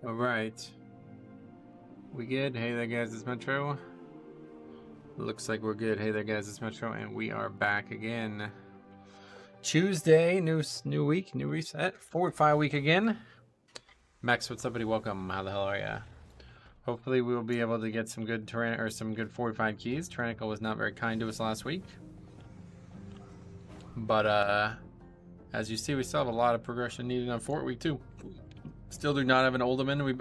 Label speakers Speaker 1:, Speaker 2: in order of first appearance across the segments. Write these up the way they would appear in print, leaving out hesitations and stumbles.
Speaker 1: All right. We good? Hey there, guys. It's Metro. Looks like we're good. Hey there, guys. It's Metro, and we are back again. Tuesday, new week, new reset. 4-5 week again. Max, what's up, buddy? Welcome. How the hell are ya? Hopefully, we will be able to get some good some good fortified keys. Tyrannical was not very kind to us last week, but as you see, we still have a lot of progression needed on Fort Week 2. Still do not have an Alderman.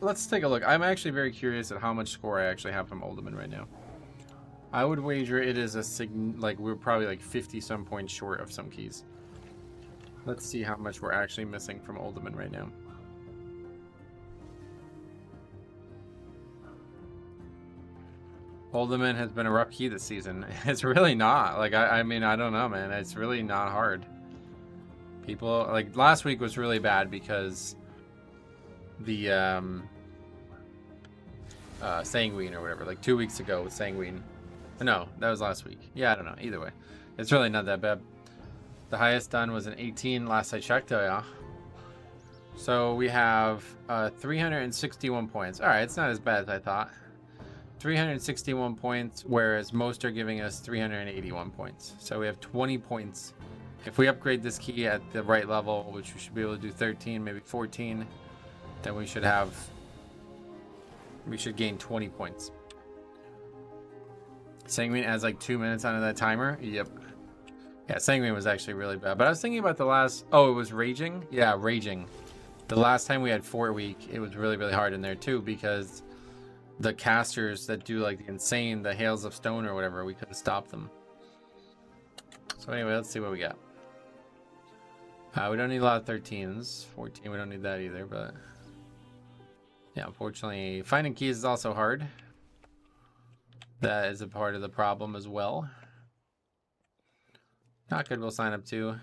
Speaker 1: Let's take a look. I'm actually very curious at how much score I actually have from Alderman right now. I would wager it is we're probably like 50 some points short of some keys. Let's see how much we're actually missing from Alderman right now. Alderman has been a rough key this season. It's really not. Like, I mean, I don't know, man. It's really not hard. People, like, last week was really bad because the Sanguine or whatever, like 2 weeks ago with Sanguine. No, that was last week. Yeah, I don't know. Either way, it's really not that bad. The highest done was an 18 last I checked. Oh yeah. So we have 361 points. All right, it's not as bad as I thought. 361 points, whereas most are giving us 381 points. So we have 20 points. If we upgrade this key at the right level, which we should be able to do 13, maybe 14, then we should gain 20 points. Sanguine adds like 2 minutes onto that timer. Yep. Yeah, Sanguine was actually really bad. But I was thinking about the last... Oh, it was Raging? Yeah, Raging. The last time we had Fort Week, it was really, really hard in there too, because the casters that do like the Hails of Stone or whatever, we couldn't stop them. So anyway, let's see what we got. We don't need a lot of 13s. 14, we don't need that either, but... Yeah, unfortunately, finding keys is also hard. That is a part of the problem as well. Not good, we'll sign up to.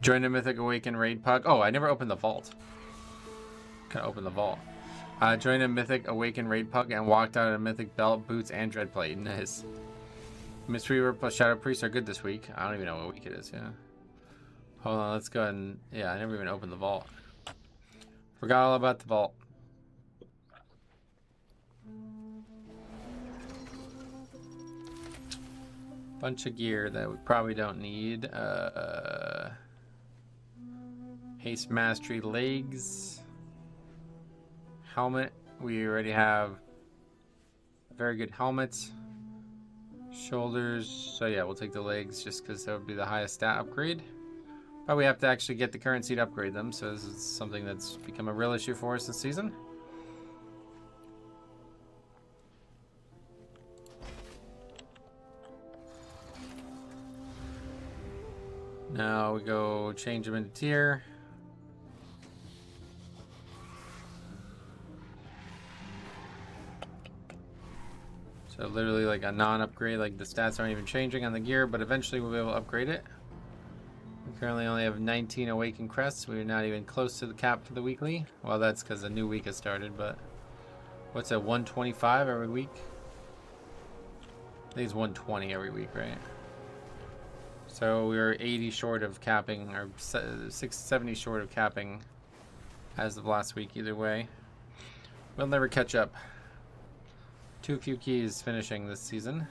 Speaker 1: Join the Mythic Awaken Raid Pug. Oh, I never opened the vault. Gotta open the vault. Join a Mythic Awaken Raid Pug and walked out of a Mythic Belt, Boots, and Dreadplate. Nice. Mystery Reaver plus Shadow Priest are good this week. I don't even know what week it is, yeah. Hold on, let's go ahead and... Yeah, I never even opened the vault. Forgot all about the vault. Bunch of gear that we probably don't need. Haste Mastery legs. Helmet. We already have a very good helmet. Shoulders. So yeah, we'll take the legs just because that would be the highest stat upgrade. But we have to actually get the currency to upgrade them, so this is something that's become a real issue for us this season. Now we go change them into tier. So literally like a non-upgrade, like the stats aren't even changing on the gear, but eventually we'll be able to upgrade it. We currently only have 19 Awakened Crests. We're not even close to the cap for the weekly. Well, that's because a new week has started, but what's it, 125 every week? I think it's 120 every week, right? So we were 80 short of capping, or 670 short of capping as of last week either way. We'll never catch up. Too few keys finishing this season.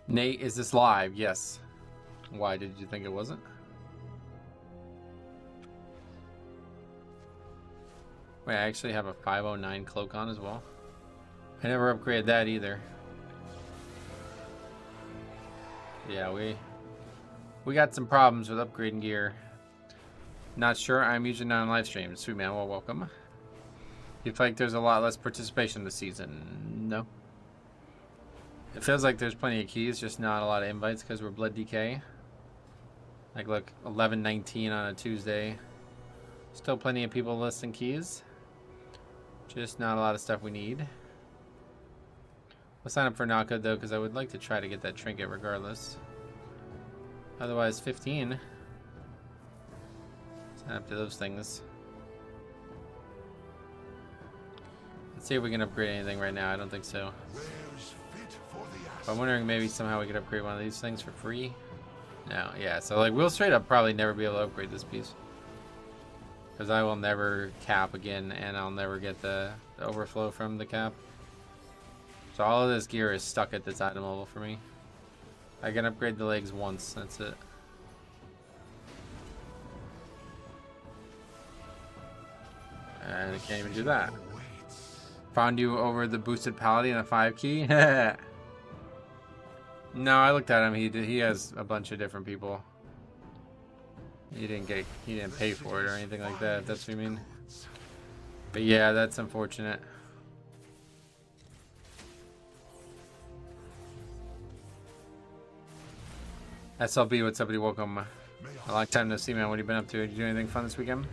Speaker 1: Nate, is this live? Yes. Why did you think it wasn't? Wait, I actually have a 509 cloak on as well. I never upgraded that either. Yeah, we got some problems with upgrading gear. Not sure. I'm usually not on live stream. Sweet man, well, welcome. You feel like there's a lot less participation this season? No. It feels like there's plenty of keys, just not a lot of invites because we're Blood DK. Like, look, 11:19 on a Tuesday. Still plenty of people listing keys. Just not a lot of stuff we need. I'll sign up for Knockout though, because I would like to try to get that trinket regardless. Otherwise, 15. Sign up to those things. Let's see if we can upgrade anything right now. I don't think so. I'm wondering maybe somehow we could upgrade one of these things for free. No, yeah. So like we'll straight up probably never be able to upgrade this piece. Because I will never cap again, and I'll never get the overflow from the cap. So all of this gear is stuck at this item level for me. I can upgrade the legs once, that's it. And I can't even do that. Found you over the boosted paladin, a 5 key? No, I looked at him, he has a bunch of different people. He didn't pay for it or anything like that, if that's what you mean. But yeah, that's unfortunate. SLB, what's up, buddy? Welcome. A long time no see, man. What have you been up to? Did you do anything fun this weekend?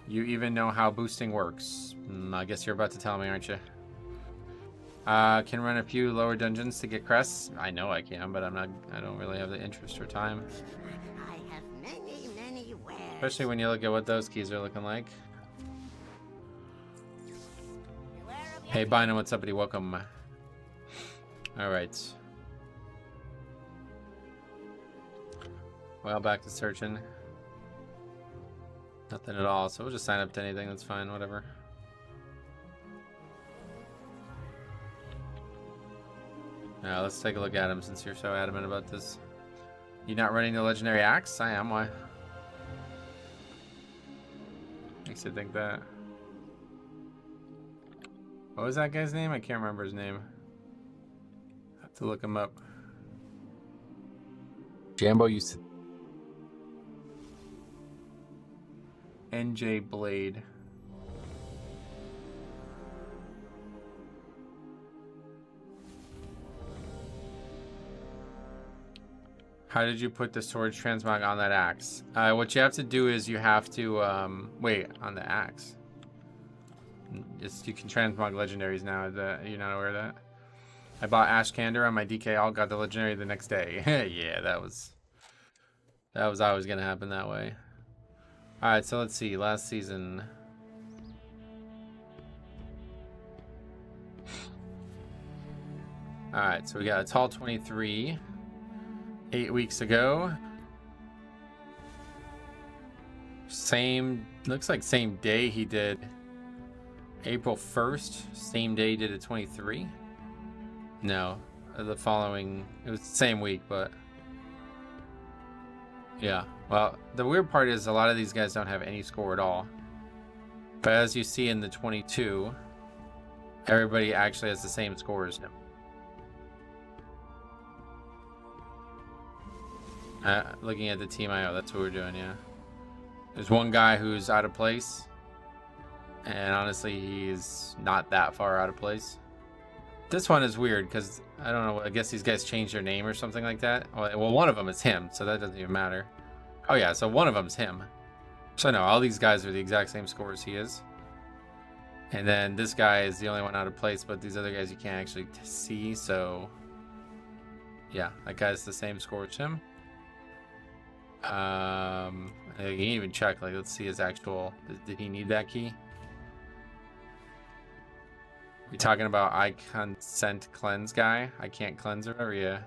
Speaker 1: You even know how boosting works. I guess you're about to tell me, aren't you? Can run a few lower dungeons to get crests. I know I can, but I don't really have the interest or time. Especially when you look at what those keys are looking like. Hey, Bynum, what's up, buddy? Welcome. Alright. Well, back to searching. Nothing at all, so we'll just sign up to anything, that's fine, whatever. Now, let's take a look at him since you're so adamant about this. You not running the legendary axe? I am, why? Makes you think that. What was that guy's name? I can't remember his name. I have to look him up. Jambo used to... NJ Blade. How did you put the sword transmog on that axe? What you have to do is you have to wait on the axe. You can transmog legendaries now. You're not aware of that? I bought Ash Kander on my DKL, got the legendary the next day. Yeah, that was always gonna happen that way. Alright, so let's see. Last season. Alright, so we got a tall 23. 8 weeks ago. Looks like same day he did. April 1st. Same day he did a 23. No, the following. It was the same week, but. Yeah. Well, the weird part is a lot of these guys don't have any score at all. But as you see in the 22, everybody actually has the same score as him. Looking at the team IO, that's what we're doing, yeah. There's one guy who's out of place. And honestly, he's not that far out of place. This one is weird because, I don't know, I guess these guys changed their name or something like that. Well, one of them is him, so that doesn't even matter. Oh yeah, so one of them's him. So no, all these guys are the exact same score as he is. And then this guy is the only one out of place, but these other guys you can't actually see, so... Yeah, that guy's the same score as him. You can even check, like, let's see his actual... Did he need that key? You talking about I consent cleanse guy? I can't cleanse or whatever, yeah.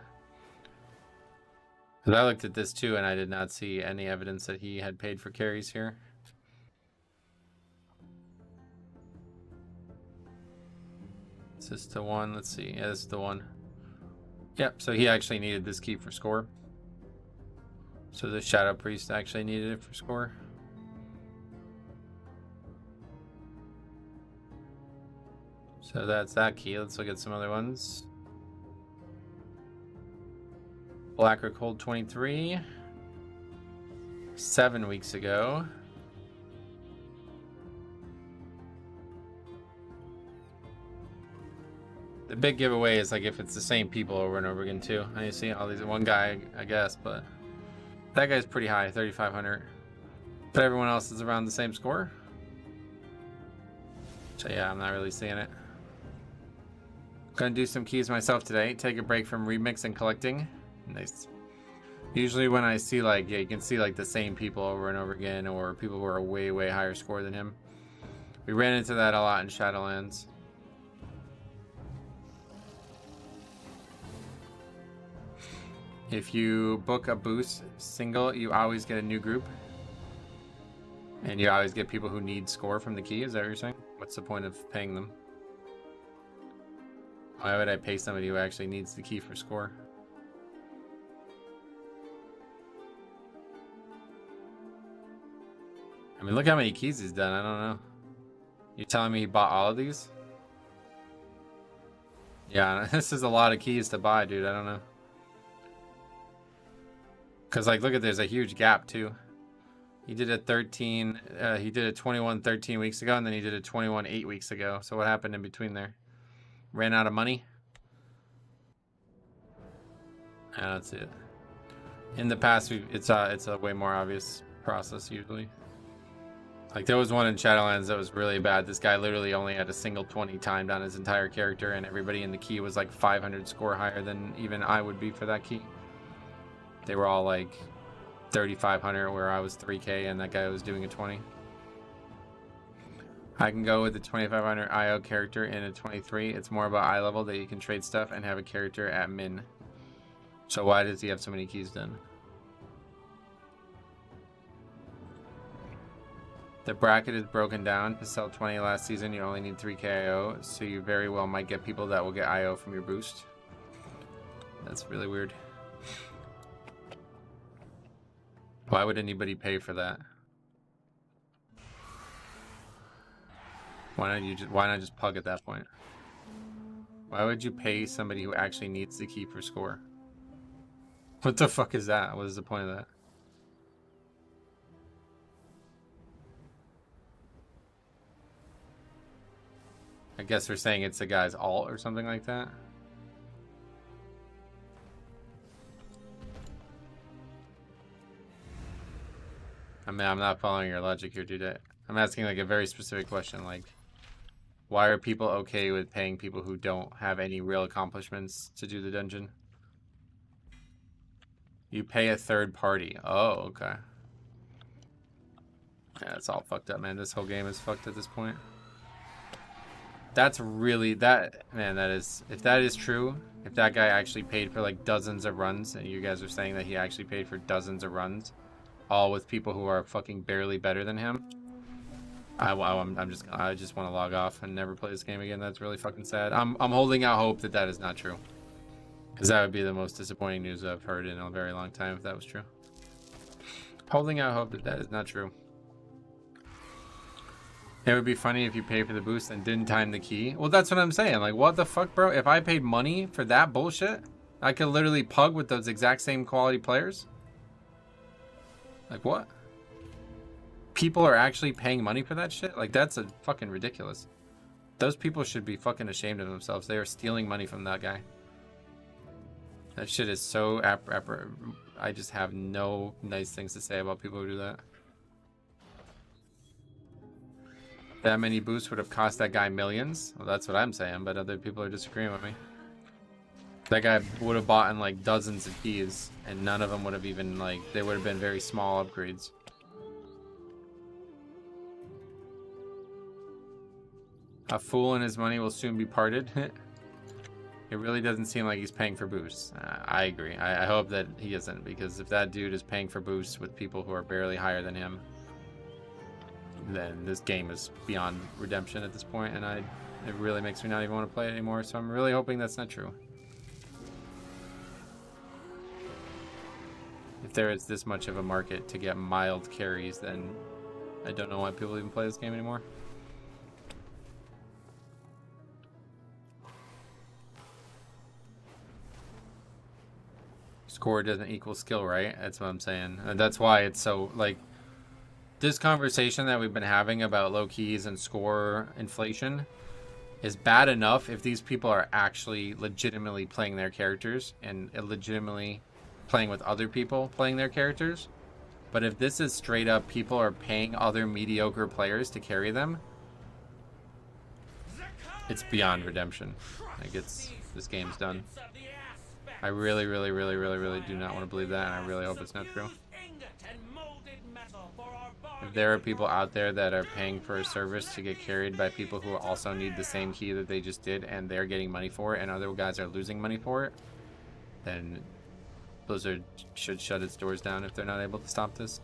Speaker 1: Because I looked at this too and I did not see any evidence that he had paid for carries here. Is this the one? Let's see. Yeah, this is the one. Yep, so he actually needed this key for score. So the Shadow Priest actually needed it for score. So that's that key. Let's look at some other ones. Black or Cold 23. 7 weeks ago. The big giveaway is like if it's the same people over and over again too. I see all these one guy, I guess, but that guy's pretty high, 3,500. But everyone else is around the same score. So yeah, I'm not really seeing it. Gonna do some keys myself today. Take a break from remix and collecting. Nice. Usually when I see like, yeah, you can see like the same people over and over again, or people who are way higher score than him. We ran into that a lot in Shadowlands. If you book a boost single, you always get a new group. And you always get people who need score from the key. Is that what you're saying? What's the point of paying them? Why would I pay somebody who actually needs the key for score? I mean, look how many keys he's done. I don't know. You're telling me he bought all of these? Yeah, this is a lot of keys to buy, dude. I don't know. Because, like, look at, there's a huge gap, too. He did a 13, he did a 21 13 weeks ago, and then he did a 21 8 weeks ago. So what happened in between there? Ran out of money? Yeah, that's it. In the past, it's a way more obvious process, usually. Like, there was one in Shadowlands that was really bad. This guy literally only had a single 20 timed on his entire character, and everybody in the key was like 500 score higher than even I would be for that key. They were all like 3,500, where I was 3K, and that guy was doing a 20. I can go with the 2,500 IO character in a 23. It's more about eye level that you can trade stuff and have a character at min. So why does he have so many keys then? The bracket is broken down. To sell 20 last season, you only need 3k IO, so you very well might get people that will get IO from your boost. That's really weird. Why would anybody pay for that? Why not just pug at that point? Why would you pay somebody who actually needs the key for score? What the fuck is that? What is the point of that? I guess they're saying it's the guy's alt or something like that. I mean, I'm not following your logic here, dude. I'm asking like a very specific question, like, why are people okay with paying people who don't have any real accomplishments to do the dungeon? You pay a third party. Oh, okay. Yeah, it's all fucked up, man. This whole game is fucked at this point. That's really, man, that is, if that is true, if that guy actually paid for like dozens of runs, and you guys are saying that he actually paid for dozens of runs, all with people who are fucking barely better than him, I just want to log off and never play this game again. That's really fucking sad. I'm holding out hope that that is not true, because that would be the most disappointing news I've heard in a very long time if that was true. Holding out hope that that is not true. It would be funny if you paid for the boost and didn't time the key. Well, that's what I'm saying. Like, what the fuck, bro? If I paid money for that bullshit, I could literally pug with those exact same quality players. Like, what? People are actually paying money for that shit? Like, that's a fucking ridiculous. Those people should be fucking ashamed of themselves. They are stealing money from that guy. That shit is so I just have no nice things to say about people who do that. That many boosts would have cost that guy millions. Well, that's what I'm saying, but other people are disagreeing with me. That guy would have bought in like dozens of keys, and none of them would have even, like, they would have been very small upgrades. A fool and his money will soon be parted. It really doesn't seem like he's paying for boosts. I agree. I hope that he isn't, because if that dude is paying for boosts with people who are barely higher than him, then this game is beyond redemption at this point, and it really makes me not even want to play it anymore. So I'm really hoping that's not true. If there is this much of a market to get mild carries, then I don't know why people even play this game anymore. Score doesn't equal skill, right? That's what I'm saying. And that's why it's so, like, this conversation that we've been having about low keys and score inflation is bad enough if these people are actually legitimately playing their characters and legitimately playing with other people playing their characters. But if this is straight up people are paying other mediocre players to carry them, it's beyond redemption. Like, this game's done. I really, really, really, really, really do not want to believe that, and I really hope it's not true. If there are people out there that are paying for a service to get carried by people who also need the same key that they just did, and they're getting money for it, and other guys are losing money for it, then Blizzard should shut its doors down if they're not able to stop this.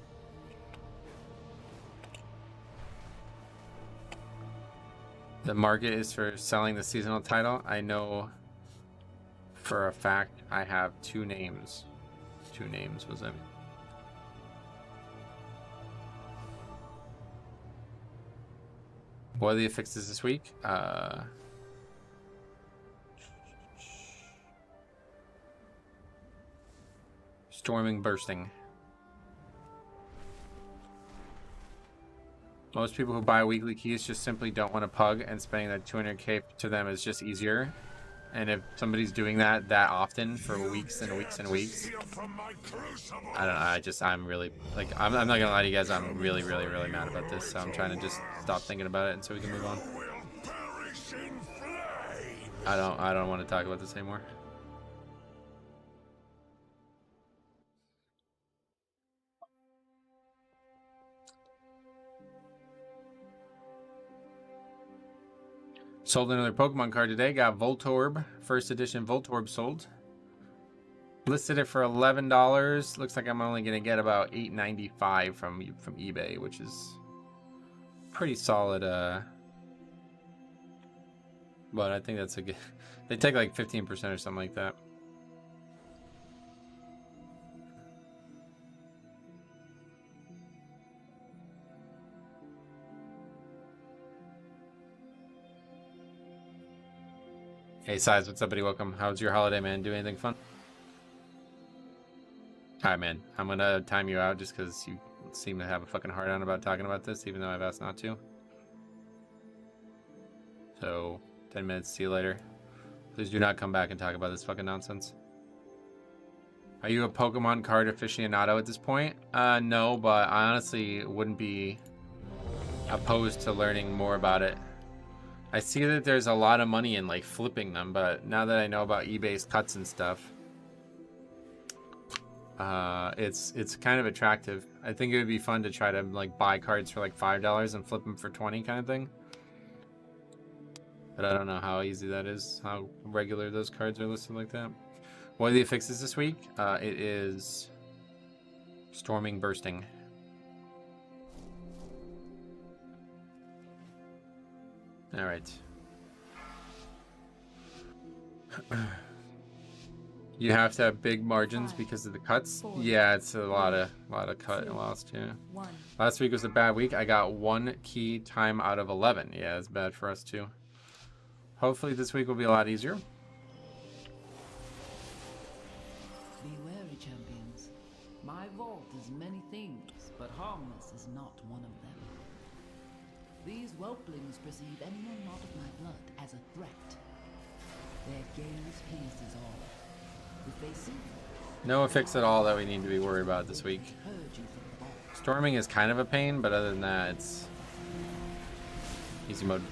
Speaker 1: The market is for selling the seasonal title. I know for a fact I have two names. Two names, was it? What are the fixes this week? Storming, bursting. Most people who buy weekly keys just simply don't want to pug, and spending that 200k to them is just easier. And if somebody's doing that often for weeks and weeks and weeks, I don't know. I'm really, like, I'm not gonna lie to you guys. I'm really mad about this. So I'm trying to just stop thinking about it, and so we can move on. I don't want to talk about this anymore. Sold another Pokemon card today. Got Voltorb, first edition Voltorb sold. Listed it for $11. Looks like I'm only gonna get about $8.95 from eBay, which is pretty solid. But I think that's a good. They take like 15% or something like that. Hey, Size, what's up, buddy? Welcome. How was your holiday, man? Do anything fun? Alright, man. I'm gonna time you out just because you seem to have a fucking hard on about talking about this, even though I've asked not to. So, 10 minutes. See you later. Please do not come back and talk about this fucking nonsense. Are you a Pokemon card aficionado at this point? No, but I honestly wouldn't be opposed to learning more about it. I see that there's a lot of money in like flipping them, but now that I know about eBay's cuts and stuff, it's kind of attractive. I think it would be fun to try to like buy cards for like $5 and flip them for 20 kind of thing. But I don't know how easy that is, how regular those cards are listed like that. What are the affixes this week? It is Storming, Bursting. All right. You have to have big margins because of the cuts. Yeah, it's a lot of cut and lost. Yeah. Last week was a bad week. I got 1 key time out of 11. Yeah, it's bad for us too. Hopefully this week will be a lot easier.
Speaker 2: Be wary, champions. My vault is many things, but harmless is not one of them. These whelplings perceive anyone not of my blood as a threat. Their gaze pierces all. If they see
Speaker 1: No affix at all that we need to be worried about this week. Storming is kind of a pain, but other than that, it's easy mode.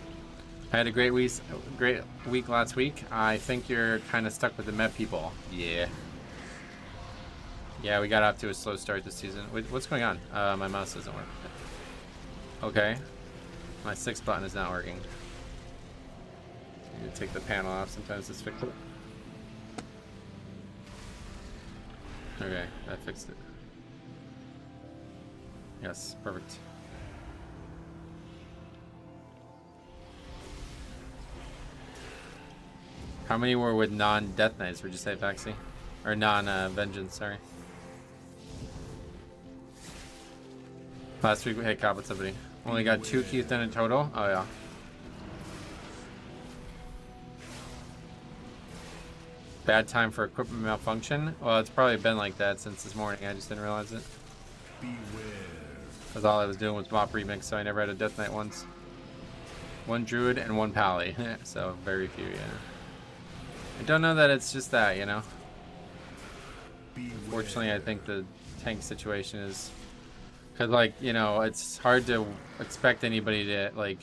Speaker 1: I had a great week last week. I think you're kind of stuck with the Met people. Yeah. Yeah, we got off to a slow start this season. What's going on? My mouse doesn't work. Okay. My 6 button is not working. I need to take the panel off. Sometimes it's fixed it. Okay, that fixed it. Yes, perfect. How many were with non-Death Knights, would you say, Faxi? Or non-Vengeance, sorry. Last week, hey, Cobb, what's up, buddy? Only got 2 keys done in total? Oh, yeah. Bad time for equipment malfunction? Well, it's probably been like that since this morning. I just didn't realize it. Because all I was doing was Mop Remix, so I never had a Death Knight once. 1 Druid and 1 Pally. So, very few, yeah. I don't know that it's just that, you know? Unfortunately, I think the tank situation is... Because, like, you know, it's hard to expect anybody to, like...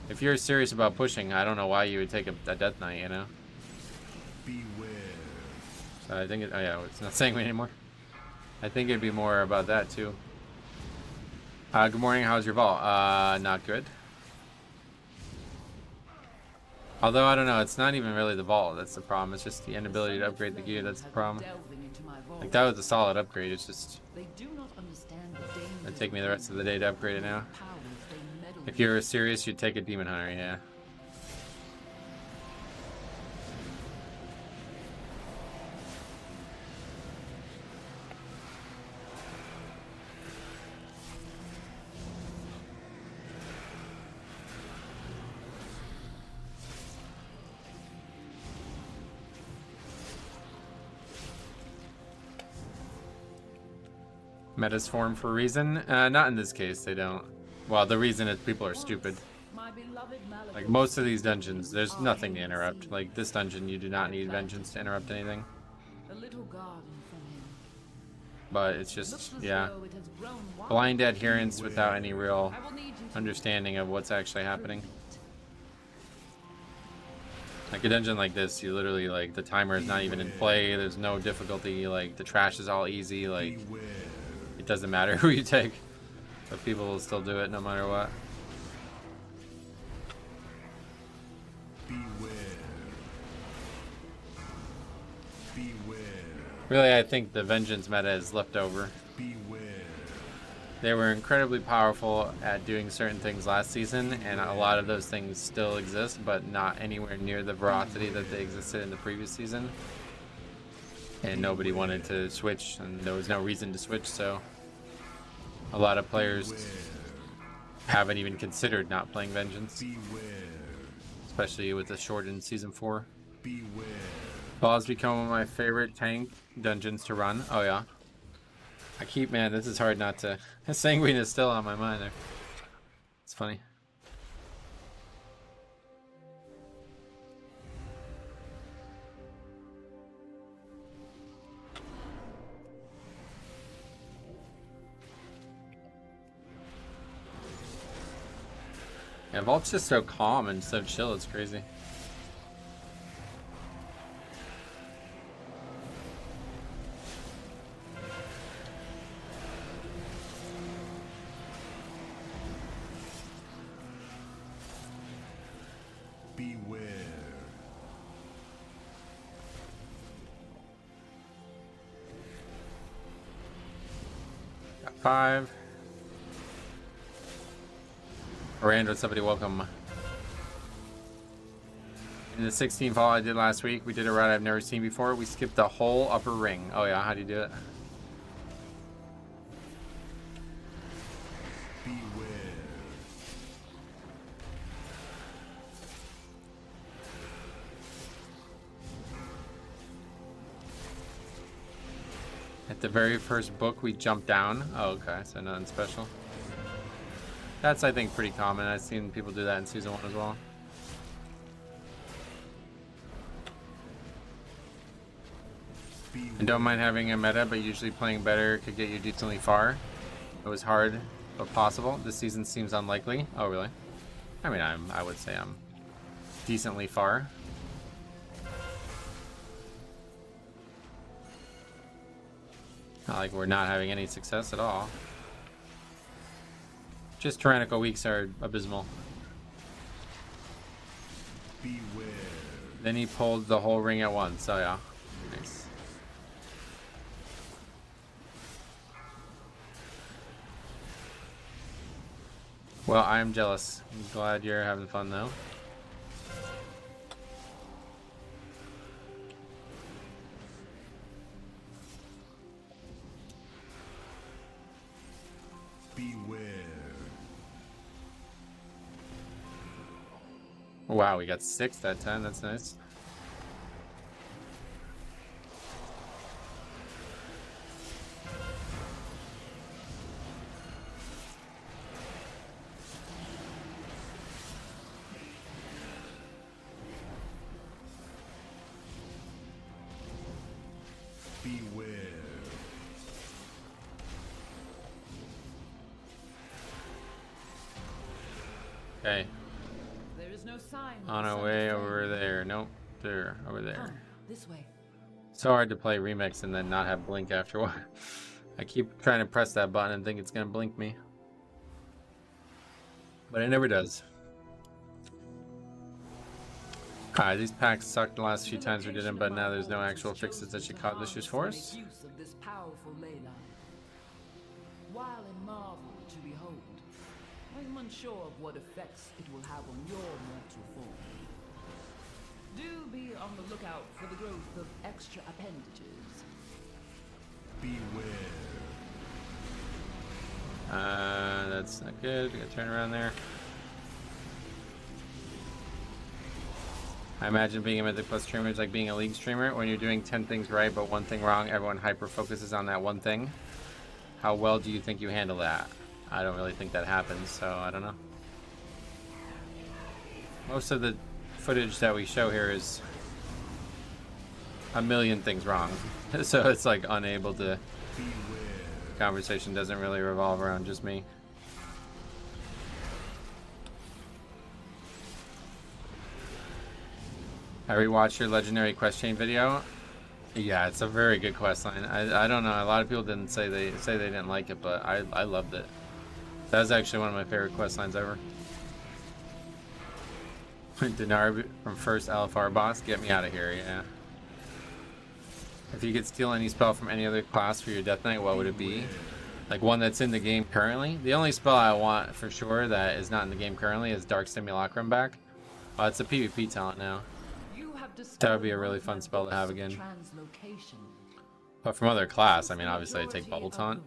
Speaker 1: If you're serious about pushing, I don't know why you would take a Death Knight, you know? So I think it... Oh, yeah, it's not saying me anymore. I think it'd be more about that, too. Good morning, how's your vault? Not good. Although, I don't know, it's not even really the vault that's the problem. It's just the inability to upgrade the gear that's the problem. Like, that was a solid upgrade. It's just... it'd take me the rest of the day to upgrade it now. If you were serious, you'd take a Demon Hunter, yeah. Metas form for a reason? Not in this case, they don't. Well, the reason is people are stupid. Like, most of these dungeons, there's nothing to interrupt. Like, this dungeon, you do not need vengeance to interrupt anything. But it's just, yeah. Blind adherence without any real understanding of what's actually happening. Like, a dungeon like this, you literally, like, the timer is not even in play, there's no difficulty, like, the trash is all easy, like, it doesn't matter who you take, but people will still do it no matter what. Really, I think the vengeance meta is left over. They were incredibly powerful at doing certain things last season, and a lot of those things still exist, but not anywhere near the veracity that they existed in the previous season. And nobody wanted to switch, and there was no reason to switch, so a lot of players haven't even considered not playing Vengeance. Especially with the shortened Season 4. Ball's become one of my favorite tank dungeons to run. Oh yeah. I keep, man, this is hard not to... Sanguine is still on my mind there. It's funny. Yeah, Vault's just so calm and so chill, it's crazy. Got 5. Rand with somebody, welcome. In the 16 fall I did last week, we did a route I've never seen before. We skipped the whole upper ring. Oh yeah, how do you do it? At the very first book, we jumped down. Oh, okay, so nothing special. That's, I think, pretty common. I've seen people do that in Season 1 as well. And don't mind having a meta, but usually playing better could get you decently far. It was hard, but possible. This season seems unlikely. Oh, really? I mean, I would say I'm decently far. Not like we're not having any success at all. Just tyrannical weeks are abysmal. Beware. Then he pulled the whole ring at once. Oh yeah, nice. Well, I am jealous. I'm glad you're having fun though. Wow, we got 6 that time. That's nice. Beware. Okay.
Speaker 2: No sign
Speaker 1: on our way over there. Nope, there, over there.
Speaker 2: This way.
Speaker 1: So hard to play Remix and then not have blink after a while. I keep trying to press that button and think it's gonna blink me, but it never does. Alright, these packs sucked the last few times we did them, but now there's no actual fixes that should cause issues for us.
Speaker 2: While a marvel to behold, I'm unsure of what effects it will have on your mortal form. Do be on the lookout for the growth of extra appendages.
Speaker 3: Beware.
Speaker 1: That's not good. We gotta turn around there. I imagine being a Mythic Plus streamer is like being a League streamer. When you're doing 10 things right but one thing wrong, everyone hyper focuses on that one thing. How well do you think you handle that? I don't really think that happens, so I don't know. Most of the footage that we show here is a million things wrong. So it's like unable to... Conversation doesn't really revolve around just me. I rewatched your legendary quest chain video. Yeah, it's a very good quest line. I don't know. A lot of people didn't say they didn't like it, but I loved it. That was actually one of my favorite quest lines ever. Dinar from first LFR boss, get me out of here. Yeah. If you could steal any spell from any other class for your Death Knight, what would it be? Like one that's in the game currently? The only spell I want for sure that is not in the game currently is Dark Simulacrum back. Oh, it's a PvP talent now. That would be a really fun spell to have again. But from other class, I mean, obviously I take Bubble Taunt.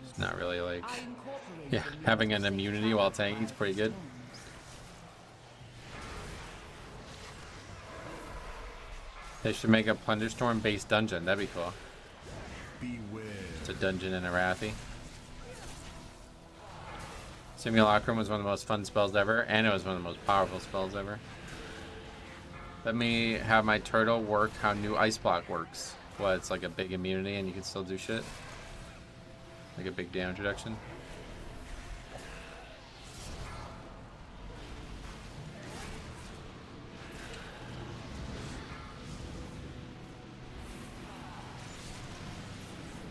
Speaker 1: It's not really like... Yeah, having an immunity while tanking is pretty good. They should make a Plunderstorm based dungeon. That'd be cool.
Speaker 3: Beware.
Speaker 1: It's a dungeon in a Arathi. Simulacrum was one of the most fun spells ever, and it was one of the most powerful spells ever. Let me have my turtle work how new Ice Block works. What, it's like a big immunity and you can still do shit? Like a big damage reduction?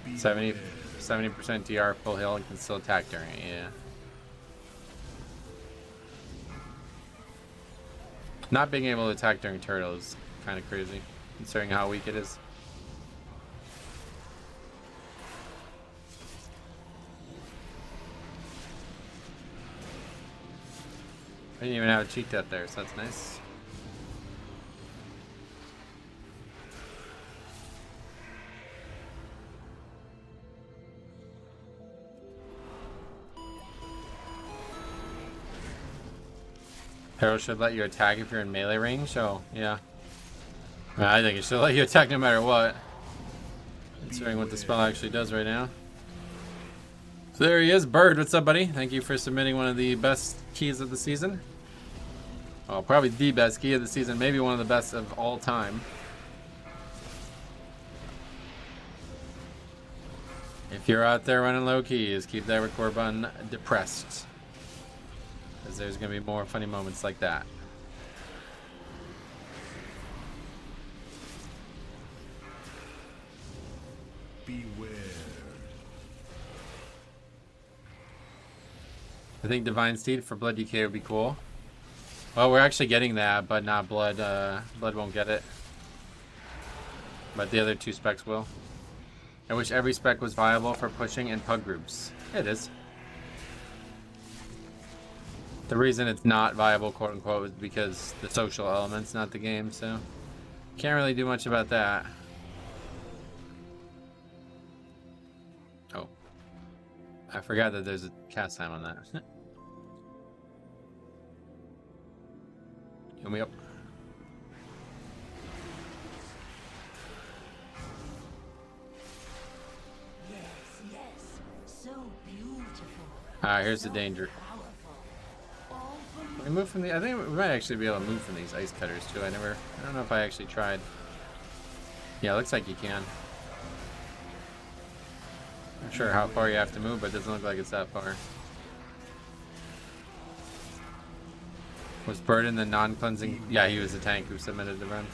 Speaker 1: Beware. 70% DR full heal and can still attack during it, yeah. Not being able to attack during turtle is kind of crazy, considering how weak it is. I didn't even have a cheat death there, so that's nice. Hero should let you attack if you're in melee range, so yeah. I think it should let you attack no matter what. Considering what the spell actually does right now. So there he is, Bird. What's up, buddy? Thank you for submitting one of the best keys of the season. Well, probably the best key of the season, maybe one of the best of all time. If you're out there running low keys, keep that record button depressed. Because there's going to be more funny moments like that.
Speaker 3: Beware.
Speaker 1: I think Divine Steed for Blood DK would be cool. Well, we're actually getting that, but not Blood. Blood won't get it. But the other two specs will. I wish every spec was viable for pushing in pug groups. It is. The reason it's not viable, quote unquote, is because the social element's not the game, so can't really do much about that. Oh. I forgot that there's a cast time on that. Heal me up.
Speaker 4: So beautiful.
Speaker 1: Alright, here's the danger. Can we move from the... I think we might actually be able to move from these ice cutters too. I don't know if I actually tried. Yeah, it looks like you can. Not sure how far you have to move, but it doesn't look like it's that far. Was Burden the non-cleansing? Yeah, he was the tank who submitted the run.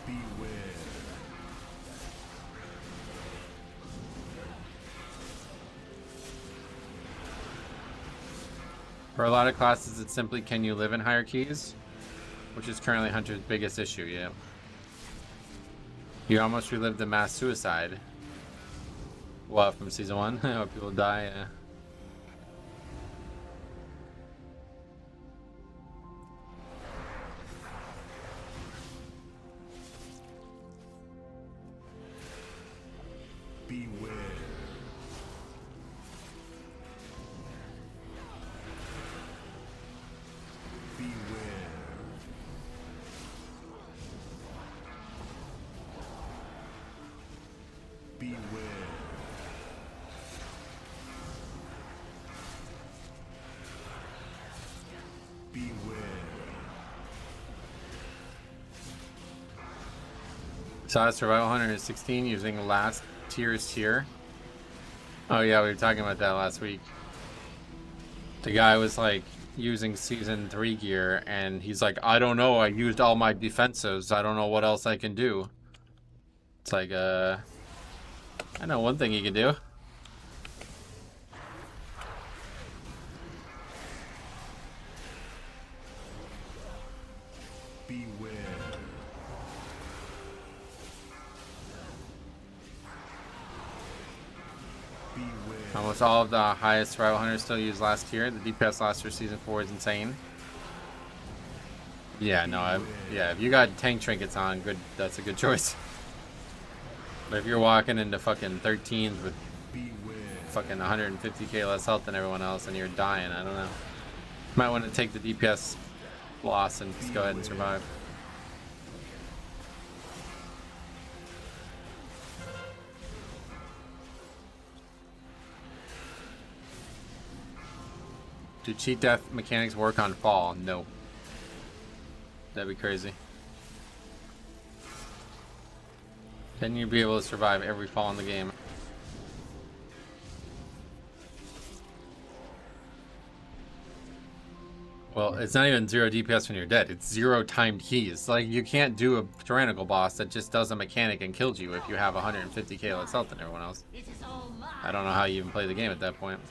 Speaker 3: Beware.
Speaker 1: For a lot of classes, it's simply can you live in hierarchies, which is currently Hunter's biggest issue. Yeah. You almost relived the mass suicide. What, from season 1? How people die. Yeah.
Speaker 3: Beware. Beware. Beware. Beware.
Speaker 1: Saw a Survival Hunter is 16 using last tier's tier. Oh yeah, we were talking about that last week. The guy was like using season 3 gear and he's like, I don't know, I used all my defensives, I don't know what else I can do. It's like, I know one thing you can do.
Speaker 3: Beware. Beware.
Speaker 1: Almost all of the highest Survival Hunters still use last tier. The DPS last year season 4 is insane. Yeah, no, yeah, if you got tank trinkets on, good, that's a good choice. But if you're walking into fucking 13s with
Speaker 3: Beware.
Speaker 1: fucking 150k less health than everyone else and you're dying, I don't know. Might want to take the DPS loss and just go ahead and survive. Do cheat death mechanics work on fall? No. That'd be crazy. Then you'd be able to survive every fall in the game. Well, it's not even 0 DPS when you're dead. It's 0 timed keys. Like, you can't do a tyrannical boss that just does a mechanic and kills you if you have 150k less health than everyone else. I don't know how you even play the game at that point.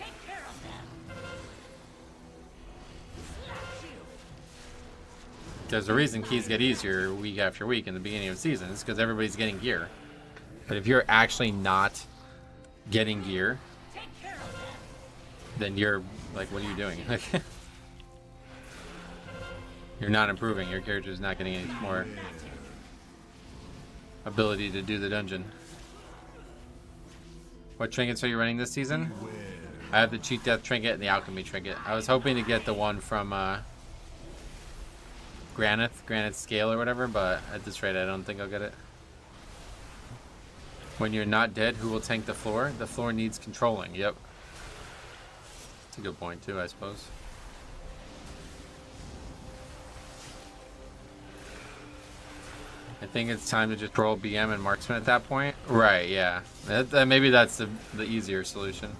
Speaker 1: There's a reason keys get easier week after week in the beginning of the season. It's because everybody's getting gear. But if you're actually not getting gear, then you're like, what are you doing? You're not improving. Your character's not getting any more ability to do the dungeon. What trinkets are you running this season? I have the Cheat Death Trinket and the Alchemy Trinket. I was hoping to get the one from Granite Scale or whatever, but at this rate I don't think I'll get it. When you're not dead, who will tank the floor? The floor needs controlling. Yep. That's a good point too, I suppose. I think it's time to just roll BM and marksman at that point. Right, yeah. Maybe that's the easier solution.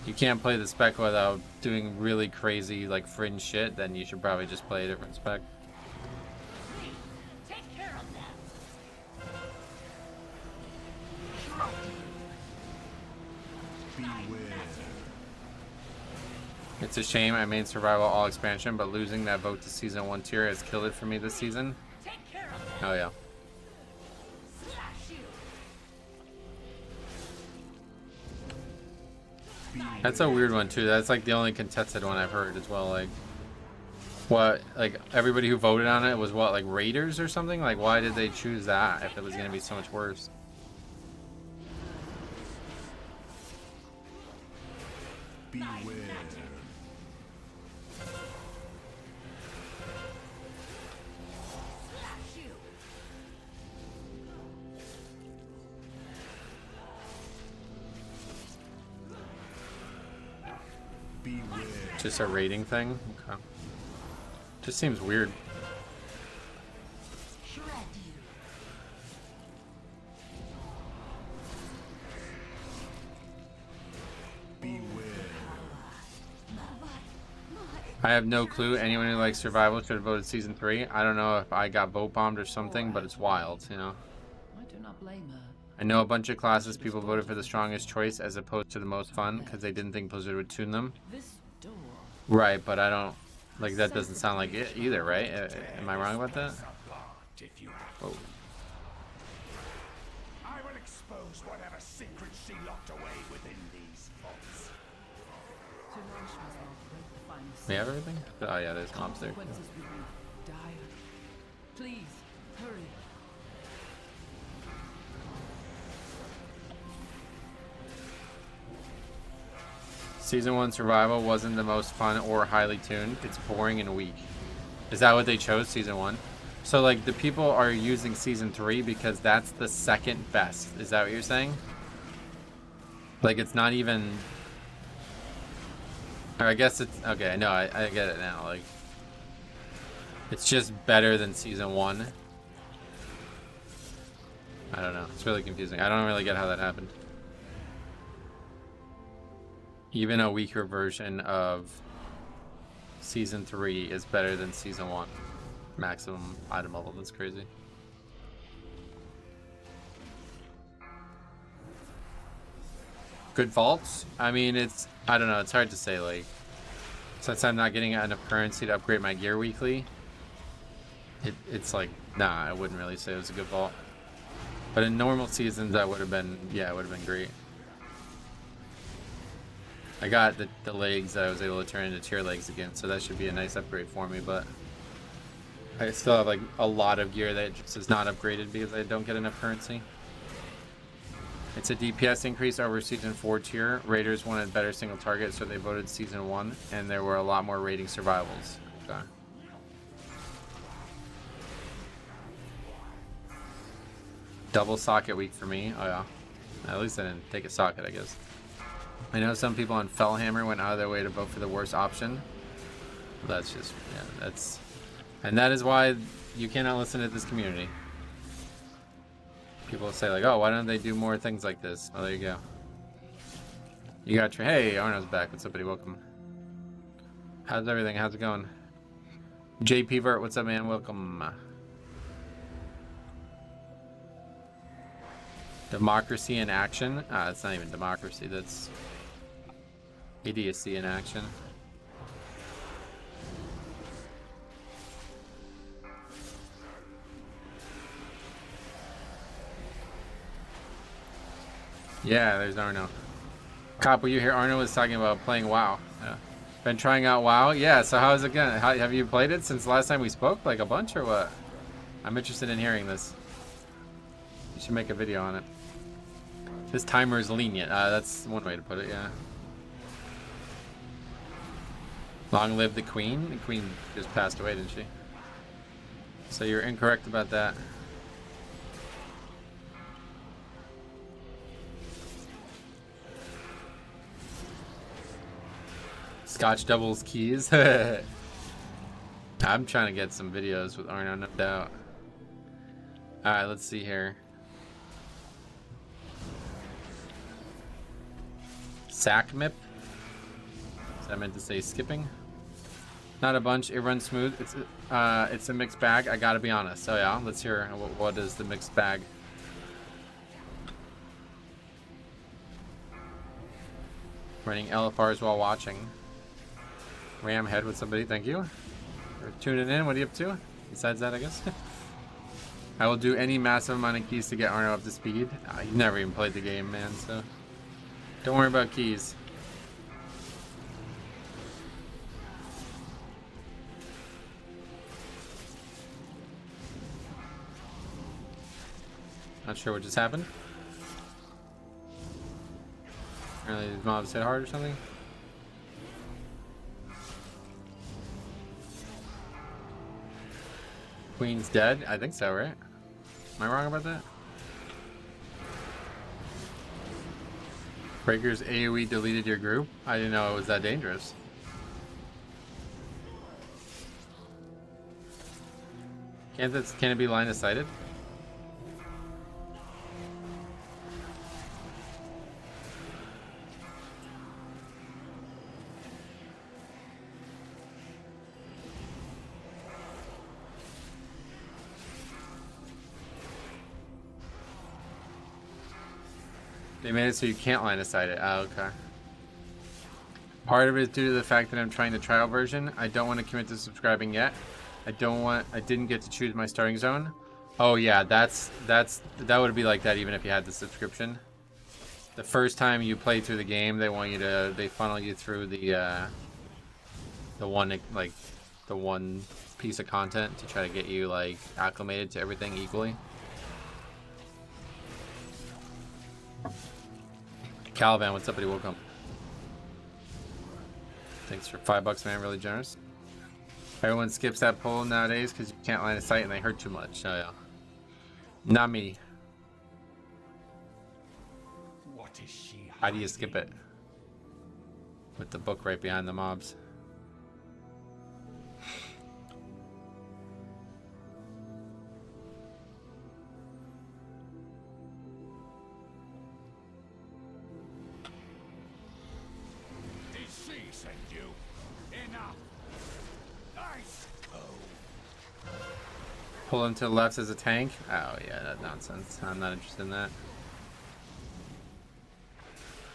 Speaker 1: You can't play the spec without doing really crazy, like, fringe shit, then you should probably just play a different spec.
Speaker 4: Take care of them.
Speaker 3: Beware.
Speaker 1: It's a shame I made survival all expansion, but losing that vote to season 1 tier has killed it for me this season.
Speaker 4: Take care of them.
Speaker 1: Oh yeah.
Speaker 4: Slash you.
Speaker 1: That's a weird one too. That's like the only contested one I've heard as well. Like, what? Like everybody who voted on it was what? Like Raiders or something? Like, why did they choose that if it was gonna be so much worse?
Speaker 3: Beware.
Speaker 4: Slash you.
Speaker 3: Beware.
Speaker 1: Just a rating thing? Okay. Just seems weird.
Speaker 4: Shred you.
Speaker 3: Beware.
Speaker 1: I have no clue. Anyone who likes survival should have voted season 3. I don't know if I got vote bombed or something, but it's wild, you know.
Speaker 2: I do not blame her.
Speaker 1: I know a bunch of classes people voted for the strongest choice as opposed to the most fun because they didn't think Blizzard would tune them.
Speaker 2: This door
Speaker 1: Right, but I don't like that. Doesn't sound like it either, right? Am I wrong about that? Oh,
Speaker 3: I will expose whatever secrets she locked away within these vaults.
Speaker 2: To nourish myself, break the final
Speaker 1: we have
Speaker 2: seal.
Speaker 1: everything. Oh yeah, there's mobs there.
Speaker 2: Consequences will be dire. Please, hurry.
Speaker 1: Season 1 survival wasn't the most fun or highly tuned. It's boring and weak. Is that what they chose, Season 1? So, like, the people are using Season 3 because that's the second best. Is that what you're saying? Like, it's not even... Or I guess it's... Okay, no, I get it now. Like, it's just better than Season 1. I don't know. It's really confusing. I don't really get how that happened. Even a weaker version of Season 3 is better than Season 1. Maximum item level. That's crazy. Good vaults? I mean, it's... I don't know. It's hard to say, like... Since I'm not getting enough currency to upgrade my gear weekly, it's like... Nah, I wouldn't really say it was a good vault. But in normal seasons, that would have been... Yeah, it would have been great. I got the legs that I was able to turn into tier legs again, so that should be a nice upgrade for me, but I still have like a lot of gear that just is not upgraded because I don't get enough currency. It's a DPS increase over Season 4 tier. Raiders wanted better single target, so they voted Season 1, and there were a lot more raiding survivals. Okay. Double socket week for me. Oh yeah. At least I didn't take a socket, I guess. I know some people on Fellhammer went out of their way to vote for the worst option. That's just, yeah, that's... And that is why you cannot listen to this community. People say like, oh, why don't they do more things like this? Oh, there you go. You got your... Hey, Arno's back. What's up, buddy? Welcome. How's everything? How's it going? JP Vert, what's up, man? Welcome. Democracy in action? It's not even democracy. That's... idiocy in action. Yeah, there's Arno. Cop, were you here? Arno was talking about playing WoW. Yeah. Been trying out WoW? Yeah, so how's it going? Have you played it since last time we spoke? Like a bunch or what? I'm interested in hearing this. You should make a video on it. This timer is lenient. That's one way to put it, yeah. Long live the queen. The queen just passed away, didn't she? So you're incorrect about that. Scotch doubles keys. I'm trying to get some videos with Arno, no doubt. Alright, let's see here. Sackmip. I meant to say skipping. Not a bunch. It runs smooth. It's a mixed bag. I gotta be honest. So yeah, let's hear what is the mixed bag. Running LFRs while watching. Ram head with somebody. Thank you for tuning in. What are you up to? Besides that, I guess. I will do any massive amount of keys to get Arno up to speed. You've never even played the game, man. So don't worry about keys. Not sure what just happened. Apparently these mobs hit hard or something. Queen's dead? I think so, right? Am I wrong about that? Breaker's AoE deleted your group? I didn't know it was that dangerous. Can it be line of sighted? They made it so you can't line of sight it. Oh, okay. Part of it is due to the fact that I'm trying the trial version. I don't want to commit to subscribing yet. I didn't get to choose my starting zone. Oh yeah, that would be like that even if you had the subscription. The first time you play through the game, they funnel you through the one piece of content to try to get you like acclimated to everything equally. Caliban, what's up, buddy? Welcome. Thanks for $5, man. Really generous. Everyone skips that poll nowadays because you can't line of sight and they hurt too much. Oh yeah. Not me.
Speaker 3: What is she?
Speaker 1: How do you skip it? With the book right behind the mobs.
Speaker 3: Did she send you? Enough. Nice go.
Speaker 1: Pull him to the left as a tank? Oh yeah, that nonsense. I'm not interested in that.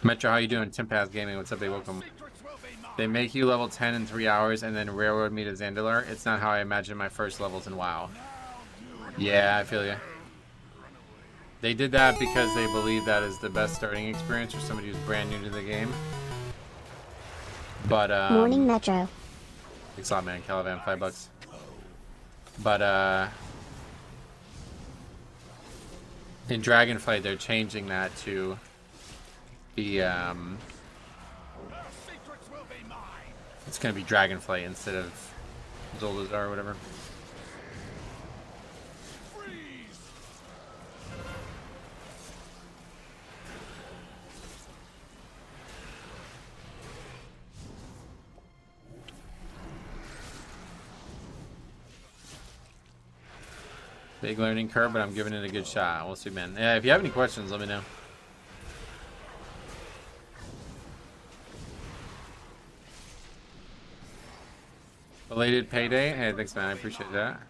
Speaker 1: Metro, how you doing? Timpath Gaming, what's up, big welcome.
Speaker 3: Secrets will be mine.
Speaker 1: They make you level 10 in 3 hours and then railroad me to Zandalar. It's not how I imagined my first levels in WoW. Yeah, I feel you. They did that because they believe that is the best starting experience for somebody who's brand new to the game. But
Speaker 5: Morning Metro.
Speaker 1: thanks a lot, man. Caliban, $5. But in Dragonflight, they're changing that to be
Speaker 3: Her secrets will be mine.
Speaker 1: it's gonna be Dragonflight instead of Zoldazar or whatever.
Speaker 3: Freeze.
Speaker 1: Big learning curve, but I'm giving it a good shot. We'll see, man. Yeah, if you have any questions, let me know. Belated payday. Hey, thanks, man. I appreciate that.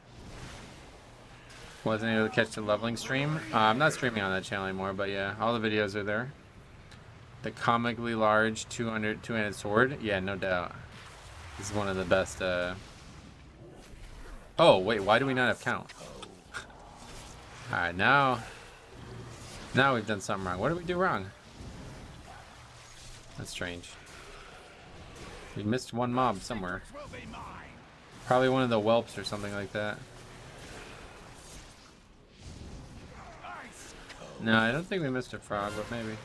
Speaker 1: Wasn't able to catch the leveling stream. I'm not streaming on that channel anymore, but yeah, all the videos are there. The comically large two-handed sword. Yeah, no doubt. This is one of the best. Oh, wait. Why do we not have count? Alright, now we've done something wrong. What did we do wrong? That's strange. We missed one mob somewhere.
Speaker 3: Will be mine.
Speaker 1: Probably one of the whelps or something like that.
Speaker 3: Nice.
Speaker 1: No, I don't think we missed a frog, but maybe.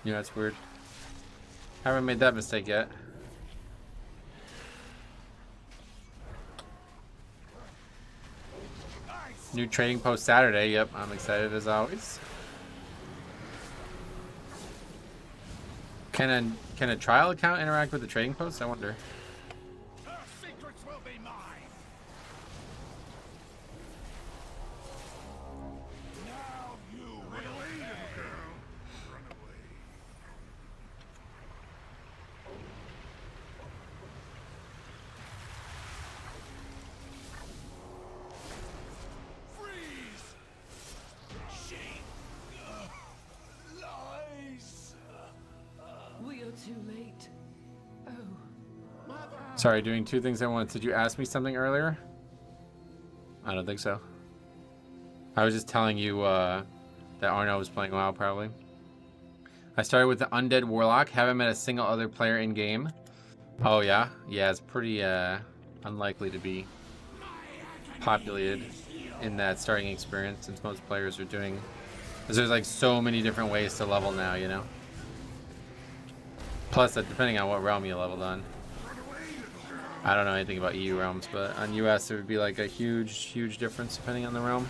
Speaker 1: Yeah, that's weird. Haven't made that mistake yet.
Speaker 3: Nice.
Speaker 1: New trading post Saturday. Yep, I'm excited as always. Can a trial account interact with the trading post? I wonder.
Speaker 3: Her secrets will be mine. Now you will pay. Run away. Freeze. She lies.
Speaker 2: We are too late. Oh,
Speaker 1: Sorry, doing two things at once. Did you ask me something earlier? I don't think so. I was just telling you that Arno was playing WoW, probably. I started with the Undead Warlock. Haven't met a single other player in game. Oh, yeah? Yeah, it's pretty unlikely to be populated in that starting experience since most players are doing... Because there's like so many different ways to level now, you know? Plus, depending on what realm you leveled on. I don't know anything about EU realms, but on US it would be like a huge difference depending on the realm.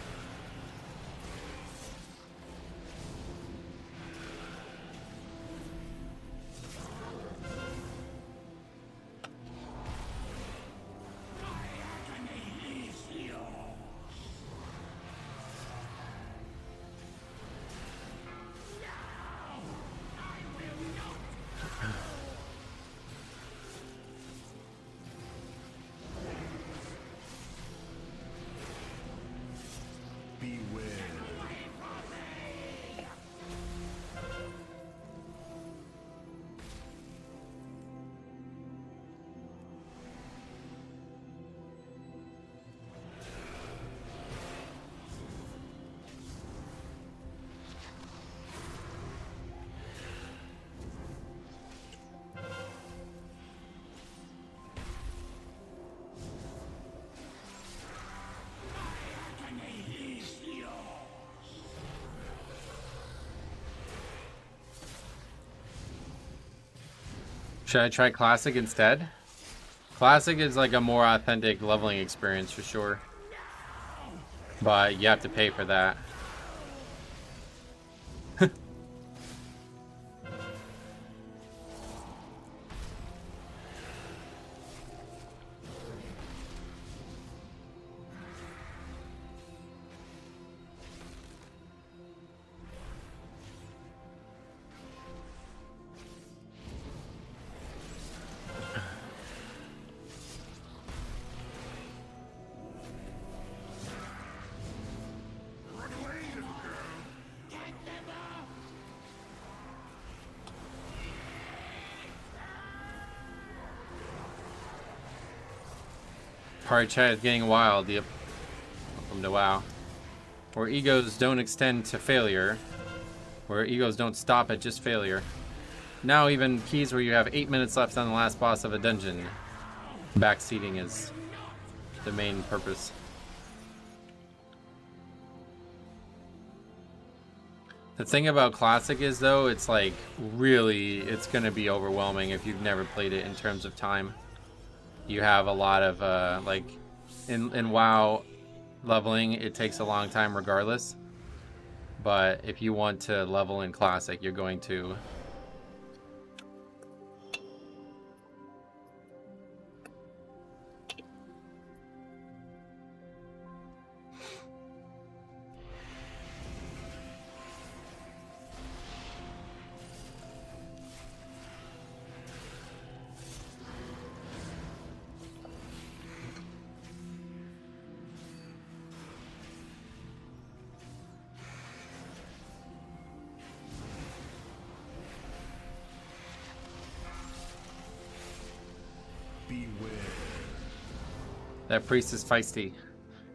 Speaker 1: Should I try Classic instead? Classic is like a more authentic leveling experience for sure. But you have to pay for that. Party chat is getting wild. Yep. Welcome to WoW. Where egos don't extend to failure. Where egos don't stop at just failure. Now even keys where you have 8 minutes left on the last boss of a dungeon. Backseating is the main purpose. The thing about Classic is though, it's like really, it's gonna be overwhelming if you've never played it in terms of time. You have a lot of like in WoW leveling, it takes a long time regardless. But if you want to level in Classic, you're going to. That priest is feisty.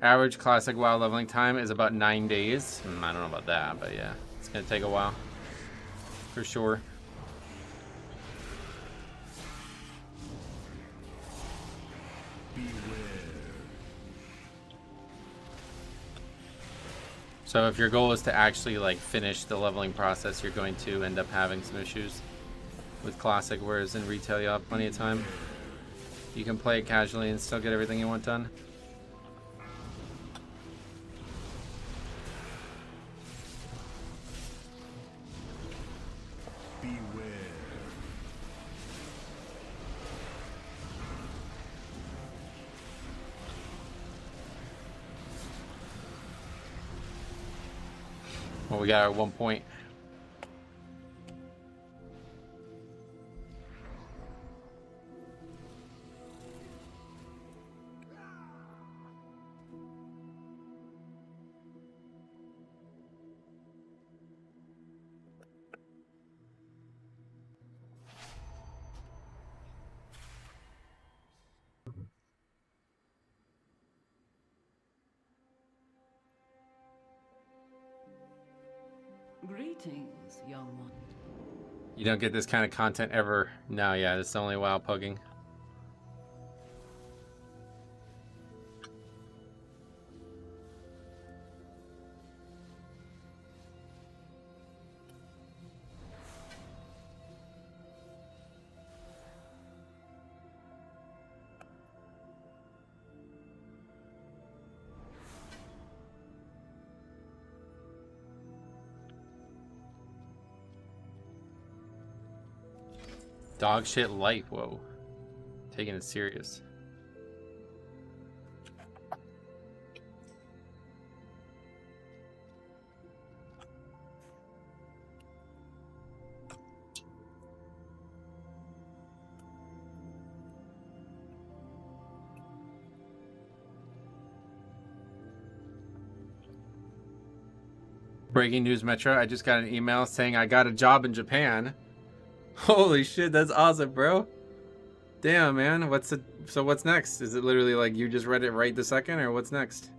Speaker 1: Average Classic WoW leveling time is about 9 days. I don't know about that, but yeah, it's gonna take a while for sure. So if your goal is to actually like finish the leveling process, you're going to end up having some issues with Classic, whereas in retail you have plenty of time. You can play it casually and still get everything you want done. Well, we got our 1 point.
Speaker 2: Greetings, young one.
Speaker 1: You don't get this kind of content ever. No, yeah, it's only WoW pugging. Dog shit life, whoa. Taking it serious. Breaking news, Metro. I just got an email saying I got a job in Japan. Holy shit, that's awesome, bro. Damn, man. So what's next? Is it literally like you just read it right this second, or what's next?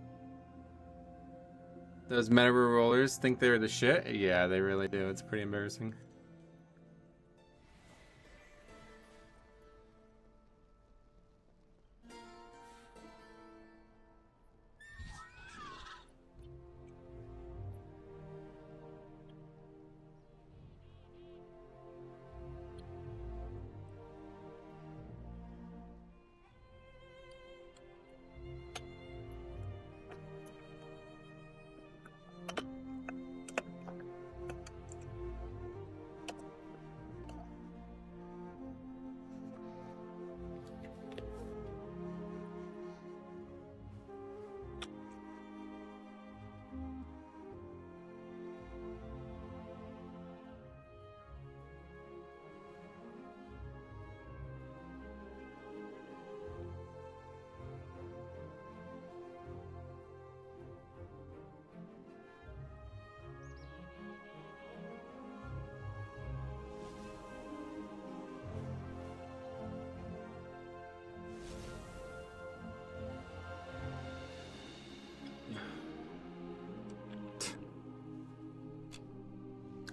Speaker 1: Those meta rollers think they're the shit? Yeah, they really do. It's pretty embarrassing.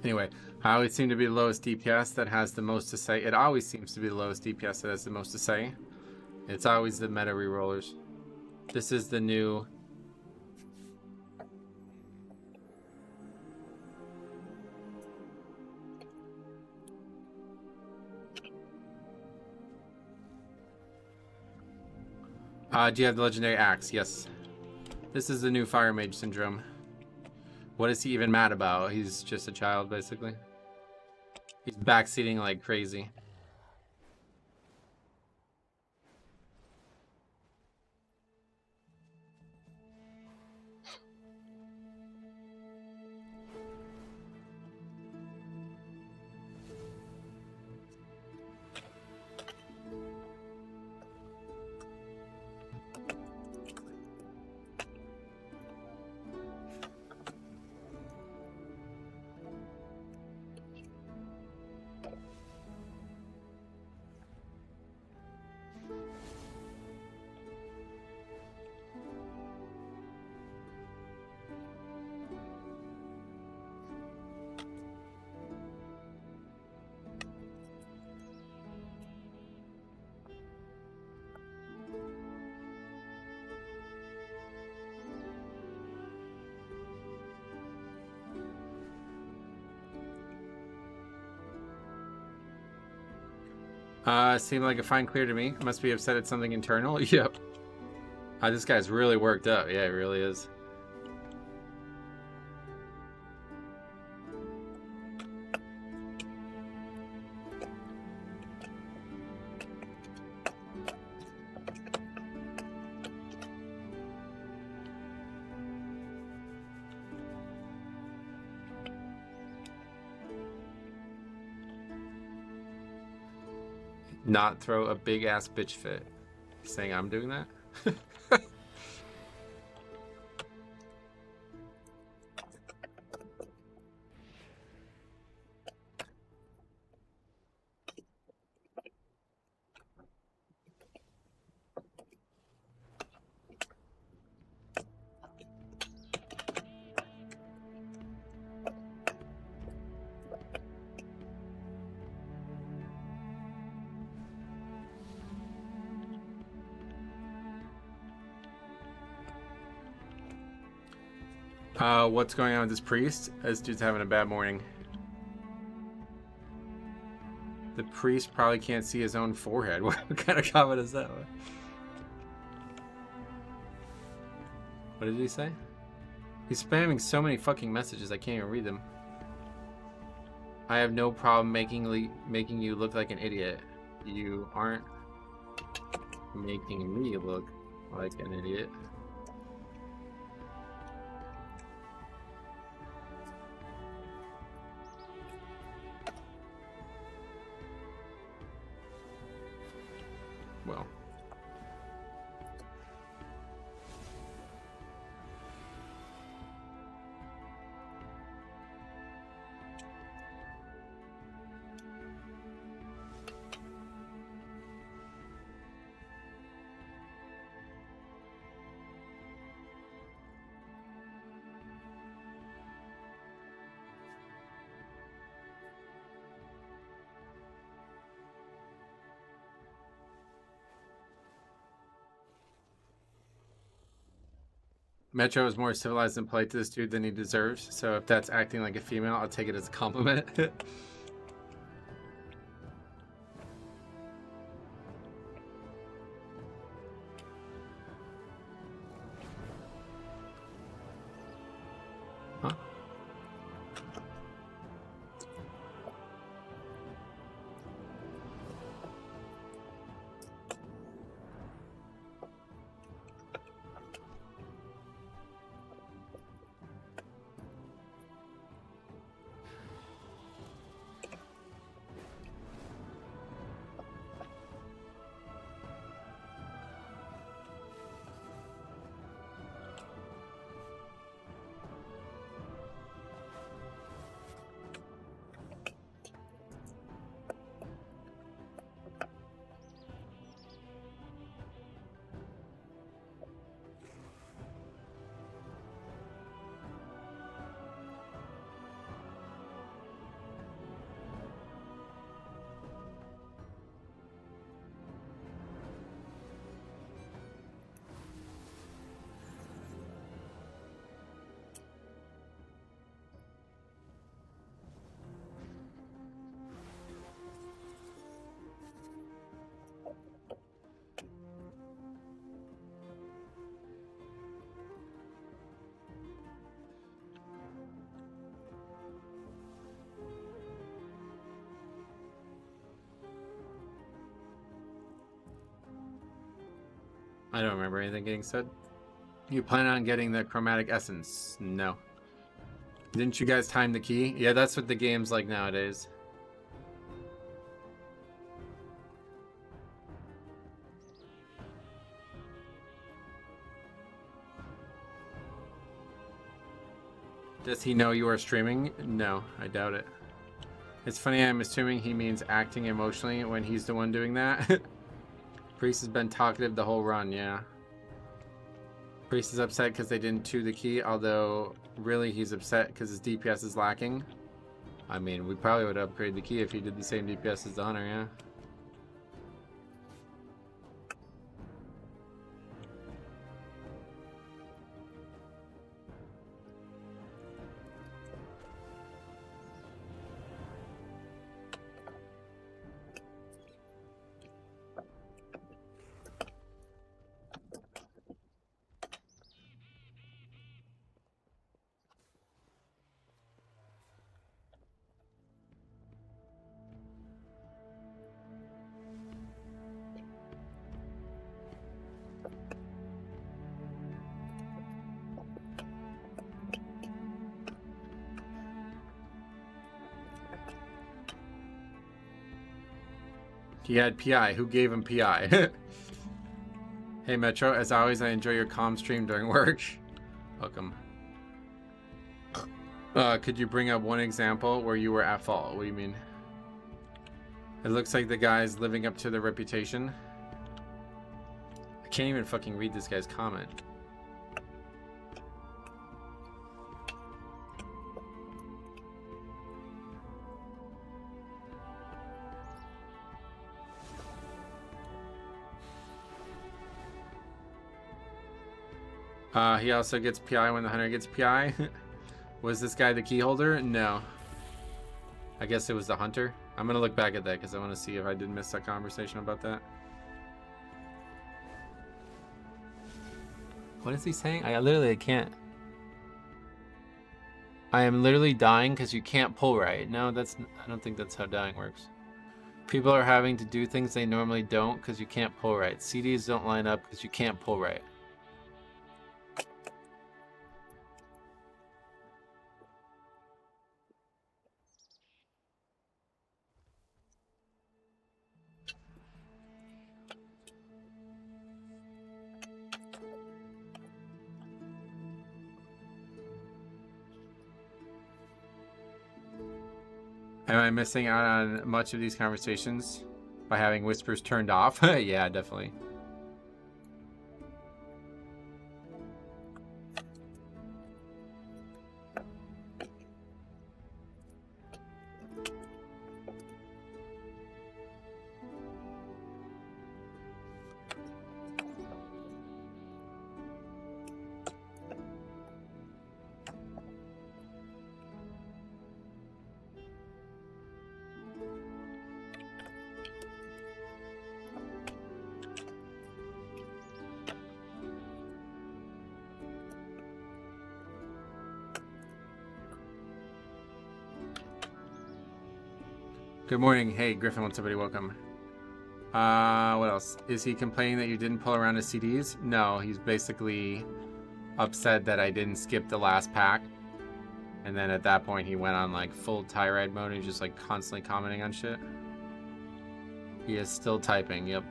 Speaker 1: Anyway, I always seem to be the lowest DPS that has the most to say. It always seems to be the lowest DPS that has the most to say. It's always the meta rerollers. This is the new... do you have the legendary axe? Yes. This is the new Fire Mage syndrome. What is he even mad about? He's just a child, basically. He's backseating like crazy. Seemed like a fine clear to me. Must be upset at something internal. Yep. This guy's really worked up. Yeah, he really is. Not throw a big ass bitch fit. Saying I'm doing that? What's going on with this priest? This dude's having a bad morning. The priest probably can't see his own forehead. What kind of comment is that one? What did he say? He's spamming so many fucking messages I can't even read them. I have no problem making you look like an idiot. You aren't making me look like an idiot. Well. Metro is more civilized and polite to this dude than he deserves, so if that's acting like a female, I'll take it as a compliment. Huh? I don't remember anything getting said. You plan on getting the chromatic essence? No. Didn't you guys time the key? Yeah, that's what the game's like nowadays. Does he know you are streaming? No, I doubt it. It's funny, I'm assuming he means acting emotionally when he's the one doing that. Priest has been talkative the whole run, yeah. Priest is upset because they didn't 2 the key, although really he's upset because his DPS is lacking. I mean, we probably would upgrade the key if he did the same DPS as the Hunter, yeah. He had PI. Who gave him PI? Hey Metro, as always, I enjoy your calm stream during work. Welcome. Could you bring up one example where you were at fault? What do you mean? It looks like the guy's living up to the reputation. I can't even fucking read this guy's comment. He also gets PI when the Hunter gets PI. Was this guy the key holder? No. I guess it was the Hunter. I'm gonna look back at that because I want to see if I did miss that conversation about that. What is he saying? I can't. I am literally dying because you can't pull right. No, I don't think that's how dying works. People are having to do things they normally don't because you can't pull right. CDs don't line up because you can't pull right. Am I missing out on much of these conversations by having whispers turned off? Yeah, definitely. Good morning. Hey, Griffin, what's up, buddy? Welcome. What else? Is he complaining that you didn't pull around his CDs? No, he's basically upset that I didn't skip the last pack. And then at that point, he went on like full tirade mode and he's just like constantly commenting on shit. He is still typing, yep.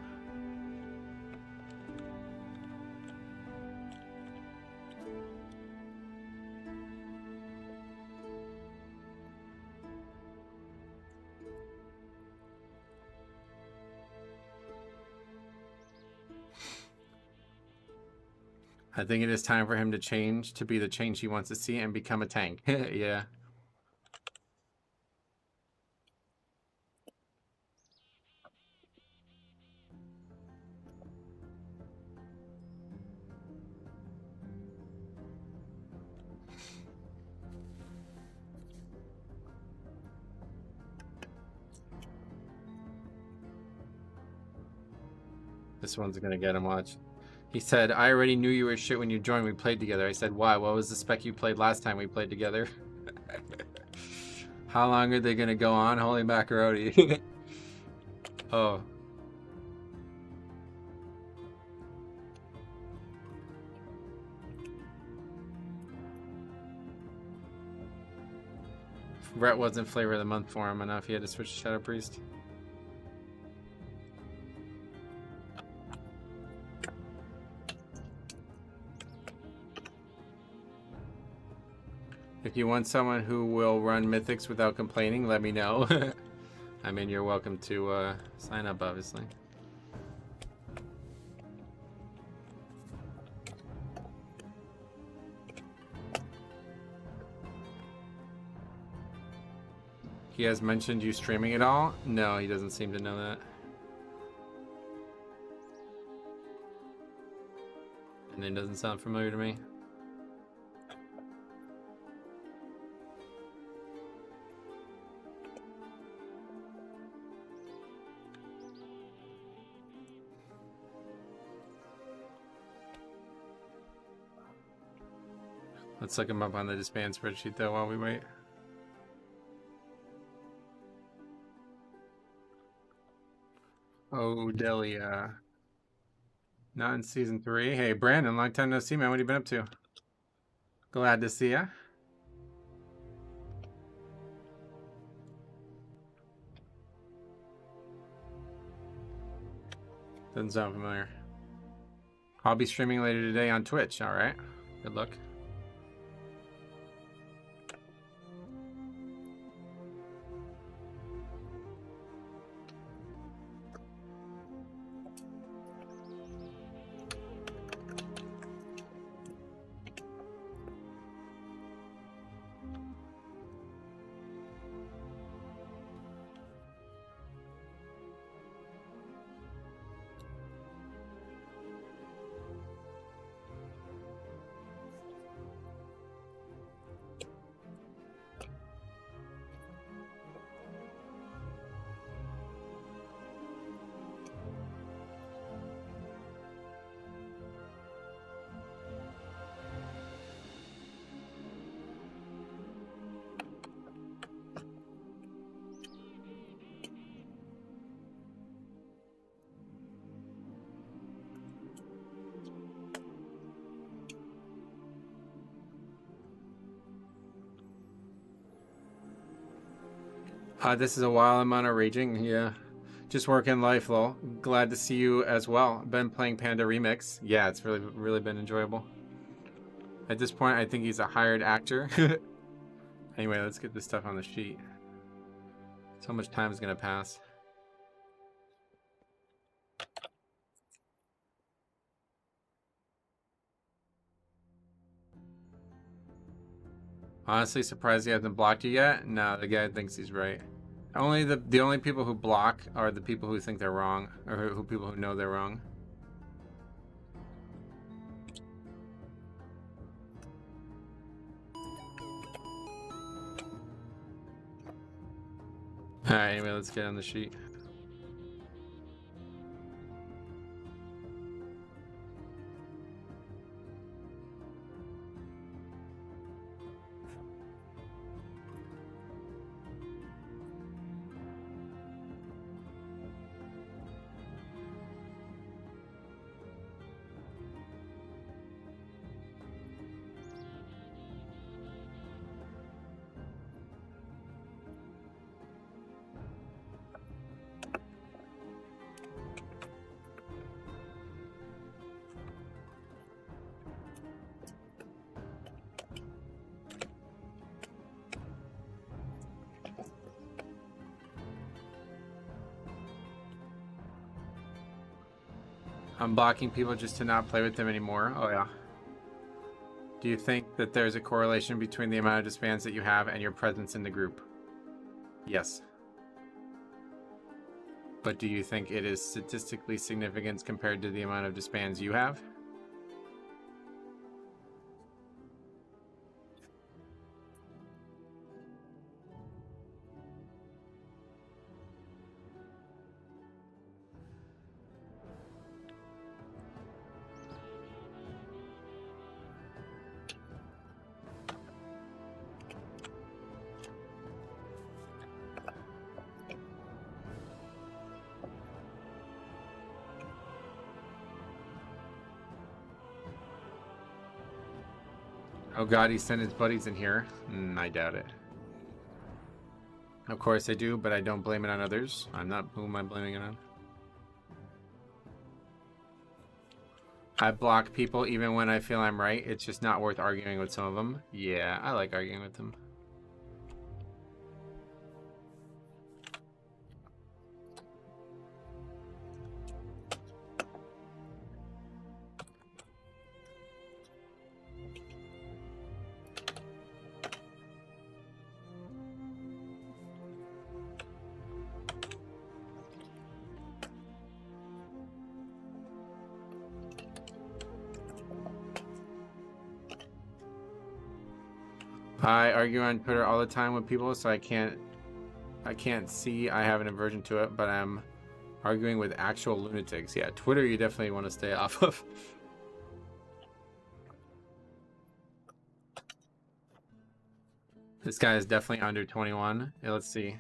Speaker 1: I think it is time for him to change to be the change he wants to see and become a tank. Yeah. This one's gonna get him, watch. He said, I already knew you were shit when you joined. We played together. I said, why? What was the spec you played last time we played together? How long are they going to go on? Holy macaroni. Oh. Rhett wasn't flavor of the month for him enough. He had to switch to Shadow Priest. If you want someone who will run Mythics without complaining, let me know. I mean, you're welcome to sign up, obviously. He has mentioned you streaming at all? No, he doesn't seem to know that. And it doesn't sound familiar to me. Let's look him up on the Disband spreadsheet though while we wait. Oh, Delia. Not in season 3. Hey, Brandon, long time no see, man. What have you been up to? Glad to see ya. Doesn't sound familiar. I'll be streaming later today on Twitch. All right. Good luck. This is a while I'm on a raging, yeah. Just working life, lol. Glad to see you as well. Been playing Panda Remix. Yeah, it's really been enjoyable. At this point, I think he's a hired actor. Anyway, let's get this stuff on the sheet. So much time is gonna pass. Honestly, surprised he hasn't blocked you yet. No, the guy thinks he's right. Only the only people who block are the people who think they're wrong, or people who know they're wrong. All right, anyway, let's get on the sheet. I'm blocking people just to not play with them anymore. Oh yeah. Do you think that there's a correlation between the amount of disbands that you have and your presence in the group? Yes. But do you think it is statistically significant compared to the amount of disbands you have? Oh god, he sent his buddies in here. I doubt it. Of course I do, but I don't blame it on others. Who am I blaming it on? I block people even when I feel I'm right. It's just not worth arguing with some of them. Yeah, I like arguing with them. I argue on Twitter all the time with people, so I can't see I have an aversion to it, but I'm arguing with actual lunatics. Yeah, Twitter you definitely want to stay off of. This guy is definitely under 21. Yeah, let's see.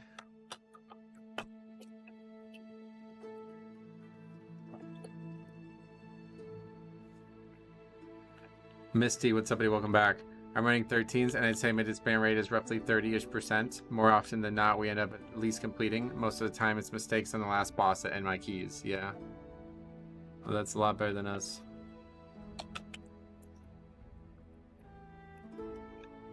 Speaker 1: Misty, what's up, buddy? Welcome back. I'm running 13s, and I'd say my disband rate is roughly 30-ish%. More often than not, we end up at least completing. Most of the time, it's mistakes on the last boss that end my keys. Yeah. Well, that's a lot better than us.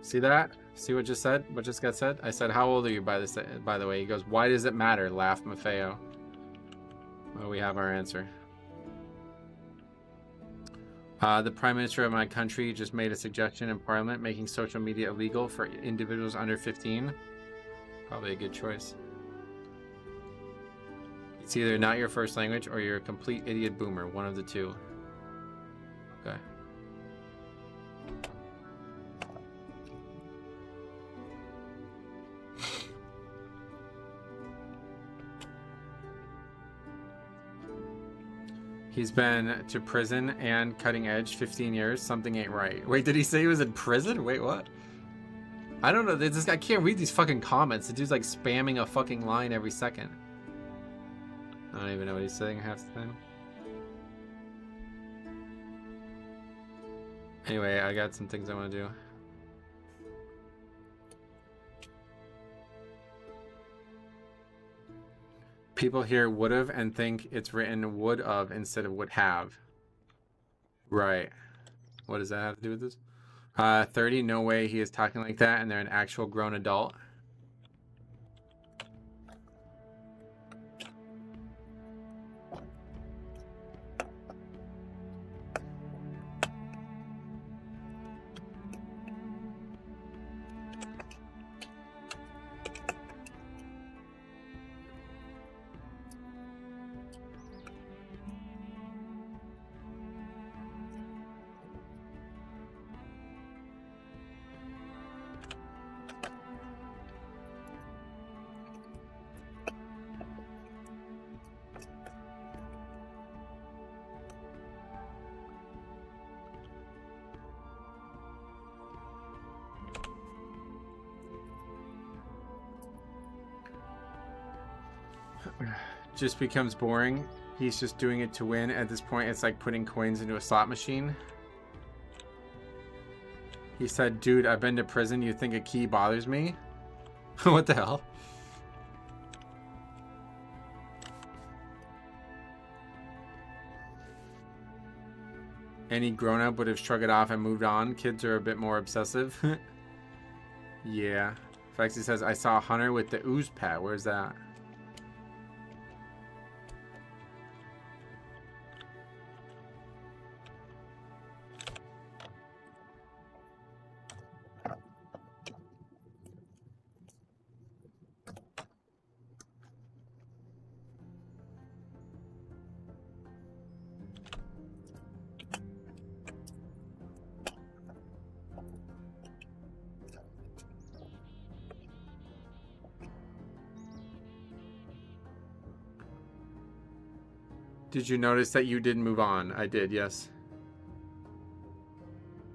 Speaker 1: See that? See what just said? What just got said? I said, how old are you by the way? He goes, why does it matter? Laugh Maffeo. Well, we have our answer. The Prime Minister of my country just made a suggestion in Parliament making social media illegal for individuals under 15. Probably a good choice. It's either not your first language or you're a complete idiot boomer. One of the two. Okay. He's been to prison and cutting edge 15 years. Something ain't right. Wait, did he say he was in prison? Wait, what? I don't know. I can't read these fucking comments. The dude's like spamming a fucking line every second. I don't even know what he's saying half the time. Anyway, I got some things I want to do. People hear would've and think it's written would of instead of would have. Right. What does that have to do with this? 30, no way he is talking like that and they're an actual grown adult. Just becomes boring. He's just doing it to win. At this point, it's like putting coins into a slot machine. He said, dude, I've been to prison. You think a key bothers me? What the hell? Any grown-up would have shrugged it off and moved on. Kids are a bit more obsessive. Yeah. Flexi says, I saw a hunter with the ooze pet. Where's that? Did you notice that you didn't move on? I did, yes.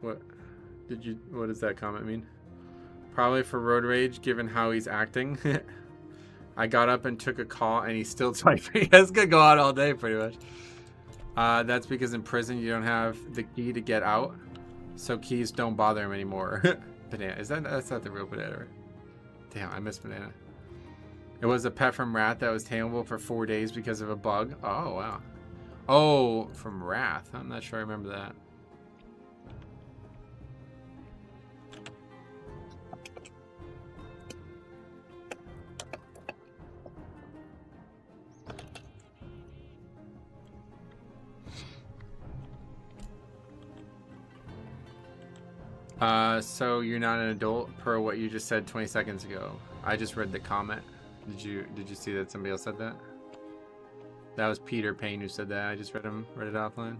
Speaker 1: What does that comment mean? Probably for road rage, given how he's acting. I got up and took a call and he's still typing. That's gonna go on all day pretty much. That's because in prison you don't have the key to get out. So keys don't bother him anymore. Banana. That's not the real banana, right? Damn, I miss banana. It was a pet from Wrath that was tameable for 4 days because of a bug. Oh, wow. Oh, from Wrath. I'm not sure I remember that. So you're not an adult per what you just said 20 seconds ago. I just read the comment. Did you see that somebody else said that? That was Peter Payne who said that. I just read it offline.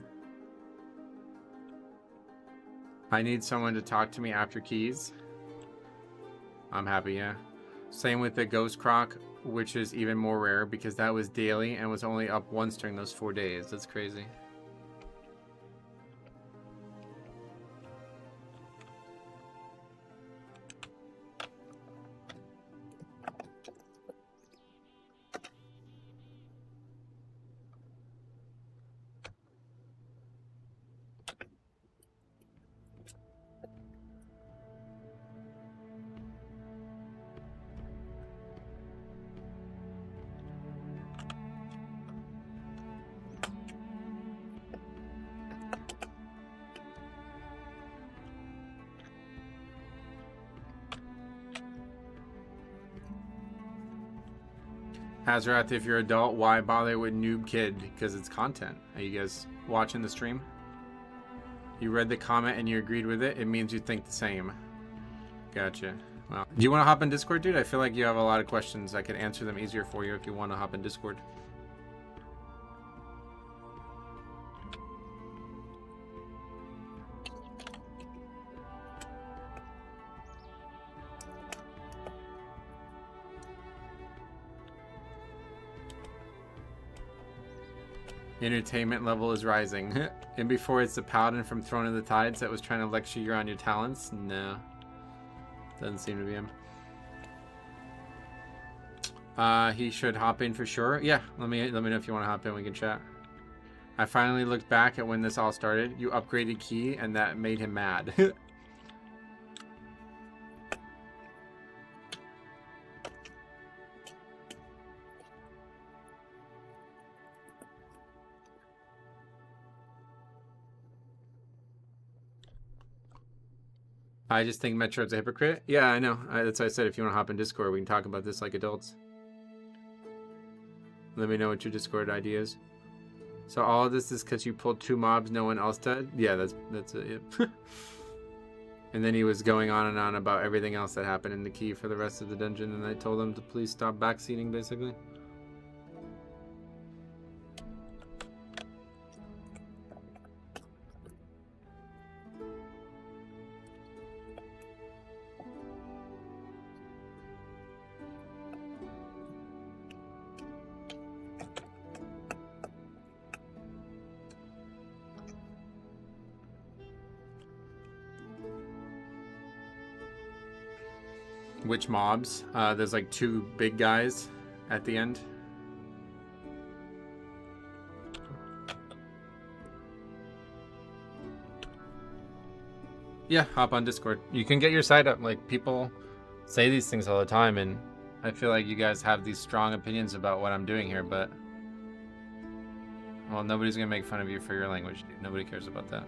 Speaker 1: I need someone to talk to me after keys. I'm happy, yeah. Same with the Ghost Croc, which is even more rare because that was daily and was only up once during those 4 days. That's crazy. Hazarath, if you're adult, why bother with Noob Kid? Because it's content. Are you guys watching the stream? You read the comment and you agreed with it? It means you think the same. Gotcha. Well, do you want to hop in Discord, dude? I feel like you have a lot of questions. I could answer them easier for you if you want to hop in Discord. Entertainment level is rising. And before it's the paladin from Throne of the Tides that was trying to lecture you on your talents? No. Doesn't seem to be him. He should hop in for sure. Yeah, let me know if you want to hop in, we can chat. I finally looked back at when this all started. You upgraded Key and that made him mad. I just think Metroid's a hypocrite. Yeah, I know. That's why I said if you want to hop in Discord, we can talk about this like adults. Let me know what your Discord idea is. So all of this is because you pulled 2 mobs no one else did? Yeah, that's it. Yeah. And then he was going on and on about everything else that happened in the key for the rest of the dungeon, and I told him to please stop backseating, basically. Which mobs? There's like 2 big guys at the end. Yeah, hop on Discord. You can get your side up. Like, people say these things all the time, and I feel like you guys have these strong opinions about what I'm doing here, but well, nobody's gonna make fun of you for your language, dude. Nobody cares about that.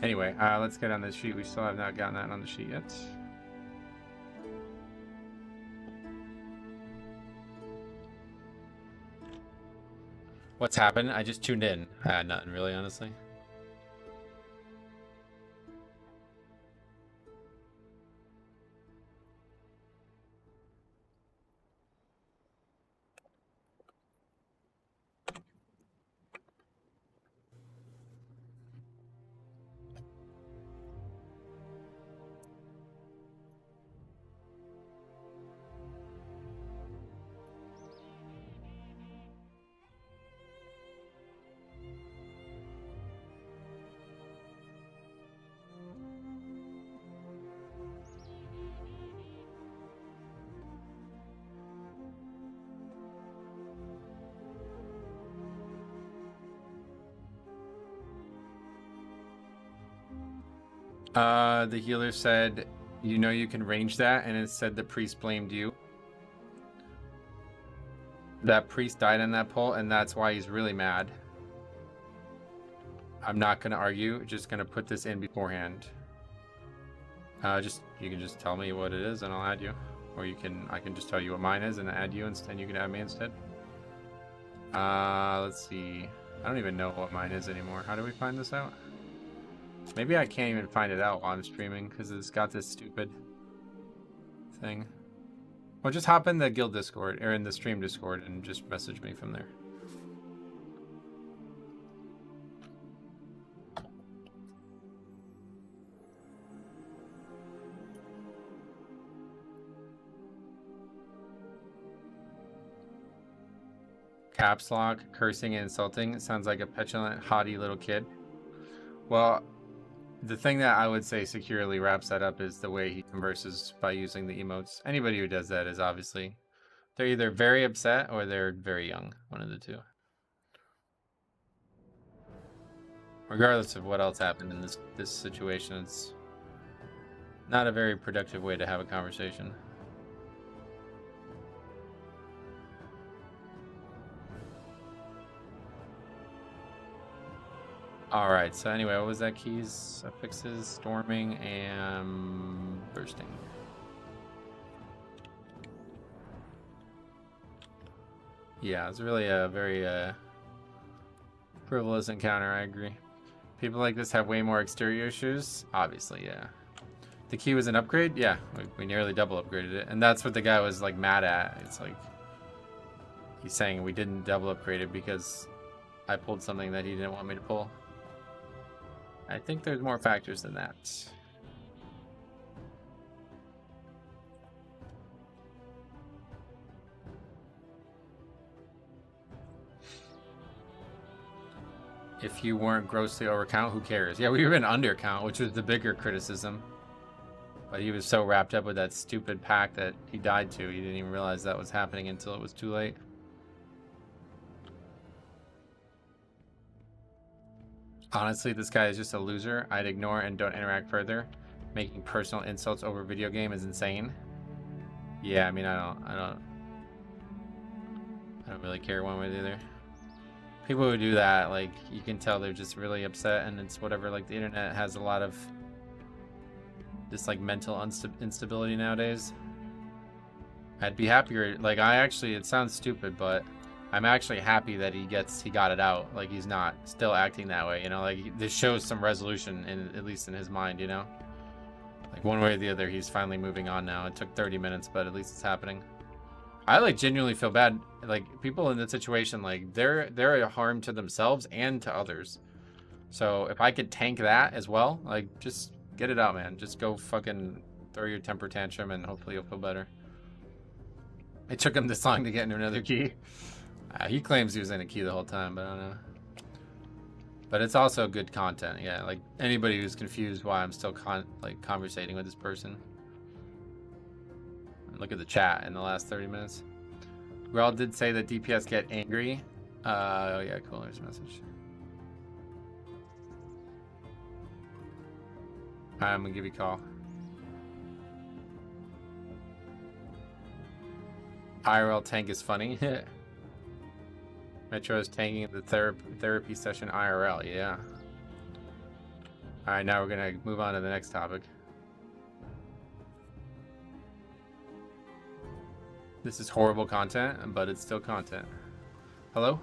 Speaker 1: Anyway, let's get on this sheet. We still have not gotten that on the sheet yet. What's happened? I just tuned in. Nothing really, honestly. The healer said, you know you can range that, and it said the priest blamed you. That priest died in that poll, and that's why he's really mad. I'm not going to argue, just going to put this in beforehand. You can just tell me what it is and I'll add you. Or I can just tell you what mine is and add you instead, and you can add me instead. Let's see. I don't even know what mine is anymore. How do we find this out? Maybe I can't even find it out while I'm streaming because it's got this stupid thing. Well, just hop in the guild Discord or in the stream Discord and just message me from there. Caps lock, cursing and insulting. It sounds like a petulant, haughty little kid. Well, the thing that I would say securely wraps that up is the way he converses by using the emotes. Anybody who does that is obviously, they're either very upset or they're very young. One of the two. Regardless of what else happened in this situation, it's not a very productive way to have a conversation. Alright, so anyway, what was that? Keys, affixes, storming, and bursting. Yeah, it's really a very frivolous encounter, I agree. People like this have way more exterior issues? Obviously, yeah. The key was an upgrade? Yeah, we nearly double upgraded it. And that's what the guy was like mad at. It's like, he's saying we didn't double upgrade it because I pulled something that he didn't want me to pull. I think there's more factors than that. If you weren't grossly overcount, who cares? Yeah, we were in undercount, which was the bigger criticism. But he was so wrapped up with that stupid pack that he died to. He didn't even realize that was happening until it was too late. Honestly, this guy is just a loser. I'd ignore and don't interact further. Making personal insults over video game is insane. Yeah, I mean, I don't really care one way or the other. People who do that, like, you can tell they're just really upset, and it's whatever. Like, the internet has a lot of this like mental instability nowadays. I'd be happier. Like, it sounds stupid, but I'm actually happy that he got it out. Like, he's not still acting that way, you know? Like, this shows some resolution, at least in his mind, you know? Like, one way or the other, he's finally moving on now. It took 30 minutes, but at least it's happening. I, like, genuinely feel bad. Like, people in that situation, like, they're a harm to themselves and to others. So, if I could tank that as well, like, just get it out, man. Just go fucking throw your temper tantrum, and hopefully you'll feel better. It took him this long to get into another key. He claims he was in a key the whole time, but I don't know. But it's also good content, yeah. Like, anybody who's confused why I'm still conversating with this person. Look at the chat in the last 30 minutes. Grawl did say that DPS get angry. Oh yeah, cool, there's a message. Alright, I'm gonna give you a call. IRL tank is funny. Metro is tanking the therapy session IRL, yeah. Alright, now we're gonna move on to the next topic. This is horrible content, but it's still content. Hello?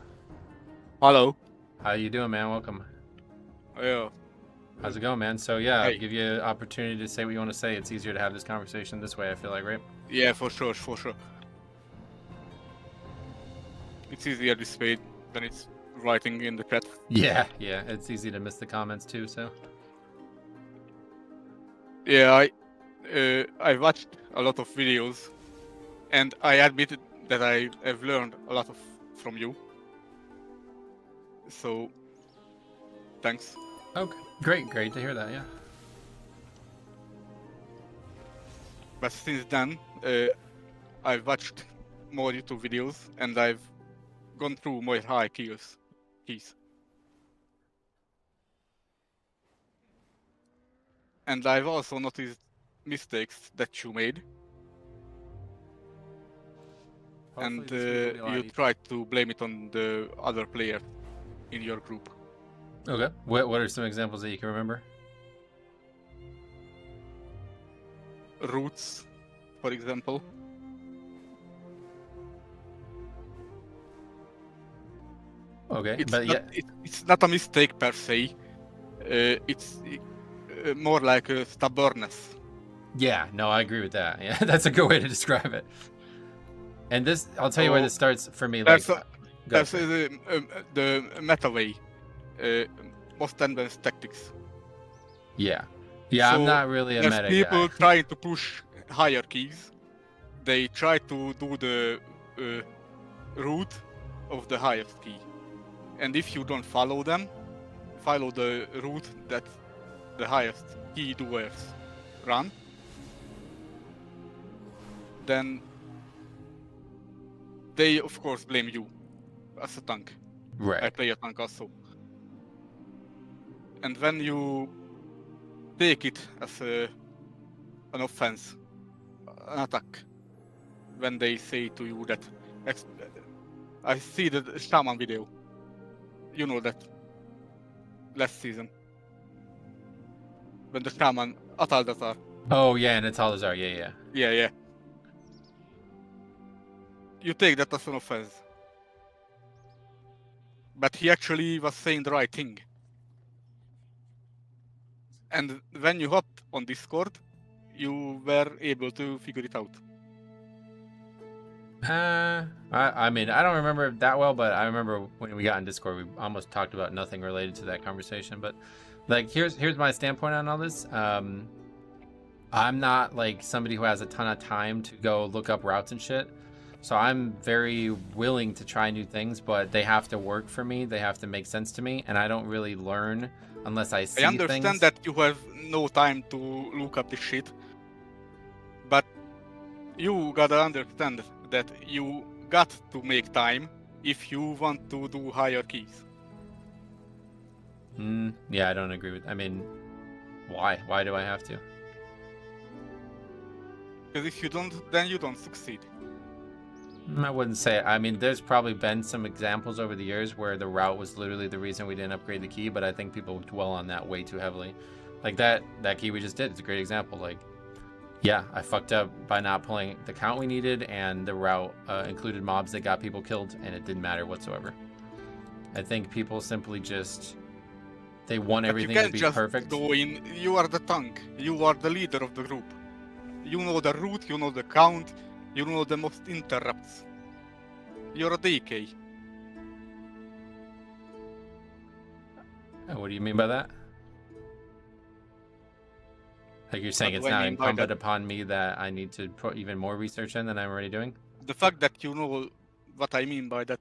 Speaker 5: Hello.
Speaker 1: How you doing, man? Welcome.
Speaker 5: Yeah.
Speaker 1: How's it going, man? So yeah,
Speaker 5: Hey.
Speaker 1: I'll give you an opportunity to say what you want to say. It's easier to have this conversation this way, I feel like, right?
Speaker 5: Yeah, for sure, for sure. It's easier this way than it's writing in the chat.
Speaker 1: Yeah, yeah. It's easy to miss the comments too, so.
Speaker 5: Yeah, I watched a lot of videos, and I admitted that I have learned a lot from you. So, thanks.
Speaker 1: Okay, great to hear that, yeah.
Speaker 5: But since then, I've watched more YouTube videos, and I've gone through more high keys. And I've also noticed mistakes that you made.
Speaker 1: Hopefully
Speaker 5: And
Speaker 1: this week will be a lot
Speaker 5: you
Speaker 1: easier.
Speaker 5: try to blame it on the other player in your group.
Speaker 1: Okay. What are some examples that you can remember?
Speaker 5: Roots, for example.
Speaker 1: Okay,
Speaker 5: It's
Speaker 1: but
Speaker 5: not,
Speaker 1: yeah,
Speaker 5: it's not a mistake per se. It's more like a stubbornness.
Speaker 1: yeah, no, I agree with that. Yeah, that's a good way to describe it. And this, I'll tell you where
Speaker 5: So
Speaker 1: this starts for me. Like,
Speaker 5: there's
Speaker 1: for it.
Speaker 5: the meta way, most advanced tactics.
Speaker 1: Yeah, yeah, I'm
Speaker 5: So
Speaker 1: not really a
Speaker 5: there's
Speaker 1: meta
Speaker 5: people
Speaker 1: guy.
Speaker 5: trying to push hierarchies. They try to do the root of the highest key, and if you don't follow them, follow the route that the highest key doers run, then they of course blame you as a tank. I
Speaker 1: Right.
Speaker 5: play a tank also. And when you take it as an offense, an attack, when they say to you that I see the shaman video, you know that last season, when the shaman Ataldatar,
Speaker 1: Oh yeah, and it's all are. Yeah, yeah.
Speaker 5: yeah, you take that as an offense. But he actually was saying the right thing. And when you hopped on Discord, you were able to figure it out.
Speaker 1: I mean, I don't remember it that well, but I remember when we got in Discord, we almost talked about nothing related to that conversation. But like, here's my standpoint on all this. I'm not like somebody who has a ton of time to go look up routes and shit. So I'm very willing to try new things, but they have to work for me. They have to make sense to me, and I don't really learn unless I see
Speaker 5: I understand
Speaker 1: things.
Speaker 5: that you have no time to look up this shit, but you gotta understand that you got to make time if you want to do higher keys.
Speaker 1: Yeah, I don't agree with. I mean, why? Why do I have to?
Speaker 5: Because if you don't, then you don't succeed.
Speaker 1: I wouldn't say. I mean, there's probably been some examples over the years where the route was literally the reason we didn't upgrade the key, but I think people dwell on that way too heavily. Like that key we just did, it's a great example. Like, yeah, I fucked up by not pulling the count we needed, and the route included mobs that got people killed, and it didn't matter whatsoever. I think people simply just, they want
Speaker 5: But
Speaker 1: everything
Speaker 5: you
Speaker 1: to
Speaker 5: can't
Speaker 1: be
Speaker 5: just
Speaker 1: perfect.
Speaker 5: go in. You are the tank. You are the leader of the group. You know the route. You know the count. You know the most interrupts. You're a DK.
Speaker 1: What do you mean by that? Like you're saying
Speaker 5: What
Speaker 1: it's
Speaker 5: do I
Speaker 1: not
Speaker 5: mean by
Speaker 1: incumbent
Speaker 5: that?
Speaker 1: upon me that I need to put even more research in than I'm already doing?
Speaker 5: The fact that you know what I mean by that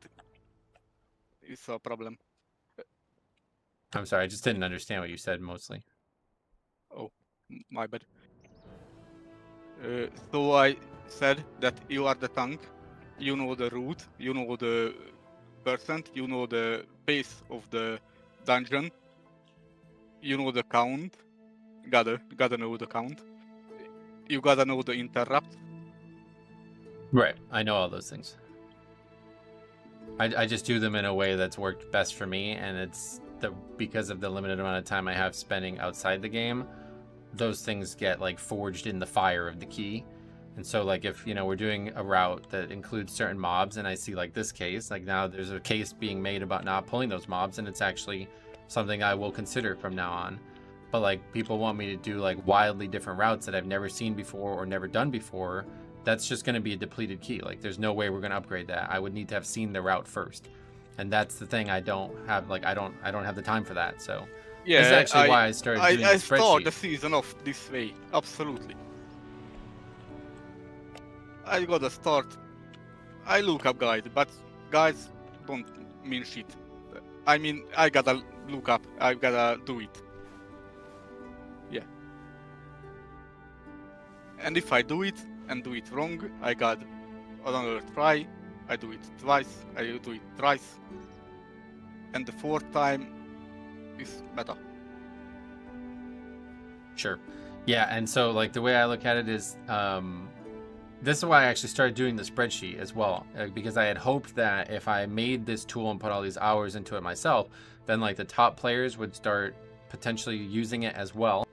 Speaker 5: is a problem.
Speaker 1: I'm sorry, I just didn't understand what you said mostly.
Speaker 5: Oh, my bad. So I said that you are the tank. You know the route. You know the percent. You know the pace of the dungeon. You know the count. Gotta know the count. You gotta know the interrupt.
Speaker 1: Right, I know all those things. I just do them in a way that's worked best for me, and it's because of the limited amount of time I have spending outside the game, those things get like forged in the fire of the key. And so like if we're doing a route that includes certain mobs and I see like this case, like now there's a case being made about not pulling those mobs, and it's actually something I will consider from now on. But like people want me to do like wildly different routes that I've never seen before or never done before. That's just going to be a depleted key. Like there's no way we're going to upgrade that. I would need to have seen the route first. And that's the thing I don't have. Like I don't have the time for that. So
Speaker 5: Yeah,
Speaker 1: this is actually why I started doing
Speaker 5: I
Speaker 1: the
Speaker 5: start
Speaker 1: spreadsheet.
Speaker 5: the season off this way. Absolutely. I gotta start. I look up guide, but guides don't mean shit. I mean, I gotta look up. I gotta do it. Yeah. And if I do it and do it wrong, I got another try. I do it twice. I do it thrice. And the fourth time is meta.
Speaker 1: Sure. Yeah, and so like the way I look at it is, this is why I actually started doing the spreadsheet as well, because I had hoped that if I made this tool and put all these hours into it myself, then like the top players would start potentially using it as well.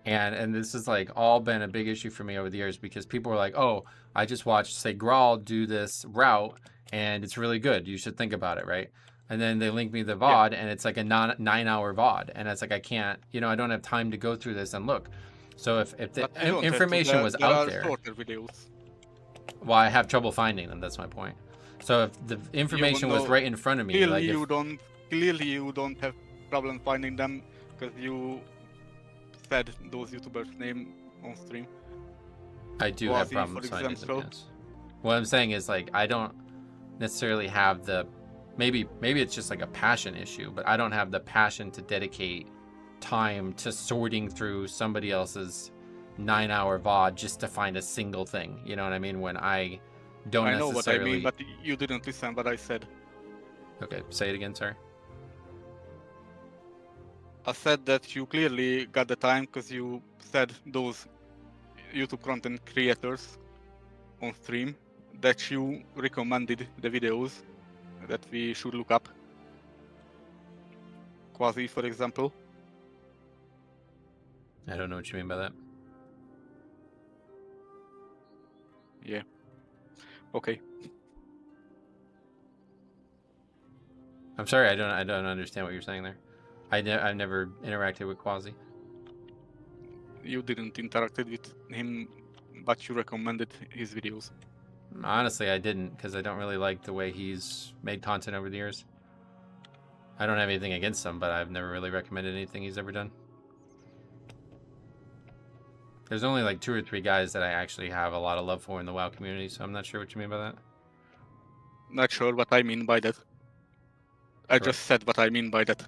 Speaker 1: And this has like all been a big issue for me over the years, because people were like, oh, I just watched, say, Grawl do this route and it's really good. You should think about it, right? And then they link me the VOD and it's like a 9-hour VOD. And it's like, I can't, I don't have time to go through this and look. So if the information was out there,
Speaker 5: shorter videos.
Speaker 1: well, I have trouble finding them. That's my point. So if the information was right in front of me,
Speaker 5: Clearly
Speaker 1: like
Speaker 5: you don't have problem finding them because you said those YouTubers' name on stream.
Speaker 1: I do have
Speaker 5: Quasi,
Speaker 1: problems
Speaker 5: for
Speaker 1: finding them.
Speaker 5: example.
Speaker 1: Yes. What I'm saying is like I don't necessarily have the maybe it's just like a passion issue, but I don't have the passion to dedicate time to sorting through somebody else's 9-hour VOD just to find a single thing. You know what I mean? When I don't
Speaker 5: I know
Speaker 1: necessarily...
Speaker 5: what I mean, but you didn't listen what I said.
Speaker 1: Okay, say it again, sorry.
Speaker 5: I said that you clearly got the time because you said those YouTube content creators on stream that you recommended the videos that we should look up. Quasi, for example.
Speaker 1: I don't know what you mean by that.
Speaker 5: Yeah. Okay.
Speaker 1: I'm sorry, I don't understand what you're saying there. I've never interacted with Quasi.
Speaker 5: You didn't interact with him, but you recommended his videos.
Speaker 1: Honestly, I didn't, because I don't really like the way he's made content over the years. I don't have anything against him, but I've never really recommended anything he's ever done. There's only like 2 or 3 guys that I actually have a lot of love for in the WoW community, so I'm not sure what you mean by that.
Speaker 5: Not sure what I mean by that. I
Speaker 1: Correct.
Speaker 5: just said what I mean by that.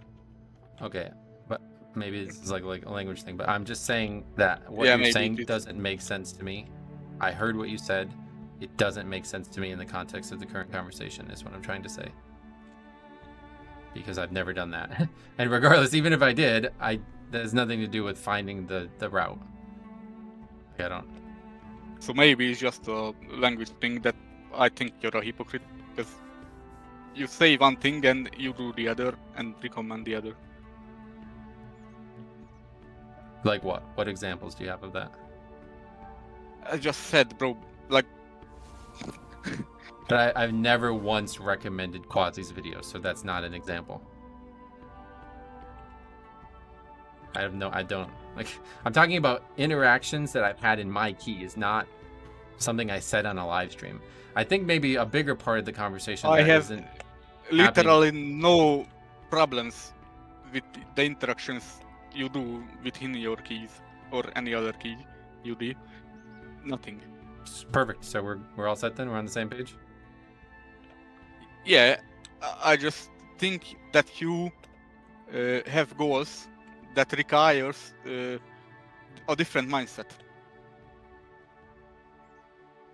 Speaker 1: Okay, but maybe it's like a language thing, but I'm just saying that what
Speaker 5: Yeah,
Speaker 1: you're saying
Speaker 5: maybe
Speaker 1: doesn't make sense to me. I heard what you said. It doesn't make sense to me in the context of the current conversation, is what I'm trying to say. Because I've never done that. And regardless, even if I did, that has nothing to do with finding the route. I don't.
Speaker 5: So maybe it's just a language thing that I think you're a hypocrite because you say one thing and you do the other and recommend the other.
Speaker 1: Like what? What examples do you have of that?
Speaker 5: I just said, bro, like...
Speaker 1: But I've never once recommended Quasi's videos, so that's not an example. I don't. Like, I'm talking about interactions that I've had in my keys, not something I said on a live stream. I think maybe a bigger part of the conversation
Speaker 5: I
Speaker 1: that
Speaker 5: have
Speaker 1: isn't
Speaker 5: literally no problems with the interactions you do within your keys or any other key you do. Nothing.
Speaker 1: perfect. So we're all set then? We're on the same page?
Speaker 5: Yeah, I just think that you have goals that requires a different mindset.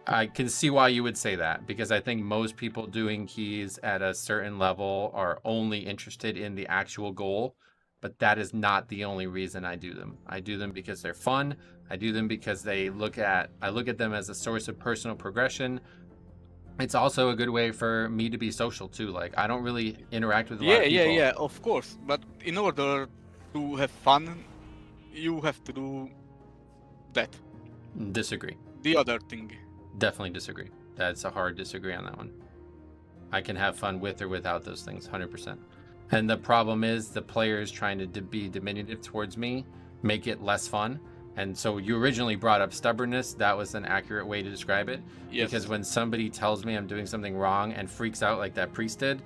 Speaker 1: I can see why you would say that, because I think most people doing keys at a certain level are only interested in the actual goal, but that is not the only reason I do them. I do them because they're fun. I do them because I look at them as a source of personal progression. It's also a good way for me to be social too. Like, I don't really interact with a lot of people.
Speaker 5: Yeah, of course. But in order to have fun, you have to do that.
Speaker 1: Disagree.
Speaker 5: The other thing.
Speaker 1: Definitely disagree. That's a hard disagree on that one. I can have fun with or without those things, 100%. And the problem is the players trying to be diminutive towards me make it less fun. And so you originally brought up stubbornness. That was an accurate way to describe it.
Speaker 5: Yes.
Speaker 1: Because when somebody tells me I'm doing something wrong and freaks out like that priest did,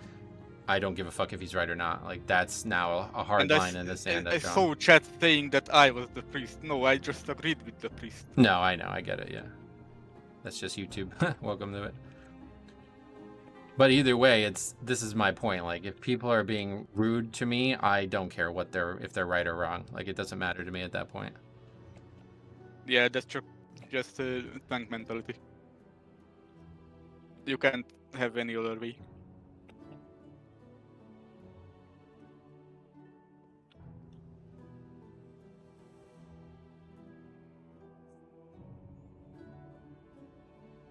Speaker 1: I don't give a fuck if he's right or not. Like, that's now a hard line in the sand.
Speaker 5: I saw chat saying that I was the priest. No, I just agreed with the priest.
Speaker 1: No, I know. I get it, yeah. That's just YouTube. Welcome to it. But either way, this is my point. Like, if people are being rude to me, I don't care if they're right or wrong. Like, it doesn't matter to me at that point.
Speaker 5: Yeah, that's true. Just tank mentality. You can't have any other way.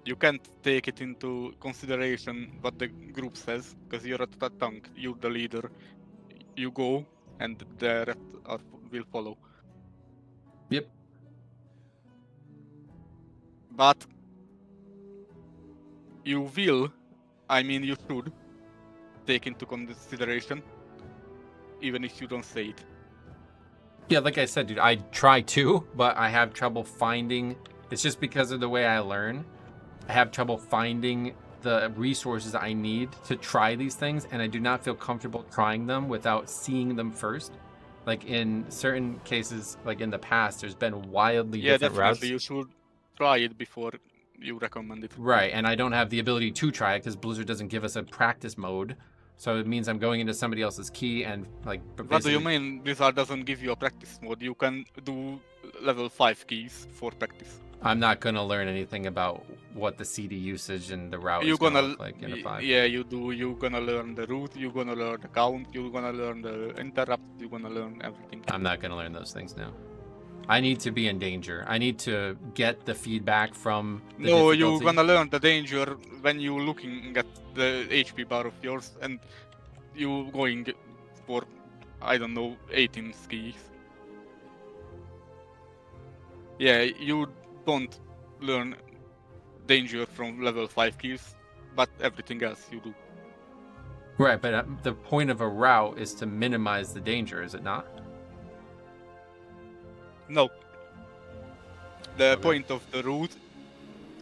Speaker 5: You can't take it into consideration what the group says, because you're at the tank, you're the leader. You go, and the rest will follow.
Speaker 1: Yep.
Speaker 5: But you will, I mean you should, take into consideration, even if you don't say it.
Speaker 1: Yeah, like I said, dude, I try to, but I have trouble finding. It's just because of the way I learn. I have trouble finding the resources I need to try these things, and I do not feel comfortable trying them without seeing them first. Like in certain cases, like in the past, there's been wildly different routes.
Speaker 5: You should try it before you recommend it.
Speaker 1: Right, and I don't have the ability to try it because Blizzard doesn't give us a practice mode. So it means I'm going into somebody else's key and like.
Speaker 5: What do you mean Blizzard doesn't give you a practice mode? You can do level 5 keys for practice.
Speaker 1: I'm not gonna learn anything about what the CD usage and the route
Speaker 5: You're
Speaker 1: is gonna
Speaker 5: gonna
Speaker 1: look like in a 5.
Speaker 5: Yeah, you do. You're gonna learn the route. You're gonna learn the count. You're gonna learn the interrupt. You're gonna learn everything.
Speaker 1: I'm not gonna learn those things now. I need to be in danger. I need to get the feedback from the
Speaker 5: No,
Speaker 1: difficulty.
Speaker 5: you're gonna learn the danger when you're looking at the HP bar of yours and you going for, I don't know, 18 skis. Yeah, you don't learn danger from level 5 keys, but everything else you do.
Speaker 1: Right, but the point of a route is to minimize the danger, is it not?
Speaker 5: No. The
Speaker 1: Okay.
Speaker 5: point of the route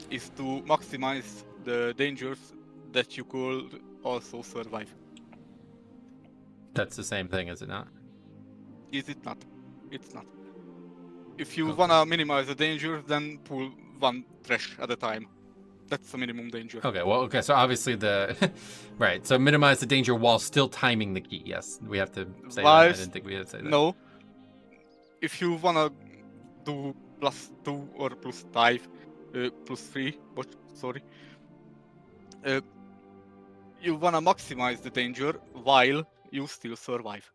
Speaker 5: is to maximize the dangers that you could also survive.
Speaker 1: That's the same thing, is it not?
Speaker 5: Is it not? It's not. If you
Speaker 1: Okay.
Speaker 5: wanna minimize the danger, then pull one trash at a time. That's the minimum danger.
Speaker 1: Okay, well, okay, so obviously the... right, so minimize the danger while still timing the key. Yes, we have to say that. I didn't think we had to say that.
Speaker 5: No. If you wanna do +2 or +5, +3, but sorry. You wanna maximize the danger while you still survive.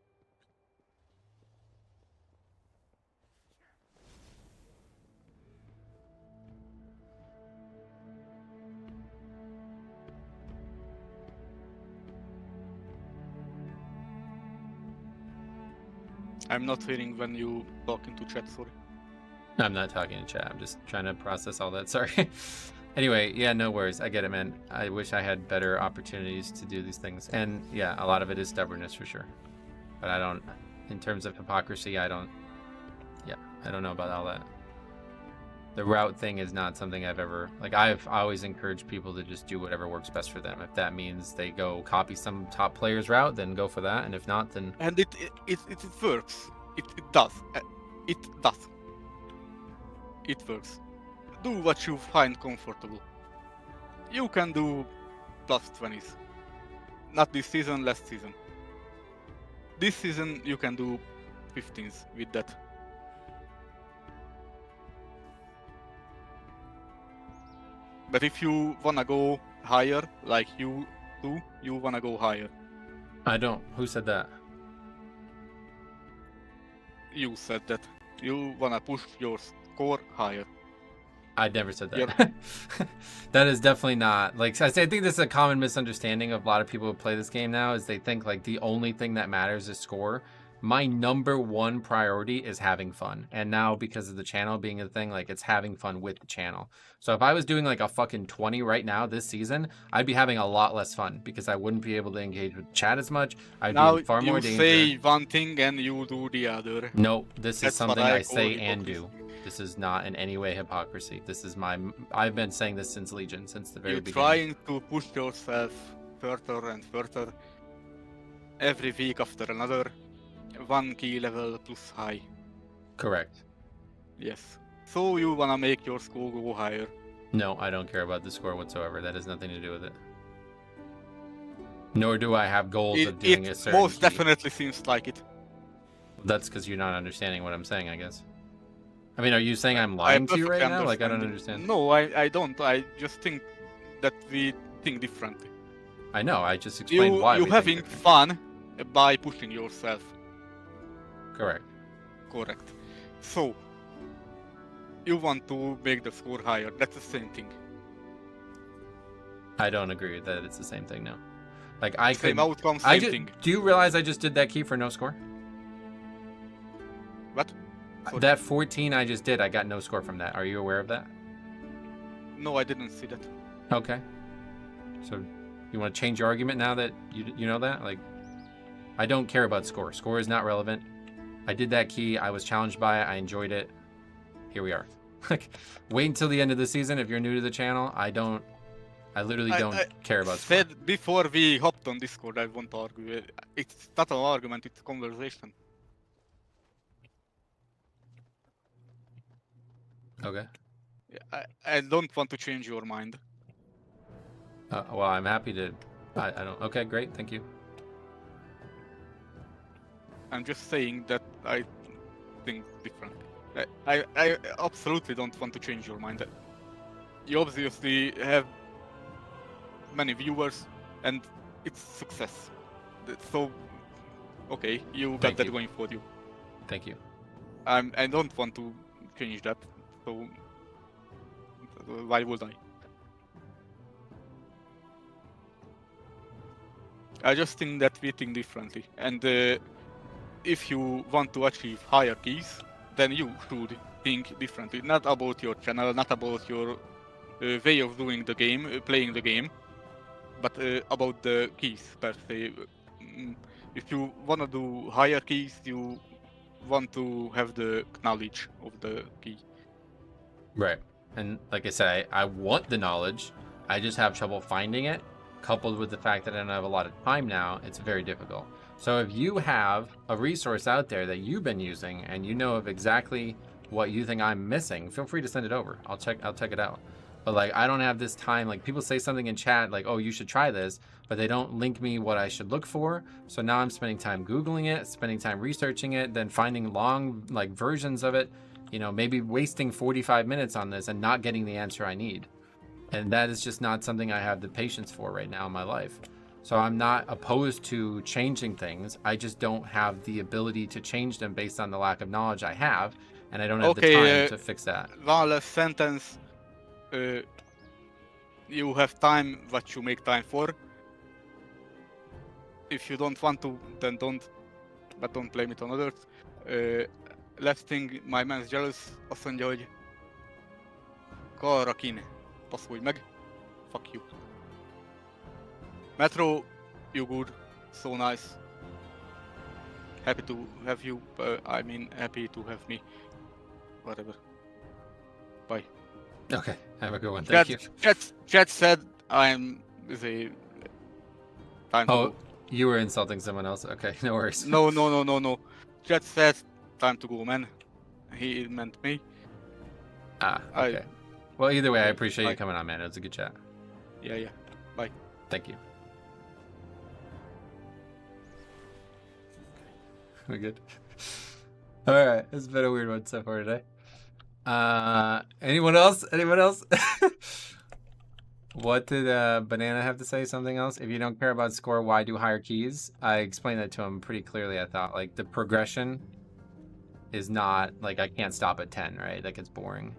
Speaker 5: I'm not hearing when you talk into chat, sorry.
Speaker 1: I'm not talking in chat. I'm just trying to process all that. Sorry. Anyway, yeah, no worries. I get it, man. I wish I had better opportunities to do these things. And yeah, a lot of it is stubbornness for sure. But I don't, in terms of hypocrisy, I don't know about all that. The route thing is not something I've ever, like, I've always encouraged people to just do whatever works best for them. If that means they go copy some top player's route, then go for that. And if not, then...
Speaker 5: And it works. It does. It does. It works. Do what you find comfortable. You can do +20s. Not this season, last season. This season you can do 15s with that. But if you wanna go higher, like you do, you wanna go higher.
Speaker 1: I don't. Who said that?
Speaker 5: You said that. You wanna push your score higher.
Speaker 1: I never said that.
Speaker 5: Yep.
Speaker 1: That is definitely not, like, I think this is a common misunderstanding of a lot of people who play this game now, is they think like the only thing that matters is score. My number one priority is having fun. And now because of the channel being a thing, like, it's having fun with the channel. So if I was doing like a fucking 20 right now this season, I'd be having a lot less fun because I wouldn't be able to engage with chat as much. I'd
Speaker 5: Now
Speaker 1: be in far more
Speaker 5: you
Speaker 1: danger.
Speaker 5: say one thing and you do the other.
Speaker 1: No, this is
Speaker 5: That's what
Speaker 1: something
Speaker 5: I
Speaker 1: I say
Speaker 5: call
Speaker 1: and do.
Speaker 5: hypocrisy.
Speaker 1: This is not in any way hypocrisy. This is I've been saying this since Legion, since the very
Speaker 5: You're
Speaker 1: beginning.
Speaker 5: trying to push yourself further and further every week after another. One key level plus high.
Speaker 1: Correct.
Speaker 5: Yes. So you wanna make your score go higher.
Speaker 1: No, I don't care about the score whatsoever. That has nothing to do with it. Nor do I have goals of doing a
Speaker 5: It
Speaker 1: certain
Speaker 5: most
Speaker 1: key.
Speaker 5: definitely seems like it.
Speaker 1: That's because you're not understanding what I'm saying, I guess. I mean, are you saying I'm lying to you right
Speaker 5: perfectly
Speaker 1: now? Like, I don't
Speaker 5: understand.
Speaker 1: understand.
Speaker 5: No, I don't. I just think that we think differently.
Speaker 1: I know, I just explained why
Speaker 5: You're
Speaker 1: we
Speaker 5: having
Speaker 1: think
Speaker 5: fun by pushing yourself.
Speaker 1: Correct.
Speaker 5: Correct. So, you want to make the score higher. That's the same thing.
Speaker 1: I don't agree that it's the same thing, no. Like, I
Speaker 5: Same
Speaker 1: could...
Speaker 5: outcome, same thing.
Speaker 1: Do you realize I just did that key for no score?
Speaker 5: What? Sorry.
Speaker 1: That 14 I just did, I got no score from that. Are you aware of that?
Speaker 5: No, I didn't see that.
Speaker 1: Okay. So, you want to change your argument now that you know that? Like, I don't care about score. Score is not relevant. I did that key. I was challenged by it. I enjoyed it. Here we are. Like, wait until the end of the season if you're new to the channel. I literally don't care about score.
Speaker 5: Said before we hopped on Discord, I won't argue. It's not an argument, it's a conversation.
Speaker 1: Okay.
Speaker 5: I don't want to change your mind.
Speaker 1: Well, I'm happy to... I don't... Okay, great. Thank you.
Speaker 5: I'm just saying that I think differently. I absolutely don't want to change your mind. You obviously have many viewers, and it's success. So, okay, you got
Speaker 1: Thank
Speaker 5: that
Speaker 1: you.
Speaker 5: going for you.
Speaker 1: Thank you.
Speaker 5: I don't want to change that. So, why would I? I just think that we think differently, and if you want to achieve higher keys, then you should think differently. Not about your channel, not about your way of doing the game, playing the game, but about the keys per se. If you want to do higher keys, you want to have the knowledge of the key.
Speaker 1: Right. And like I said, I want the knowledge. I just have trouble finding it. Coupled with the fact that I don't have a lot of time now, it's very difficult. So if you have a resource out there that you've been using and you know of exactly what you think I'm missing, feel free to send it over. I'll check it out. But like, I don't have this time. Like, people say something in chat like, oh, you should try this, but they don't link me what I should look for. So now I'm spending time Googling it, spending time researching it, then finding long like versions of it, you know, maybe wasting 45 minutes on this and not getting the answer I need. And that is just not something I have the patience for right now in my life. So I'm not opposed to changing things. I just don't have the ability to change them based on the lack of knowledge I have. And I don't have the time to fix that.
Speaker 5: One last sentence. You have time what you make time for. If you don't want to, then don't. But don't blame it on others. Last thing, my man's jealous. Azt mondja, hogy Karakin, passzolj meg. Fuck you. Metro, you good. So nice. Happy to have you. I mean, happy to have me. Whatever. Bye.
Speaker 1: Okay, have a good one. Thank you.
Speaker 5: Chat said I'm the time to go.
Speaker 1: You were insulting someone else. Okay, no worries.
Speaker 5: No. Chat said time to go, man. He meant me.
Speaker 1: Ah, okay. Well, either way, I appreciate you coming on, man. It was a good chat.
Speaker 5: Yeah. Bye.
Speaker 1: Thank you. We good? All right, it's been a weird one so far today. Anyone else? What did Banana have to say? Something else? If you don't care about score, why do higher keys? I explained that to him pretty clearly. I thought like the progression is not like I can't stop at 10, right? Like it's boring.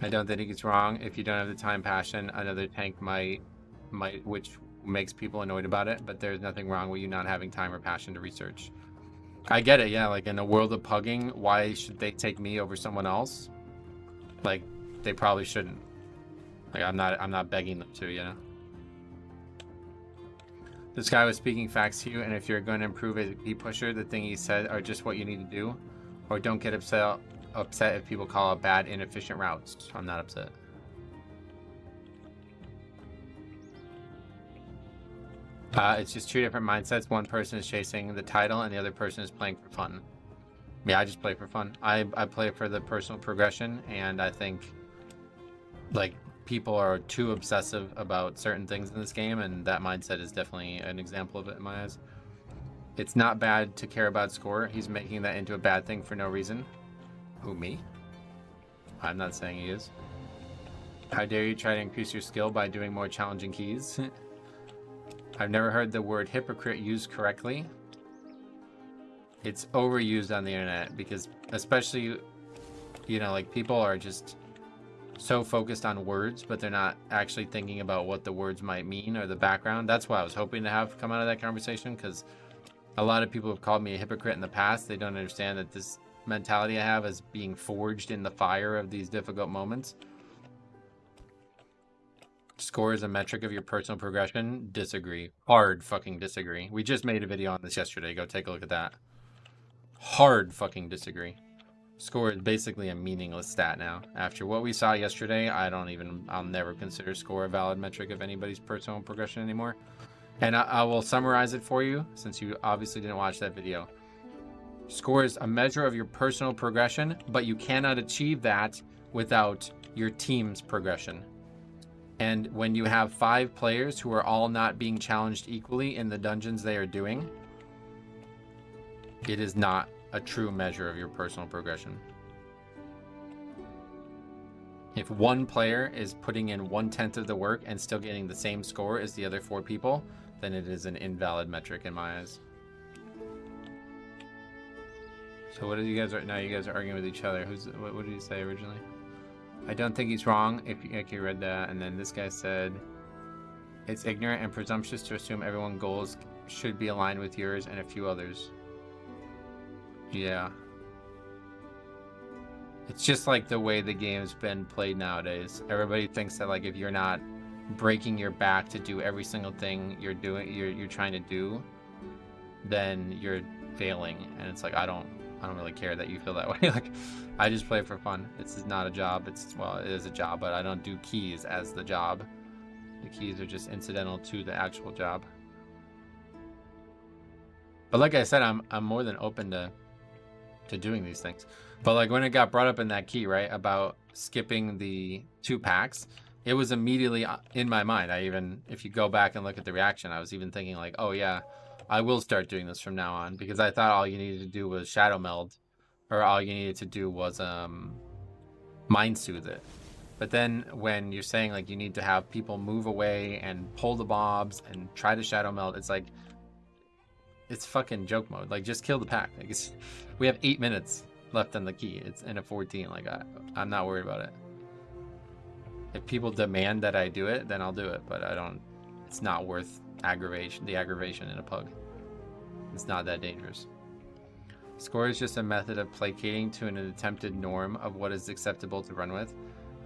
Speaker 1: I don't think it's wrong if you don't have the time passion. Another tank might, which makes people annoyed about it. But there's nothing wrong with you not having time or passion to research. I get it, yeah. Like in a world of pugging, why should they take me over someone else? Like they probably shouldn't. Like I'm not begging them to, you know. This guy was speaking facts to you, and if you're going to improve as a key pusher, the thing he said are just what you need to do, or don't get upset if people call it bad, inefficient routes. I'm not upset. It's just two different mindsets. One person is chasing the title, and the other person is playing for fun. Yeah, I just play for fun. I play for the personal progression, and I think like people are too obsessive about certain things in this game, and that mindset is definitely an example of it in my eyes. It's not bad to care about score. He's making that into a bad thing for no reason. Who, me? I'm not saying he is. How dare you try to increase your skill by doing more challenging keys? I've never heard the word hypocrite used correctly. It's overused on the internet because especially, you know, like people are just so focused on words, but they're not actually thinking about what the words might mean or the background. That's what I was hoping to have come out of that conversation, because a lot of people have called me a hypocrite in the past. They don't understand that this mentality I have is being forged in the fire of these difficult moments. Score is a metric of your personal progression. Disagree. Hard fucking disagree. We just made a video on this yesterday. Go take a look at that. Hard fucking disagree. Score is basically a meaningless stat now. After what we saw yesterday, I'll never consider score a valid metric of anybody's personal progression anymore. And I will summarize it for you, since you obviously didn't watch that video. Score is a measure of your personal progression, but you cannot achieve that without your team's progression. And when you have 5 players who are all not being challenged equally in the dungeons they are doing, it is not a true measure of your personal progression. If one player is putting in 1/10 of the work and still getting the same score as the other 4 people, then it is an invalid metric in my eyes. So what did you guys are now? You guys are arguing with each other. What did you say originally? I don't think he's wrong. If you read that, and then this guy said, it's ignorant and presumptuous to assume everyone's goals should be aligned with yours and a few others. Yeah. It's just like the way the game's been played nowadays. Everybody thinks that like if you're not breaking your back to do every single thing you're trying to do, then you're failing. And it's like I don't really care that you feel that way. Like I just play for fun. It's not a job. Well, it is a job, but I don't do keys as the job. The keys are just incidental to the actual job. But like I said, I'm more than open to doing these things. But like when it got brought up in that key, right, about skipping the 2 packs, it was immediately in my mind. If you go back and look at the reaction, I was even thinking like, oh yeah, I will start doing this from now on, because I thought all you needed to do was shadow meld, or all you needed to do was mind soothe it. But then when you're saying like you need to have people move away and pull the mobs and try to shadow meld, it's like it's fucking joke mode. Like just kill the pack. Like we have 8 minutes left on the key. It's in a 14. Like I'm not worried about it. If people demand that I do it, then I'll do it. But I don't. It's not worth the aggravation in a pug. It's not that dangerous. Score is just a method of placating to an attempted norm of what is acceptable to run with.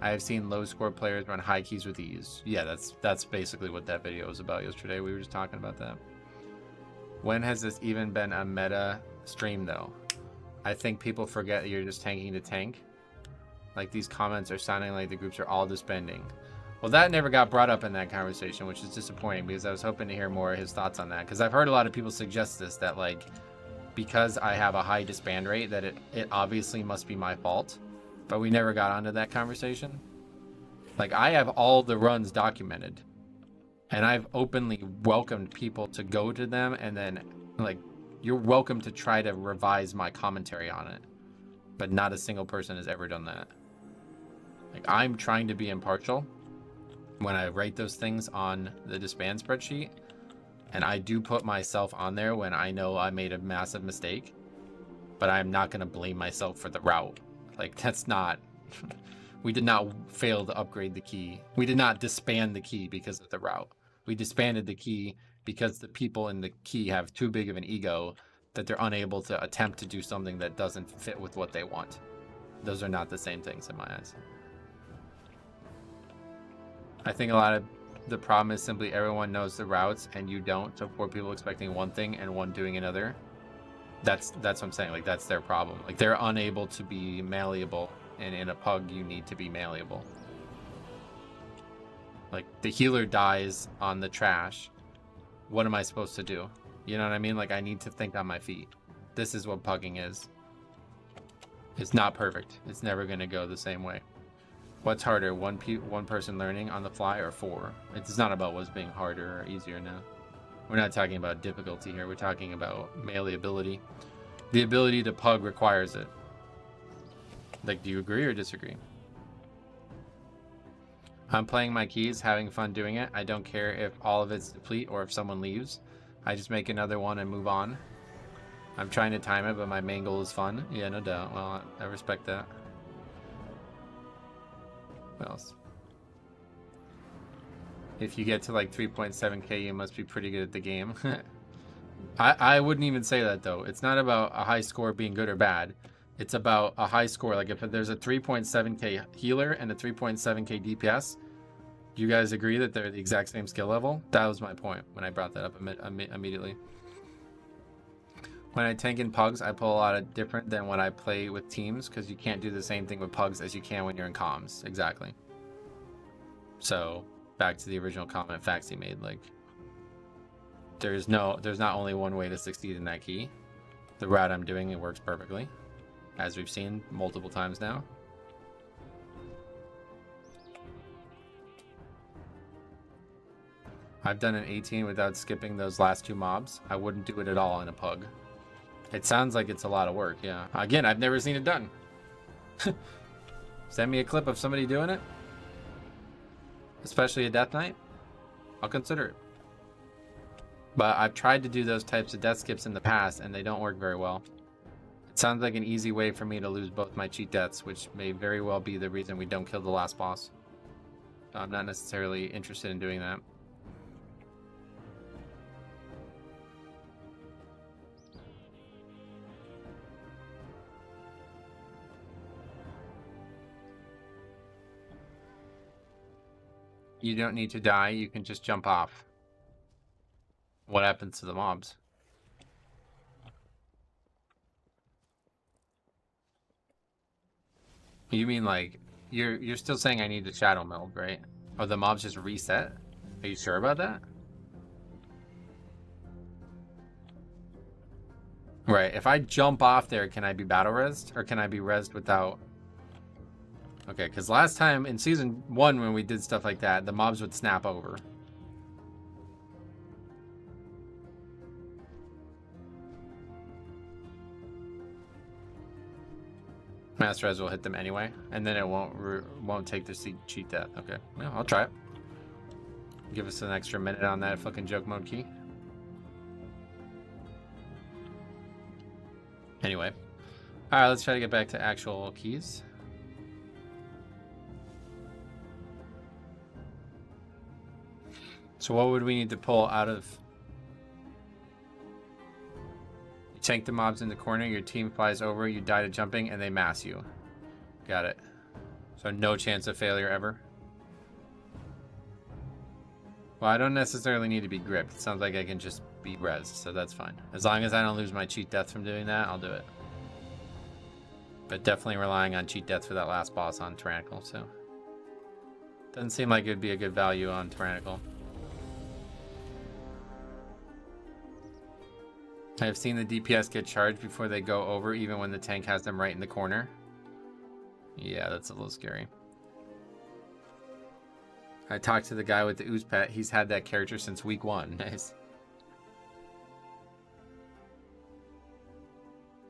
Speaker 1: I have seen low score players run high keys with ease. Yeah, that's basically what that video was about yesterday. We were just talking about that. When has this even been a meta stream though? I think people forget that you're just tanking to tank. Like these comments are sounding like the groups are all disbanding. Well, that never got brought up in that conversation, which is disappointing, because I was hoping to hear more of his thoughts on that. Because I've heard a lot of people suggest this, that like, because I have a high disband rate, that it obviously must be my fault. But we never got onto that conversation. Like, I have all the runs documented. And I've openly welcomed people to go to them, and then, like, you're welcome to try to revise my commentary on it. But not a single person has ever done that. Like, I'm trying to be impartial when I write those things on the disband spreadsheet, and I do put myself on there when I know I made a massive mistake, but I'm not going to blame myself for the route. Like, that's not... We did not fail to upgrade the key. We did not disband the key because of the route. We disbanded the key because the people in the key have too big of an ego that they're unable to attempt to do something that doesn't fit with what they want. Those are not the same things in my eyes. I think a lot of the problem is simply everyone knows the routes and you don't, so 4 people expecting one thing and one doing another. That's what I'm saying. Like, that's their problem. Like, they're unable to be malleable, and in a pug you need to be malleable. Like, the healer dies on the trash. What am I supposed to do? You know what I mean? Like, I need to think on my feet. This is what pugging is. It's not perfect. It's never going to go the same way. What's harder, one person learning on the fly or 4? It's not about what's being harder or easier now. We're not talking about difficulty here. We're talking about malleability. The ability to pug requires it. Like, do you agree or disagree? I'm playing my keys, having fun doing it. I don't care if all of it's deplete or if someone leaves. I just make another one and move on. I'm trying to time it, but my main goal is fun. Yeah, no doubt. Well, I respect that. What else? If you get to like 3.7k, you must be pretty good at the game. I wouldn't even say that though. It's not about a high score being good or bad. It's about a high score. Like if there's a 3.7k healer and a 3.7k DPS, do you guys agree that they're the exact same skill level? That was my point when I brought that up immediately. When I tank in pugs, I pull a lot of different than when I play with teams, because you can't do the same thing with pugs as you can when you're in comms. Exactly. So back to the original comment Faxi made, like there's not only one way to succeed in that key. The route I'm doing, it works perfectly, as we've seen multiple times now. I've done an 18 without skipping those last two mobs. I wouldn't do it at all in a pug. It sounds like it's a lot of work, yeah. Again, I've never seen it done. Send me a clip of somebody doing it. Especially a Death Knight. I'll consider it. But I've tried to do those types of death skips in the past, and they don't work very well. It sounds like an easy way for me to lose both my cheat deaths, which may very well be the reason we don't kill the last boss. So I'm not necessarily interested in doing that. You don't need to die, you can just jump off. What happens to the mobs? You mean like you're still saying I need to shadow meld, right? Or the mobs just reset? Are you sure about that? Right, if I jump off there, can I be battle rezzed? Or can I be rezzed without? Okay, because last time in season 1 when we did stuff like that, the mobs would snap over. Master Res will hit them anyway, and then it won't take the cheat death. Okay, well, I'll try it. Give us an extra minute on that fucking joke mode key. Anyway, all right, let's try to get back to actual keys. So what would we need to pull out of? You tank the mobs in the corner, your team flies over, you die to jumping, and they mass you. Got it. So no chance of failure ever. Well, I don't necessarily need to be gripped. It sounds like I can just be rezzed, so that's fine. As long as I don't lose my cheat death from doing that, I'll do it. But definitely relying on cheat death for that last boss on Tyrannical, so. Doesn't seem like it would be a good value on Tyrannical. I have seen the DPS get charged before they go over, even when the tank has them right in the corner. Yeah, that's a little scary. I talked to the guy with the ooze pet. He's had that character since week 1. Nice.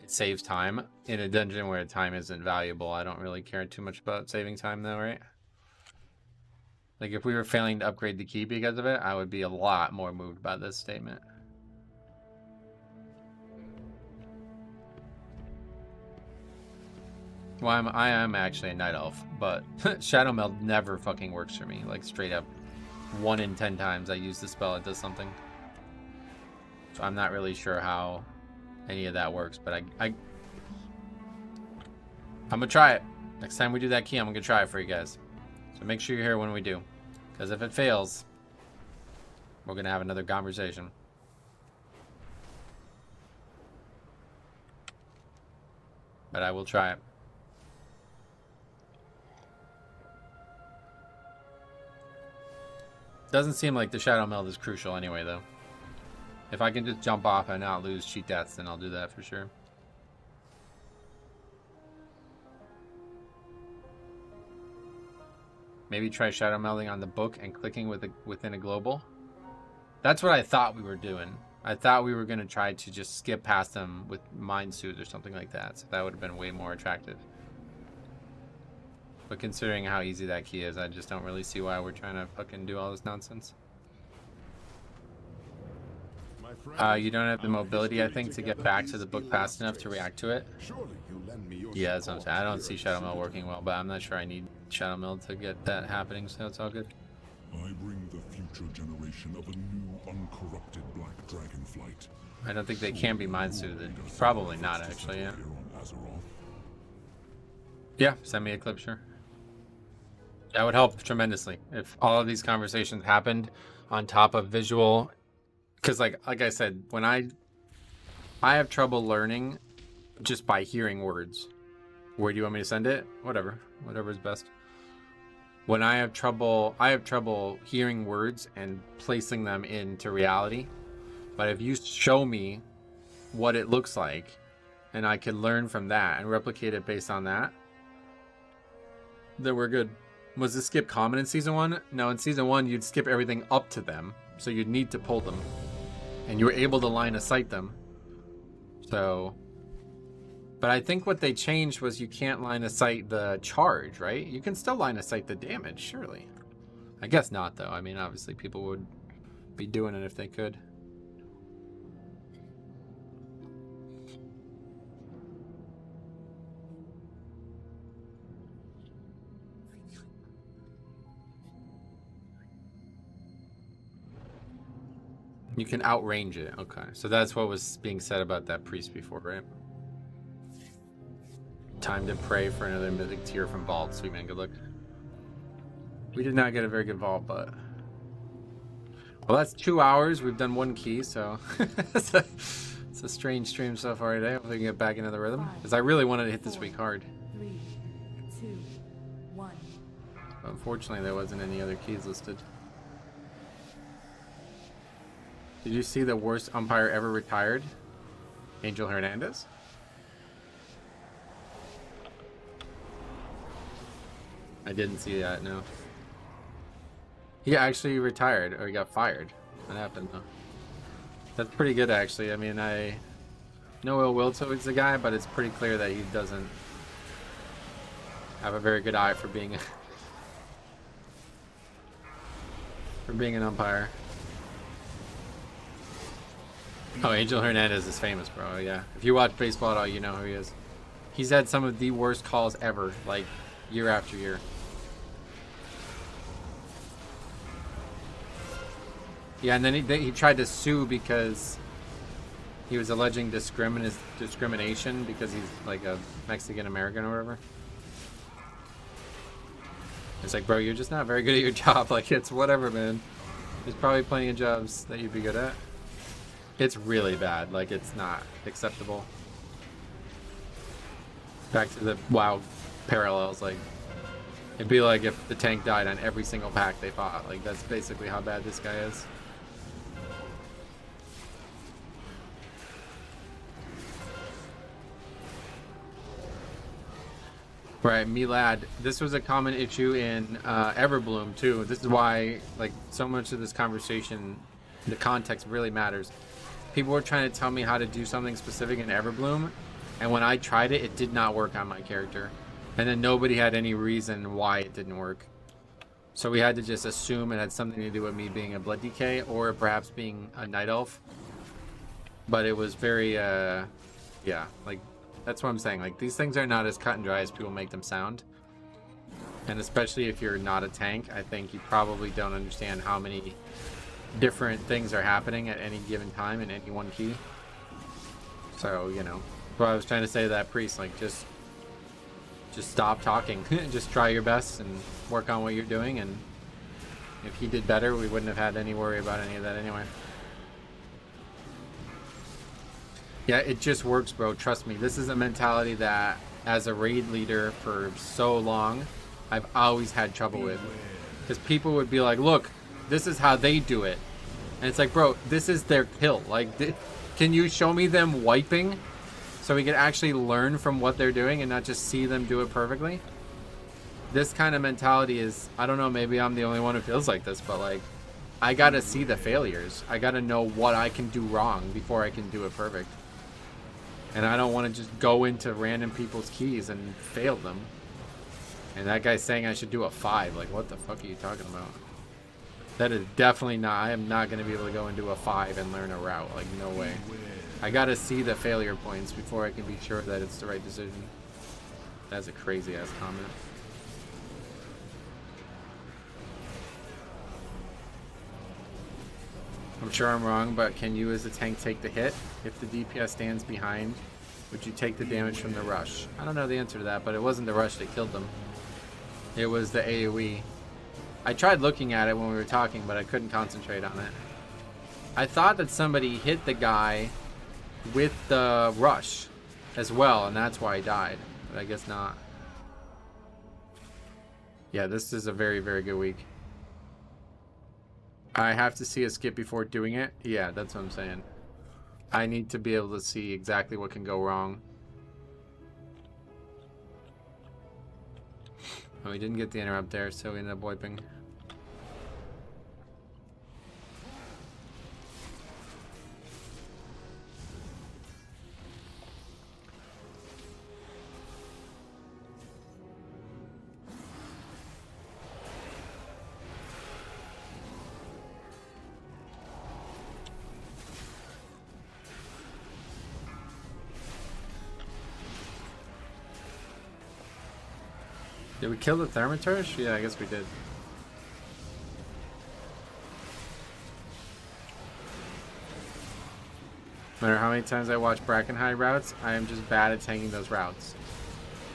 Speaker 1: It saves time in a dungeon where time isn't valuable. I don't really care too much about saving time though, right? Like if we were failing to upgrade the key because of it, I would be a lot more moved by this statement. Well, I am actually a night elf, but shadow meld never fucking works for me. Like straight up, 1 in 10 times I use the spell, it does something. So I'm not really sure how any of that works, but I'm gonna try it. Next time we do that key, I'm gonna try it for you guys. So make sure you're here when we do, because if it fails, we're gonna have another conversation. But I will try it. Doesn't seem like the shadow meld is crucial anyway, though. If I can just jump off and not lose cheat deaths, then I'll do that for sure. Maybe try shadow melding on the book and clicking within a global. That's what I thought we were doing. I thought we were going to try to just skip past them with mind suit or something like that. So that would have been way more attractive. But considering how easy that key is, I just don't really see why we're trying to fucking do all this nonsense. You don't have the mobility, I think, to get back to the book fast enough to react to it. Yeah, that's what I'm saying. I don't see Shadow Meld working well, but I'm not sure I need Shadow Mill to get that happening, so it's all good.
Speaker 6: I bring the future generation of a new uncorrupted black dragonflight.
Speaker 1: I don't think they can be mind suited. Probably not, actually, yeah.
Speaker 6: Here on Azeroth.
Speaker 1: Yeah, send me a clip, sure. That would help tremendously if all of these conversations happened on top of visual. Because, like I said, when I have trouble learning just by hearing words. Where do you want me to send it? Whatever is best. When I have trouble hearing words and placing them into reality. But if you show me what it looks like, and I can learn from that and replicate it based on that, then we're good. Was this skip common in Season 1? No, in Season 1, you'd skip everything up to them, so you'd need to pull them. And you were able to line of sight them. So... But I think what they changed was you can't line of sight the charge, right? You can still line of sight the damage, surely. I guess not, though. I mean, obviously, people would be doing it if they could. You can outrange it. Okay, so that's what was being said about that priest before, right? Time to pray for another mythic tier from Vault. Sweet man, good luck. We did not get a very good Vault, but... Well, that's 2 hours. We've done 1 key, so... it's a strange stream so far today. Hopefully we can get back into the rhythm. Because I really wanted to hit this week hard.
Speaker 4: 3, 2, 1.
Speaker 1: But unfortunately, there wasn't any other keys listed. Did you see the worst umpire ever retired? Angel Hernandez? I didn't see that, no. He actually retired, or he got fired. That happened, though. That's pretty good, actually. I mean, no ill will towards the guy, but it's pretty clear that he doesn't have a very good eye for being an umpire. Oh, Angel Hernandez is famous, bro. Yeah. If you watch baseball at all, you know who he is. He's had some of the worst calls ever, like, year after year. Yeah, and then he tried to sue because he was alleging discrimination because he's like a Mexican American or whatever. It's like, bro, you're just not very good at your job. Like, it's whatever, man. There's probably plenty of jobs that you'd be good at. It's really bad. Like, it's not acceptable. Back to the WoW parallels, like, it'd be like if the tank died on every single pack they fought. Like, that's basically how bad this guy is. Right, Milad. This was a common issue in Everbloom too. This is why, like, so much of this conversation, the context really matters. People were trying to tell me how to do something specific in Everbloom, and when I tried it, it did not work on my character. And then nobody had any reason why it didn't work. So we had to just assume it had something to do with me being a Blood DK or perhaps being a Night Elf. But it was very, yeah, like, that's what I'm saying. Like, these things are not as cut and dry as people make them sound. And especially if you're not a tank, I think you probably don't understand how many different things are happening at any given time in any one key. So, you know, what I was trying to say to that priest, like, just stop talking. Just try your best and work on what you're doing. And if he did better, we wouldn't have had any worry about any of that anyway. Yeah, it just works, bro. Trust me. This is a mentality that, as a raid leader for so long, I've always had trouble with. Because people would be like, look, this is how they do it. And it's like, bro, this is their kill. Like, can you show me them wiping so we can actually learn from what they're doing and not just see them do it perfectly? This kind of mentality is, I don't know, maybe I'm the only one who feels like this, but, like, I gotta see the failures. I gotta know what I can do wrong before I can do it perfect. And I don't want to just go into random people's keys and fail them. And that guy's saying I should do a 5. Like, what the fuck are you talking about? That is definitely not. I am not going to be able to go into a 5 and learn a route. Like, no way. I got to see the failure points before I can be sure that it's the right decision. That's a crazy ass comment. I'm sure I'm wrong, but can you as a tank take the hit? If the DPS stands behind, would you take the damage from the rush? I don't know the answer to that, but it wasn't the rush that killed them. It was the AoE. I tried looking at it when we were talking, but I couldn't concentrate on it. I thought that somebody hit the guy with the rush as well, and that's why he died. But I guess not. Yeah, this is a very, very good week. I have to see a skip before doing it. Yeah, that's what I'm saying. I need to be able to see exactly what can go wrong. Oh, we didn't get the interrupt there, so we ended up wiping. Did we kill the Thermaturge? Yeah, I guess we did. No matter how many times I watch Brackenhide routes, I am just bad at tanking those routes.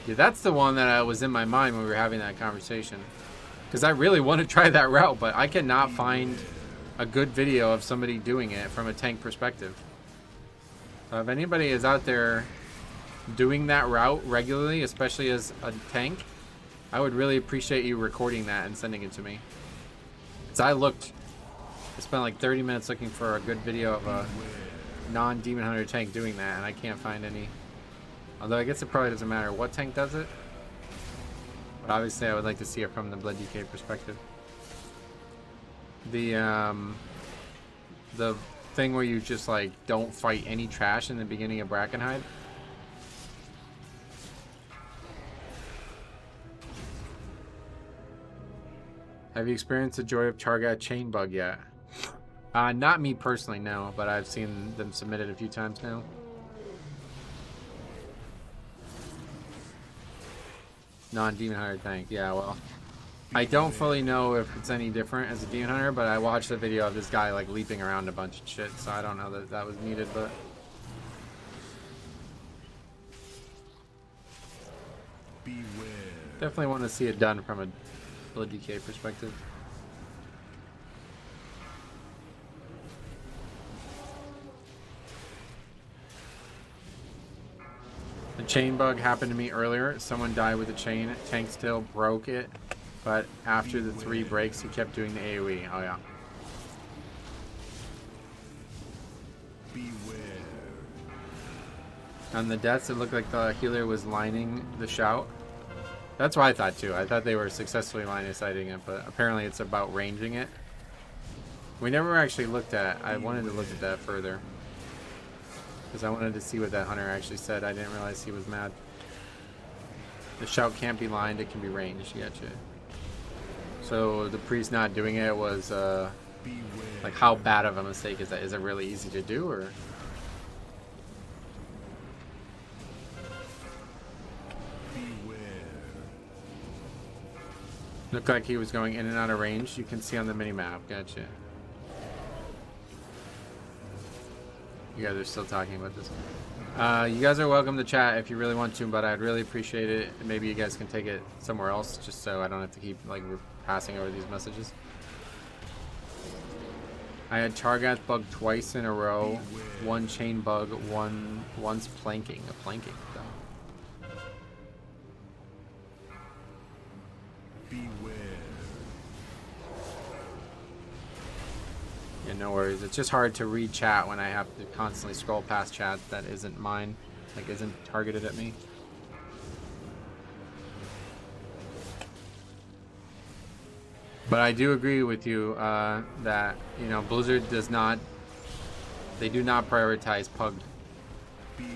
Speaker 1: Yeah, that's the one that was in my mind when we were having that conversation. Because I really want to try that route, but I cannot find a good video of somebody doing it from a tank perspective. If anybody is out there doing that route regularly, especially as a tank, I would really appreciate you recording that and sending it to me. Because I spent like 30 minutes looking for a good video of a non-Demon Hunter tank doing that, and I can't find any. Although I guess it probably doesn't matter what tank does it. But obviously I would like to see it from the Blood DK perspective. The thing where you just like don't fight any trash in the beginning of Brackenhide. Have you experienced the joy of Chargat chain bug yet? Not me personally, no, but I've seen them submitted a few times now. Non-Demon Hunter tank, yeah, well. I don't fully know if it's any different as a Demon Hunter, but I watched a video of this guy like leaping around a bunch of shit, so I don't know that that was needed, but... Definitely want to see it done from a Blood DK perspective. The chain bug happened to me earlier. Someone died with a chain. Tank still broke it, but after the 3 breaks, he kept doing the AoE. Oh yeah. On the deaths, it looked like the healer was lining the shout. That's what I thought too. I thought they were successfully line-of-sighting it, but apparently it's about ranging it. We never actually looked at. I wanted to look at that further. Because I wanted to see what that hunter actually said. I didn't realize he was mad. The shout can't be lined, it can be ranged. Gotcha. So the priest not doing it was, like, how bad of a mistake is that? Is it really easy to do, or? Looked like he was going in and out of range. You can see on the mini-map. Gotcha. You guys are still talking about this. You guys are welcome to chat if you really want to, but I'd really appreciate it. Maybe you guys can take it somewhere else, just so I don't have to keep like passing over these messages. I had Chargath bug twice in a row. 1 chain bug, once planking. A planking, though. Yeah, no worries. It's just hard to read chat when I have to constantly scroll past chat that isn't mine, like isn't targeted at me. But I do agree with you that, you know, Blizzard does not, they do not prioritize pug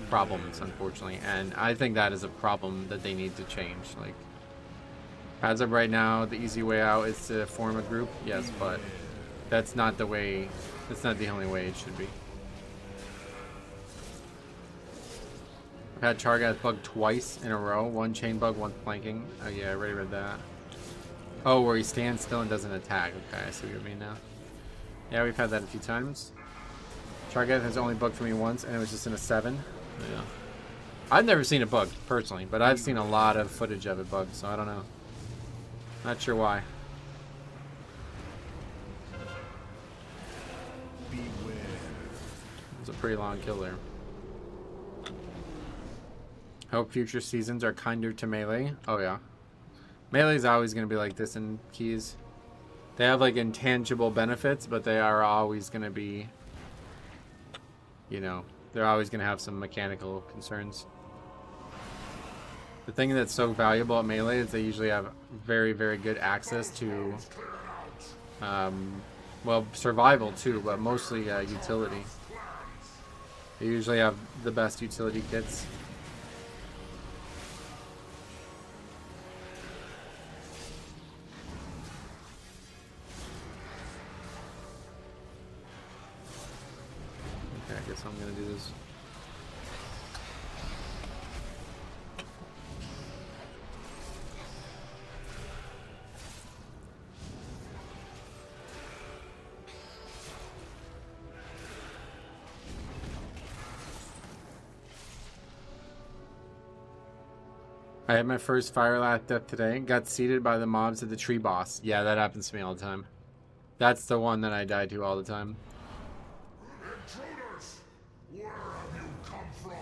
Speaker 1: problems, unfortunately, and I think that is a problem that they need to change. Like, as of right now, the easy way out is to form a group, yes, but that's not the way, that's not the only way it should be. I've had Chargath bug twice in a row. 1 chain bug, 1 planking. Oh yeah, I already read that. Oh, where he stands still and doesn't attack. Okay, I see what you mean now. Yeah, we've had that a few times. Trinket has only bugged for me once, and it was just in a 7. Yeah. I've never seen it bug, personally, but I've seen a lot of footage of it bug, so I don't know. Not sure why. It was a pretty long kill there. Hope future seasons are kinder to Melee. Oh, yeah. Melee's always going to be like this in Keys. They have, like, intangible benefits, but they are always going to be, you know, they're always going to have some mechanical concerns. The thing that's so valuable at Melee is they usually have very, very good access to, well, survival too, but mostly utility. They usually have the best utility kits. Okay, I guess I'm gonna do this. I had my first fire lat death today. Got seated by the mobs at the tree boss. Yeah, that happens to me all the time. That's the one that I die to all the time.
Speaker 3: Intruders! Where have you come from?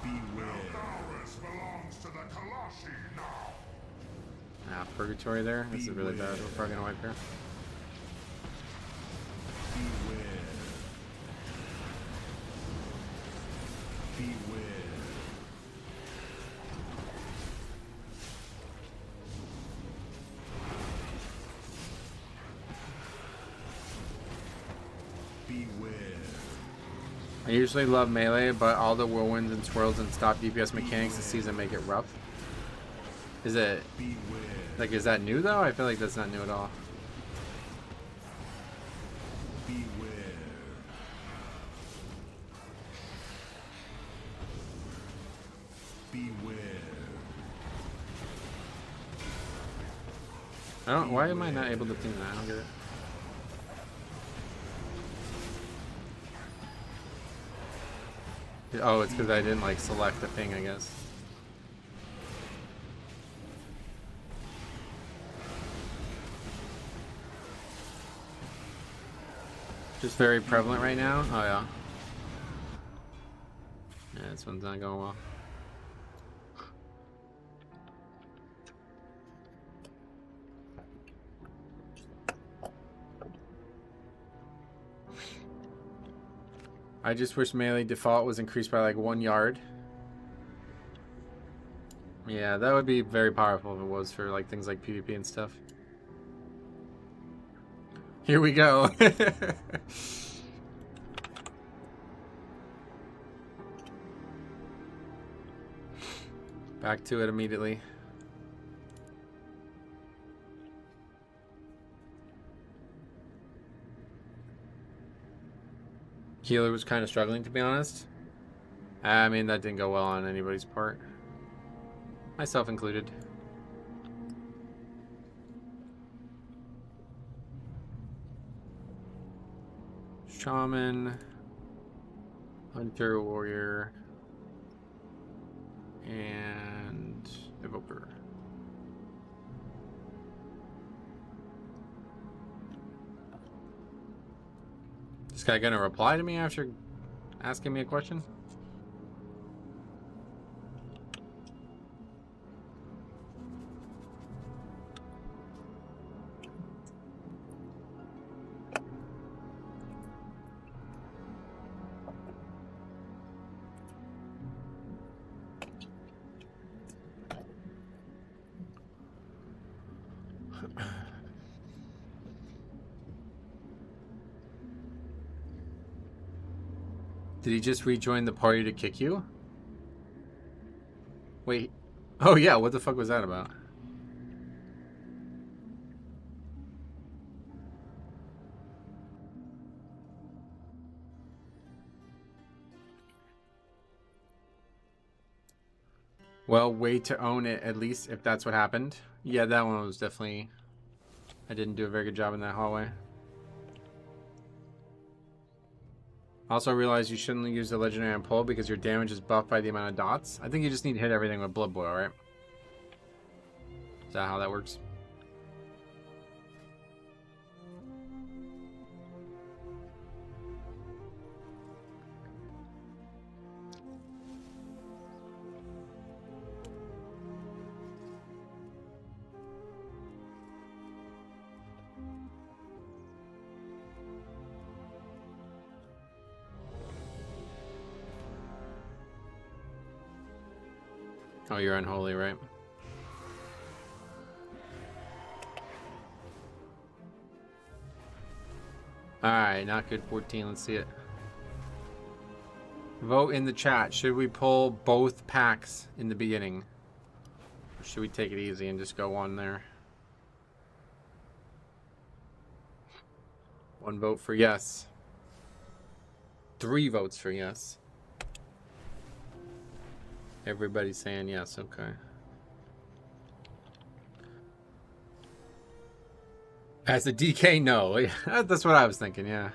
Speaker 3: Beware. Ours belongs to the Kalashi now.
Speaker 1: Ah, purgatory there. This is really bad. We're probably gonna wipe here.
Speaker 3: Beware. Beware. Beware.
Speaker 1: I usually love Melee, but all the whirlwinds and swirls and stop DPS mechanics this season make it rough. Is it, like, is that new though? I feel like that's not new at all.
Speaker 3: Beware. Beware.
Speaker 1: I don't, why am I not able to ping that? I don't get it. Oh, it's because I didn't, like, select the ping, I guess. Just very prevalent right now? Oh, yeah. Yeah, this one's not going well. I just wish Melee default was increased by like 1 yard. Yeah, that would be very powerful if it was for like things like PvP and stuff. Here we go. Back to it immediately. Healer was kind of struggling, to be honest. I mean, that didn't go well on anybody's part. Myself included. Shaman. Hunter, Warrior. And Evoker. This guy gonna reply to me after asking me a question? Did he just rejoin the party to kick you? Wait. Oh yeah, what the fuck was that about? Well, way to own it, at least, if that's what happened. Yeah, that one was definitely... I didn't do a very good job in that hallway. Also realize you shouldn't use the legendary on pull because your damage is buffed by the amount of dots. I think you just need to hit everything with Blood Boil, right? Is that how that works? Oh, you're unholy, right? Alright, not good 14. Let's see it. Vote in the chat. Should we pull both packs in the beginning? Or should we take it easy and just go one there? 1 vote for yes. 3 votes for yes. Everybody's saying yes, okay. As a DK, no. That's what I was thinking, yeah.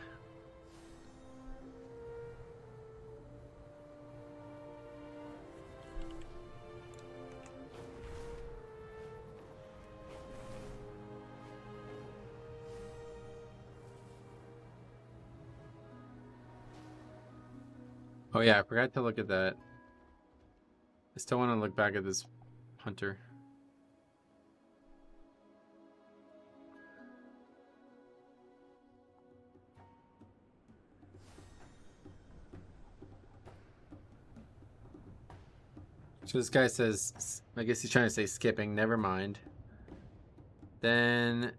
Speaker 1: Oh yeah, I forgot to look at that. I still want to look back at this hunter. So this guy says, I guess he's trying to say skipping, never mind. Then,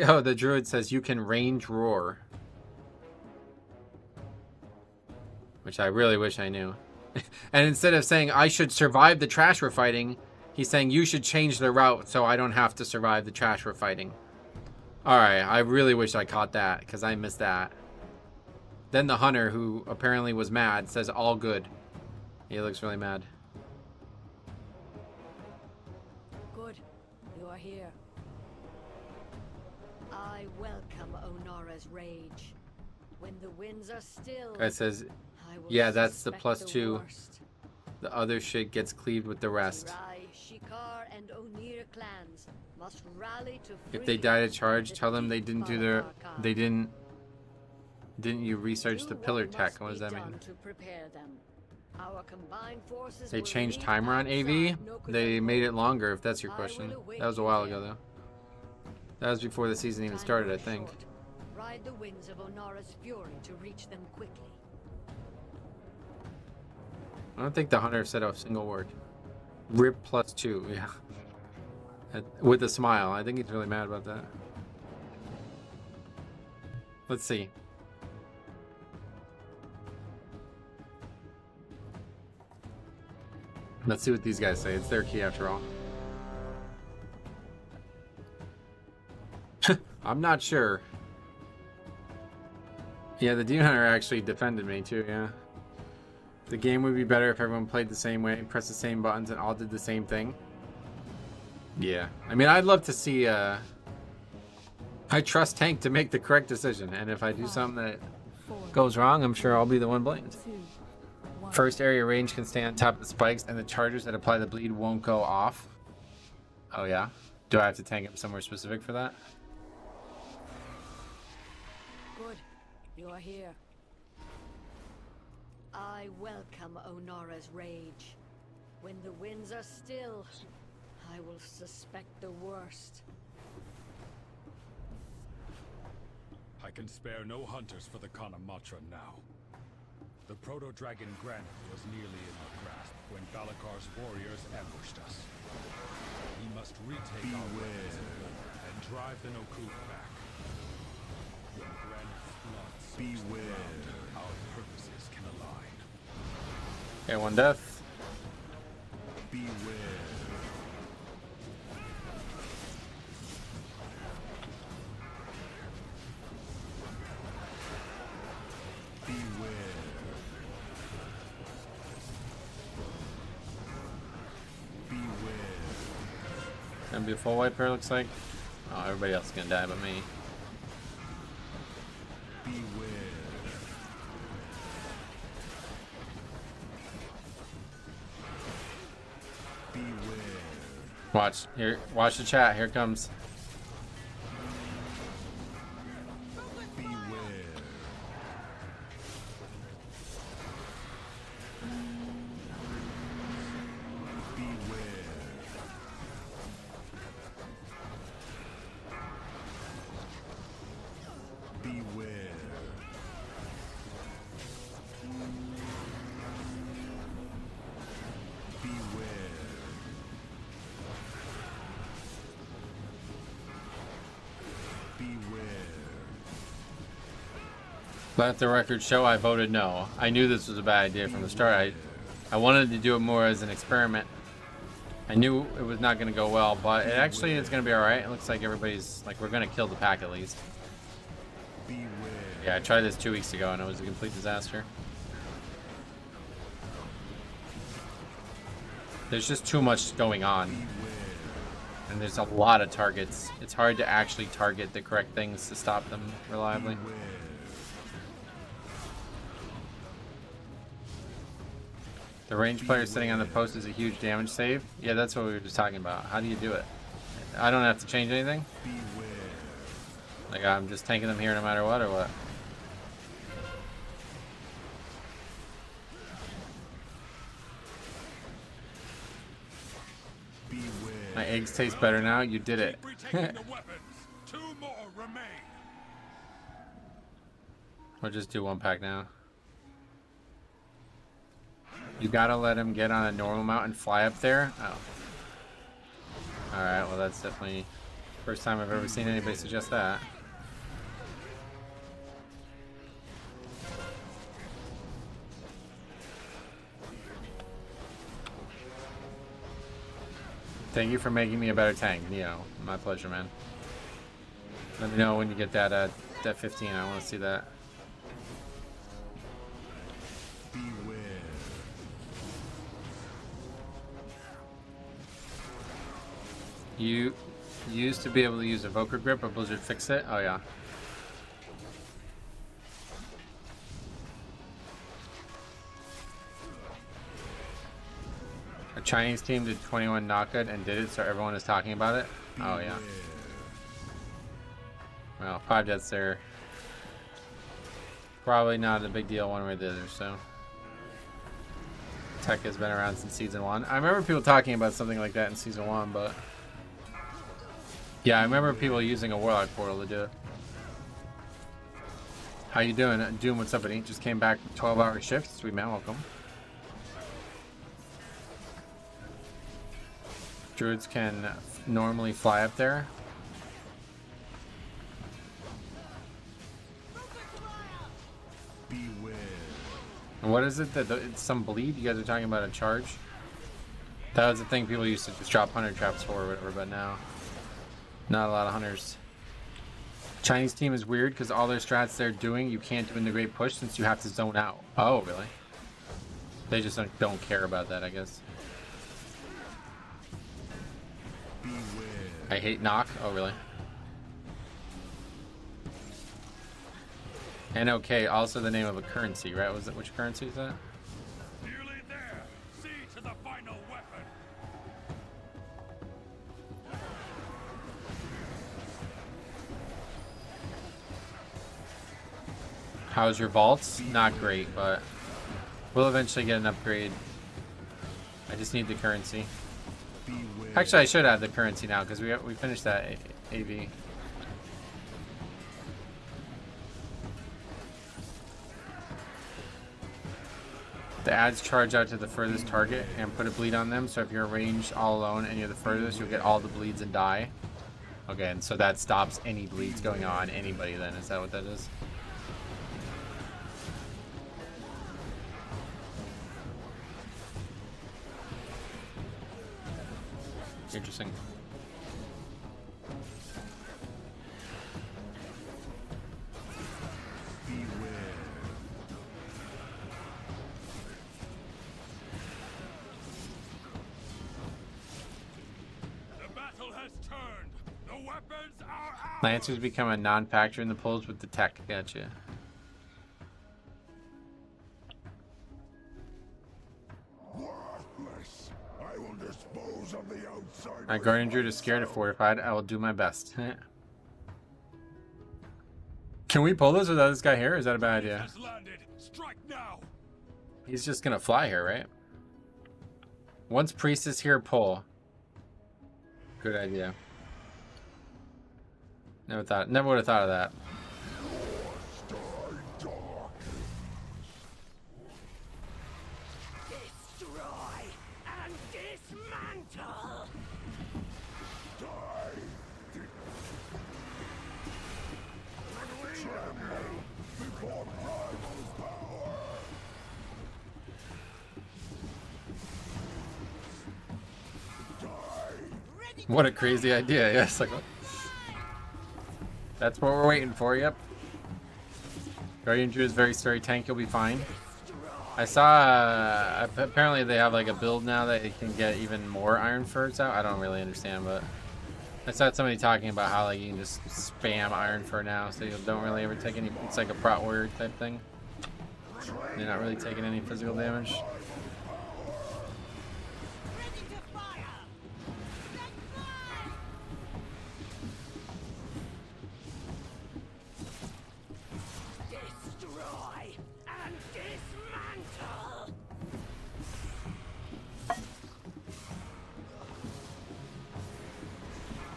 Speaker 1: oh, the druid says you can range roar. Which I really wish I knew. And instead of saying I should survive the trash we're fighting, he's saying you should change the route so I don't have to survive the trash we're fighting. Alright, I really wish I caught that because I missed that. Then the hunter, who apparently was mad, says all good. He looks really mad.
Speaker 4: Good. You are here.
Speaker 7: I welcome Onora's rage. When the winds are still,
Speaker 1: Guy says,
Speaker 7: I will
Speaker 1: yeah, that's the
Speaker 7: suspect
Speaker 1: +2.
Speaker 7: worst.
Speaker 1: The other shit gets cleaved with the rest.
Speaker 7: Rai, Shikar, and Onir clans must rally to
Speaker 1: If they
Speaker 7: free
Speaker 1: die to charge,
Speaker 7: the
Speaker 1: tell them they
Speaker 7: deep
Speaker 1: didn't do
Speaker 7: Bala
Speaker 1: their...
Speaker 7: Archive.
Speaker 1: They didn't you research
Speaker 7: Do
Speaker 1: the pillar
Speaker 7: what
Speaker 1: tech?
Speaker 7: must
Speaker 1: What does
Speaker 7: be
Speaker 1: that mean?
Speaker 7: done to prepare them. Our combined forces
Speaker 1: They
Speaker 7: will
Speaker 1: changed
Speaker 7: leave
Speaker 1: timer on AV?
Speaker 7: outside Nokuta
Speaker 1: They made it
Speaker 7: Road.
Speaker 1: longer, if that's your
Speaker 7: I
Speaker 1: question.
Speaker 7: will await
Speaker 1: That was a
Speaker 7: you
Speaker 1: while
Speaker 7: there.
Speaker 1: ago, though. That was before the season even
Speaker 7: Time
Speaker 1: started, I
Speaker 7: grows
Speaker 1: think.
Speaker 7: short. Ride the winds of Onora's fury to reach them quickly.
Speaker 1: I don't think the hunter said a single word. Rip +2, yeah. With a smile. I think he's really mad about that. Let's see. Let's see what these guys say. It's their key after all. I'm not sure. Yeah, the Demon Hunter actually defended me too, yeah. The game would be better if everyone played the same way, pressed the same buttons, and all did the same thing. Yeah. I mean, I'd love to see, I trust Tank to make the correct decision, and if I do something that
Speaker 4: 4,
Speaker 1: goes wrong, I'm sure I'll be the one blamed.
Speaker 4: 2, 1.
Speaker 1: First area range can stay on top of the spikes, and the charges that apply the bleed won't go off. Oh, yeah? Do I have to tank him somewhere specific for that?
Speaker 4: Good. You are here.
Speaker 7: I welcome Onora's rage. When the winds are still, I will suspect the worst.
Speaker 3: I can spare no hunters for the Kanamatra now. The proto-dragon Granite was nearly in our grasp when Balakar's warriors ambushed us. We must retake our weapons of war and drive the Nokut back. When Granite's blood soaks the ground, our purposes can align.
Speaker 1: Okay, 1 death.
Speaker 3: Beware.
Speaker 1: Gonna be a full wipe here, looks like. Oh, everybody else is gonna die but me. Watch here. Watch the chat. Here it comes. Let the record show I voted no. I knew this was a bad idea from the start. I wanted to do it more as an experiment. I knew it was not going to go well, but it actually is going to be alright. It looks like everybody's, like, we're going to kill the pack at least. Yeah, I tried this 2 weeks ago and it was a complete disaster. There's just too much going on. And there's a lot of targets. It's hard to actually target the correct things to stop them reliably. The range player sitting on the post is a huge damage save. Yeah, that's what we were just talking about. How do you do it? I don't have to change anything? Like, I'm just tanking them here no matter what, or what? My eggs taste better now. You did it. We'll just do one pack now. You gotta let him get on a normal mount and fly up there? Oh. Alright, well that's definitely first time I've ever seen anybody suggest that. Thank you for making me a better tank, Neo. My pleasure, man. Let me know when you get that 15. I want to see that. You used to be able to use Evoker Grip, but Blizzard fixed it? Oh, yeah. A Chinese team did 21 knockout and did it, so everyone is talking about it? Oh, yeah. Well, 5 deaths there. Probably not a big deal one way or the other, so. Tech has been around since Season 1. I remember people talking about something like that in Season 1, but... Yeah, I remember people using a Warlock portal to do it. How you doing? Doom, what's up, buddy? Just came back from 12-hour shift. Sweet man, welcome. Druids can normally fly up there. And what is it that it's some bleed? You guys are talking about a charge? That was the thing people used to just drop hunter traps for or whatever, but now not a lot of hunters. Chinese team is weird because all their strats they're doing you can't do in the Great Push since you have to zone out. Oh, really? They just don't care about that, I guess. I hate knock. Oh, really? NOK, also the name of a currency, right? Was it, which currency is that?
Speaker 3: Nearly there. See to the final weapon.
Speaker 1: How's your vaults? Not great, but we'll eventually get an upgrade. I just need the currency. Actually, I should have the currency now because we finished that AV. The ads charge out to the furthest target and put a bleed on them. So if you're ranged all alone and you're the furthest, you'll get all the bleeds and die. Okay, and so that stops any bleeds going on anybody then. Is that what that is? Interesting.
Speaker 3: The battle has has turned. The weapons are ours.
Speaker 1: Lancers become a non-factor in the polls with the tech. Gotcha.
Speaker 6: Worthless. I will dispose of the outside.
Speaker 1: My guardian druid is scared of fortified. I will do my best. Can we pull this without this guy here? Or is that a bad idea?
Speaker 3: Has landed. Strike now.
Speaker 1: He's just gonna fly here, right? Once priest is here, pull. Good idea. Never would have thought of that.
Speaker 4: Destroy and dismantle.
Speaker 1: What a crazy idea. Yes, like what? That's what we're waiting for. Yep. Guardian Druid is very sturdy tank. You'll be fine. I saw apparently they have like a build now that it can get even more Iron Furs out. I don't really understand, but I saw somebody talking about how like you can just spam Iron Fur now, so you don't really ever take any. It's like a prot warrior type thing. You're not really taking any physical damage.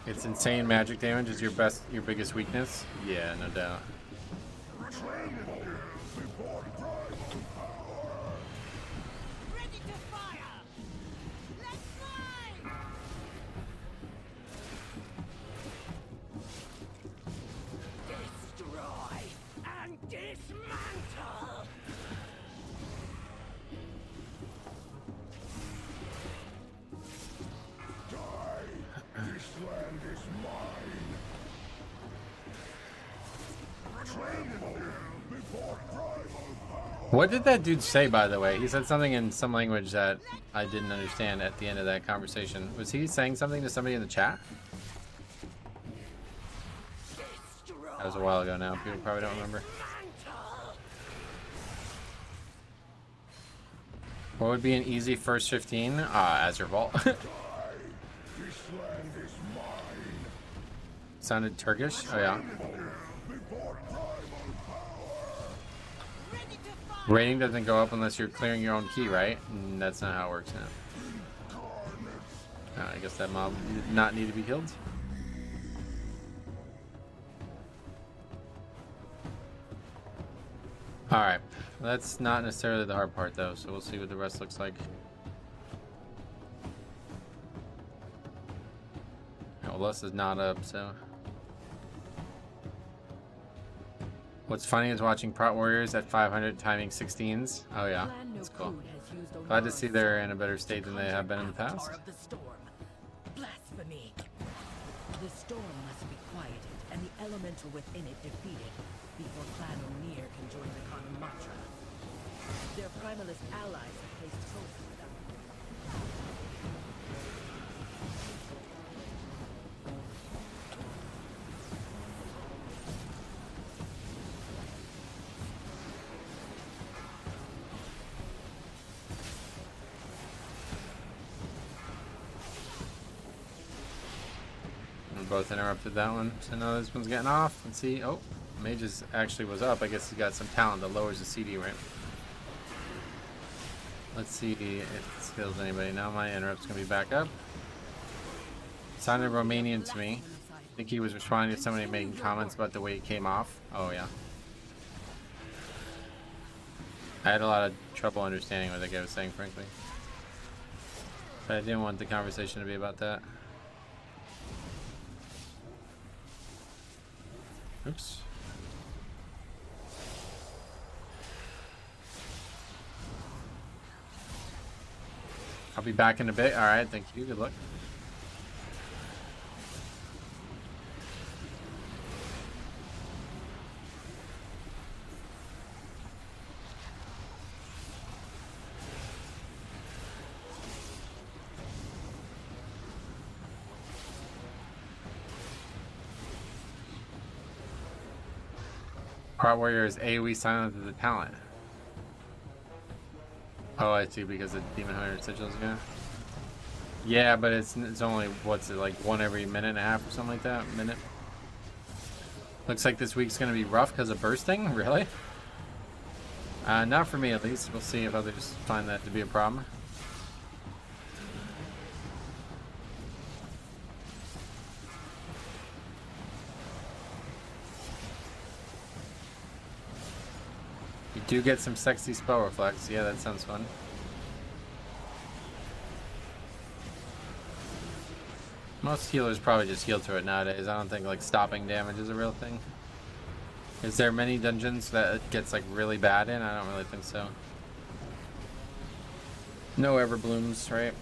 Speaker 1: It's insane magic damage is your biggest weakness. Yeah, no doubt.
Speaker 4: Destroy and dismantle.
Speaker 6: This land is mine.
Speaker 1: What did that dude say, by the way? He said something in some language that I didn't understand at the end of that conversation. Was he saying something to somebody in the chat? That was a while ago now. People probably don't remember. What would be an easy first 15? Azure Vault. Sounded Turkish? Oh, yeah. Rating doesn't go up unless you're clearing your own key, right? That's not how it works now. I guess that mob did not need to be killed. Alright. That's not necessarily the hard part, though, so we'll see what the rest looks like. Well, Les is not up, so... What's funny is watching Prot Warriors at 500 timing 16s. Oh yeah, that's cool. Glad to see they're in a better state than they have been in the past.
Speaker 2: Blasphemy. The storm must be quieted and the elemental within it defeated before Clan O'Neill can join the Kanamatra. Their primalist allies have placed hope in them.
Speaker 1: Both interrupted that one, so now this one's getting off. Let's see. Oh, Mage actually was up. I guess he's got some talent that lowers the CD, right? Let's see if it skills anybody. Now my interrupt's gonna be back up. Sounded Romanian to me. I think he was responding to somebody making comments about the way it came off. Oh yeah. I had a lot of trouble understanding what the guy was saying, frankly. But I didn't want the conversation to be about that. Oops. I'll be back in a bit. All right, thank you. Good luck. Part Warrior is AoE silent as a talent. Oh, I see, because of Demon Hunter sigils, yeah. Yeah, but it's only, what's it, like 1 every minute and a half or something like that? Minute. Looks like this week's gonna be rough because of bursting? Really? Not for me, at least. We'll see if others find that to be a problem. You do get some sexy spell reflex. Yeah, that sounds fun. Most healers probably just heal to it nowadays. I don't think like stopping damage is a real thing. Is there many dungeons that it gets like really bad in? I don't really think so. No Everblooms, right?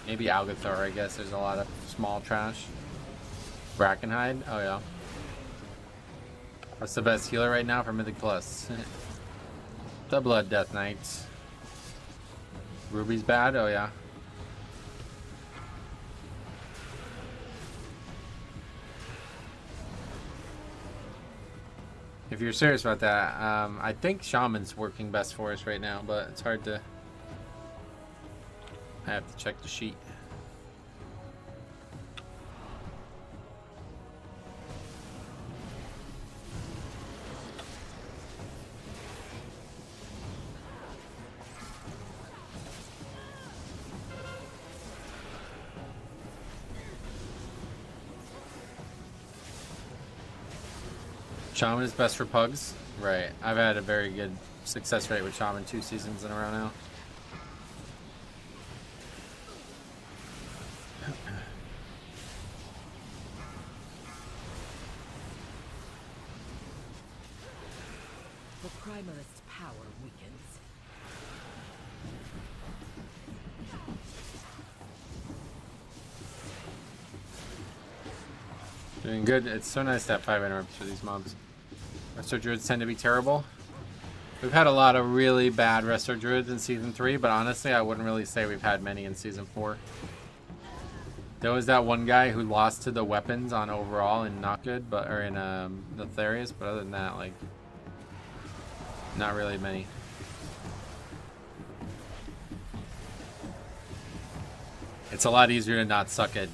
Speaker 1: Maybe Algathor, I guess. There's a lot of small trash. Brackenhide? Oh yeah. What's the best healer right now for Mythic Plus? The Blood Death Knight. Ruby's bad? Oh yeah. If you're serious about that, I think Shaman's working best for us right now, but it's hard to... I have to check the sheet. Shaman is best for pugs? Right. I've had a very good success rate with Shaman 2 seasons in a row now.
Speaker 4: The Primarist's power weakens.
Speaker 1: Doing good. It's so nice to have 5 interrupts for these mobs. Resto Druids tend to be terrible. We've had a lot of really bad Resto Druids in Season 3, but honestly, I wouldn't really say we've had many in Season 4. There was that one guy who lost to the weapons on overall and not good, but or in the Therius, but other than that, like, not really many. It's a lot easier to not suck at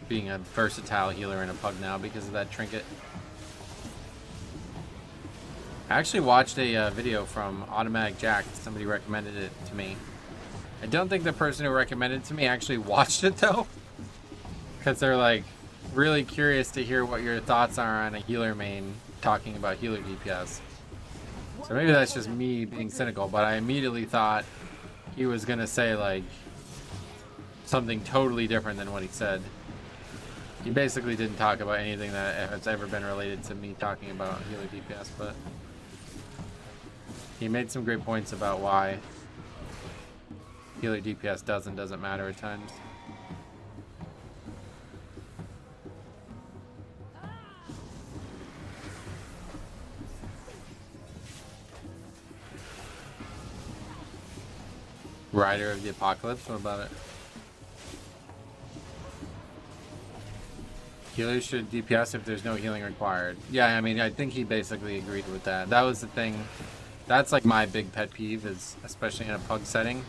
Speaker 1: being a versatile healer in a pug now because of that trinket. I actually watched a video from Automatic Jack. Somebody recommended it to me. I don't think the person who recommended it to me actually watched it though, because they're like really curious to hear what your thoughts are on a healer main talking about healer DPS. So maybe that's just me being cynical, but I immediately thought he was gonna say like something totally different than what he said. He basically didn't talk about anything that has ever been related to me talking about healer DPS, but he made some great points about why healer DPS does and doesn't matter at times. Rider of the Apocalypse, what about it? Healers should DPS if there's no healing required. Yeah, I mean, I think he basically agreed with that. That was the thing. That's like my big pet peeve, is especially in a pug setting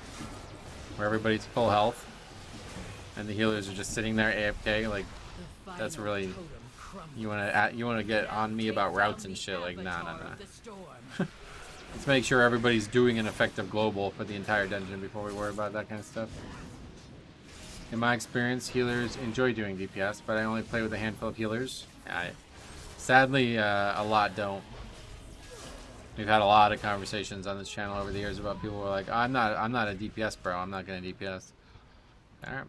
Speaker 1: where everybody's full health and the healers are just sitting there AFK. Like, that's really, you wanna get on me about routes and shit. Like, nah. Let's make sure everybody's doing an effective global for the entire dungeon before we worry about that kind of stuff. In my experience, healers enjoy doing DPS, but I only play with a handful of healers. Sadly, a lot don't. We've had a lot of conversations on this channel over the years about people who are like, oh, I'm not a DPS bro, I'm not gonna DPS. Alright.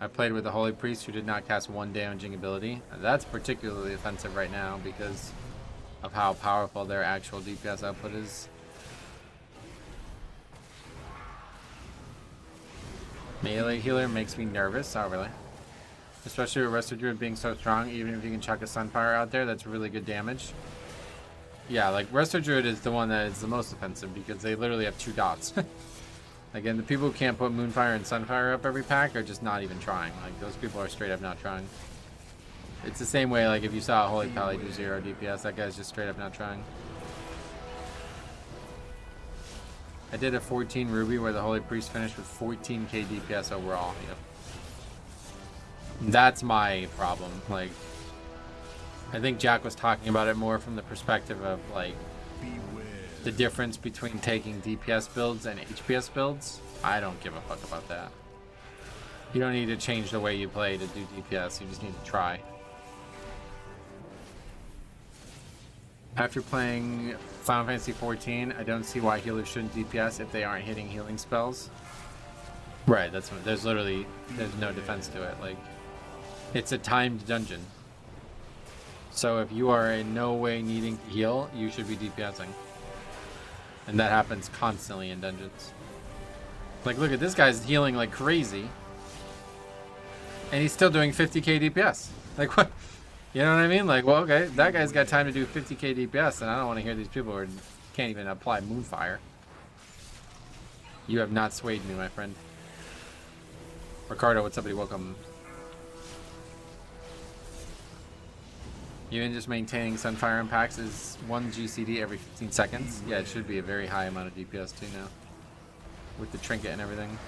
Speaker 1: I played with a Holy Priest who did not cast 1 damaging ability. That's particularly offensive right now because of how powerful their actual DPS output is. Melee healer makes me nervous. Oh, really? Especially with Resto Druid being so strong, even if you can chuck a Sunfire out there, that's really good damage. Yeah, like, Resto Druid is the one that is the most offensive because they literally have 2 dots. Again, the people who can't put Moonfire and Sunfire up every pack are just not even trying. Like, those people are straight up not trying. It's the same way, like, if you saw a Holy Pally do 0 DPS, that guy's just straight up not trying. I did a 14 Ruby where the Holy Priest finished with 14k DPS overall. Yep. That's my problem. Like, I think Jack was talking about it more from the perspective of, like, the difference between taking DPS builds and HPS builds. I don't give a fuck about that. You don't need to change the way you play to do DPS. You just need to try. After playing Final Fantasy XIV, I don't see why healers shouldn't DPS if they aren't hitting healing spells. Right, that's what, there's no defense to it. Like, it's a timed dungeon. So if you are in no way needing to heal, you should be DPSing. And that happens constantly in dungeons. Like, look at this guy's healing like crazy. And he's still doing 50k DPS. Like, what? You know what I mean? Like, well, okay, that guy's got time to do 50k DPS, and I don't want to hear these people who can't even apply Moonfire. You have not swayed me, my friend. Ricardo, what's up, buddy? Welcome. Even just maintaining Sunfire impacts is 1 GCD every 15 seconds. Yeah, it should be a very high amount of DPS too now. With the Trinket and everything.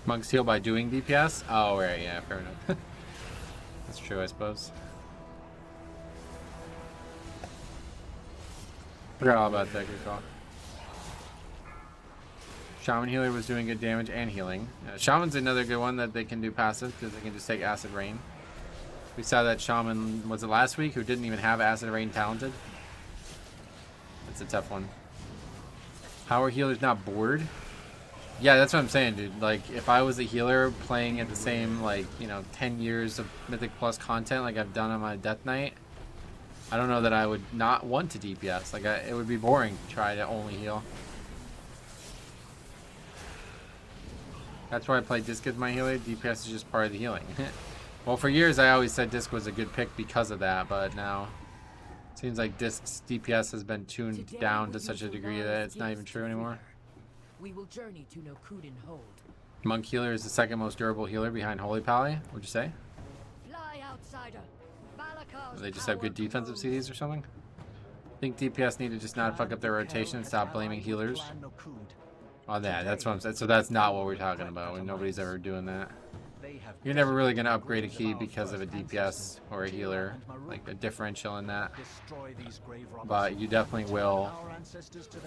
Speaker 1: Monks heal by doing DPS? Oh, right, yeah, fair enough. That's true, I suppose. Forgot all about that, good call. Shaman Healer was doing good damage and healing. Shaman's another good one that they can do passive because they can just take Acid Rain. We saw that Shaman, was it last week, who didn't even have Acid Rain talented? That's a tough one. How are healers not bored? Yeah, that's what I'm saying, dude. Like, if I was a healer playing at the same, like, you know, 10 years of Mythic Plus content like I've done on my Death Knight, I don't know that I would not want to DPS. Like, it would be boring to try to only heal. That's why I play Disc as my healer. DPS is just part of the healing. Well, for years I always said Disc was a good pick because of that, but now it seems like Disc's DPS has been tuned down to such a degree that it's not even true anymore.
Speaker 4: We will journey to no Kuden hold.
Speaker 1: Monk Healer is the second most durable healer behind Holy Pally, would you say?
Speaker 7: Fly, outsider.
Speaker 1: Do they just have good defensive CDs or something? I think DPS need to just not fuck up their rotation and stop blaming healers. Oh, that's what I'm saying. So that's not what we're talking about. When nobody's ever doing that. You're never really going to upgrade a key because of a DPS or a healer, like a differential in that. But you definitely will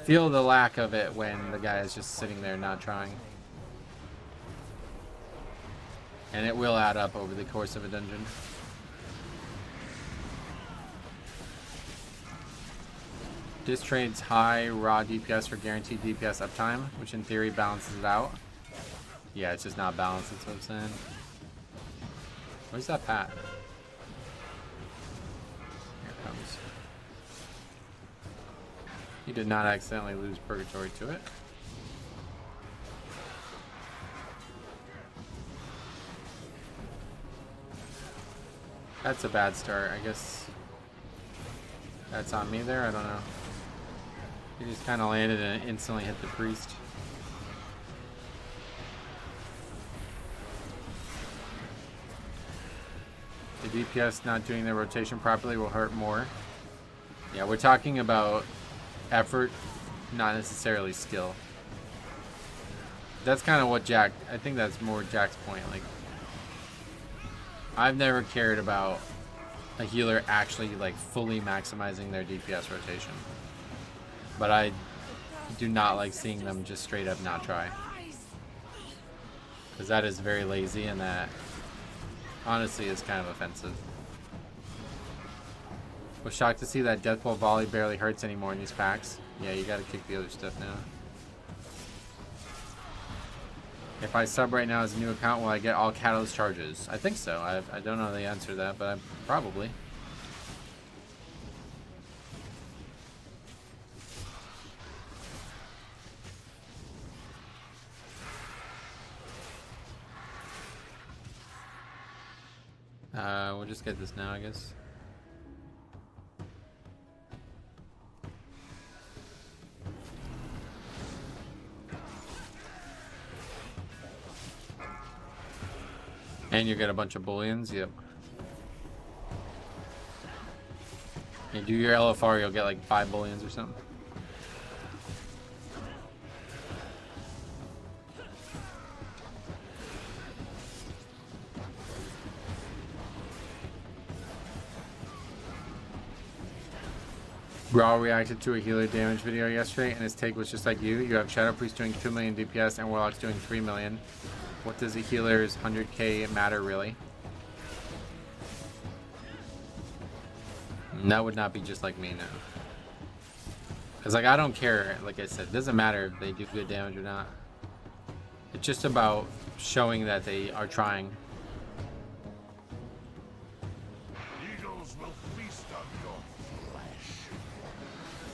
Speaker 1: feel the lack of it when the guy is just sitting there not trying. And it will add up over the course of a dungeon. This trades high raw DPS for guaranteed DPS uptime, which in theory balances it out. Yeah, it's just not balanced, that's what I'm saying. Where's that Pat? Here it comes. You did not accidentally lose Purgatory to it. That's a bad start, I guess. That's on me there, I don't know. He just kind of landed and instantly hit the priest. The DPS not doing their rotation properly will hurt more. Yeah, we're talking about effort, not necessarily skill. That's kind of what Jack, I think that's more Jack's point. Like, I've never cared about a healer actually like fully maximizing their DPS rotation. But I do not like seeing them just straight up not try. Because that is very lazy and that honestly is kind of offensive. Was shocked to see that Deathball Volley barely hurts anymore in these packs. Yeah, you gotta kick the other stuff now. If I sub right now as a new account, will I get all Catalyst charges? I think so. I don't know the answer to that, but probably. We'll just get this now, I guess. And you get a bunch of bullions. Yep. You do your LFR, you'll get like 5 bullions or something. Brawl reacted to a healer damage video yesterday, and his take was just like you. You have Shadow Priest doing 2 million DPS and Warlocks doing 3 million. What does a healer's 100k matter, really? And that would not be just like me now. Because, like, I don't care. Like I said, it doesn't matter if they do good damage or not. It's just about showing that they are trying.
Speaker 6: Eagles will feast on your flesh.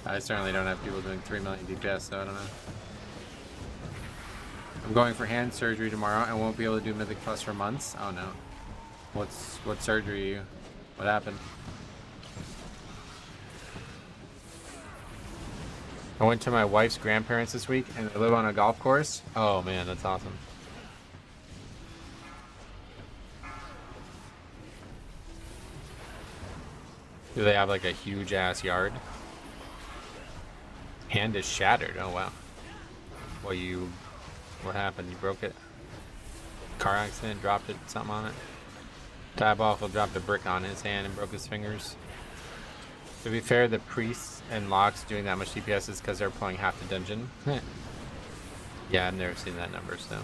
Speaker 1: I certainly don't have people doing 3 million DPS, so I don't know. I'm going for hand surgery tomorrow and won't be able to do Mythic Plus for months. Oh no. What surgery? What happened? I went to my wife's grandparents this week and they live on a golf course. Oh man, that's awesome. Do they have like a huge ass yard? Hand is shattered. Oh wow. Well, what happened? You broke it? Car accident? Dropped it? Something on it? Diabolical dropped a brick on his hand and broke his fingers. To be fair, the priests and locks doing that much DPS is because they're playing half the dungeon. Yeah, I've never seen that number, so.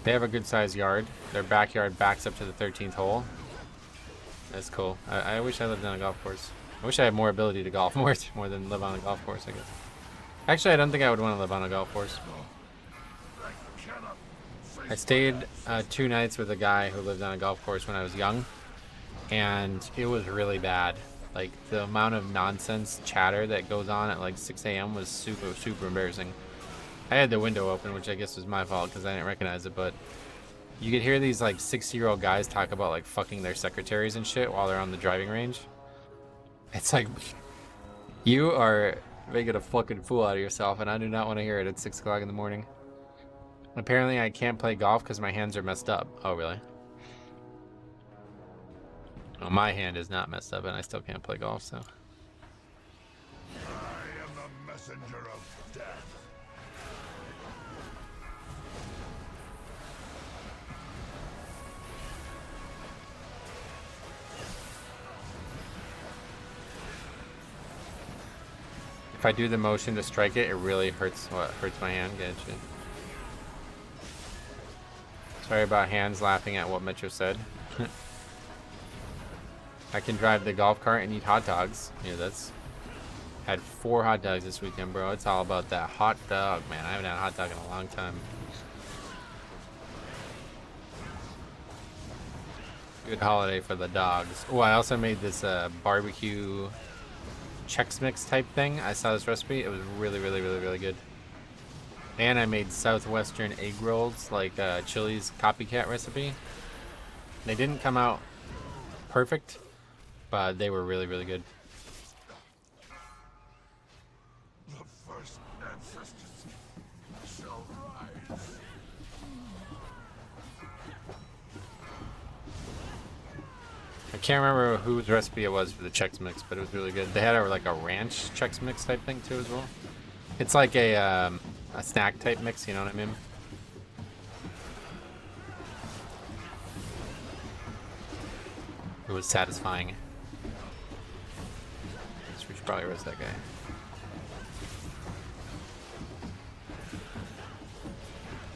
Speaker 1: They have a good sized yard. Their backyard backs up to the 13th hole. That's cool. I wish I lived on a golf course. I wish I had more ability to golf more than live on a golf course, I guess. Actually, I don't think I would want to live on a golf course. I stayed 2 nights with a guy who lived on a golf course when I was young, and it was really bad. Like, the amount of nonsense chatter that goes on at like 6 a.m. was super, super embarrassing. I had the window open, which I guess was my fault because I didn't recognize it, but you could hear these like 60-year-old guys talk about like fucking their secretaries and shit while they're on the driving range. It's like, you are making a fucking fool out of yourself, and I do not want to hear it at 6 o'clock in the morning. Apparently I can't play golf because my hands are messed up. Oh, really? Well, my hand is not messed up, and I still can't play golf, so.
Speaker 6: I am the messenger of death.
Speaker 1: If I do the motion to strike it, it really hurts. What hurts my hand? Gotcha. Sorry about hands laughing at what Metro said. I can drive the golf cart and eat hot dogs. Yeah, that's. Had 4 hot dogs this weekend, bro. It's all about that hot dog, man. I haven't had a hot dog in a long time. Good holiday for the dogs. Oh, I also made this barbecue Chex Mix type thing. I saw this recipe. It was really, really, really, really good. And I made Southwestern egg rolls, like Chili's copycat recipe. They didn't come out perfect, but they were really, really good.
Speaker 6: The first ancestors shall rise.
Speaker 1: I can't remember whose recipe it was for the Chex Mix, but it was really good. They had like a ranch Chex Mix type thing too as well. It's like a snack type mix, you know what I mean? It was satisfying. So we should probably roast that guy.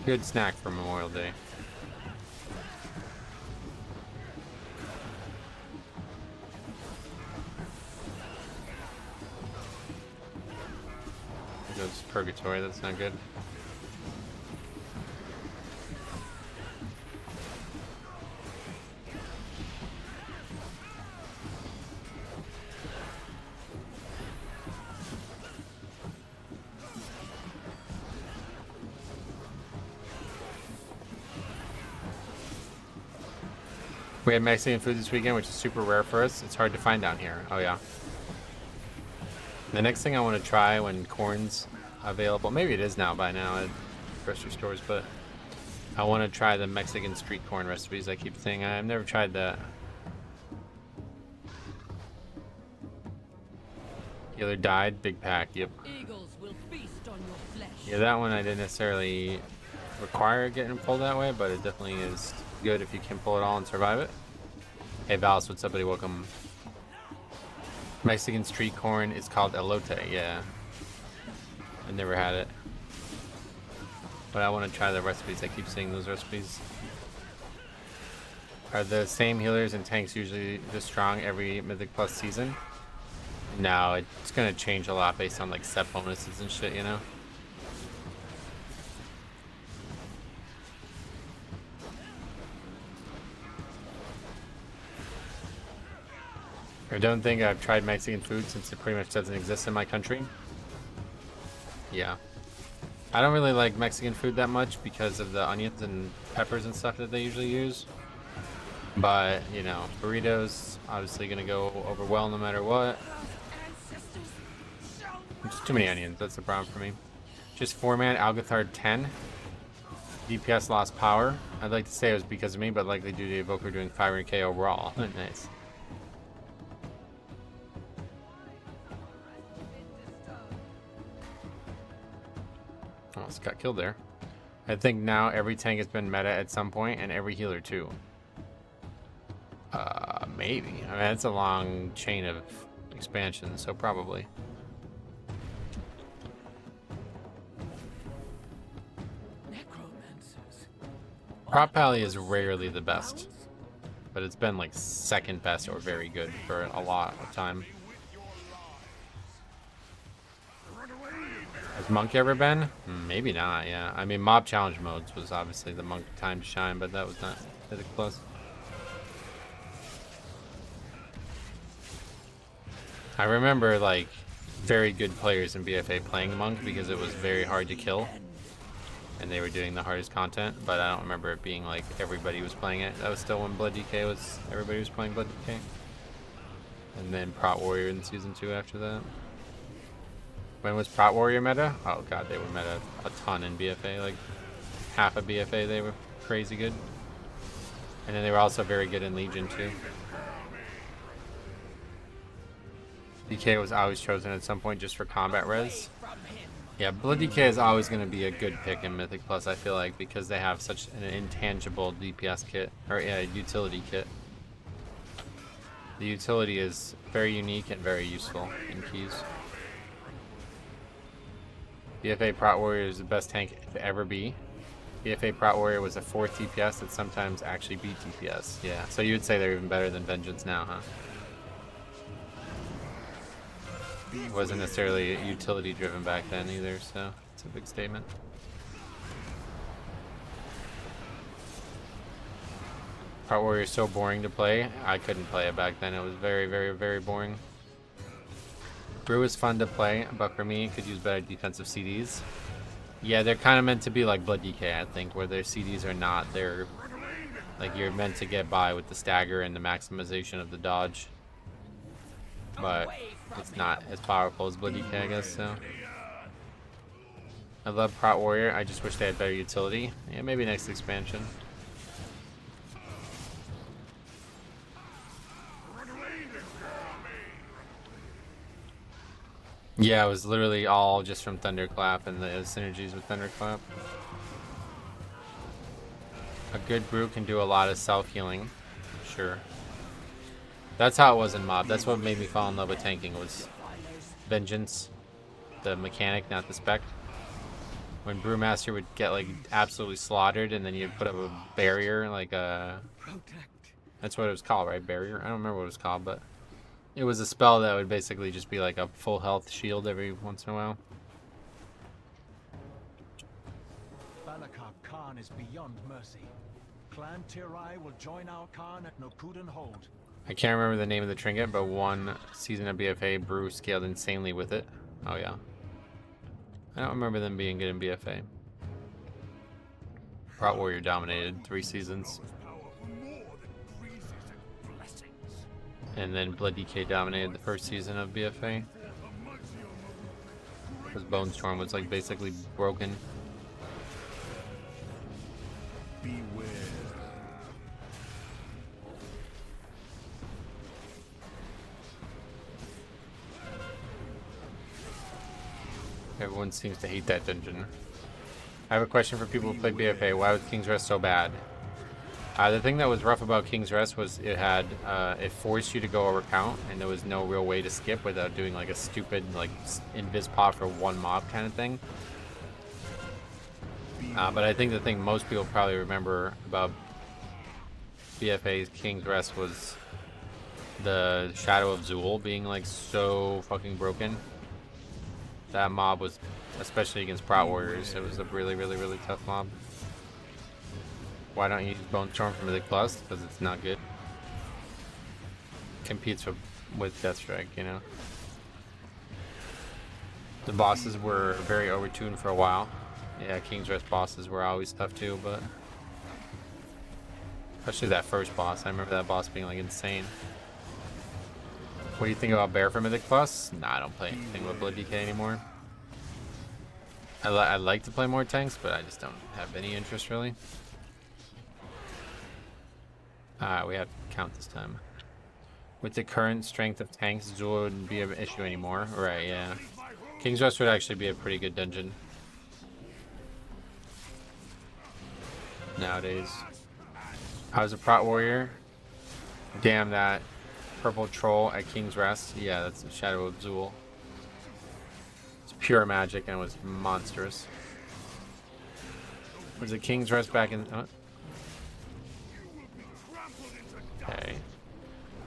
Speaker 1: Good snack for Memorial Day. There goes Purgatory, that's not good. We had Mexican food this weekend, which is super rare for us. It's hard to find down here. Oh, yeah. The next thing I want to try when corn's available, maybe it is now by now at grocery stores, but I want to try the Mexican street corn recipes. I keep saying I've never tried that. Healer died, big pack, yep.
Speaker 2: Eagles will feast on your flesh.
Speaker 1: Yeah, that one I didn't necessarily require getting pulled that way, but it definitely is good if you can pull it all and survive it. Hey Valis, what's up, buddy? Welcome. Mexican street corn is called elote, yeah. I never had it. But I want to try the recipes. I keep seeing those recipes. Are the same healers and tanks usually this strong every Mythic Plus season? No, it's going to change a lot based on like set bonuses and shit, you know? I don't think I've tried Mexican food since it pretty much doesn't exist in my country. Yeah. I don't really like Mexican food that much because of the onions and peppers and stuff that they usually use. But, you know, burritos obviously gonna go over well no matter what. Just too many onions, that's the problem for me. Just 4-man, Algathard 10. DPS lost power. I'd like to say it was because of me, but likely due to Evoker doing 500k overall. Nice. Almost got killed there. I think now every tank has been meta at some point, and every healer too. Maybe. I mean, it's a long chain of expansions, so probably. Prop Pally is rarely the best, but it's been like second best or very good for a lot of time. Has Monk ever been? Maybe not, yeah. I mean, Mob Challenge modes was obviously the Monk time to shine, but that was not Mythic Plus. I remember, like, very good players in BFA playing Monk because it was very hard to kill. And they were doing the hardest content, but I don't remember it being like everybody was playing it. That was still when Blood DK was, everybody was playing Blood DK. And then Prot Warrior in Season 2 after that. When was Prot Warrior meta? Oh god, they were meta a ton in BFA, like half of BFA they were crazy good. And then they were also very good in Legion too. DK was always chosen at some point just for combat res. Yeah, Blood DK is always going to be a good pick in Mythic Plus, I feel like, because they have such an intangible DPS kit, or utility kit. The utility is very unique and very useful in keys. BFA Prot Warrior is the best tank to ever be. BFA Prot Warrior was a 4th DPS that sometimes actually beat DPS. Yeah, so you would say they're even better than Vengeance now, huh? It wasn't necessarily utility driven back then either, so it's a big statement. Prot Warrior is so boring to play. I couldn't play it back then. It was very, very, very boring. Brew is fun to play, but for me, it could use better defensive CDs. Yeah, they're kind of meant to be like Blood DK, I think, where their CDs are not. They're like you're meant to get by with the stagger and the maximization of the dodge. But it's not as powerful as Blood DK, I guess, so. I love Prot Warrior. I just wish they had better utility. Yeah, maybe next expansion. Yeah, it was literally all just from Thunderclap and the synergies with Thunderclap. A good brew can do a lot of self-healing. Sure. That's how it was in Mob. That's what made me fall in love with tanking, was Vengeance. The mechanic, not the spec. When Brewmaster would get like absolutely slaughtered and then you'd put up a barrier, like a... That's what it was called, right? Barrier? I don't remember what it was called, but... It was a spell that would basically just be like a full health shield every once in a while.
Speaker 8: Balakar Khan is beyond mercy. Clan Tirai will join our Khan at Nokuden Hold.
Speaker 1: I can't remember the name of the trinket, but one season of BFA, Brew scaled insanely with it. Oh yeah. I don't remember them being good in BFA. Prot Warrior dominated 3 seasons. And then Blood DK dominated the first season of BFA. Because Bone Storm was like basically broken.
Speaker 6: Beware.
Speaker 1: Everyone seems to hate that dungeon. I have a question for people who play BFA. Why was King's Rest so bad? The thing that was rough about King's Rest was it forced you to go over count, and there was no real way to skip without doing like a stupid like invis pot for one mob kind of thing. But I think the thing most people probably remember about BFA's King's Rest was the Shadow of Zool being like so fucking broken. That mob was, especially against Prot Warriors, it was a really, really, really tough mob. Why don't you use Bone Storm for Mythic Plus? Because it's not good. Competes with Deathstrike, you know. The bosses were very overtuned for a while. Yeah, King's Rest bosses were always tough too, but especially that first boss. I remember that boss being like insane. What do you think about Bear for Mythic Plus? Nah, I don't play anything with Blood DK anymore. I'd like to play more tanks, but I just don't have any interest really. We have to count this time. With the current strength of tanks, Zool wouldn't be an issue anymore. Right, yeah. King's Rest would actually be a pretty good dungeon nowadays. I was a Prot Warrior. Damn, that purple troll at King's Rest. Yeah, that's the Shadow of Zool. It's pure magic and it was monstrous. Was it King's Rest back in... Okay.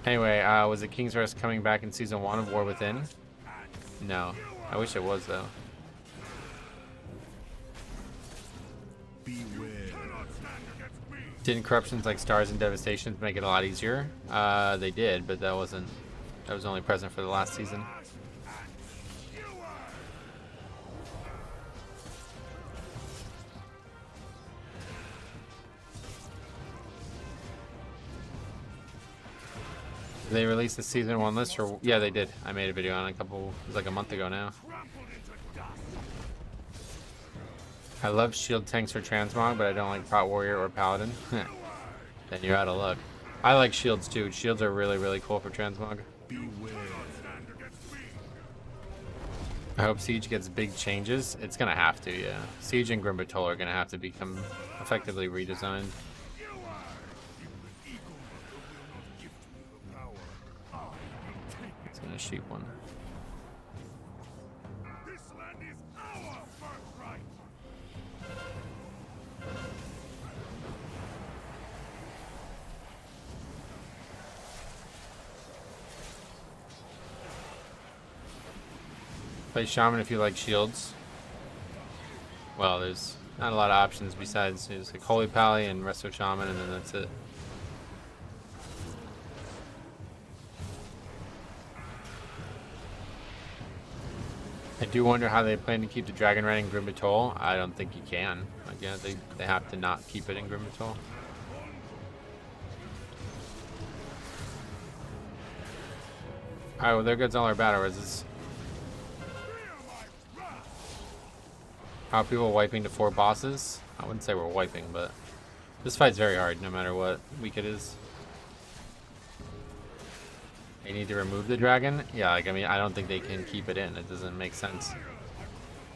Speaker 1: Anyway, was it King's Rest coming back in Season 1 of War Within? No. I wish it was, though.
Speaker 6: Beware.
Speaker 1: Didn't corruptions like Stars and Devastations make it a lot easier? They did, but that was only present for the last season. Did they release the Season 1 list? Or yeah, they did. I made a video on it it was like a month ago now. I love shield tanks for transmog, but I don't like Prot Warrior or Paladin. Then you're out of luck. I like shields too. Shields are really, really cool for transmog.
Speaker 6: Beware.
Speaker 1: I hope Siege gets big changes. It's gonna have to, yeah. Siege and Grim Batol are gonna have to become effectively redesigned. It's gonna sheep one. Play Shaman if you like shields. Well, there's not a lot of options besides there's like Holy Pally and Resto Shaman, and then that's it. I do wonder how they plan to keep the Dragon Red in Grim Batol. I don't think you can. Like, yeah, they have to not keep it in Grim Batol. Alright, well there goes all our battle reses. How are people wiping to 4 bosses? I wouldn't say we're wiping, but this fight's very hard no matter what week it is. They need to remove the dragon? Yeah, like, I mean, I don't think they can keep it in. It doesn't make sense.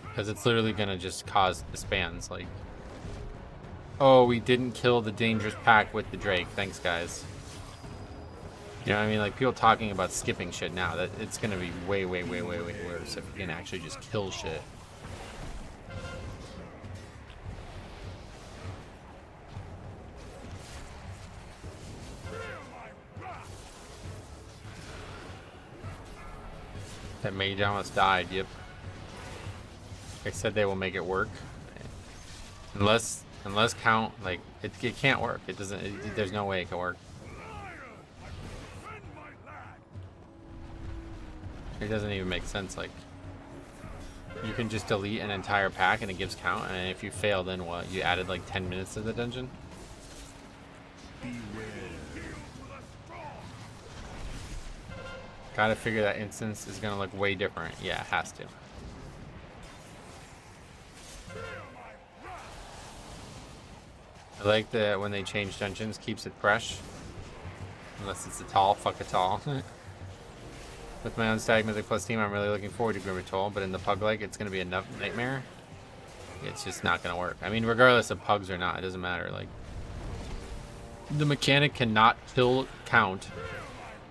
Speaker 1: Because it's literally going to just cause disbands. Like, oh, we didn't kill the dangerous pack with the Drake. Thanks, guys. You know what I mean? Like, people talking about skipping shit now. That it's going to be way, way, way, way, way worse if we can actually just kill shit. That Mage almost died, yep. They said they will make it work. Unless count, like, it can't work. It doesn't, there's no way it can work. It doesn't even make sense, like, you can just delete an entire pack and it gives count, and if you fail, then what? You added like 10 minutes to the dungeon? Gotta figure that instance is gonna look way different. Yeah, it has to. I like that when they change dungeons, keeps it fresh. Unless it's a tall, fuck a tall. With my own Stag Mythic Plus team, I'm really looking forward to Grimmer Toll, but in the Pug leg, it's going to be a nightmare. It's just not going to work. I mean, regardless of Pugs or not, it doesn't matter. Like, the mechanic cannot kill count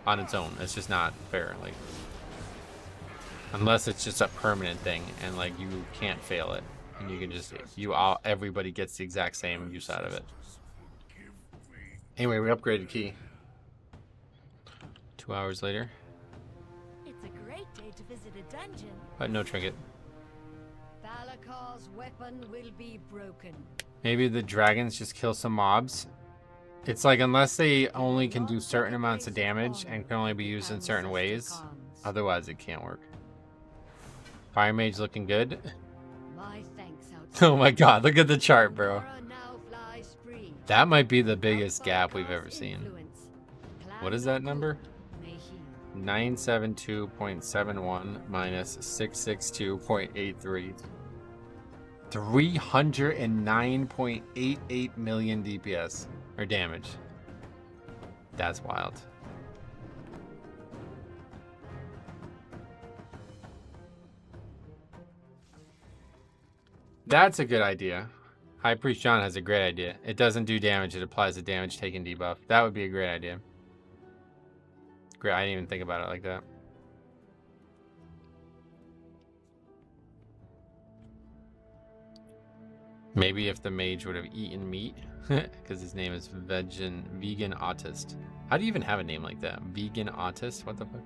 Speaker 1: on its own. It's just not fair. Like, unless it's just a permanent thing, and like you can't fail it, and you can just everybody gets the exact same use out of it. Anyway, we upgraded Key. 2 hours later.
Speaker 9: It's a great day to visit a dungeon.
Speaker 1: But no Trinket.
Speaker 7: Thalakar's weapon will be broken.
Speaker 1: Maybe the dragons just kill some mobs. It's like, unless they only can do certain amounts of damage and can only be used in certain ways, otherwise it can't work. Fire Mage looking good.
Speaker 7: My thanks
Speaker 1: Oh my god, look at the chart, bro.
Speaker 7: now flies free.
Speaker 1: That might be the biggest gap we've ever seen. What is that number? 972.71 minus 662.83. 309.88 million DPS or damage. That's wild. That's a good idea. High Priest John has a great idea. It doesn't do damage, it applies a damage taken debuff. That would be a great idea. Great, I didn't even think about it like that. Maybe if the mage would have eaten meat, because his name is Vegan Autist. How do you even have a name like that? Vegan Autist? What the fuck?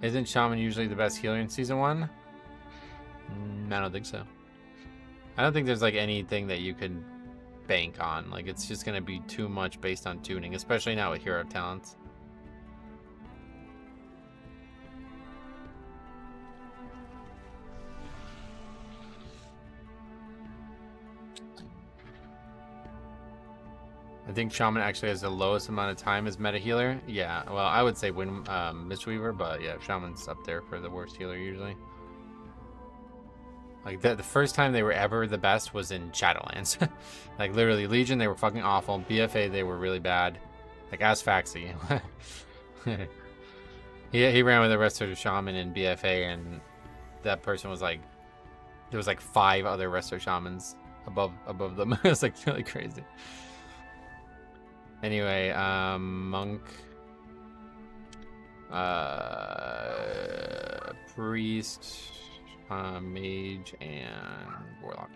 Speaker 1: Isn't Shaman usually the best healer in Season 1? I don't think so. I don't think there's like anything that you can bank on. Like, it's just going to be too much based on tuning, especially now with hero talents. I think Shaman actually has the lowest amount of time as meta healer. Yeah, well, I would say Mistweaver, but yeah, Shaman's up there for the worst healer usually. Like, the first time they were ever the best was in Shadowlands. Like, literally, Legion, they were fucking awful. BFA, they were really bad. Like, Asfaxi. he ran with the Restorative Shaman in BFA, and that person was like, there was like 5 other Restorative Shamans above them. It was like really crazy. Anyway, Monk, Priest, Mage, and Warlock.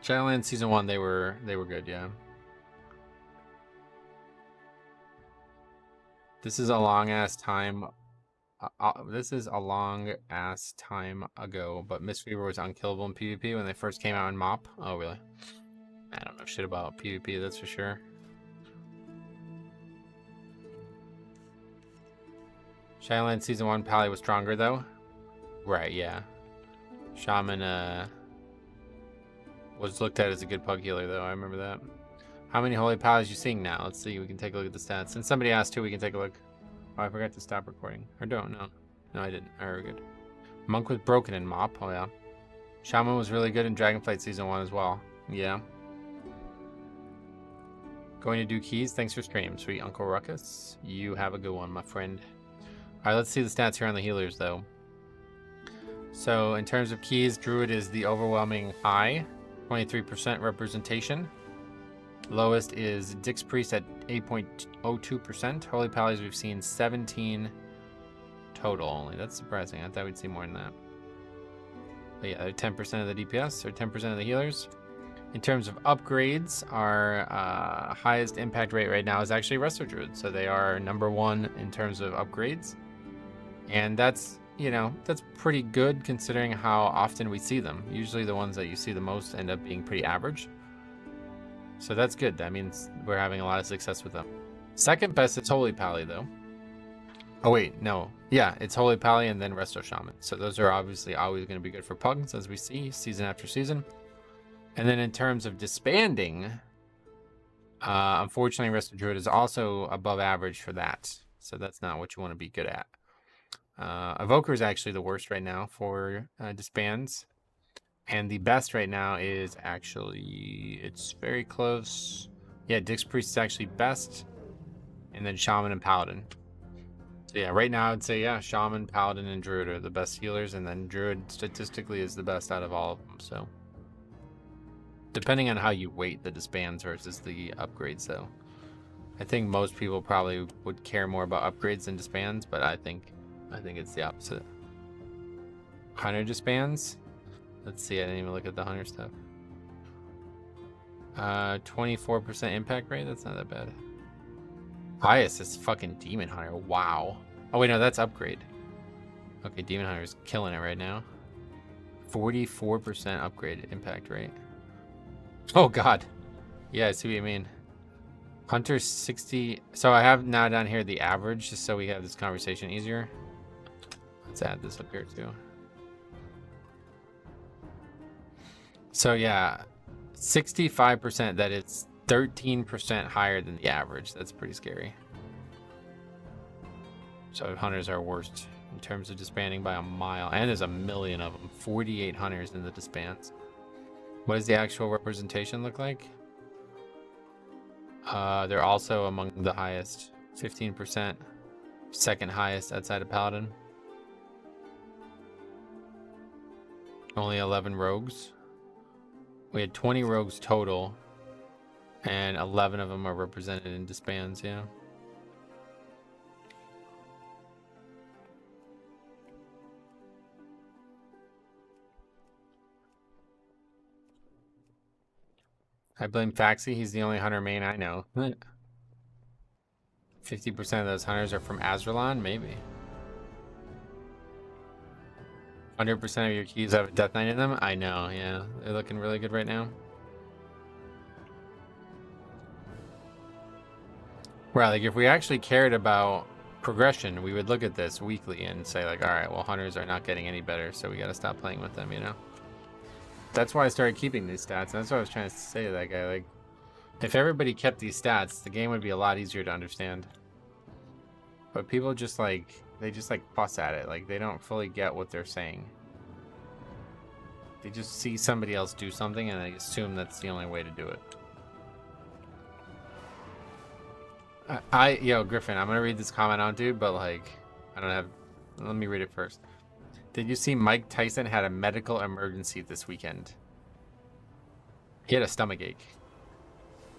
Speaker 1: Shadowlands Season 1, they were good, yeah. This is a long ass time. This is a long ass time ago, but Mistweaver was unkillable in PvP when they first came out in MoP. Oh, really? I don't know shit about PvP, that's for sure. Shadowlands Season 1, Pally was stronger, though. Right, yeah. Shaman was looked at as a good pug healer, though. I remember that. How many Holy Pallies you seeing now? Let's see. We can take a look at the stats. Since somebody asked too, we can take a look. Oh, I forgot to stop recording. Or don't, no. No, I didn't. Alright, we're good. Monk was broken in MoP. Oh, yeah. Shaman was really good in Dragonflight Season 1 as well. Yeah. Going to do keys. Thanks for stream, sweet Uncle Ruckus. You have a good one, my friend. Alright, let's see the stats here on the healers, though. So, in terms of keys, Druid is the overwhelming high. 23% representation. Lowest is Dix Priest at 8.02%. Holy Pallies, we've seen 17 total only. That's surprising. I thought we'd see more than that. But yeah, they're 10% of the DPS, or 10% of the healers. In terms of upgrades, our highest impact rate right now is actually Resto Druid. So they are #1 in terms of upgrades. And that's, you know, that's pretty good considering how often we see them. Usually the ones that you see the most end up being pretty average. So that's good. That means we're having a lot of success with them. Second best is Holy Pally, though. Oh, wait, no. Yeah, it's Holy Pally and then Resto Shaman. So those are obviously always going to be good for pugs, as we see season after season. And then in terms of disbanding, unfortunately, Resto Druid is also above average for that. So that's not what you want to be good at. Evoker is actually the worst right now for disbands. And the best right now is actually, it's very close. Yeah, Dix Priest is actually best. And then Shaman and Paladin. So yeah, right now I'd say, yeah, Shaman, Paladin, and Druid are the best healers. And then Druid statistically is the best out of all of them. So depending on how you weight the disbands versus the upgrades, though. I think most people probably would care more about upgrades than disbands, but I think it's the opposite. Hunter disbands. Let's see, I didn't even look at the hunter stuff. 24% impact rate, that's not that bad. Highest is fucking Demon Hunter. Wow. Oh wait, no, that's upgrade. Okay, Demon Hunter is killing it right now. 44% upgrade impact rate. Oh god. Yeah, I see what you mean. Hunter 60. So I have now down here the average, just so we have this conversation easier. Let's add this up here too. So yeah, 65%, that is 13% higher than the average. That's pretty scary. So hunters are worst in terms of disbanding by a mile. And there's a million of them. 48 hunters in the disbands. What does the actual representation look like? They're also among the highest. 15%. Second highest outside of Paladin. Only 11 rogues. We had 20 rogues total, and 11 of them are represented in disbands, yeah. I blame Faxi, he's the only hunter main I know. 50% of those hunters are from Azralan, maybe. 100% of your keys have a Death Knight in them? I know, yeah. They're looking really good right now. Right, like if we actually cared about progression, we would look at this weekly and say like, all right, well, hunters are not getting any better, so we got to stop playing with them, you know? That's why I started keeping these stats. And that's what I was trying to say to that guy. Like, if everybody kept these stats, the game would be a lot easier to understand. But people just like, they just like fuss at it. Like, they don't fully get what they're saying. They just see somebody else do something and they assume that's the only way to do it. Yo, Griffin, I'm gonna read this comment on, dude, but like, I don't have, let me read it first. Did you see Mike Tyson had a medical emergency this weekend? He had a stomach ache.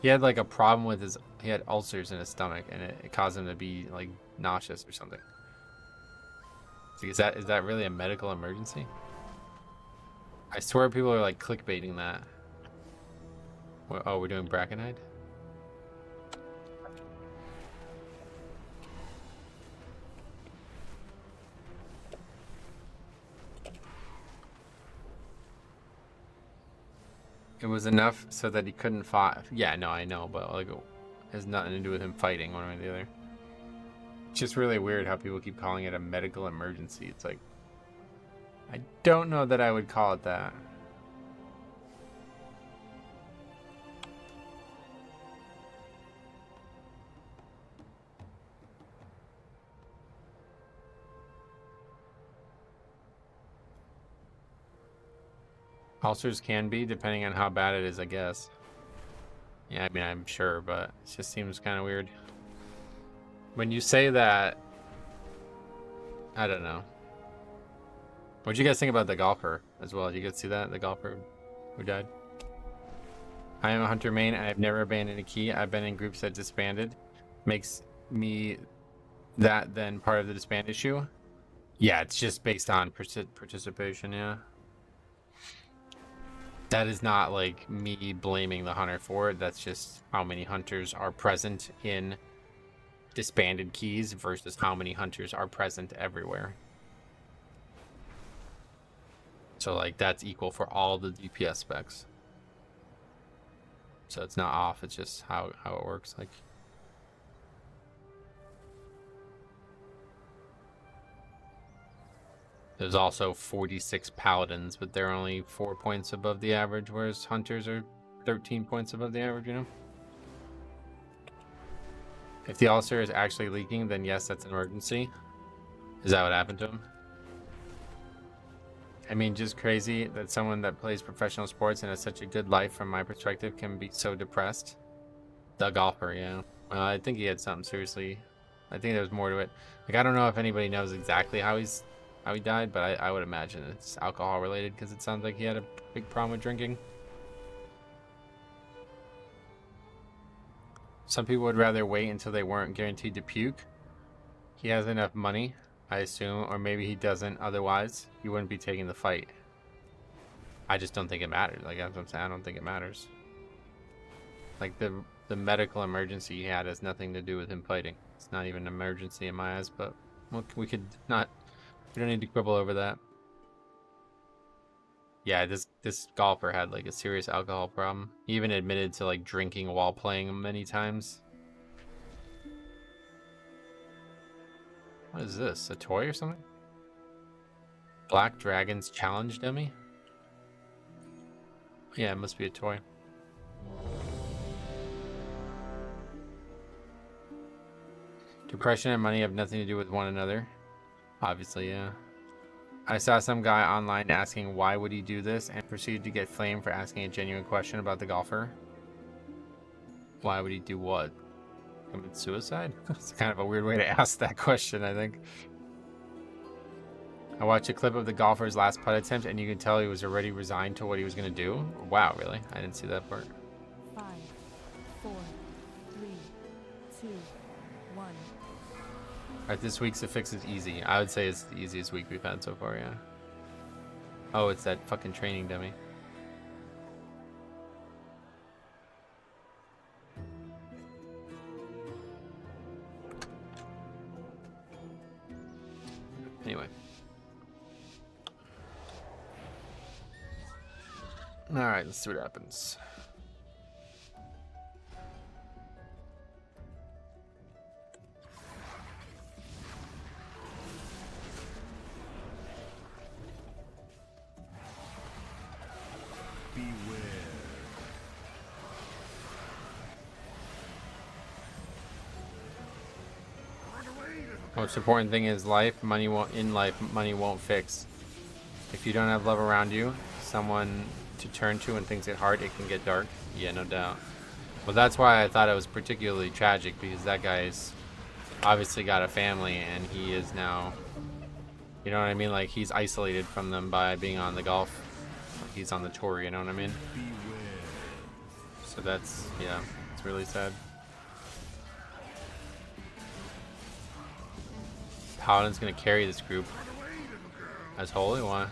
Speaker 1: He had like a problem with his, he had ulcers in his stomach and it caused him to be like nauseous or something. So is that really a medical emergency? I swear people are like clickbaiting that. Oh, we're doing Brackenhide? It was enough so that he couldn't fight. Yeah, no, I know, but like, it has nothing to do with him fighting one way or the other. It's just really weird how people keep calling it a medical emergency. It's like, I don't know that I would call it that. Ulcers can be, depending on how bad it is, I guess. Yeah, I mean, I'm sure, but it just seems kind of weird. When you say that, I don't know. What'd you guys think about the golfer as well? Did you guys see that? The golfer who died? I am a hunter main. I have never abandoned a key. I've been in groups that disbanded. Makes me that then part of the disband issue? Yeah, it's just based on participation, yeah. That is not like me blaming the hunter for it. That's just how many hunters are present in disbanded keys versus how many hunters are present everywhere. So like that's equal for all the DPS specs. So it's not off, it's just how it works. Like, there's also 46 paladins, but they're only 4 points above the average, whereas hunters are 13 points above the average, you know? If the ulcer is actually leaking, then yes, that's an emergency. Is that what happened to him? I mean, just crazy that someone that plays professional sports and has such a good life from my perspective can be so depressed. The golfer, yeah. Well, I think he had something seriously. I think there was more to it. Like, I don't know if anybody knows exactly how he died, but I would imagine it's alcohol related because it sounds like he had a big problem with drinking. Some people would rather wait until they weren't guaranteed to puke. He has enough money, I assume, or maybe he doesn't. Otherwise, he wouldn't be taking the fight. I just don't think it matters. Like, that's what I'm saying. I don't think it matters. Like, the medical emergency he had has nothing to do with him fighting. It's not even an emergency in my eyes, but we don't need to quibble over that. Yeah, this golfer had like a serious alcohol problem. He even admitted to like drinking while playing many times. What is this? A toy or something? Black Dragon's challenge dummy? Yeah, it must be a toy. Depression and money have nothing to do with one another. Obviously, yeah. I saw some guy online asking why would he do this and proceeded to get flamed for asking a genuine question about the golfer. Why would he do what? Commit suicide? It's kind of a weird way to ask that question, I think. I watched a clip of the golfer's last putt attempt and you can tell he was already resigned to what he was going to do. Wow, really? I didn't see that part.
Speaker 9: 5, 4, 3, 2, 1.
Speaker 1: Alright, this week's affix is easy. I would say it's the easiest week we've had so far, yeah. Oh, it's that fucking training dummy. Anyway. Alright, let's see what happens. Most important thing is money won't fix. If you don't have love around you, someone to turn to when things get hard, it can get dark. Yeah, no doubt. Well, that's why I thought it was particularly tragic, because that guy's obviously got a family and he is now, you know what I mean? Like, he's isolated from them by being on the golf. Like, he's on the tour, you know what I mean? So that's, yeah, it's really sad. Paladin's gonna carry this group as Holy One.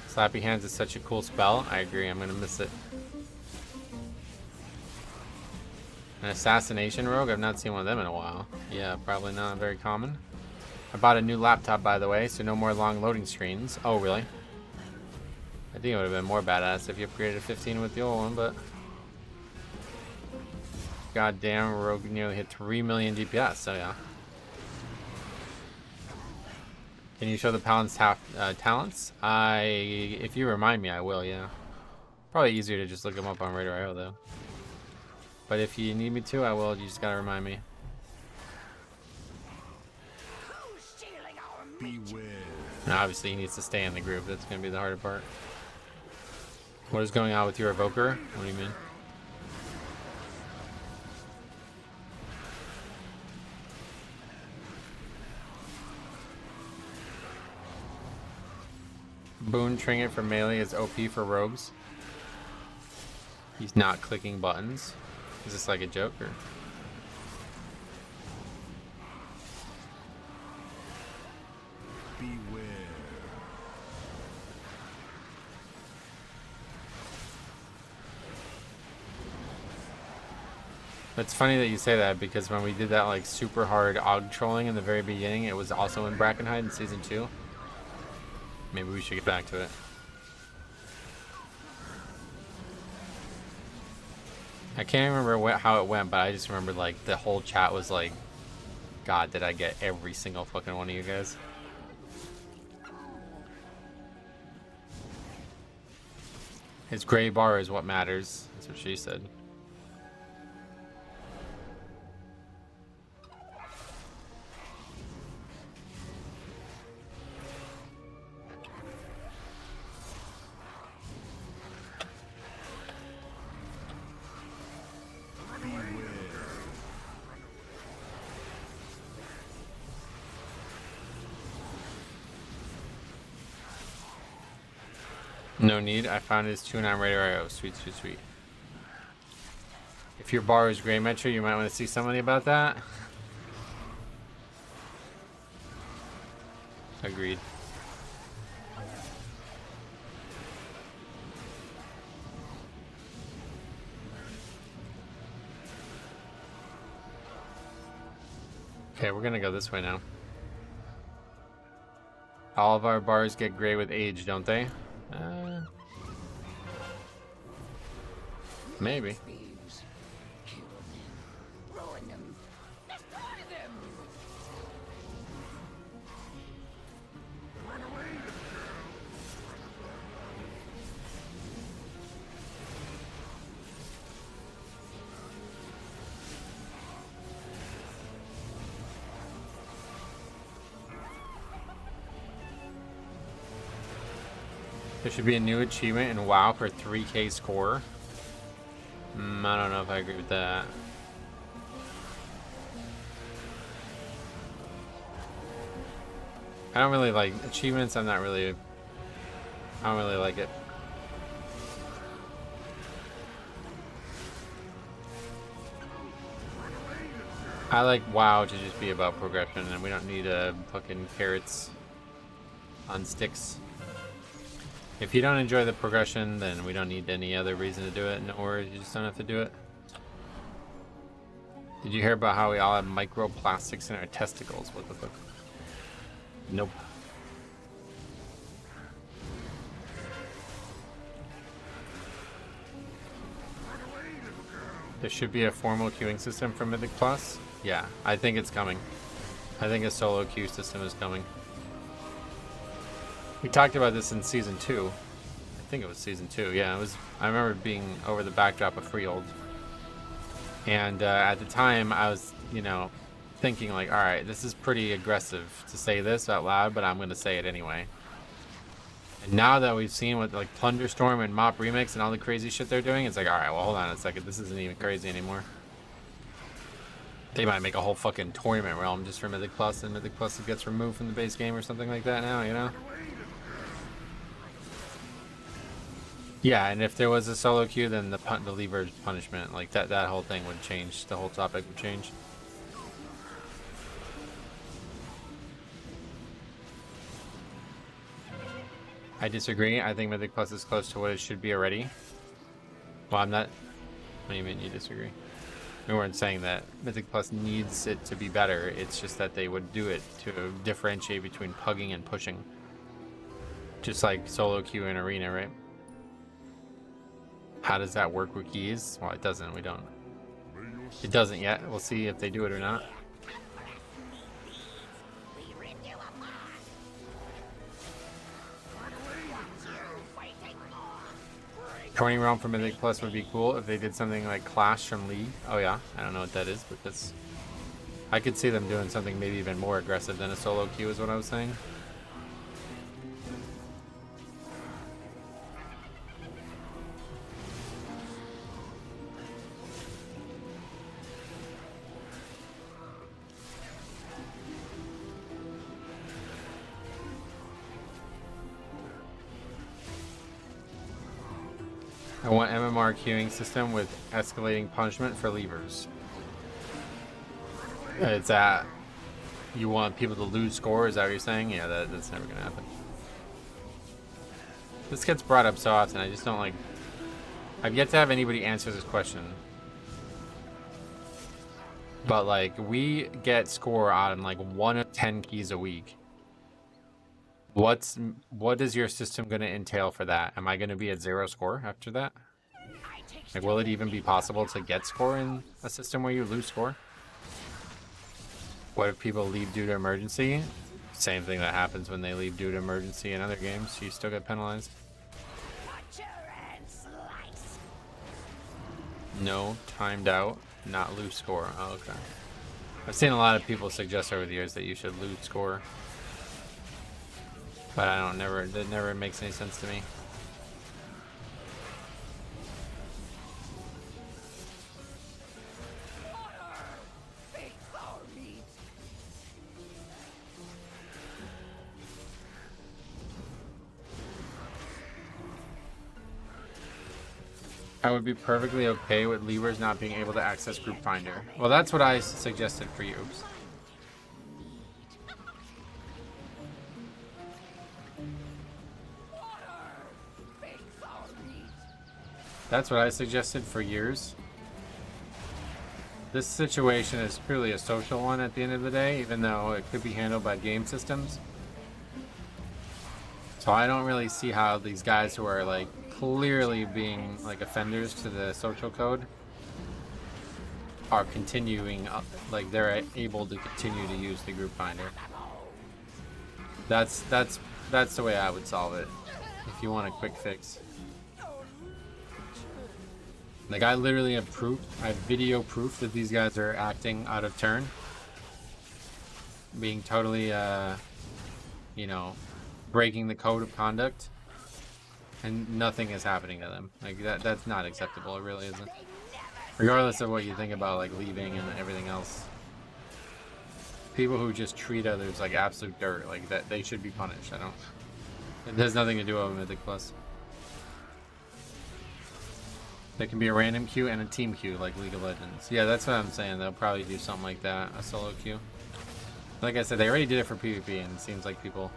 Speaker 1: Slappy Hands is such a cool spell. I agree, I'm gonna miss it. An Assassination Rogue? I've not seen one of them in a while. Yeah, probably not very common. I bought a new laptop, by the way, so no more long loading screens. Oh, really? I think it would have been more badass if you upgraded to 15 with the old one, but... Goddamn, Rogue nearly hit 3 million DPS, so yeah. Can you show the Paladin's talents? If you remind me, I will, yeah. Probably easier to just look them up on Radar.io, though. But if you need me to, I will. You just gotta remind me.
Speaker 6: Beware.
Speaker 1: And obviously, he needs to stay in the group. That's gonna be the harder part. What is going on with your evoker? What do you mean? Boon Trinket for melee is OP for rogues. He's not clicking buttons. Is this like a joke or?
Speaker 6: Beware.
Speaker 1: It's funny that you say that because when we did that like super hard AUG trolling in the very beginning, it was also in Brackenhide in Season 2. Maybe we should get back to it. I can't remember how it went, but I just remember like the whole chat was like, God, did I get every single fucking one of you guys? His gray bar is what matters. That's what she said. No need. I found his 2 and I'm ready to go. Sweet, sweet, sweet. If your bar is gray metro, you might want to see somebody about that. Agreed. Okay, we're gonna go this way now. All of our bars get gray with age, don't they? Maybe. There should be a new achievement in WoW for 3K score. I don't know if I agree with that. I don't really like achievements. I don't really like it. I like WoW to just be about progression, and we don't need fucking carrots on sticks. If you don't enjoy the progression, then we don't need any other reason to do it. No worries, you just don't have to do it. Did you hear about how we all have microplastics in our testicles? What the fuck? Nope. There should be a formal queuing system for Mythic Plus. Yeah, I think it's coming. I think a solo queue system is coming. We talked about this in season 2. I think it was season 2. Yeah, it was. I remember being over the backdrop of Freehold, and at the time I was, thinking like, all right, this is pretty aggressive to say this out loud, but I'm gonna say it anyway. And now that we've seen what like Plunderstorm and Mop Remix and all the crazy shit they're doing, it's like, all right, well, hold on a second, this isn't even crazy anymore. They might make a whole fucking tournament realm just for Mythic Plus, and Mythic Plus gets removed from the base game or something like that now, Yeah, and if there was a solo queue, then the lever punishment, like that whole thing would change. The whole topic would change. I disagree. I think Mythic Plus is close to what it should be already. Well, I'm not. What do you mean you disagree? We weren't saying that Mythic Plus needs it to be better. It's just that they would do it to differentiate between pugging and pushing. Just like solo queue and arena, right? How does that work with keys? Well, it doesn't. We don't. It doesn't yet. We'll see if they do it or not. Tourney realm for Mythic Plus would be cool if they did something like Clash from League. Oh yeah, I don't know what that is, but that's. I could see them doing something maybe even more aggressive than a solo queue is what I was saying. I want MMR queuing system with escalating punishment for levers. It's that you want people to lose score, is that what you're saying? Yeah, that's never gonna happen. This gets brought up so often, I just don't like. I've yet to have anybody answer this question. But like, we get score on like 1 of 10 keys a week. What is your system going to entail for that? Am I going to be at 0 score after that? Like, will it even be possible to get score in a system where you lose score? What if people leave due to emergency? Same thing that happens when they leave due to emergency in other games. You still get penalized. No, timed out, not lose score. Oh, okay. I've seen a lot of people suggest over the years that you should lose score. But it never makes any sense to me. I would be perfectly okay with Libras not being able to access Group Finder. Well, that's what I suggested for you. That's what I suggested for years. This situation is purely a social one at the end of the day, even though it could be handled by game systems. So I don't really see how these guys who are like clearly being like offenders to the social code are continuing, like they're able to continue to use the Group Finder. That's the way I would solve it if you want a quick fix. Like, I literally have proof, I have video proof that these guys are acting out of turn. Being totally, you know, breaking the code of conduct. And nothing is happening to them. Like, that's not acceptable, it really isn't. Regardless of what you think about, like, leaving and everything else. People who just treat others like absolute dirt, like, that they should be punished. It has nothing to do with Mythic Plus. There can be a random queue and a team queue like League of Legends. Yeah, that's what I'm saying. They'll probably do something like that, a solo queue. Like I said, they already did it for PvP, and it seems like people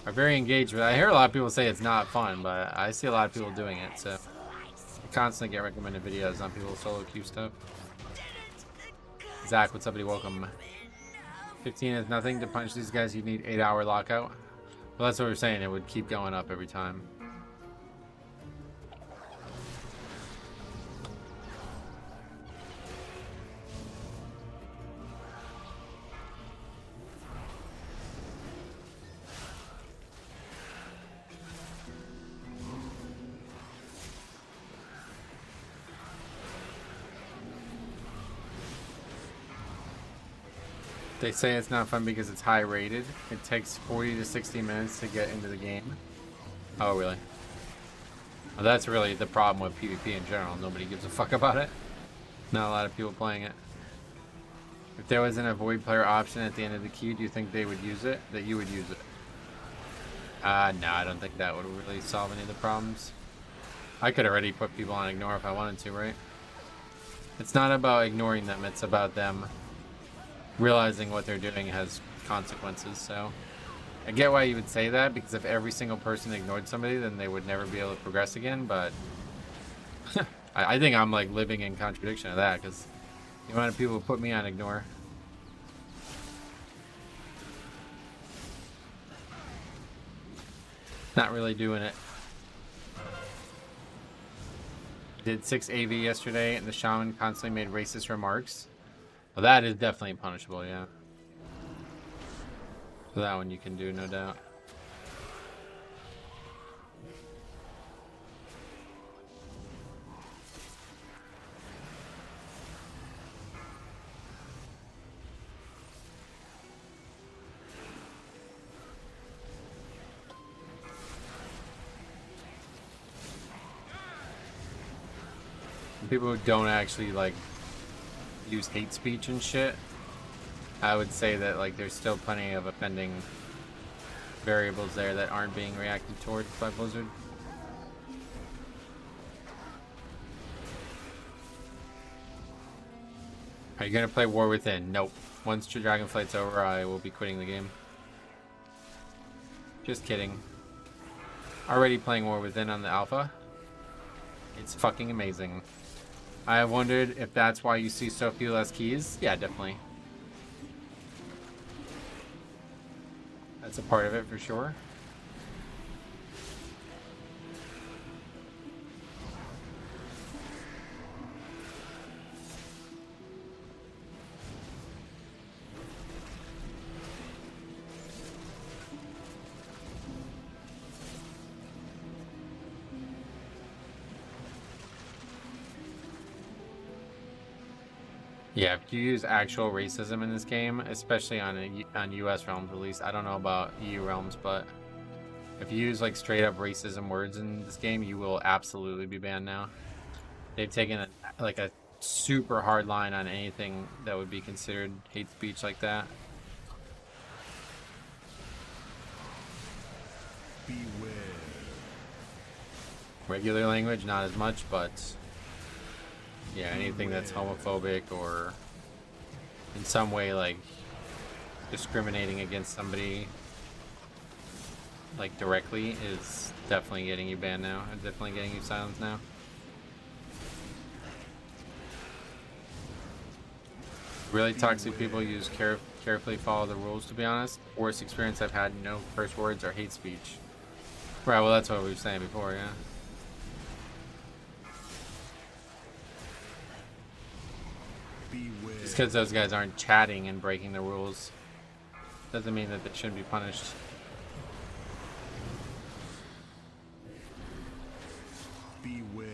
Speaker 1: are very engaged with it. I hear a lot of people say it's not fun, but I see a lot of people doing it, so I constantly get recommended videos on people's solo queue stuff. Zach, what's up, buddy? Welcome. 15 is nothing. To punish these guys, you need 8-hour lockout. Well, that's what we're saying. It would keep going up every time. They say it's not fun because it's high rated. It takes 40 to 60 minutes to get into the game. Oh, really? Well, that's really the problem with PvP in general. Nobody gives a fuck about it. Not a lot of people playing it. If there was an avoid player option at the end of the queue, do you think they would use it? That you would use it? No, I don't think that would really solve any of the problems. I could already put people on ignore if I wanted to, right? It's not about ignoring them. It's about them realizing what they're doing has consequences. So I get why you would say that, because if every single person ignored somebody, then they would never be able to progress again. But I think I'm like living in contradiction of that, because the amount of people who put me on ignore. Not really doing it. Did 6 AV yesterday, and the shaman constantly made racist remarks. Well, that is definitely punishable, yeah. So that one you can do, no doubt. People who don't actually, like, use hate speech and shit, I would say that like there's still plenty of offending variables there that aren't being reacted towards by Blizzard. Are you gonna play War Within? Nope. Once Dragonflight's over, I will be quitting the game. Just kidding. Already playing War Within on the alpha. It's fucking amazing. I have wondered if that's why you see so few less keys. Yeah, definitely. That's a part of it for sure. Yeah, if you use actual racism in this game, especially on US realms at least, I don't know about EU realms, but if you use like straight up racism words in this game, you will absolutely be banned now. They've taken like a super hard line on anything that would be considered hate speech like that.
Speaker 6: Beware.
Speaker 1: Regular language, not as much, but Yeah, anything that's homophobic or in some way like discriminating against somebody like directly is definitely getting you banned now, and definitely getting you silenced now. Really toxic people carefully follow the rules, to be honest. Worst experience I've had, no curse words or hate speech. Right, well that's what we were saying before, yeah. Just because those guys aren't chatting and breaking the rules doesn't mean that they shouldn't be punished.
Speaker 6: Beware.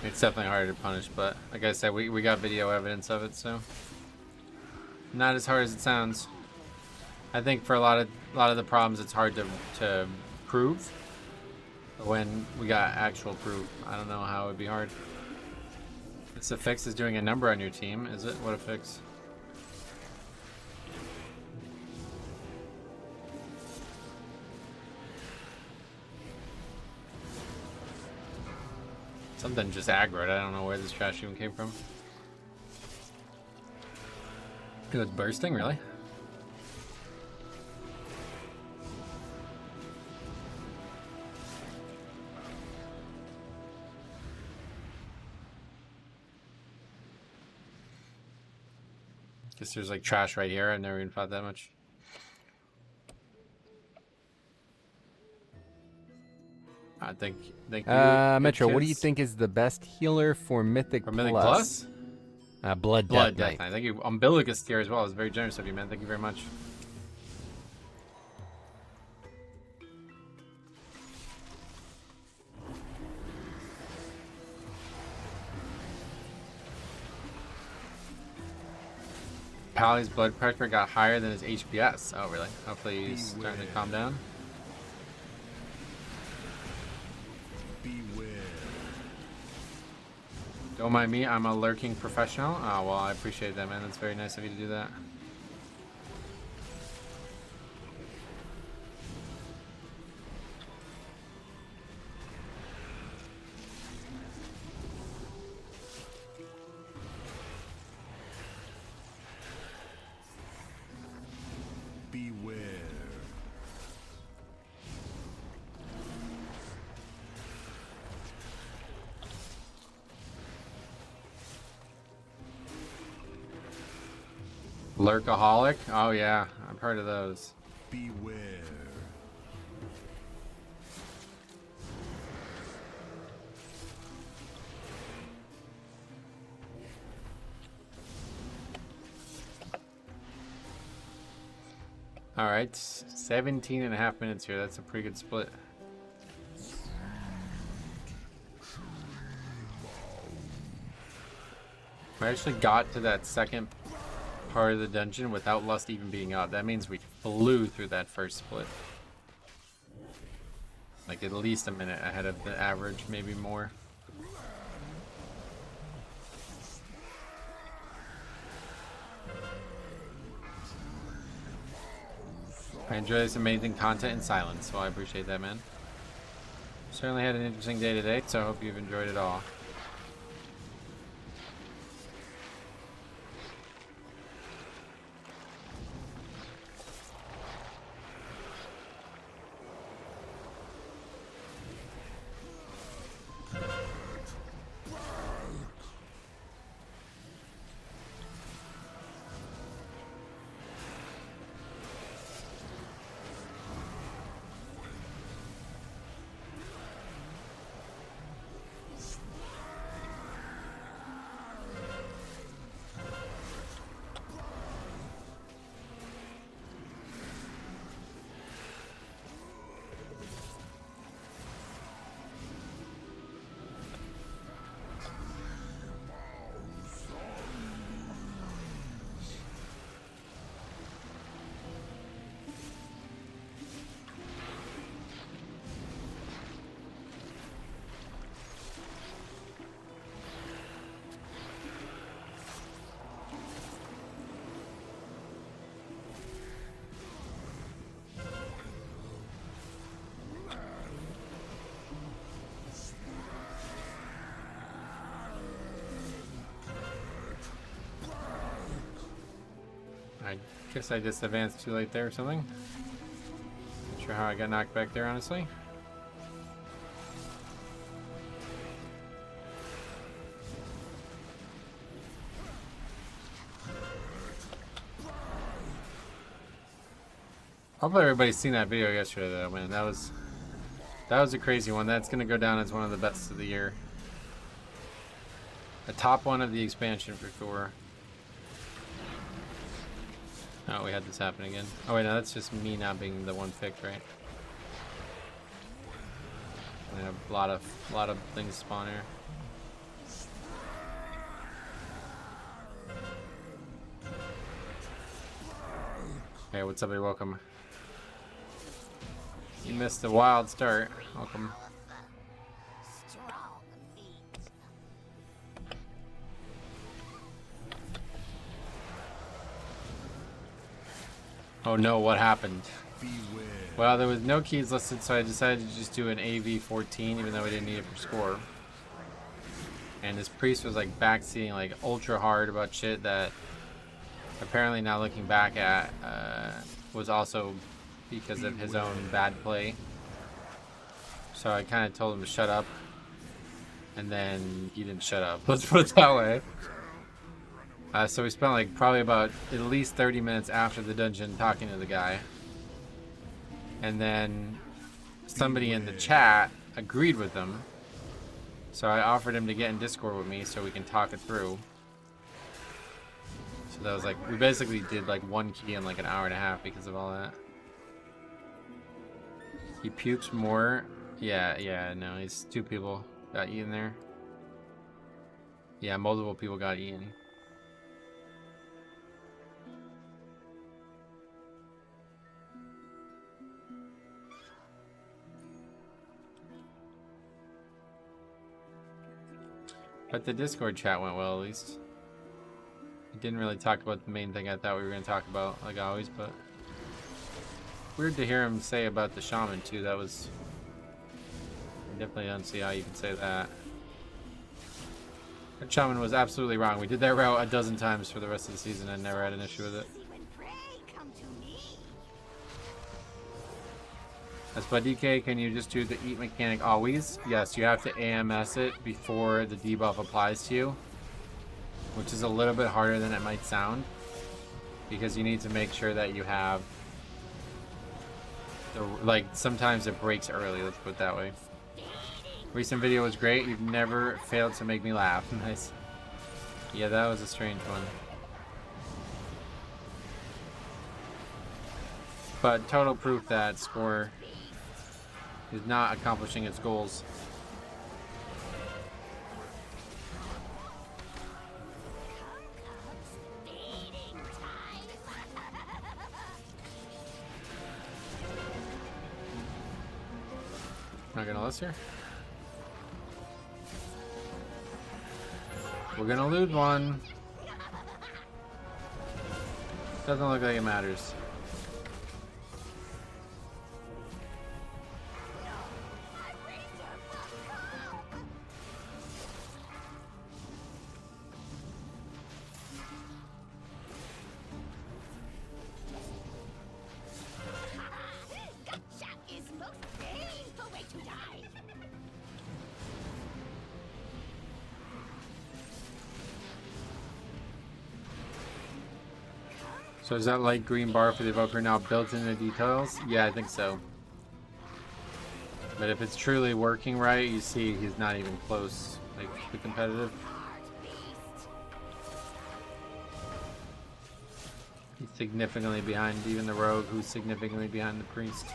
Speaker 1: It's definitely harder to punish, but like I said, we got video evidence of it, so not as hard as it sounds. I think for a lot of the problems, it's hard to prove. But when we got actual proof, I don't know how it would be hard. It's a fix is doing a number on your team, is it? What a fix. Something just aggroed. I don't know where this trash even came from. It was bursting, really? Guess there's like trash right here. I've never even fought that much. Thank you.
Speaker 10: Metro, what do you think is the best healer for Mythic
Speaker 1: For Mythic
Speaker 10: Plus?
Speaker 1: Plus?
Speaker 10: Blood
Speaker 1: Death
Speaker 10: Knight.
Speaker 1: Knight. Thank you. Umbilicus tier as well. It's very generous of you, man. Thank you very much. Pally's blood pressure got higher than his HPS. Oh, really? Hopefully he's starting to calm down.
Speaker 6: Beware.
Speaker 1: Don't mind me, I'm a lurking professional. Oh, well, I appreciate that, man. That's very nice of you to do that.
Speaker 6: Beware.
Speaker 1: Lurkaholic? Oh, yeah. I've heard of those.
Speaker 6: Beware.
Speaker 1: All right. 17 and a half minutes here. That's a pretty good split. We actually got to that second part of the dungeon without Lust even being up. That means we flew through that first split. Like at least a minute ahead of the average, maybe more. I enjoy this amazing content in silence, so I appreciate that, man. Certainly had an interesting day today, so I hope you've enjoyed it all. I guess I just advanced too late there or something. Not sure how I got knocked back there, honestly. Hopefully everybody's seen that video yesterday though, man. That was a crazy one. That's gonna go down as one of the best of the year. A top one of the expansion for sure. Oh, we had this happen again. Oh wait, no, that's just me not being the one picked, right? We have a lot of things spawn here. Hey, what's up, everybody? Welcome. You missed a wild start. Welcome. Oh no, what happened? Well, there was no keys listed, so I decided to just do an AV14, even though we didn't need it for score. And this priest was like backseating like ultra hard about shit that apparently now looking back at was also because of his own bad play. So I kind of told him to shut up, and then he didn't shut up. Let's put it that way. So we spent like probably about at least 30 minutes after the dungeon talking to the guy. And then somebody in the chat agreed with him. So I offered him to get in Discord with me so we can talk it through. So that was like, we basically did like one key in like an hour and a half because of all that. He pukes more. Yeah, no, he's 2 people got eaten there. Yeah, multiple people got eaten. But the Discord chat went well, at least. We didn't really talk about the main thing I thought we were going to talk about, like always, but... Weird to hear him say about the shaman, too. That was... I definitely don't see how you can say that. That shaman was absolutely wrong. We did that route a dozen times for the rest of the season and never had an issue with it. As by DK, can you just do the eat mechanic always? Yes, you have to AMS it before the debuff applies to you, which is a little bit harder than it might sound, because you need to make sure that you have the, like, sometimes it breaks early, let's put it that way. Recent video was great. You've never failed to make me laugh. Nice. Yeah, that was a strange one. But total proof that score is not accomplishing its goals. Not gonna list here. We're gonna lose one. Doesn't look like it matters. So is that light green bar for the evoker now built into the details? Yeah, I think so. But if it's truly working right, you see he's not even close, like, to competitive. He's significantly behind even the rogue, who's significantly behind the priest.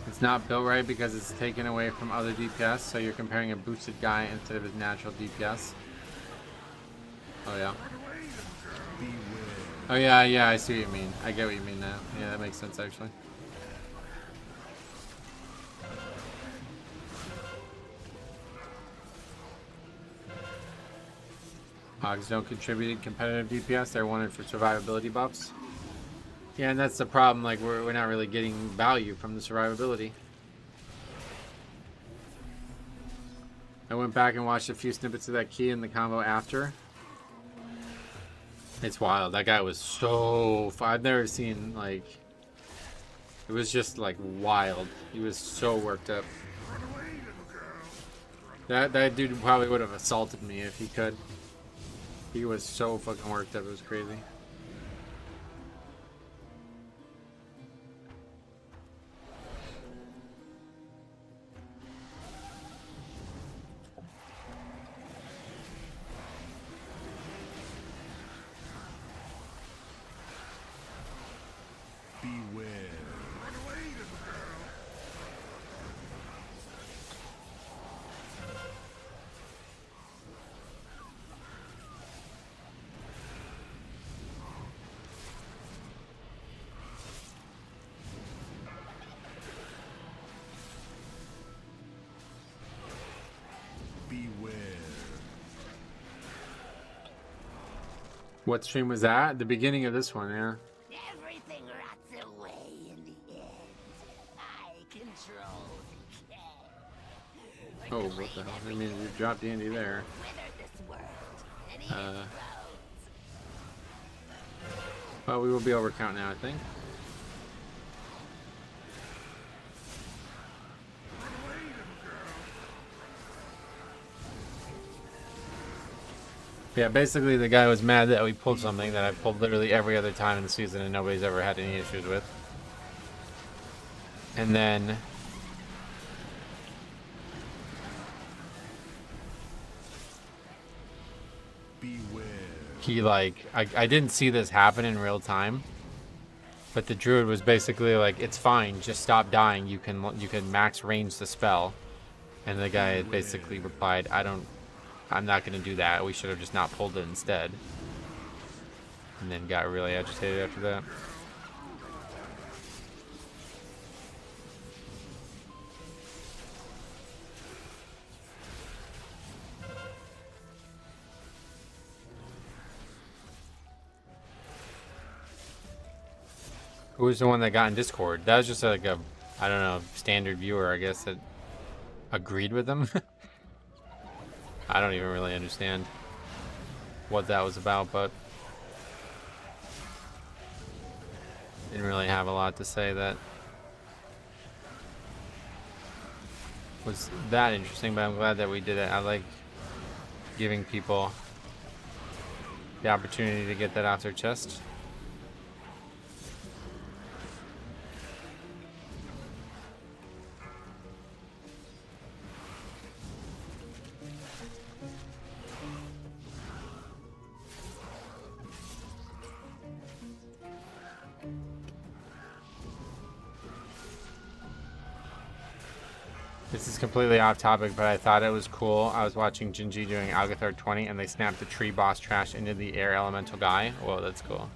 Speaker 1: It's not built right because it's taken away from other DPS, so you're comparing a boosted guy instead of his natural DPS. Oh yeah. Oh yeah, yeah, I see what you mean. I get what you mean now. Yeah, that makes sense actually. Hogs don't contribute competitive DPS. They're wanted for survivability buffs. Yeah, and that's the problem. Like we're not really getting value from the survivability. I went back and watched a few snippets of that key in the combo after. It's wild. That guy was so... I've never seen, like... It was just, like, wild. He was so worked up. That dude probably would have assaulted me if he could. He was so fucking worked up. It was crazy. What stream was that? The beginning of this one, yeah.
Speaker 9: Everything rots away in the end. I control the cat.
Speaker 1: Oh, what the hell? I mean, you dropped Andy there. Well, we will be over count now, I think. Yeah, basically the guy was mad that we pulled something that I pulled literally every other time in the season and nobody's ever had any issues with. And then... he, like... I didn't see this happen in real time. But the druid was basically like, it's fine, just stop dying, you can max range the spell. And the guy basically replied, I'm not going to do that. We should have just not pulled it instead. And then got really agitated after that. Who was the one that got in Discord? That was just like a, I don't know, standard viewer, I guess, that agreed with them. I don't even really understand what that was about, but didn't really have a lot to say that was that interesting, but I'm glad that we did it. I like giving people the opportunity to get that off their chest. This is completely off topic, but I thought it was cool. I was watching Jinji doing Algathar 20 and they snapped the tree boss trash into the air elemental guy. Whoa, that's cool.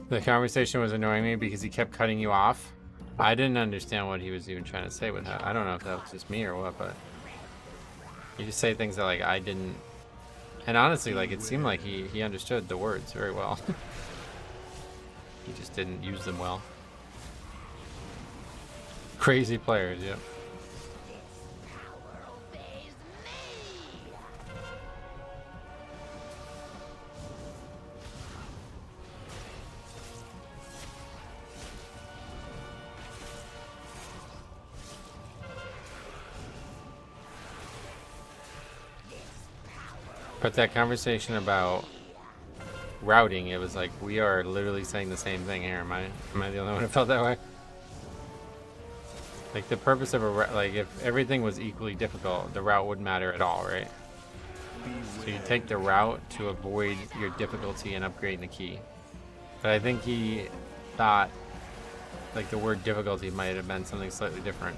Speaker 1: The conversation was annoying me because he kept cutting you off. I didn't understand what he was even trying to say with that. I don't know if that was just me or what, but you just say things that like I didn't. And honestly, like, it seemed like he understood the words very well. He just didn't use them well. Crazy players, yep. But that conversation about routing, it was like, we are literally saying the same thing here. Am I the only one who felt that way? Like, the purpose of like, if everything was equally difficult, the route wouldn't matter at all, right? So you take the route to avoid your difficulty in upgrading the key. But I think he thought, like, the word difficulty might have been something slightly different.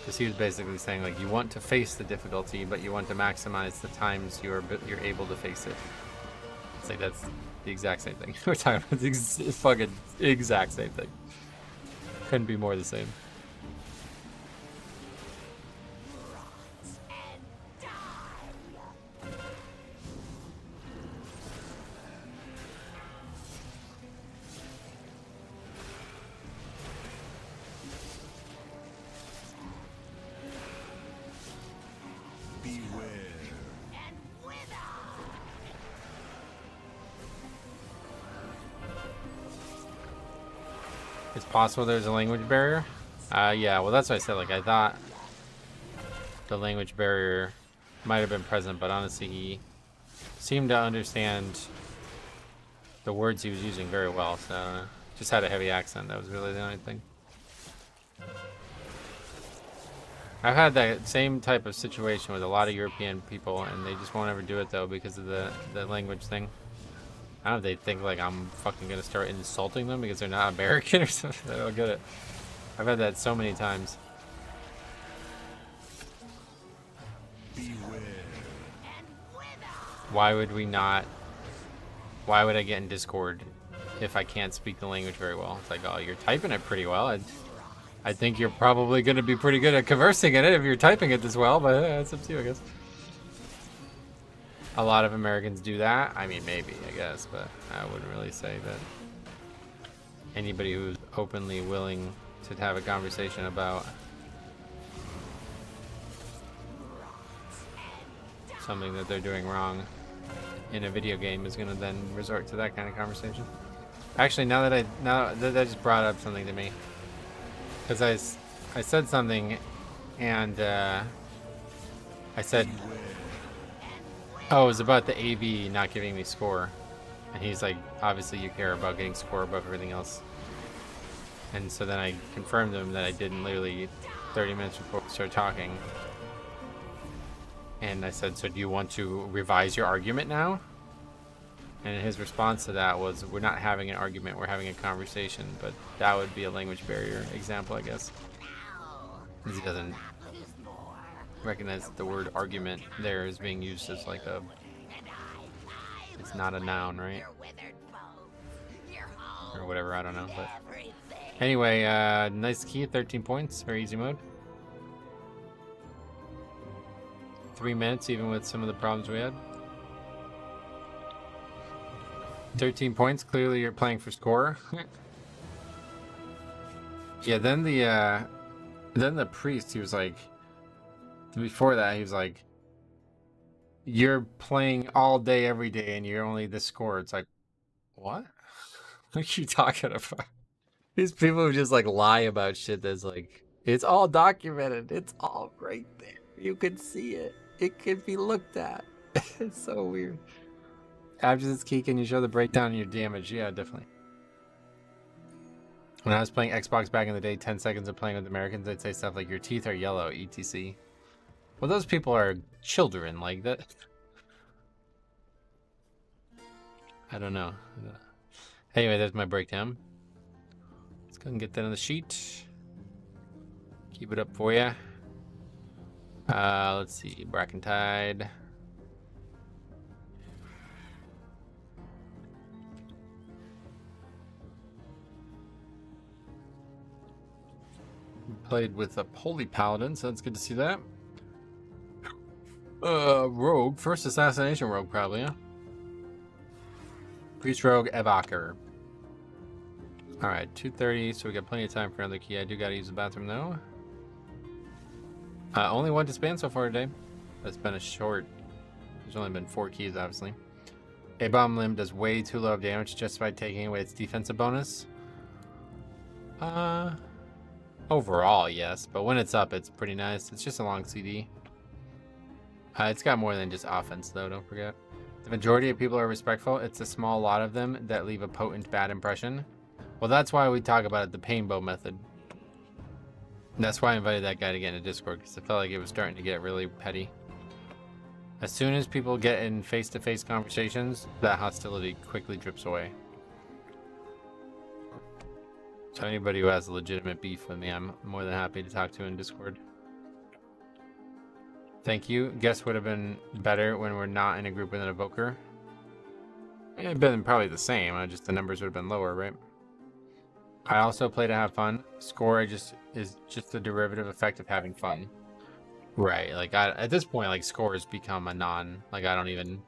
Speaker 1: Because he was basically saying, like, you want to face the difficulty, but you want to maximize the times you're able to face it. It's like, that's the exact same thing. We're talking about the fucking exact same thing. Couldn't be more the same. It's possible there's a language barrier. Yeah, well that's what I said. Like I thought the language barrier might have been present, but honestly he seemed to understand the words he was using very well. So just had a heavy accent. That was really the only thing. I've had that same type of situation with a lot of European people, and they just won't ever do it though because of the language thing. I don't know if they think like I'm fucking gonna start insulting them because they're not American or something. I don't get it. I've had that so many times. Why would we not? Why would I get in Discord if I can't speak the language very well? It's like, oh, you're typing it pretty well. I think you're probably gonna be pretty good at conversing in it if you're typing it this well, but it's up to you, I guess. A lot of Americans do that. I mean, maybe, I guess, but I wouldn't really say that anybody who's openly willing to have a conversation about something that they're doing wrong in a video game is going to then resort to that kind of conversation. Actually, now that just brought up something to me, because I said something, and I said, oh, it was about the AV not giving me score. And he's like, obviously you care about getting score above everything else. And so then I confirmed to him that I didn't literally 30 minutes before we started talking. And I said, so do you want to revise your argument now? And his response to that was, we're not having an argument, we're having a conversation. But that would be a language barrier example, I guess. Because he doesn't recognize that the word argument there is being used as like a, it's not a noun, right? Or whatever, I don't know. But anyway, nice key, 13 points, very easy mode. 3 minutes, even with some of the problems we had. 13 points, clearly you're playing for score. Yeah, then the priest, he was like, before that, he was like, you're playing all day, every day, and you're only this score. It's like, what? What are you talking about? These people who just like lie about shit that's like, it's all documented. It's all right there. You can see it. It can be looked at. It's so weird. After this key, can you show the breakdown in your damage? Yeah, definitely. When I was playing Xbox back in the day, 10 seconds of playing with Americans, they'd say stuff like, your teeth are yellow, etc. Well, those people are children, like that. I don't know. Anyway, there's my breakdown. Let's go and get that on the sheet. Keep it up for you. Let's see, Brackenhide. Played with a Holy Paladin, so it's good to see that. Rogue, first assassination rogue, probably, huh? Priest rogue, evoker. Alright, 2:30, so we got plenty of time for another key. I do gotta use the bathroom though. Only one disband so far today. That's been a short. There's only been 4 keys, obviously. A bomb limb does way too low of damage just by taking away its defensive bonus. Overall, yes, but when it's up, it's pretty nice. It's just a long CD. It's got more than just offense, though, don't forget. The majority of people are respectful. It's a small lot of them that leave a potent bad impression. Well, that's why we talk about it, the painbow method. That's why I invited that guy to get into Discord, because I felt like it was starting to get really petty. As soon as people get in face-to-face conversations, that hostility quickly drips away. So anybody who has a legitimate beef with me, I'm more than happy to talk to in Discord. Thank you. Guess would have been better when we're not in a group with an evoker. It'd have been probably the same. Just the numbers would have been lower, right? I also play to have fun. Score is just the derivative effect of having fun. Right. Like at this point, like score has become a non. Like I don't even.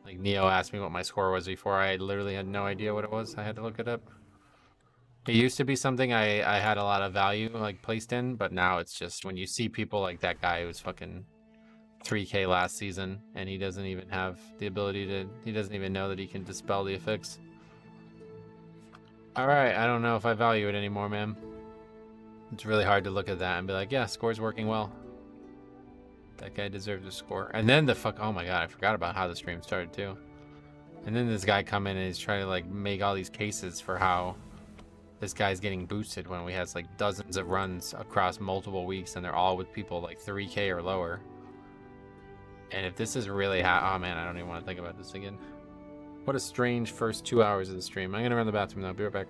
Speaker 1: Like Neo asked me what my score was before. I literally had no idea what it was. I had to look it up. It used to be something I had a lot of value like placed in, but now it's just when you see people like that guy who was fucking 3K last season and he doesn't even have the ability to, he doesn't even know that he can dispel the effects. All right, I don't know if I value it anymore, man. It's really hard to look at that and be like, yeah, score's working well. That guy deserves a score. And then oh my god, I forgot about how the stream started too. And then this guy come in and he's trying to like make all these cases for how this guy's getting boosted when we has like dozens of runs across multiple weeks and they're all with people like 3K or lower. And if this is really oh man, I don't even want to think about this again. What a strange first 2 hours of the stream. I'm gonna run to the bathroom though. Be right back.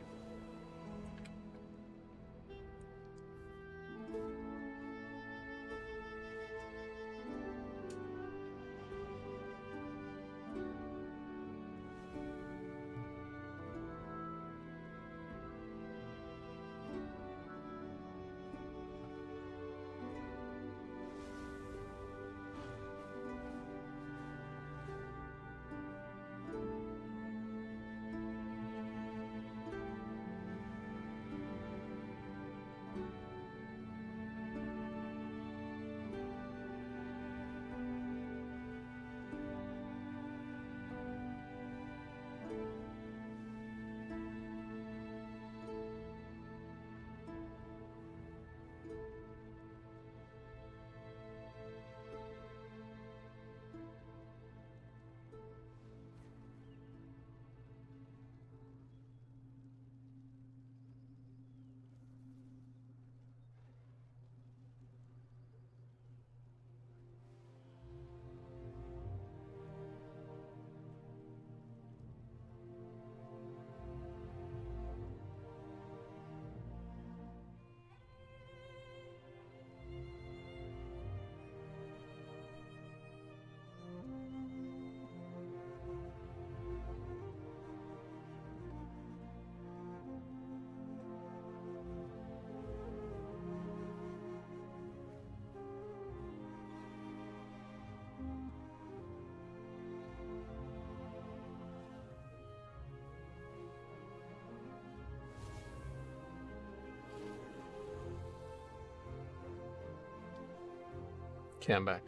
Speaker 1: Okay, I'm back.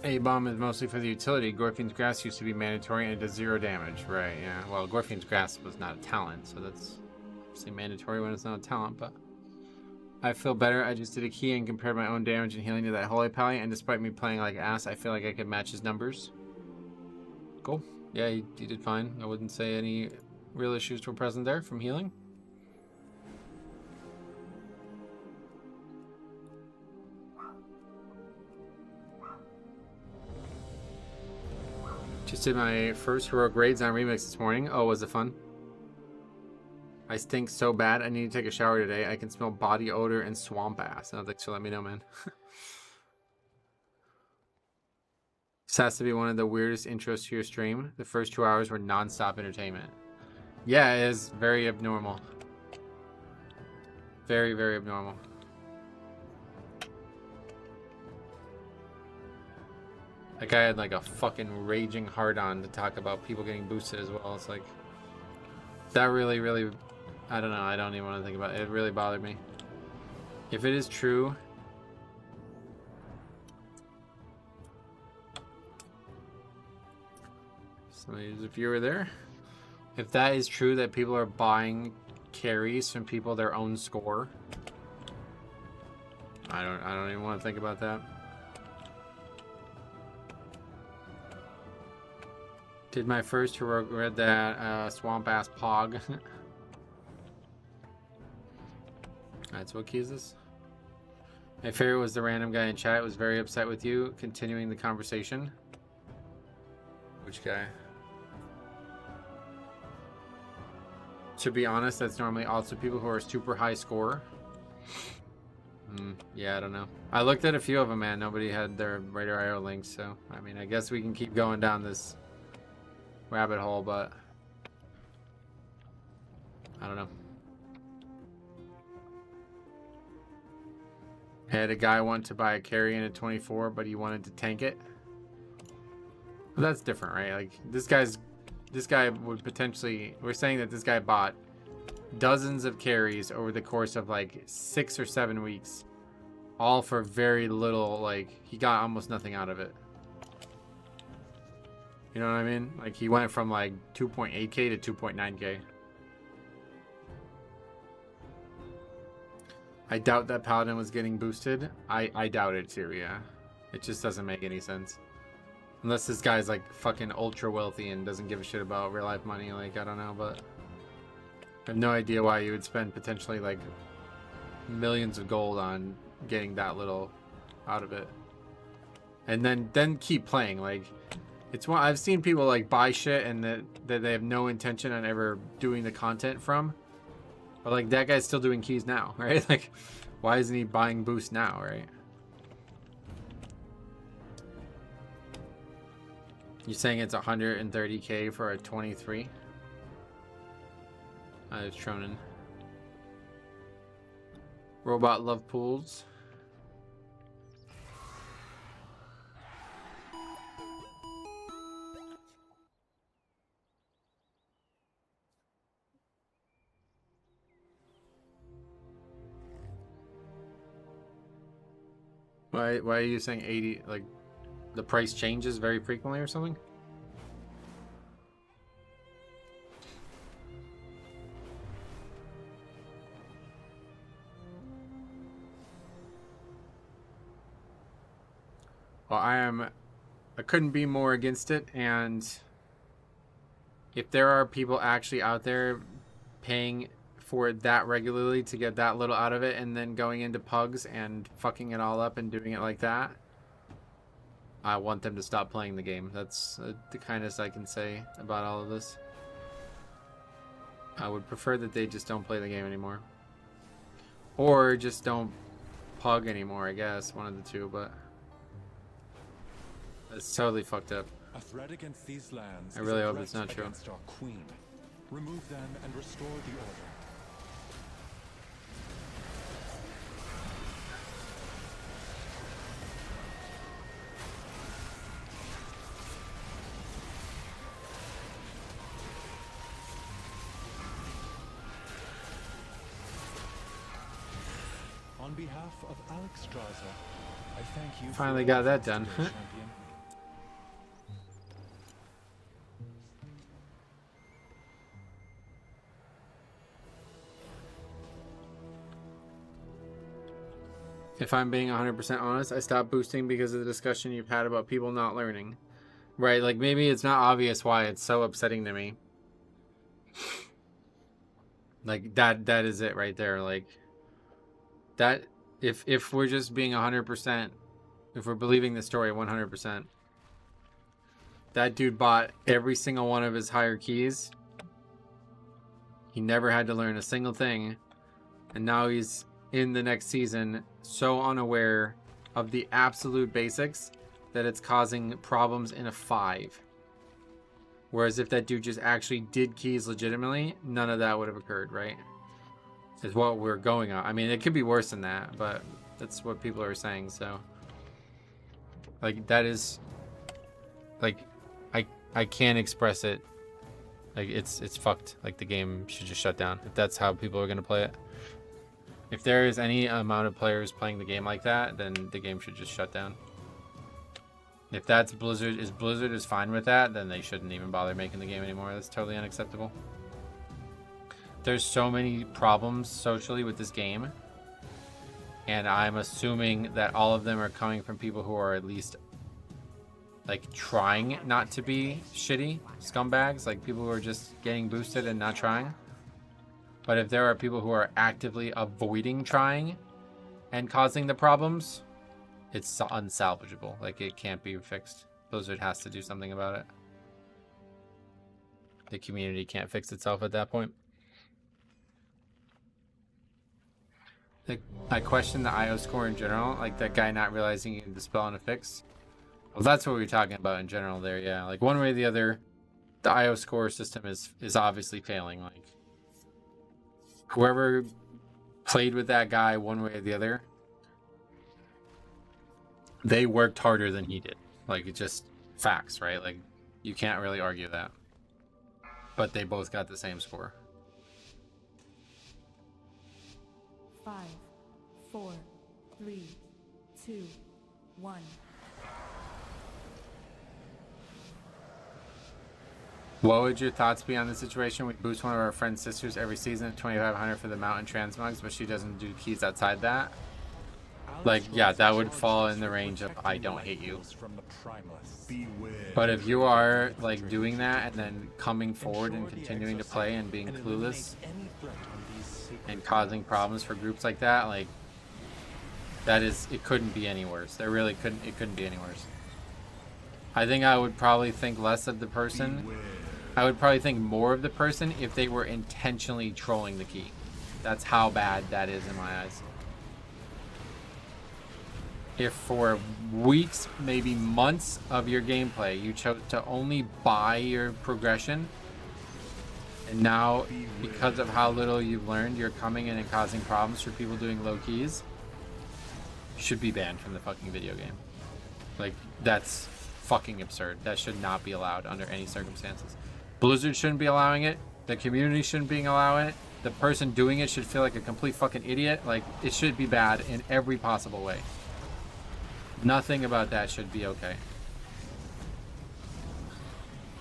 Speaker 1: A-bomb is mostly for the utility. Gorfian's Grass used to be mandatory and it does 0 damage. Right, yeah. Well, Gorfian's Grass was not a talent, so that's obviously mandatory when it's not a talent, but I feel better. I just did a key and compared my own damage and healing to that Holy Pally, and despite me playing like ass, I feel like I could match his numbers. Cool. Yeah, he did fine. I wouldn't say any real issues were present there from healing. Just did my first heroic raids on Remix this morning. Oh, was it fun? I stink so bad I need to take a shower today. I can smell body odor and swamp ass. I was like, so let me know, man. This has to be one of the weirdest intros to your stream. The first 2 hours were non-stop entertainment. Yeah, it is very abnormal. Very, very abnormal. That guy had like a fucking raging hard-on to talk about people getting boosted as well. It's like, that really, really, I don't know. I don't even want to think about it. It really bothered me. If it is true, somebody's a viewer there. If that is true that people are buying carries from people their own score, I don't even want to think about that. Did my first heroic read that swamp ass pog. Alright, so what key is this? My favorite was the random guy in chat. Was very upset with you continuing the conversation. Which guy? To be honest, that's normally also people who are super high score. Yeah, I don't know. I looked at a few of them, man. Nobody had their radar IO links, so I mean, I guess we can keep going down this rabbit hole, but I don't know. I had a guy want to buy a carry in a 24, but he wanted to tank it. Well, that's different, right? Like this guy would potentially. We're saying that this guy bought dozens of carries over the course of like 6 or 7 weeks, all for very little. Like he got almost nothing out of it. You know what I mean? Like he went from like 2.8k to 2.9k. I doubt that Paladin was getting boosted. I doubt it too, yeah. It just doesn't make any sense. Unless this guy's like fucking ultra wealthy and doesn't give a shit about real life money, like I don't know, but I have no idea why you would spend potentially like millions of gold on getting that little out of it. And then keep playing. Like it's one I've seen people like buy shit and that they have no intention on ever doing the content from. But like that guy's still doing keys now, right? Like why isn't he buying boost now, right? You're saying it's 130k for a 23? It's Tronin. Robot love pools. Why are you saying 80? Like the price changes very frequently or something? Well, I couldn't be more against it, and if there are people actually out there paying for it that regularly to get that little out of it and then going into pugs and fucking it all up and doing it like that, I want them to stop playing the game. That's the kindest I can say about all of this. I would prefer that they just don't play the game anymore. Or just don't pug anymore, I guess. One of the two, but it's totally fucked up.
Speaker 6: A threat against these lands
Speaker 1: I really hope it's not true.
Speaker 6: against our queen. Remove them and restore the order. On behalf of Alex Straza, I thank you.
Speaker 1: Finally
Speaker 6: for
Speaker 1: got that done.
Speaker 6: champion.
Speaker 1: If I'm being 100% honest, I stopped boosting because of the discussion you've had about people not learning. Right, like maybe it's not obvious why it's so upsetting to me. Like that is it right there. Like that if we're just being 100%, if we're believing the story 100%, that dude bought every single one of his higher keys. He never had to learn a single thing, and now he's in the next season so unaware of the absolute basics that it's causing problems in a 5. Whereas if that dude just actually did keys legitimately, none of that would have occurred, right? Is what we're going on. I mean, it could be worse than that, but that's what people are saying. So like that is like I can't express it. Like it's fucked. Like the game should just shut down if that's how people are gonna play it. If there is any amount of players playing the game like that, then the game should just shut down. If that's Blizzard is fine with that, then they shouldn't even bother making the game anymore. That's totally unacceptable. There's so many problems socially with this game, and I'm assuming that all of them are coming from people who are at least like trying not to be shitty scumbags, like people who are just getting boosted and not trying. But if there are people who are actively avoiding trying and causing the problems, it's unsalvageable. Like it can't be fixed. Blizzard has to do something about it. The community can't fix itself at that point. I question the IO score in general, like that guy not realizing he can dispel and a fix. Well, that's what we were talking about in general there, yeah. Like one way or the other, the IO score system is obviously failing. Like whoever played with that guy one way or the other, they worked harder than he did. Like it's just facts, right? Like you can't really argue that. But they both got the same score.
Speaker 9: 5, 4, 3, 2, 1.
Speaker 1: What would your thoughts be on the situation? We boost one of our friend's sisters every season at 2,500 for the mountain transmugs, but she doesn't do keys outside that. Like, yeah, that would fall in the range of I don't hate you. But if you are like doing that and then coming forward and continuing to play and being clueless and causing problems for groups like that, like that is, it couldn't be any worse. It really couldn't, it couldn't be any worse. I think I would probably think less of the person. I would probably think more of the person if they were intentionally trolling the key. That's how bad that is in my eyes. If for weeks, maybe months of your gameplay, you chose to only buy your progression, and now because of how little you've learned, you're coming in and causing problems for people doing low keys, you should be banned from the fucking video game. Like, that's fucking absurd. That should not be allowed under any circumstances. Blizzard shouldn't be allowing it. The community shouldn't be allowing it. The person doing it should feel like a complete fucking idiot. Like, it should be bad in every possible way. Nothing about that should be okay.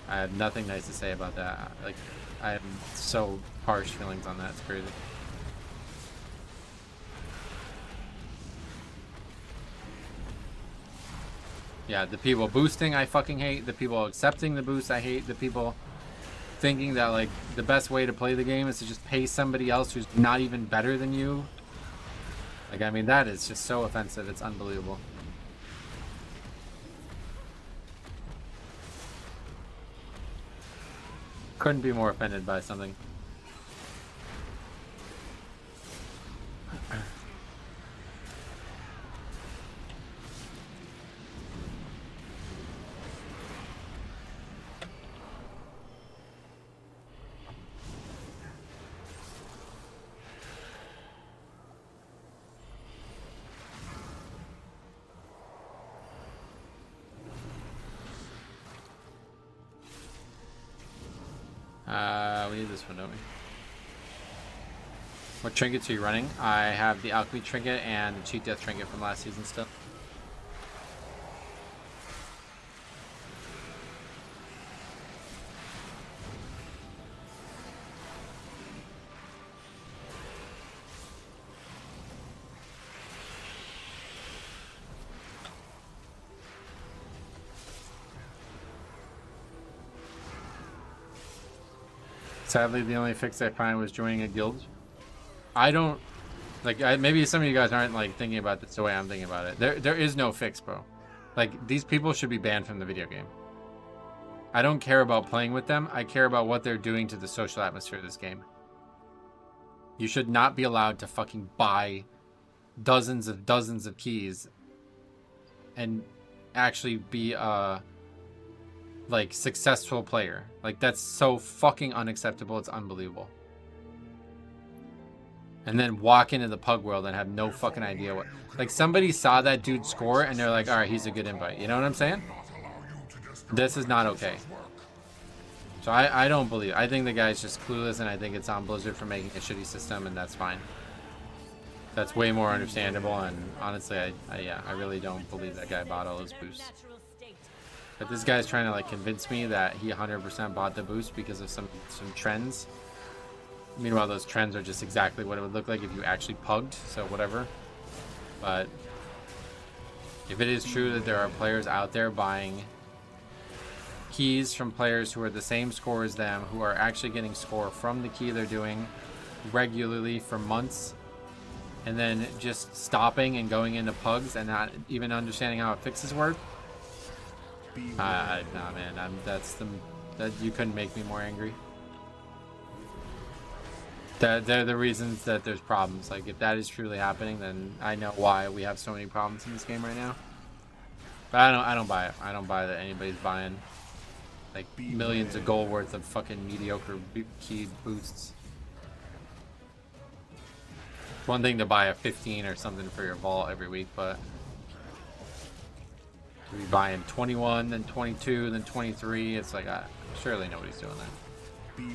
Speaker 1: I have nothing nice to say about that. Like, I have so harsh feelings on that. It's crazy. Yeah, the people boosting I fucking hate. The people accepting the boost I hate. The people thinking that like the best way to play the game is to just pay somebody else who's not even better than you. Like, I mean, that is just so offensive. It's unbelievable. Couldn't be more offended by something. We need this one, don't we? What trinkets are you running? I have the Alchemy Trinket and the Cheat Death Trinket from last season still. Sadly, the only fix I find was joining a guild. I don't, like, maybe some of you guys aren't, like, thinking about this the way I'm thinking about it. There is no fix, bro. Like, these people should be banned from the video game. I don't care about playing with them. I care about what they're doing to the social atmosphere of this game. You should not be allowed to fucking buy dozens of keys and actually be a like successful player. Like, that's so fucking unacceptable. It's unbelievable. And then walk into the pug world and have no fucking idea what, like, somebody saw that dude score and they're like, all right, he's a good invite. You know what I'm saying? This is not okay. So I don't believe, I think the guy's just clueless, and I think it's on Blizzard for making a shitty system, and that's fine. That's way more understandable, and honestly, I really don't believe that guy bought all those boosts. But this guy's trying to like convince me that he 100% bought the boost because of some trends. Meanwhile, those trends are just exactly what it would look like if you actually pugged, so whatever. But if it is true that there are players out there buying keys from players who are the same score as them, who are actually getting score from the key they're doing regularly for months, and then just stopping and going into pugs and not even understanding how it fixes work, nah, man, that you couldn't make me more angry. They're the reasons that there's problems. Like, if that is truly happening, then I know why we have so many problems in this game right now. But I don't buy it. I don't buy that anybody's buying like millions of gold worth of fucking mediocre key boosts. It's one thing to buy a 15 or something for your vault every week, but to be buying 21, then 22, then 23, it's like, surely nobody's doing that.
Speaker 8: Beware.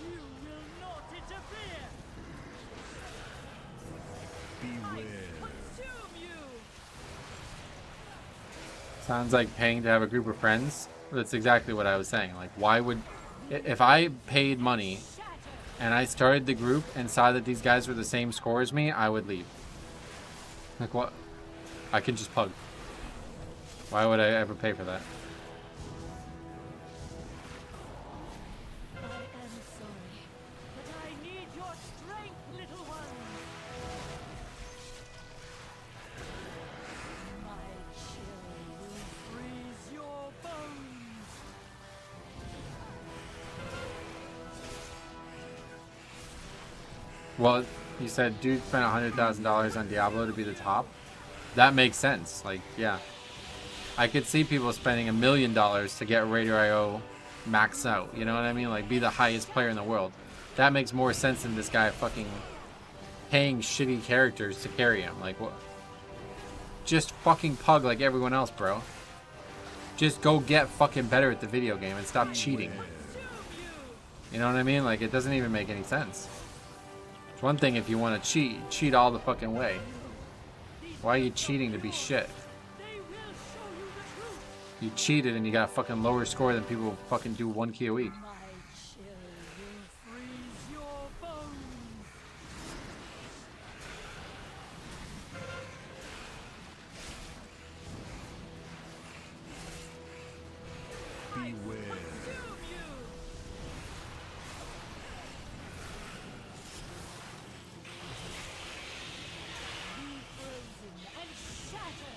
Speaker 9: You will not interfere.
Speaker 8: Beware.
Speaker 9: Consume you.
Speaker 1: Sounds like paying to have a group of friends. That's exactly what I was saying. Like, why would... If I paid money and I started the group and saw that these guys were the same score as me, I would leave. Like, what? I can just pug. Why would I ever pay for that?
Speaker 9: I am sorry, but I need your strength, little one. My chill will freeze your bones.
Speaker 1: Well, you said dude spent $100,000 on Diablo to be the top. That makes sense. Like, yeah. I could see people spending $1 million to get Raider IO maxed out. You know what I mean? Like, be the highest player in the world. That makes more sense than this guy fucking paying shitty characters to carry him. Like, what? Just fucking pug like everyone else, bro. Just go get fucking better at the video game and stop cheating. You know what I mean? Like, it doesn't even make any sense. It's one thing if you want to cheat all the fucking way. Why are you cheating to be shit? You cheated and you got a fucking lower score than people who fucking do 1 key a week.
Speaker 9: My chill will freeze your bones.
Speaker 8: Beware.
Speaker 9: Be frozen and shatter.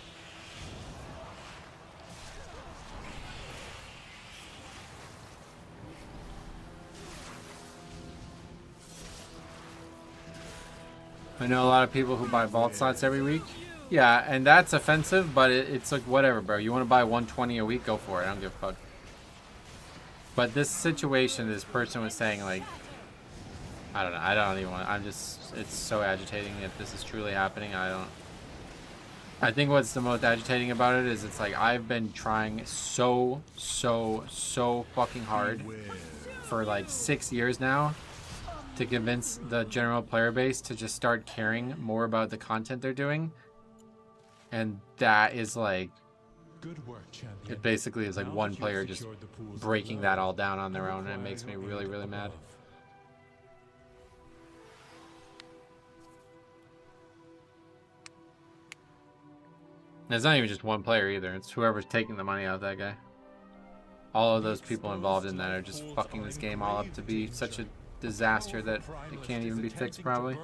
Speaker 1: I know a lot of people who buy vault slots every week. Yeah, and that's offensive, but it's like, whatever, bro. You want to buy 120 a week? Go for it. I don't give a fuck. But this situation, this person was saying, like, I don't know. I don't even want to. I'm just, it's so agitating if this is truly happening. I think what's the most agitating about it is it's like I've been trying so fucking hard for like 6 years now to convince the general player base to just start caring more about the content they're doing. And that is like,
Speaker 8: Good work, champion.
Speaker 1: it basically is like one player just breaking that all down on their own, and it makes me really, really mad. And it's not even just one player either, it's whoever's taking the money out of that guy. All of those people involved in that are just fucking this game all up to be such a disaster that it can't even be fixed probably.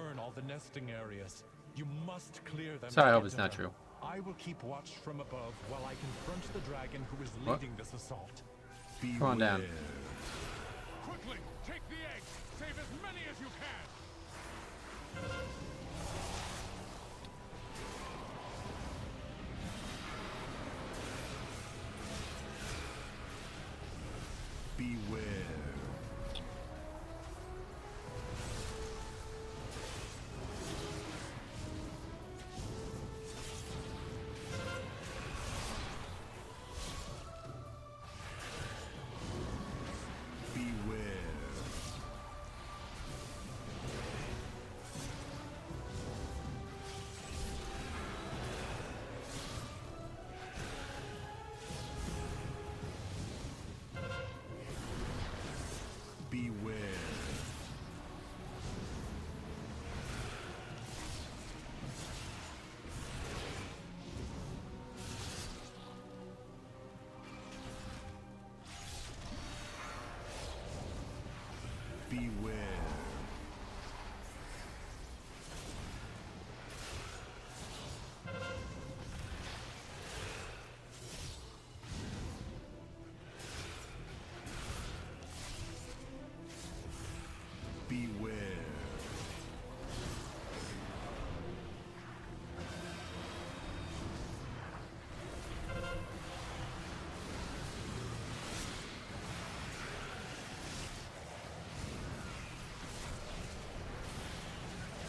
Speaker 1: So I hope it's not true.
Speaker 8: I will keep watch from above while I confront the dragon who is
Speaker 1: What?
Speaker 8: leading this assault.
Speaker 1: Come on down.
Speaker 3: Quickly, take the eggs. Save as many as you can.
Speaker 8: Beware.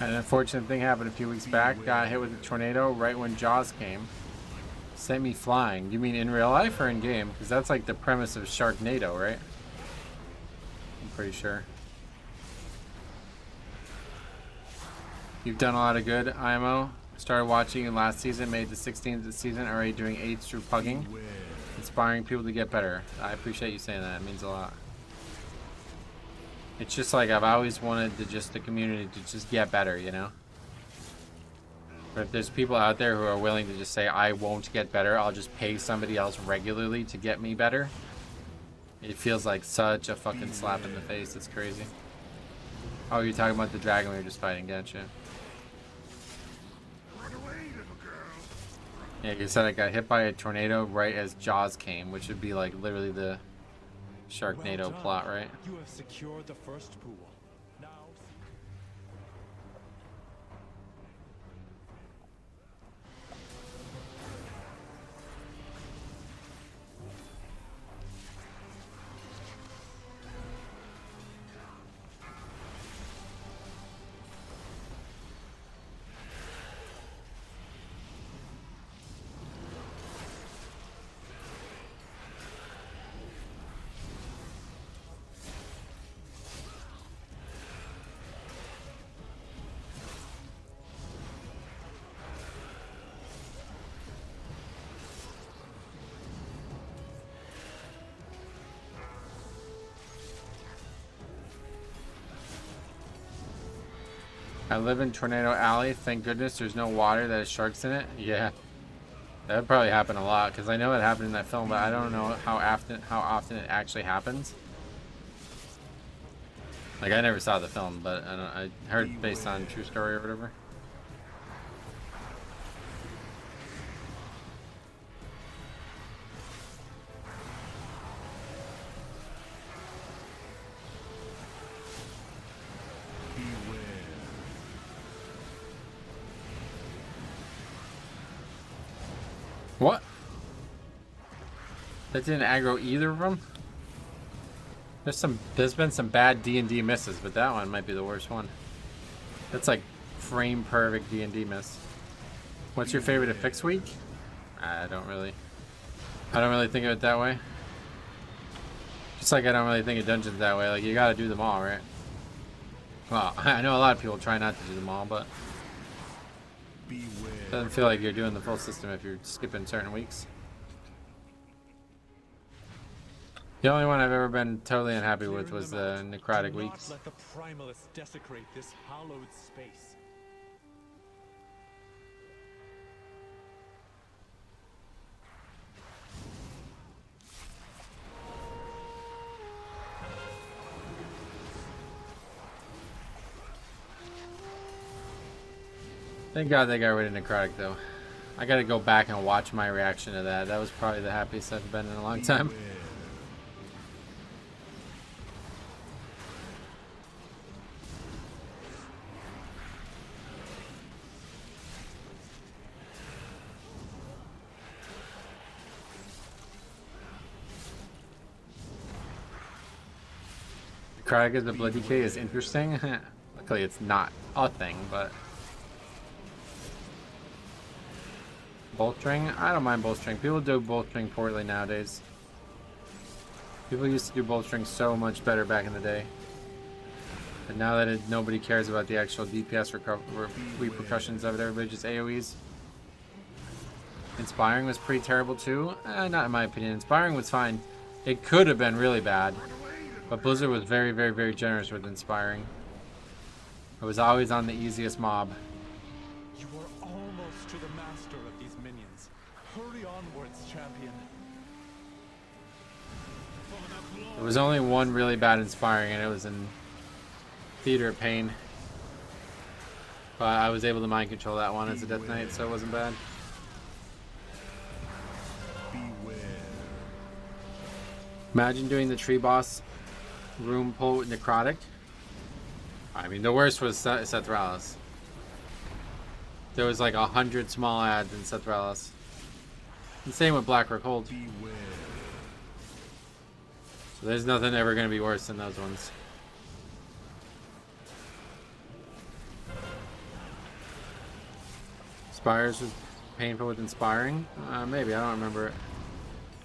Speaker 1: An unfortunate thing happened a few weeks back. Got hit with a tornado right when Jaws came. Sent me flying. You mean in real life or in game? Because that's like the premise of Sharknado, right? I'm pretty sure. You've done a lot of good, IMO. Started watching you last season, made the 16th season, already doing 8s through pugging. Inspiring people to get better. I appreciate you saying that. It means a lot. It's just like I've always wanted to just the community to just get better, you know? But if there's people out there who are willing to just say, I won't get better, I'll just pay somebody else regularly to get me better. It feels like such a fucking slap in the face. It's crazy. Oh, you're talking about the dragon we were just fighting, gotcha. Yeah, like I said, I got hit by a tornado right as Jaws came, which would be like literally the Sharknado plot, right?
Speaker 3: You have secured the first pool. Now.
Speaker 1: I live in Tornado Alley. Thank goodness there's no water that has sharks in it. Yeah, that would probably happen a lot because I know it happened in that film, but I don't know how often it actually happens. Like I never saw the film, but I heard based on true story or whatever. What? That didn't aggro either of them? There's been some bad D&D misses, but that one might be the worst one. That's like frame perfect D&D miss. What's your favorite affix week? I don't really think of it that way. Just like I don't really think of dungeons that way. Like you gotta do them all, right? Well, I know a lot of people try not to do them all, but it doesn't feel like you're doing the full system if you're skipping certain weeks. The only one I've ever been totally unhappy with was the necrotic weeks.
Speaker 3: Let the primalists desecrate this hallowed space.
Speaker 1: Thank God they got rid of necrotic though. I gotta go back and watch my reaction to that. That was probably the happiest I've been in a long time. Necrotic as a blood decay is interesting. Luckily it's not a thing, but bolstering? I don't mind bolstering. People do bolstering poorly nowadays. People used to do bolstering so much better back in the day. But now that nobody cares about the actual DPS repercussions of it, everybody just AoEs. Inspiring was pretty terrible too. Not in my opinion. Inspiring was fine. It could have been really bad. But Blizzard was very, very, very generous with Inspiring. It was always on the easiest mob.
Speaker 3: You are almost to the master of these minions. Hurry onwards, champion.
Speaker 1: There was only one really bad Inspiring, and it was in Theater of Pain. But I was able to mind control that one as a Death Knight, so it wasn't bad. Imagine doing the tree boss room pull with necrotic. I mean, the worst was Sethralis. There was like 100 small ads in Sethralis. And same with Blackrock Hold. So there's nothing ever going to be worse than those ones. Expires was painful with inspiring. Maybe, I don't remember it.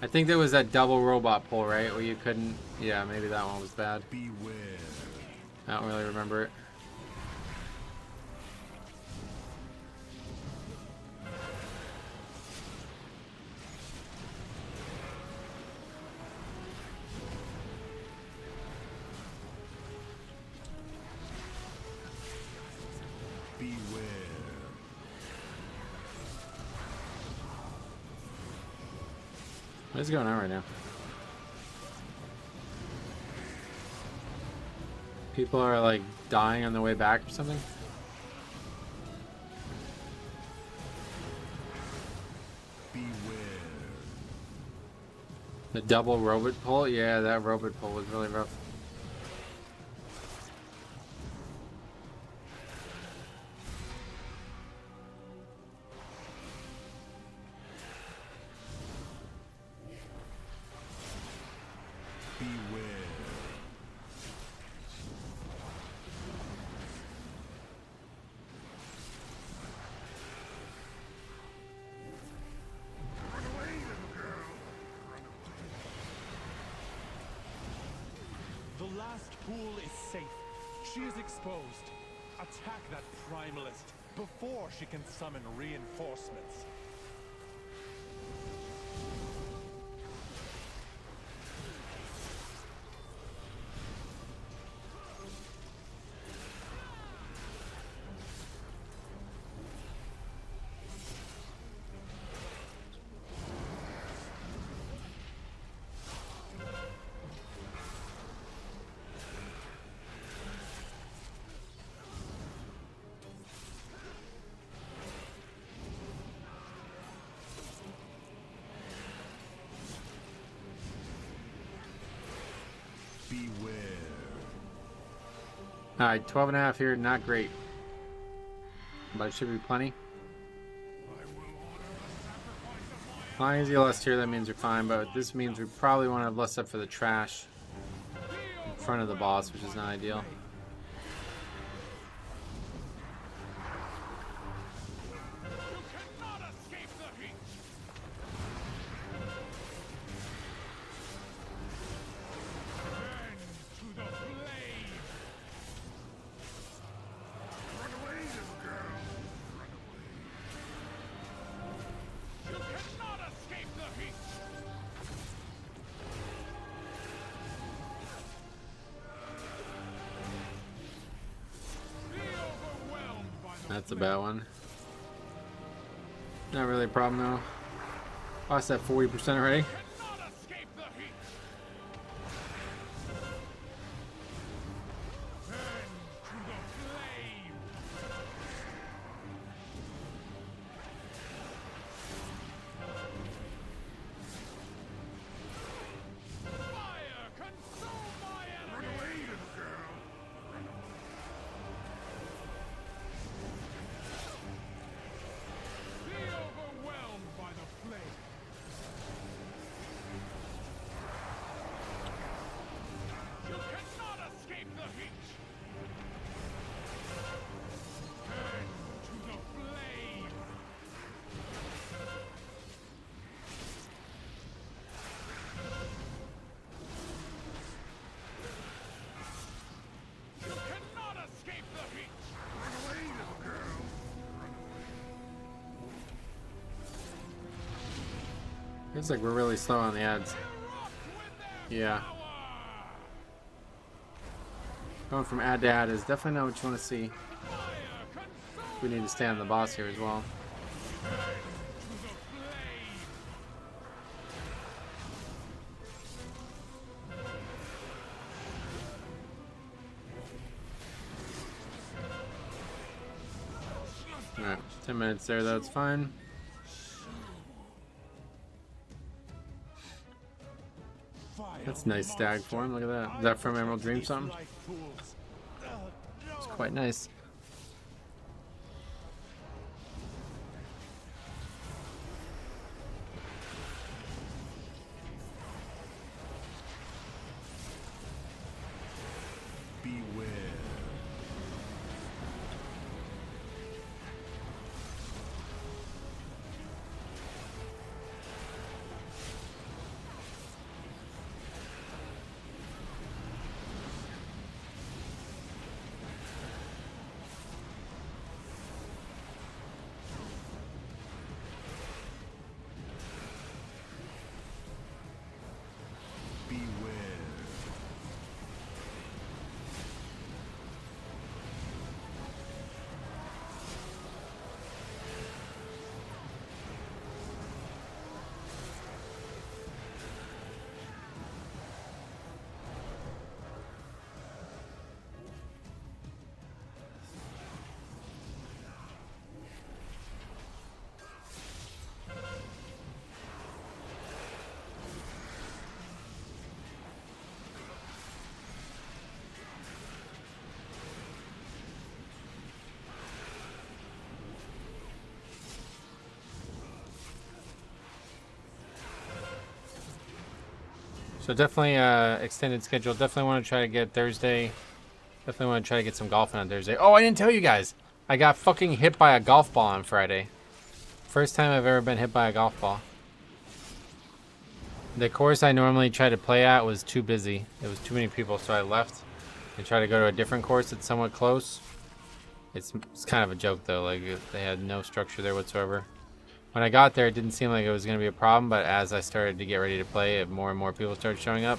Speaker 1: I think there was that double robot pull, right? Where you couldn't... Yeah, maybe that one was bad.
Speaker 6: Beware.
Speaker 1: I don't really remember it.
Speaker 6: Beware.
Speaker 1: What's going on right now? People are like dying on the way back or something?
Speaker 6: Beware.
Speaker 1: The double robot pull? Yeah, that robot pull was really rough.
Speaker 8: The last pool is safe. She is exposed. Attack that primalist before she can summon reinforcements.
Speaker 1: Alright, 12.5 here, not great. But it should be plenty. As long as you lust here, that means you're fine, but this means we probably want to have lust up for the trash in front of the boss, which is not ideal. That's a bad one. Not really a problem though. Lost that 40% already. Feels like we're really slow on the ads. Yeah. Going from ad to ad is definitely not what you want to see. We need to stay on the boss here as well. Alright, 10 minutes there, that's fine. That's nice stag form, look at that. Is that from Emerald Dream something? It's quite nice.
Speaker 6: Beware.
Speaker 1: So definitely extended schedule. Definitely want to try to get Thursday. Definitely want to try to get some golfing on Thursday. Oh, I didn't tell you guys. I got fucking hit by a golf ball on Friday. First time I've ever been hit by a golf ball. The course I normally try to play at was too busy. It was too many people, so I left and tried to go to a different course that's somewhat close. It's kind of a joke though, like they had no structure there whatsoever. When I got there, it didn't seem like it was going to be a problem, but as I started to get ready to play, more and more people started showing up.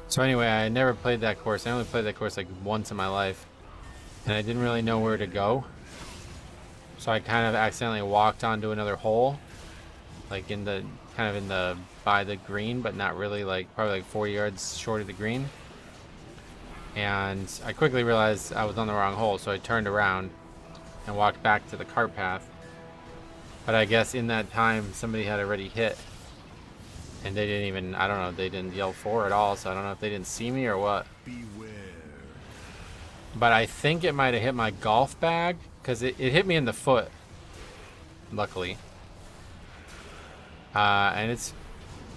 Speaker 1: So anyway, I never played that course. I only played that course like once in my life, and I didn't really know where to go. So I kind of accidentally walked onto another hole, like in the by the green, but not really, like probably like 4 yards short of the green. And I quickly realized I was on the wrong hole, so I turned around and walked back to the cart path. But I guess in that time, somebody had already hit. And they didn't even, I don't know, they didn't yell for at all, so I don't know if they didn't see me or what.
Speaker 3: Beware.
Speaker 1: But I think it might have hit my golf bag, because it hit me in the foot, luckily. And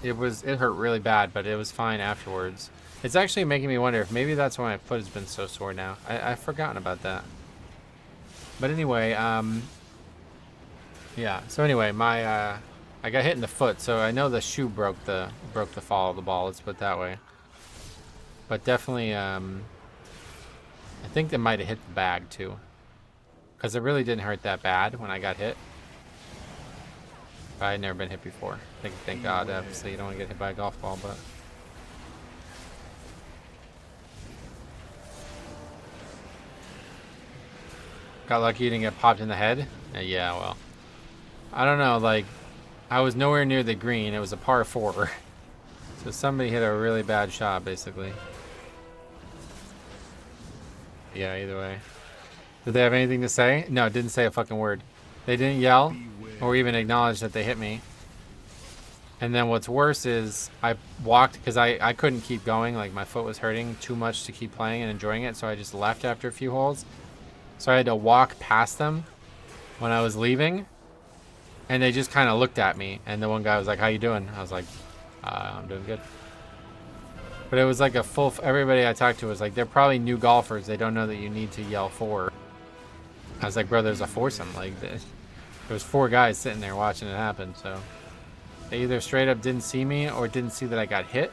Speaker 1: it hurt really bad, but it was fine afterwards. It's actually making me wonder if maybe that's why my foot has been so sore now. I've forgotten about that. But anyway, yeah. So anyway, I got hit in the foot, so I know the shoe broke the fall of the ball. Let's put it that way. But definitely, I think they might have hit the bag too, because it really didn't hurt that bad when I got hit. I had never been hit before. Thank God. Obviously, you don't want to get hit by a golf ball, but. Got lucky you didn't get popped in the head? Yeah, well. I don't know, like, I was nowhere near the green. It was a par 4. So somebody hit a really bad shot, basically. Yeah, either way. Did they have anything to say? No, it didn't say a fucking word. They didn't yell or even acknowledge that they hit me. And then what's worse is I walked, because I couldn't keep going. Like, my foot was hurting too much to keep playing and enjoying it, so I just left after a few holes. So I had to walk past them when I was leaving, and they just kind of looked at me, and the one guy was like, "How you doing?" I was like, "I'm doing good." But it was like a full, everybody I talked to was like, they're probably new golfers. They don't know that you need to yell for. I was like, bro, there's a foursome. Like, there was 4 guys sitting there watching it happen, so they either straight up didn't see me or didn't see that I got hit.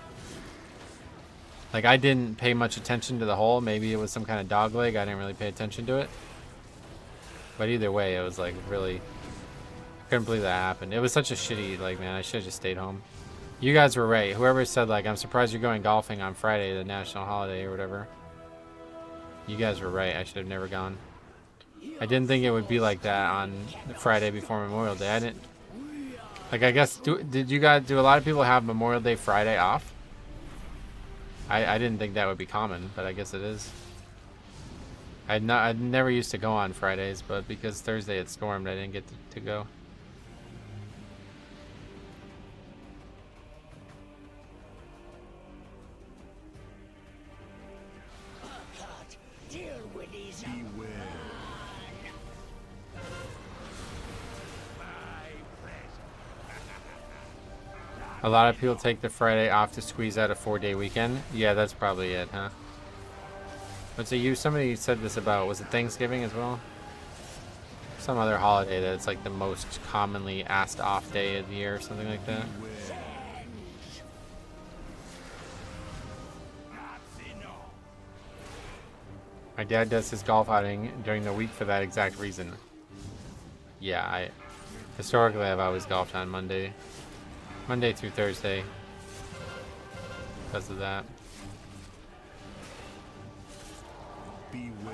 Speaker 1: Like, I didn't pay much attention to the hole. Maybe it was some kind of dog leg. I didn't really pay attention to it. But either way, it was like really, I couldn't believe that happened. It was such a shitty, like, man, I should have just stayed home. You guys were right. Whoever said, like, I'm surprised you're going golfing on Friday, the national holiday or whatever. You guys were right. I should have never gone. I didn't think it would be like that on the Friday before Memorial Day. I didn't, like, I guess, did you guys, do a lot of people have Memorial Day Friday off? I didn't think that would be common, but I guess it is. I'd never used to go on Fridays, but because Thursday it stormed, I didn't get to go. A lot of people take the Friday off to squeeze out a 4-day weekend. Yeah, that's probably it, huh? But so somebody said this about, was it Thanksgiving as well? Some other holiday that it's like the most commonly asked off day of the year or something like that. My dad does his golf outing during the week for that exact reason. Yeah, historically I've always golfed on Monday through Thursday because of that.
Speaker 3: Beware.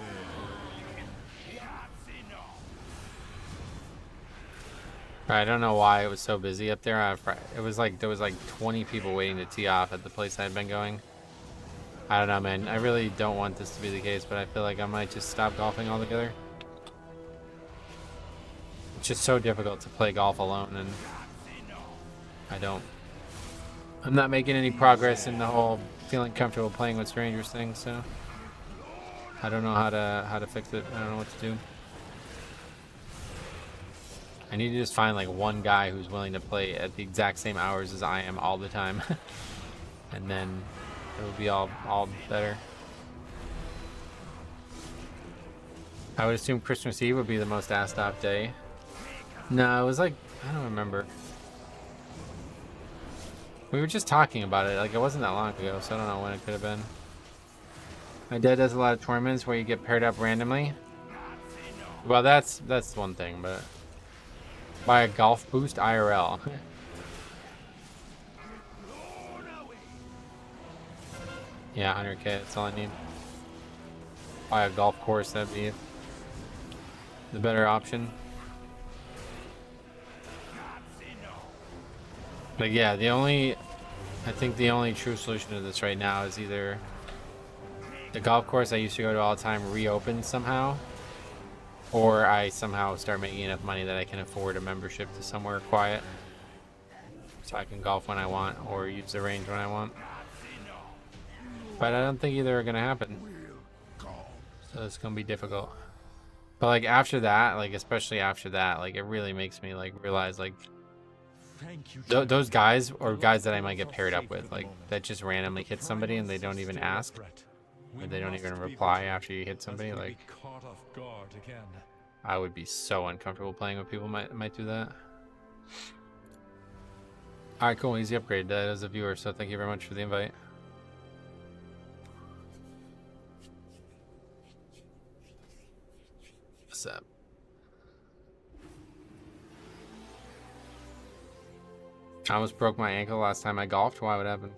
Speaker 1: I don't know why it was so busy up there. It was like there was like 20 people waiting to tee off at the place I'd been going. I don't know, man. I really don't want this to be the case, but I feel like I might just stop golfing altogether. It's just so difficult to play golf alone, and I'm not making any progress in the whole feeling comfortable playing with strangers thing, so I don't know how to fix it. I don't know what to do. I need to just find like one guy who's willing to play at the exact same hours as I am all the time. And then it'll be all better. I would assume Christmas Eve would be the most assed off day. No, it was like, I don't remember. We were just talking about it, like it wasn't that long ago, so I don't know when it could have been. My dad does a lot of tournaments where you get paired up randomly. Well, that's one thing, but buy a golf boost IRL. Yeah, 100k, that's all I need. Buy a golf course, that'd be the better option. But yeah, I think the only true solution to this right now is either the golf course I used to go to all the time reopens somehow, or I somehow start making enough money that I can afford a membership to somewhere quiet, so I can golf when I want or use the range when I want. But I don't think either are gonna happen, so it's gonna be difficult. But like after that, like especially after that, like it really makes me like realize like those guys or guys that I might get paired up with, like that just randomly hit somebody and they don't even ask, or they don't even reply after you hit somebody. Like I would be so uncomfortable playing with people might do that. All right, cool, easy upgrade as a viewer. So thank you very much for the invite. What's up? I almost broke my ankle last time I golfed. Why would it happen?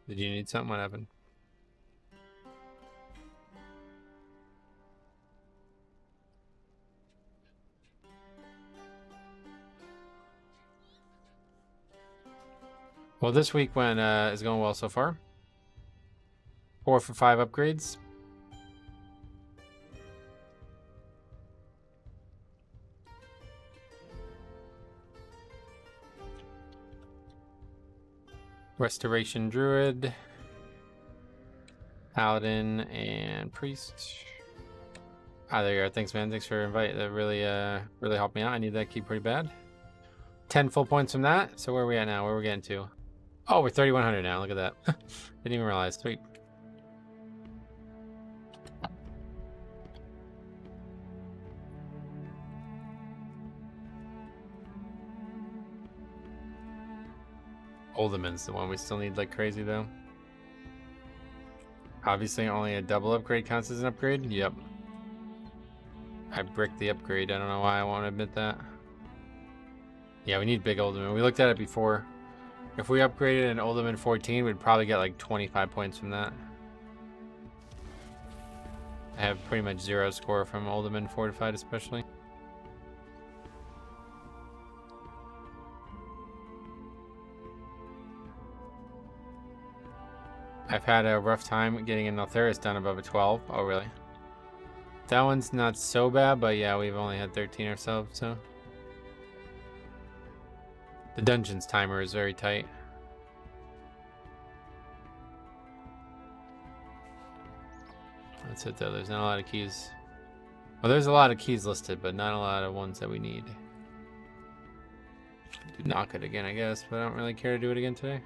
Speaker 1: Did you need something? What happened? Well, this week is going well so far. 4 for 5 upgrades. Restoration Druid, Paladin, and Priest. Ah, there you are. Thanks, man. Thanks for inviting. That really helped me out. I need that key pretty bad. 10 full points from that. So where are we at now? Where are we getting to? Oh, we're 3,100 now. Look at that. Didn't even realize. Sweet. Olderman's the one we still need like crazy though. Obviously only a double upgrade counts as an upgrade. Yep. I bricked the upgrade. I don't know why I won't admit that. Yeah, we need big Olderman. We looked at it before. If we upgraded an Olderman 14, we'd probably get like 25 points from that. I have pretty much 0 score from Olderman Fortified especially. I've had a rough time getting an Altheris done above a 12. Oh, really? That one's not so bad, but yeah, we've only had 13 ourselves, so. The dungeon's timer is very tight. That's it though, there's not a lot of keys. Well, there's a lot of keys listed, but not a lot of ones that we need. Do knock it again, I guess, but I don't really care to do it again today.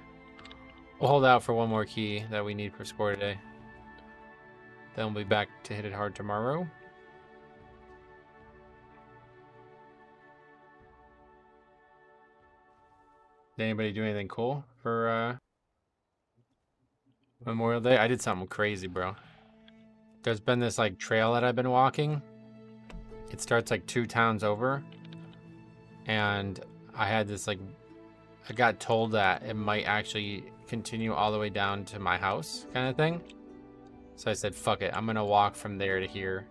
Speaker 1: We'll hold out for one more key that we need for score today. Then we'll be back to hit it hard tomorrow. Did anybody do anything cool for Memorial Day? I did something crazy, bro. There's been this like trail that I've been walking. It starts like 2 towns over. And I had this like, I got told that it might actually continue all the way down to my house kind of thing. So I said, fuck it, I'm gonna walk from there to here.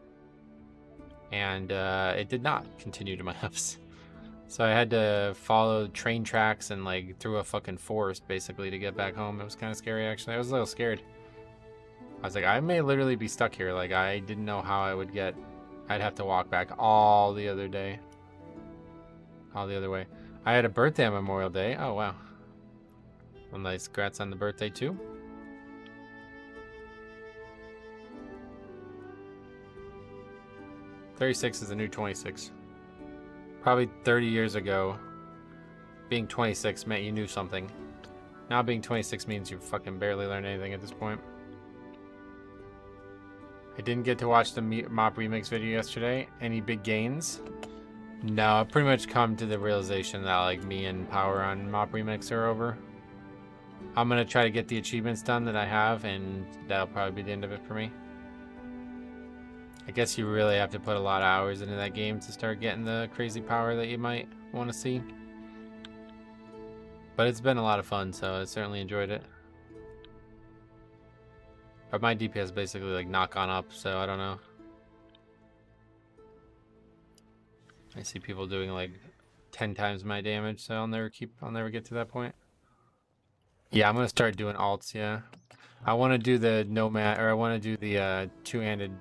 Speaker 1: And it did not continue to my house. So I had to follow train tracks and like through a fucking forest basically to get back home. It was kind of scary actually. I was a little scared. I was like, I may literally be stuck here. Like I didn't know how I would get, I'd have to walk back all the other day. All the other way. I had a birthday on Memorial Day. Oh, wow. Well, nice. Congrats on the birthday, too. 36 is the new 26. Probably 30 years ago, being 26 meant you knew something. Now being 26 means you fucking barely learned anything at this point. I didn't get to watch the Mop Remix video yesterday. Any big gains? No, I've pretty much come to the realization that like me and Power on Mop Remix are over. I'm gonna try to get the achievements done that I have, and that'll probably be the end of it for me. I guess you really have to put a lot of hours into that game to start getting the crazy power that you might want to see. But it's been a lot of fun, so I certainly enjoyed it. But my DPS basically like not gone up, so I don't know. I see people doing like 10 times my damage, so I'll never get to that point. Yeah, I'm gonna start doing alts, yeah. I wanna do the nomad, or I wanna do the two-handed,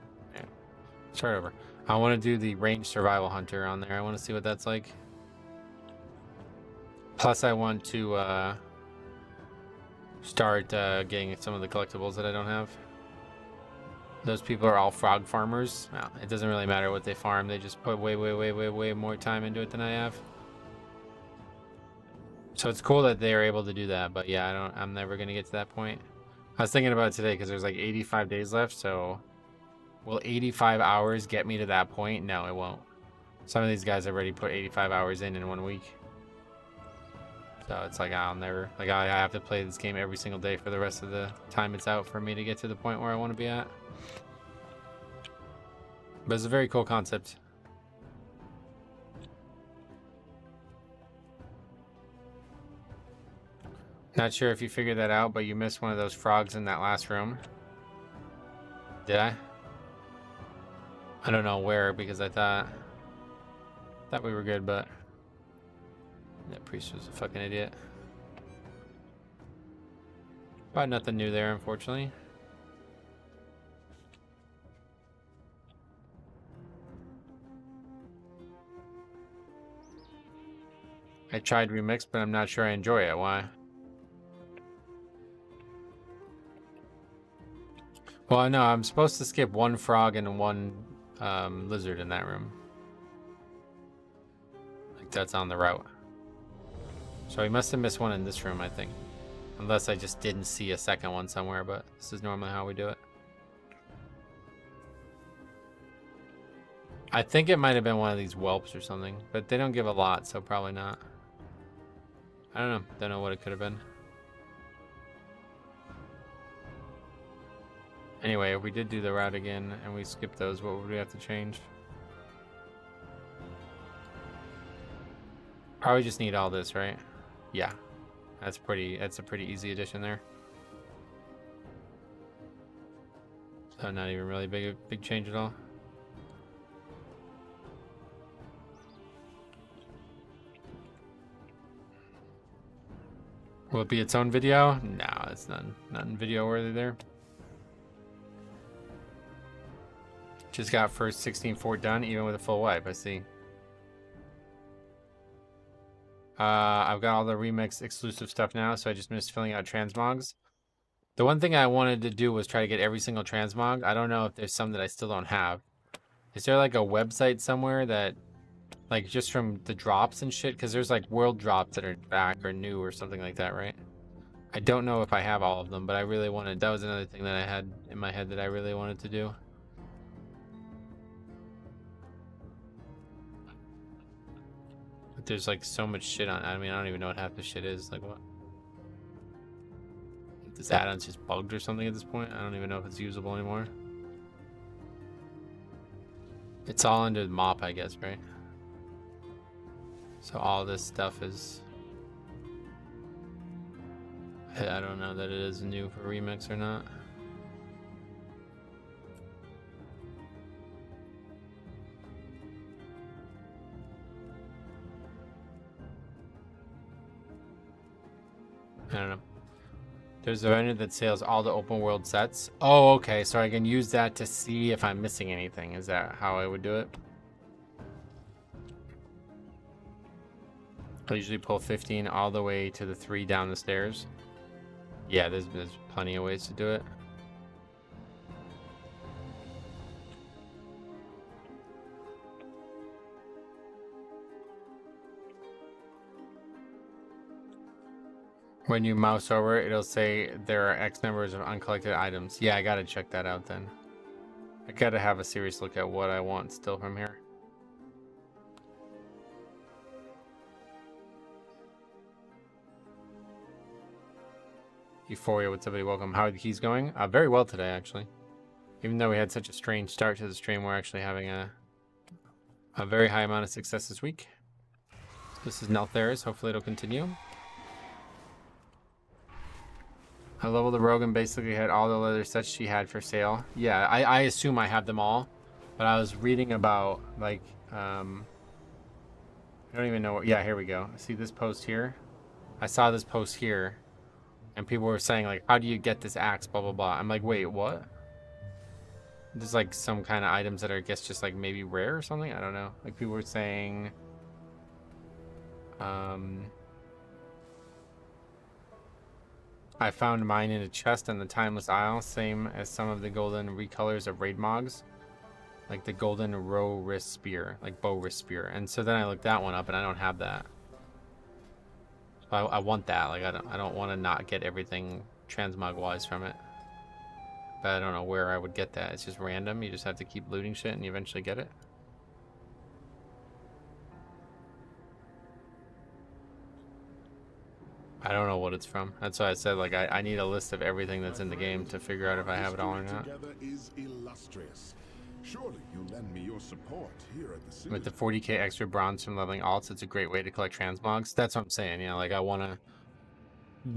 Speaker 1: start over. I wanna do the ranged survival hunter on there. I wanna see what that's like. Plus I want to start getting some of the collectibles that I don't have. Those people are all frog farmers. Well, it doesn't really matter what they farm. They just put way more time into it than I have. So it's cool that they are able to do that. But yeah, I'm never going to get to that point. I was thinking about it today because there's like 85 days left. So will 85 hours get me to that point? No, it won't. Some of these guys have already put 85 hours in 1 week. So it's like I'll never, like I have to play this game every single day for the rest of the time it's out for me to get to the point where I want to be at. But it's a very cool concept. Not sure if you figured that out, but you missed one of those frogs in that last room. Did I? I don't know where, because I thought we were good, but that priest was a fucking idiot. But nothing new there, unfortunately. I tried Remix, but I'm not sure I enjoy it. Why? Well, no, I'm supposed to skip one frog and one lizard in that room. Like that's on the route. So he must have missed one in this room, I think. Unless I just didn't see a second one somewhere, but this is normally how we do it. I think it might have been one of these whelps or something, but they don't give a lot, so probably not. I don't know. Don't know what it could have been. Anyway, if we did do the route again and we skipped those, what would we have to change? Probably just need all this, right? Yeah. That's a pretty easy addition there. So not even really big change at all. Will it be its own video? No, it's nothing video worthy there. Just got first 16-4 done, even with a full wipe, I see. I've got all the remix exclusive stuff now, so I just missed filling out transmogs. The one thing I wanted to do was try to get every single transmog. I don't know if there's some that I still don't have. Is there like a website somewhere that, like just from the drops and shit? Because there's like world drops that are back or new or something like that, right? I don't know if I have all of them, but I really wanted, that was another thing that I had in my head that I really wanted to do. But there's like so much shit on, I mean, I don't even know what half the shit is. Like what? This add-on's just bugged or something at this point. I don't even know if it's usable anymore. It's all under the mop, I guess, right? So all this stuff is, I don't know that it is new for remix or not. I don't know. There's a vendor that sells all the open world sets. Oh, okay. So I can use that to see if I'm missing anything. Is that how I would do it? I usually pull 15 all the way to the 3 down the stairs. Yeah, there's plenty of ways to do it. When you mouse over, it'll say there are X numbers of uncollected items. Yeah, I gotta check that out then. I gotta have a serious look at what I want still from here. Euphoria, what's up, buddy? Welcome. How are the keys going? Very well today, actually. Even though we had such a strange start to the stream, we're actually having a very high amount of success this week. This is Neltharius. Hopefully it'll continue. I leveled the rogue and basically had all the leather sets she had for sale. Yeah, I assume I have them all. But I was reading about, like, I don't even know what... Yeah, here we go. See this post here? I saw this post here. And people were saying, like, how do you get this axe, blah, blah, blah. I'm like, wait, what? There's, like, some kind of items that are, I guess, just, like, maybe rare or something? I don't know. Like, people were saying... I found mine in a chest in the Timeless Isle, same as some of the golden recolors of raid mogs. Like the golden row wrist spear, like bow wrist spear. And so then I looked that one up and I don't have that. So I want that. Like I don't want to not get everything transmog wise from it. But I don't know where I would get that. It's just random. You just have to keep looting shit and you eventually get it. I don't know what it's from. That's why I said, like, I need a list of everything that's in the game to figure out if I have it all or not.
Speaker 6: Is illustrious. Surely you'll lend me your support here at the city.
Speaker 1: With the 40k extra bronze from leveling alts, it's a great way to collect transmogs. That's what I'm saying. Yeah, like I want to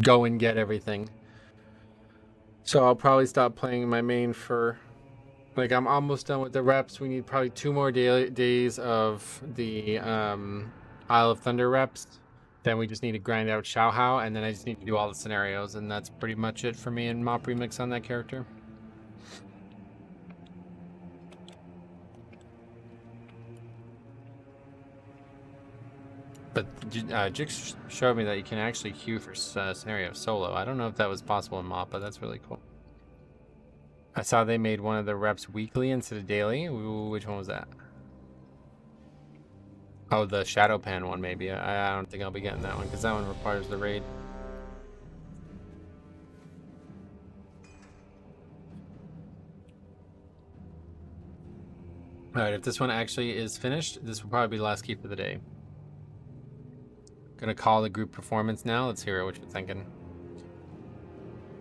Speaker 1: go and get everything. So I'll probably stop playing my main for, like, I'm almost done with the reps. We need probably 2 more days of the Isle of Thunder reps. Then we just need to grind out Xiao Hao, and then I just need to do all the scenarios, and that's pretty much it for me and Mop Remix on that character. But Jix showed me that you can actually queue for scenario solo. I don't know if that was possible in Mop, but that's really cool. I saw they made one of the reps weekly instead of daily. Ooh, which one was that? Oh, the Shadow Pan one, maybe. I don't think I'll be getting that one, because that one requires the raid. Alright, if this one actually is finished, this will probably be the last key for the day. Gonna call the group performance now. Let's hear what you're thinking.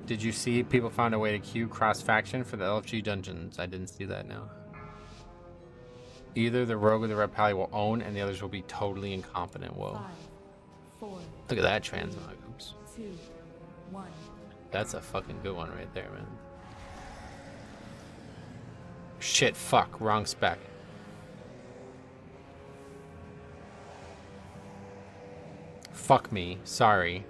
Speaker 1: Did you see people found a way to queue cross-faction for the LFG dungeons? I didn't see that now. Either the rogue or the red pally will own, and the others will be totally incompetent. Whoa.
Speaker 9: 5, 4,
Speaker 1: Look at that transmog. Oops.
Speaker 9: 2, 1.
Speaker 1: That's a fucking good one right there, man. Shit, fuck. Wrong spec. Fuck me. Sorry. ...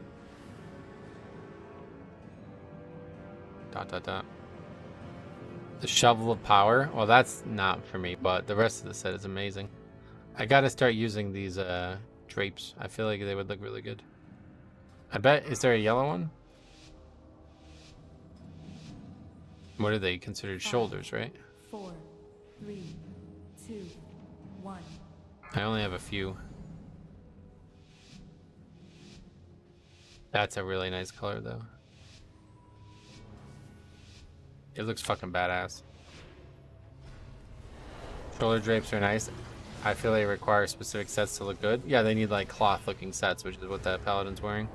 Speaker 1: The Shovel of Power. Well, that's not for me, but the rest of the set is amazing. I gotta start using these drapes. I feel like they would look really good. I bet, is there a yellow one? What are they considered?
Speaker 9: 5,
Speaker 1: Shoulders, right?
Speaker 9: 4, 3, 2, 1.
Speaker 1: I only have a few. That's a really nice color, though. It looks fucking badass. Shoulder drapes are nice. I feel they require specific sets to look good. Yeah, they need like cloth looking sets, which is what that paladin's wearing.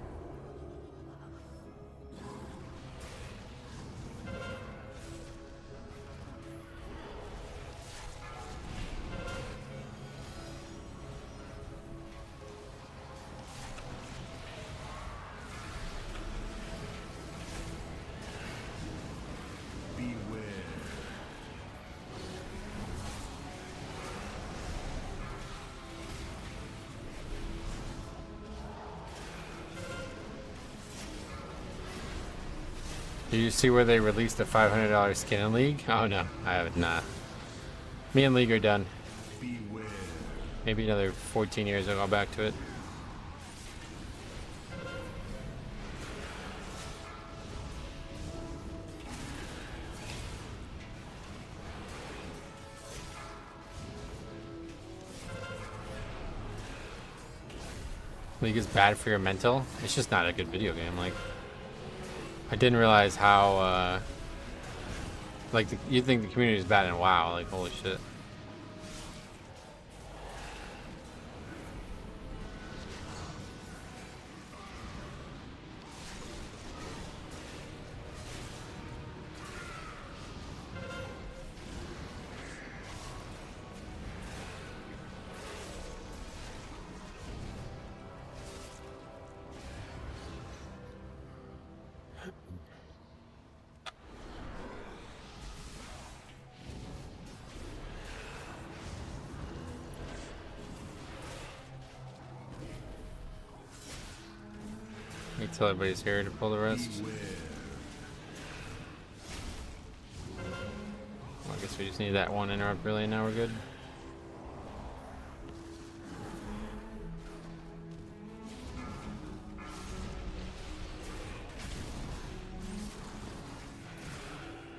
Speaker 1: Did you see where they released a $500 skin in League? Oh no, I have not. Me and League are done.
Speaker 6: Beware.
Speaker 1: Maybe another 14 years I'll go back to it. League is bad for your mental. It's just not a good video game. Like, I didn't realize how, like, you think the community is bad in WoW. Like, holy shit. Wait till everybody's here to pull the rest. Well, I guess we just need that one interrupt really, and now we're good.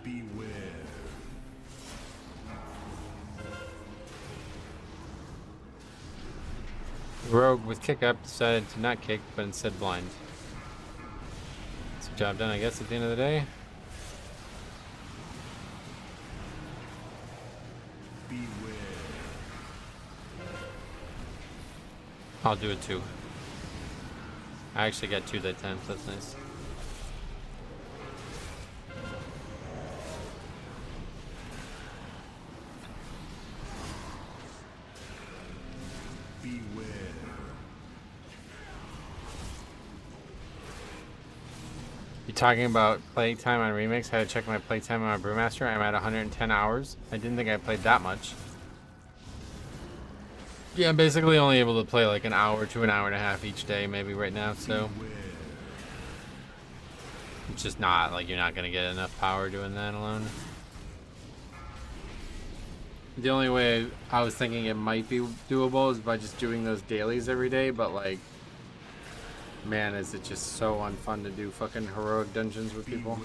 Speaker 6: Beware.
Speaker 1: Rogue with kick up decided to not kick, but instead blind. It's a job done, I guess, at the end of the day.
Speaker 6: Beware.
Speaker 1: I'll do it too. I actually got 2 that time, so that's nice.
Speaker 6: Beware.
Speaker 1: You talking about playtime on Remix? I had to check my playtime on my Brewmaster. I'm at 110 hours. I didn't think I played that much. Yeah, I'm basically only able to play like an hour to an hour and a half each day, maybe right now, so. It's just not, like, you're not gonna get enough power doing that alone. The only way I was thinking it might be doable is by just doing those dailies every day, but like, man, is it just so unfun to do fucking heroic dungeons with people.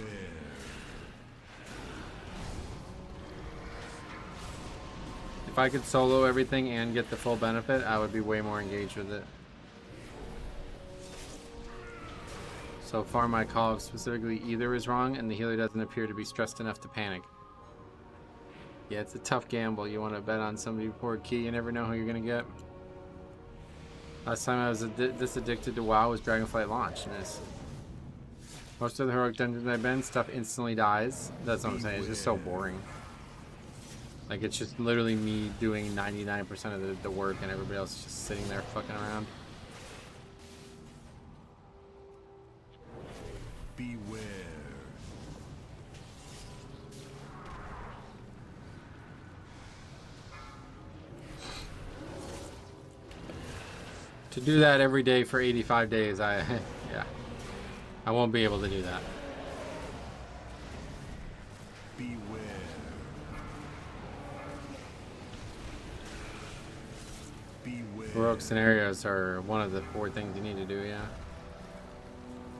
Speaker 1: If I could solo everything and get the full benefit, I would be way more engaged with it. So far, my call of specifically either is wrong, and the healer doesn't appear to be stressed enough to panic. Yeah, it's a tough gamble. You want to bet on somebody who poured key, you never know who you're going to get. Last time I was this addicted to WoW was Dragonflight launch. Nice. Most of the heroic dungeons I've been, stuff instantly dies. That's what I'm saying. It's just so boring. Like, it's just literally me doing 99% of the work and everybody else is just sitting there fucking around.
Speaker 6: Beware.
Speaker 1: To do that every day for 85 days, yeah, I won't be able to do that.
Speaker 6: Beware. Beware.
Speaker 1: Heroic scenarios are one of the 4 things you need to do, yeah.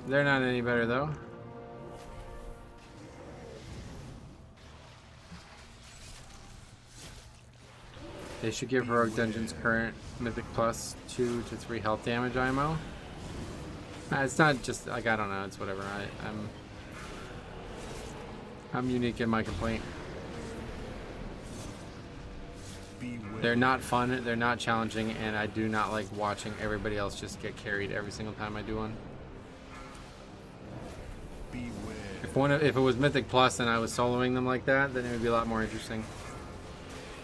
Speaker 1: They're not any better, though. They should give Heroic Dungeons current Mythic Plus 2 to 3 health damage IMO. It's not just, like, I don't know, it's whatever. I'm unique in my complaint. They're not fun, they're not challenging, and I do not like watching everybody else just get carried every single time I do one. If it was Mythic Plus and I was soloing them like that, then it would be a lot more interesting.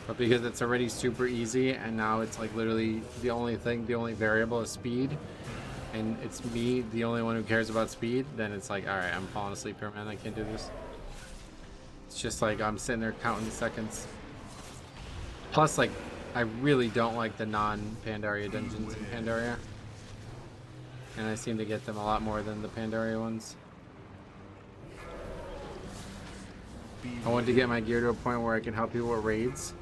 Speaker 1: But because it's already super easy, and now it's like literally the only variable is speed, and it's me, the only one who cares about speed, then it's like, alright, I'm falling asleep here, man, I can't do this. It's just like, I'm sitting there counting the seconds. Plus, like, I really don't like the non-Pandaria dungeons in Pandaria. And I seem to get them a lot more than the Pandaria ones. I want to get my gear to a point where I can help people with raids.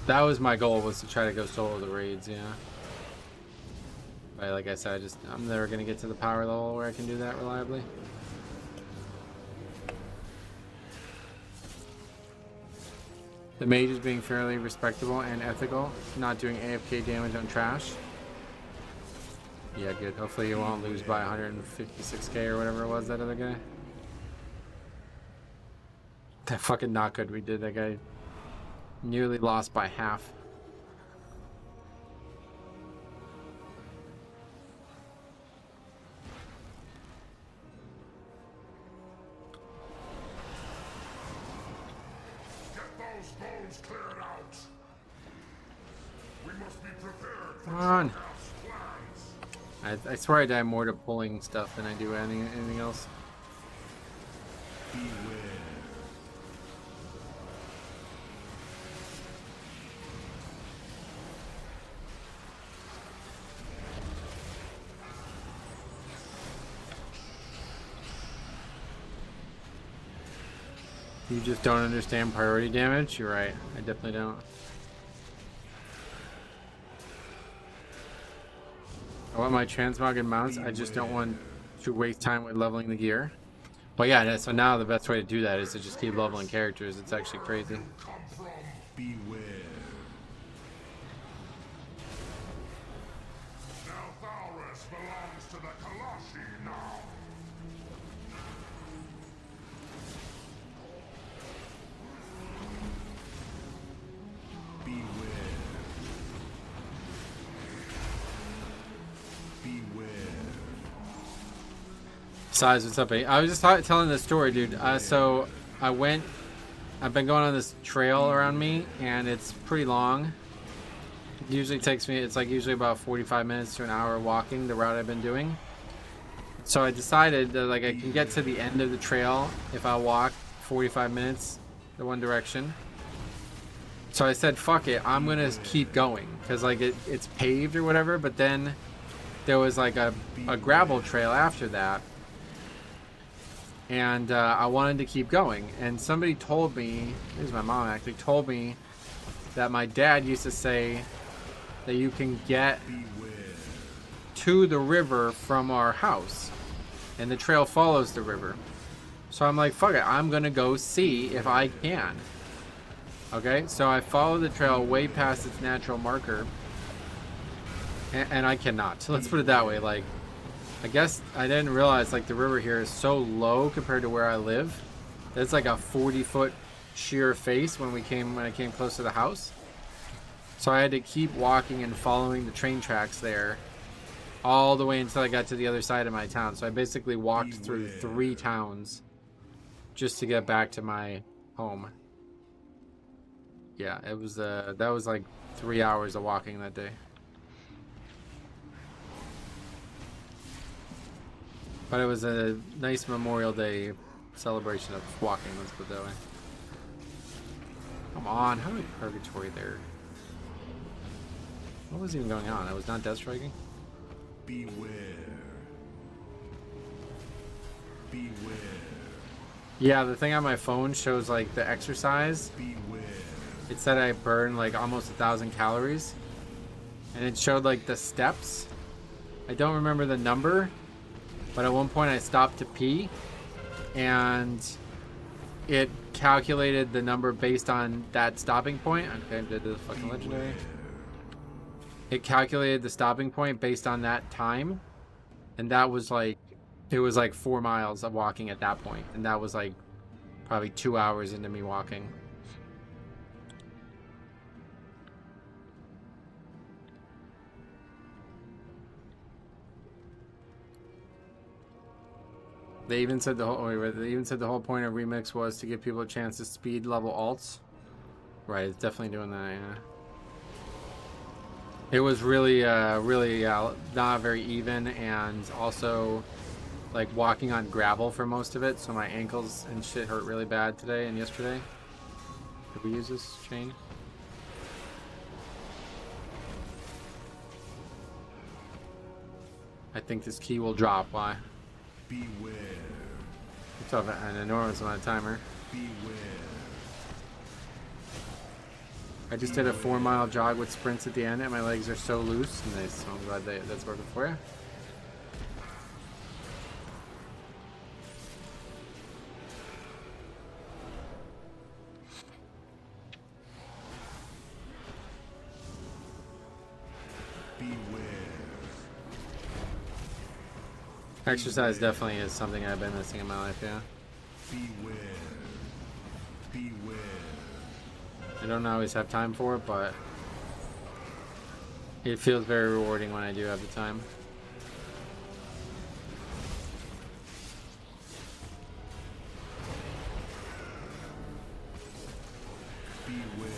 Speaker 1: That was my goal, was to try to go solo the raids, yeah. But like I said, I'm never going to get to the power level where I can do that reliably. The mage is being fairly respectable and ethical, not doing AFK damage on trash. Yeah, good. Hopefully you won't lose by 156k or whatever it was, that other guy. That fucking not good we did. That guy nearly lost by half. Come on. I swear I die more to pulling stuff than I do anything else. You just don't understand priority damage? You're right. I definitely don't. I want my transmogged mounts. I just don't want to waste time with leveling the gear. But yeah, so now the best way to do that is to just keep leveling characters. It's actually crazy.
Speaker 6: Beware. Now Thaurus belongs to the Colossi now.
Speaker 1: Size, what's up, buddy? I was just telling this story, dude. So I've been going on this trail around me, and it's pretty long. It usually takes me, it's like usually about 45 minutes to an hour walking the route I've been doing. So I decided that like I can get to the end of the trail if I walk 45 minutes the one direction. So I said, fuck it, I'm gonna keep going, because like it's paved or whatever, but then there was like a gravel trail after that. And I wanted to keep going, and somebody told me, this is my mom actually, told me that my dad used to say that you can get to the river from our house, and the trail follows the river. So I'm like, fuck it, I'm gonna go see if I can. Okay, so I follow the trail way past its natural marker, and I cannot. So let's put it that way, like, I guess I didn't realize like the river here is so low compared to where I live. It's like a 40-foot sheer face when I came close to the house. So I had to keep walking and following the train tracks there all the way until I got to the other side of my town. So I basically walked through 3 towns just to get back to my home. Yeah, it was that was like 3 hours of walking that day. But it was a nice Memorial Day celebration of walking, let's put it that way. Come on, how many purgatory there? What was even going on? I was not death striking?
Speaker 6: Beware. Beware.
Speaker 1: Yeah, the thing on my phone shows like the exercise.
Speaker 6: Beware.
Speaker 1: It said I burned like almost 1,000 calories. And it showed like the steps. I don't remember the number. But at one point I stopped to pee, and it calculated the number based on that stopping point. Okay, did the fucking legendary. It calculated the stopping point based on that time, and that was like, it was like 4 miles of walking at that point, and that was like probably 2 hours into me walking. They even said the whole point of Remix was to give people a chance to speed level alts. Right, it's definitely doing that, yeah. It was really not very even, and also like walking on gravel for most of it, so my ankles and shit hurt really bad today and yesterday. Did we use this chain? I think this key will drop. Why?
Speaker 6: Beware.
Speaker 1: It's of an enormous amount of timer.
Speaker 6: Beware.
Speaker 1: I just did a 4-mile jog with sprints at the end, and my legs are so loose. Nice. So I'm glad that's working for you. Exercise definitely is something I've been missing in my life, yeah.
Speaker 6: Beware. Beware.
Speaker 1: I don't always have time for it, but it feels very rewarding when I do have the time.
Speaker 6: Beware.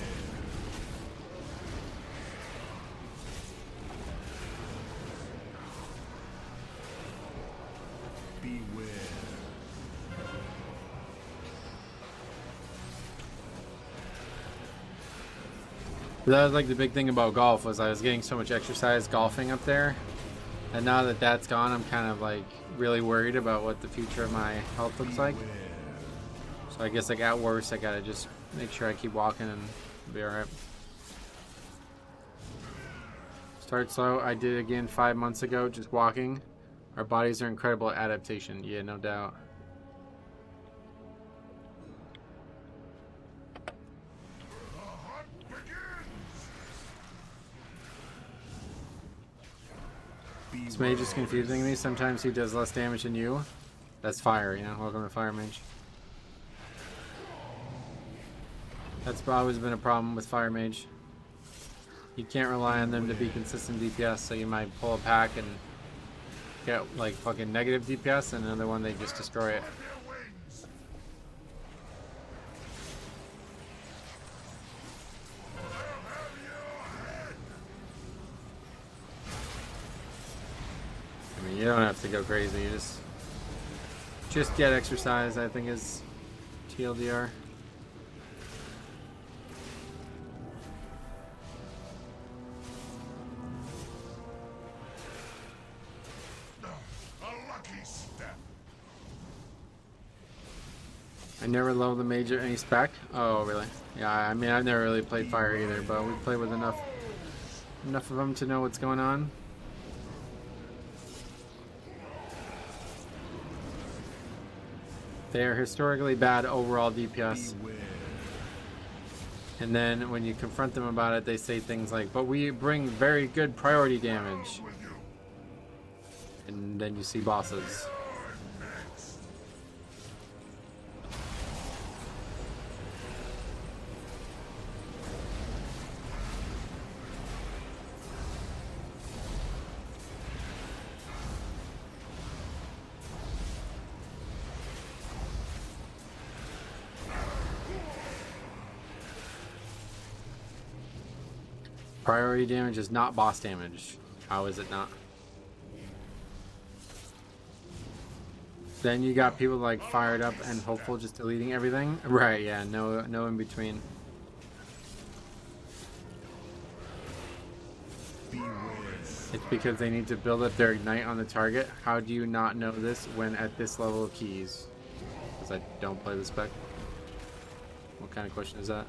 Speaker 6: Beware.
Speaker 1: That was like the big thing about golf was I was getting so much exercise golfing up there, and now that that's gone, I'm kind of like really worried about what the future of my health looks like. So I guess like at worst, I gotta just make sure I keep walking and be alright. Start slow. I did it again 5 months ago, just walking. Our bodies are incredible at adaptation. Yeah, no doubt. This mage is confusing me. Sometimes he does less damage than you. That's fire, you know. Welcome to Fire Mage. That's always been a problem with Fire Mage. You can't rely on them to be consistent DPS, so you might pull a pack and get like fucking negative DPS, and another one they just destroy it. I mean, you don't have to go crazy. You just get exercise, I think, is TLDR. I never leveled the mage at any spec. Oh, really? Yeah, I mean, I've never really played fire either, but we play with enough of them to know what's going on. They are historically bad overall DPS. And then when you confront them about it, they say things like, but we bring very good priority damage. And then you see bosses. Priority damage is not boss damage. How is it not? Then you got people like fired up and hopeful just deleting everything. Right, yeah, no in between. It's because they need to build up their ignite on the target. How do you not know this when at this level of keys? Because I don't play the spec. What kind of question is that?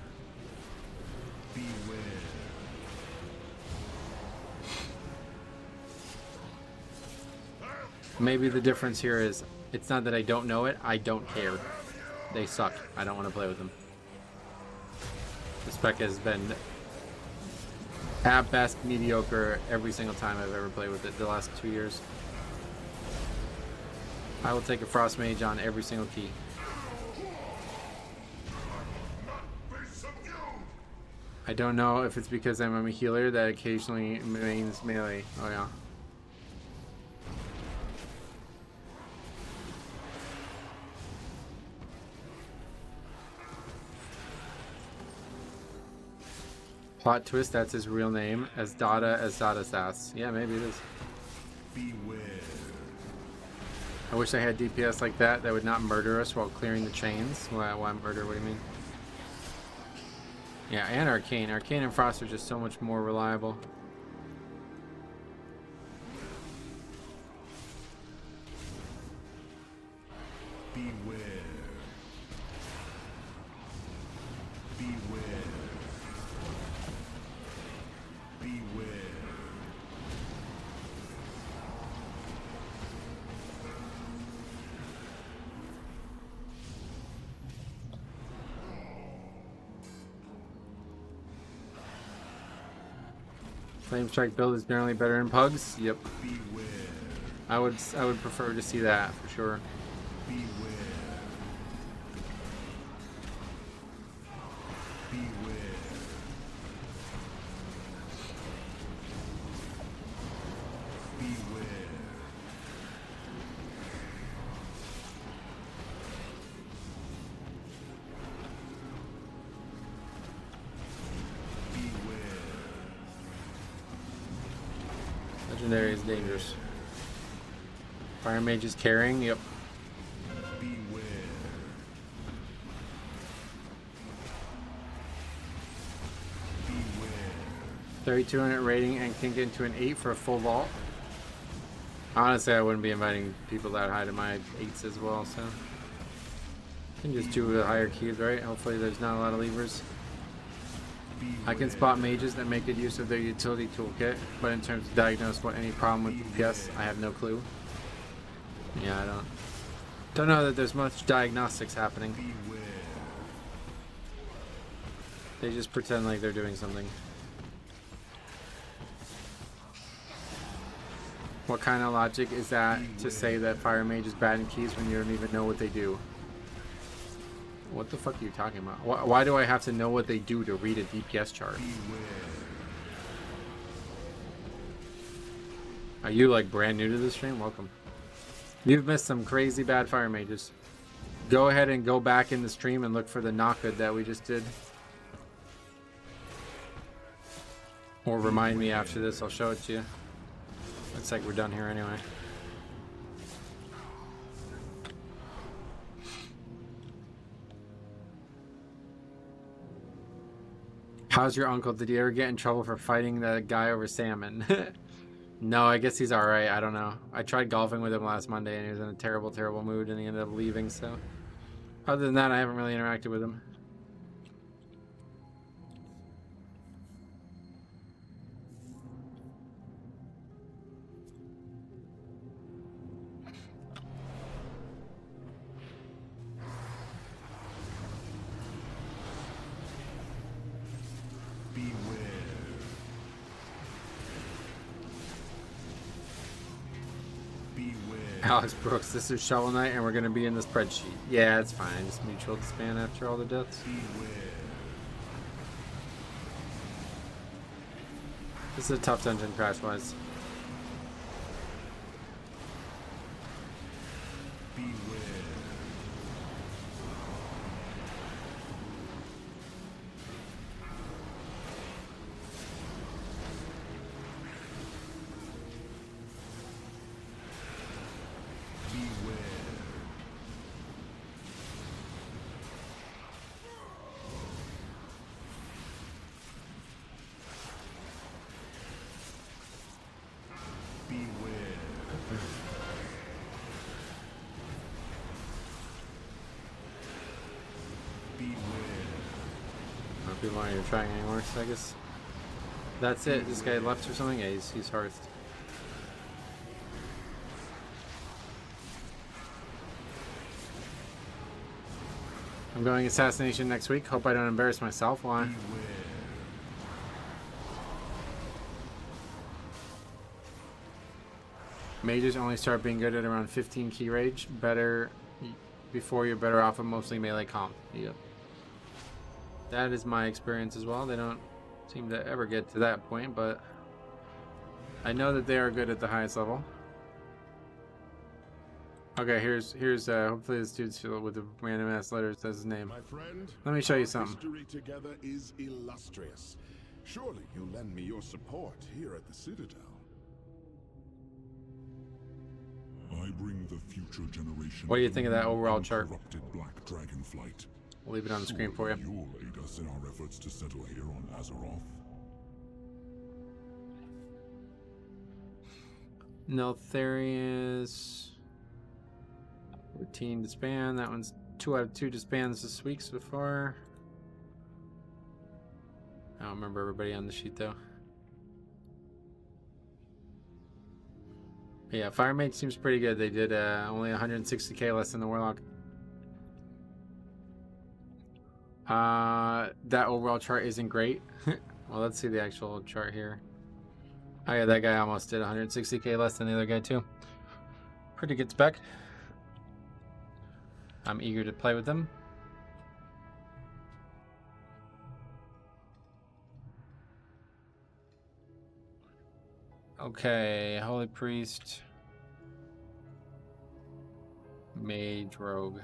Speaker 6: Beware.
Speaker 1: Maybe the difference here is it's not that I don't know it, I don't care. They suck. I don't want to play with them. The spec has been at best mediocre every single time I've ever played with it the last 2 years. I will take a Frost Mage on every single key. I don't know if it's because I'm a healer that occasionally mains melee. Oh yeah. Plot twist, that's his real name. As Dada Sass. Yeah, maybe it is.
Speaker 6: Beware.
Speaker 1: I wish I had DPS like that would not murder us while clearing the chains. Why murder? What do you mean? Yeah, and Arcane. Arcane and Frost are just so much more reliable.
Speaker 6: Beware. Beware. Beware.
Speaker 1: Flame Strike build is generally better in pugs. Yep.
Speaker 6: Beware.
Speaker 1: I would prefer to see that for sure.
Speaker 6: Beware. Beware. Beware.
Speaker 1: Legendary is dangerous. Fire Mage is carrying, yep.
Speaker 6: Beware.
Speaker 1: 3200 rating and can get into an 8 for a full vault. Honestly, I wouldn't be inviting people that high to my 8s as well, so. Can just do the higher keys, right? Hopefully there's not a lot of levers. I can spot mages that make good use of their utility toolkit, but in terms of diagnose what any problem with DPS, I have no clue. Yeah, I don't know that there's much diagnostics happening. They just pretend like they're doing something. What kind of logic is that to say that Fire Mage is bad in keys when you don't even know what they do? What the fuck are you talking about? Why do I have to know what they do to read a DPS chart? Are you like brand new to this stream? Welcome. You've missed some crazy bad Fire Mages. Go ahead and go back in the stream and look for the knockgood that we just did. Or remind me after this, I'll show it to you. Looks like we're done here anyway. How's your uncle? Did he ever get in trouble for fighting the guy over salmon? No, I guess he's alright. I don't know. I tried golfing with him last Monday and he was in a terrible, terrible mood and he ended up leaving, so. Other than that, I haven't really interacted with him. Alex Brooks, this is Shovel Knight and we're going to be in the spreadsheet. Yeah, it's fine. Just mutual disband after all the deaths. This is a tough dungeon crash-wise. People aren't even trying anymore, so I guess that's it. This guy left or something? Yeah, he's hard. I'm going assassination next week. Hope I don't embarrass myself. Why? Mages only start being good at around 15 key rage. Before you're better off with mostly melee comp. Yep. That is my experience as well. They don't seem to ever get to that point, but I know that they are good at the highest level. Okay, here's hopefully this dude's filled with the random ass letters. That's his name.
Speaker 6: My friend,
Speaker 1: let me show you something.
Speaker 6: History together is illustrious. Surely you'll lend me your support here at the Citadel. I bring the future generation.
Speaker 1: What do you think of that overall chart?
Speaker 6: Black dragon flight.
Speaker 1: We'll leave it on the screen for you.
Speaker 6: You'll aid us in our efforts to settle here on Azeroth.
Speaker 1: Neltharius. Routine disband. That one's 2 out of 2 disbands this week so far. I don't remember everybody on the sheet though. But yeah, Fire Mage seems pretty good. They did only 160k less than the Warlock. That overall chart isn't great. Well, let's see the actual chart here. Oh yeah, that guy almost did 160k less than the other guy too. Pretty good spec. I'm eager to play with them. Okay, Holy Priest. Mage, Rogue.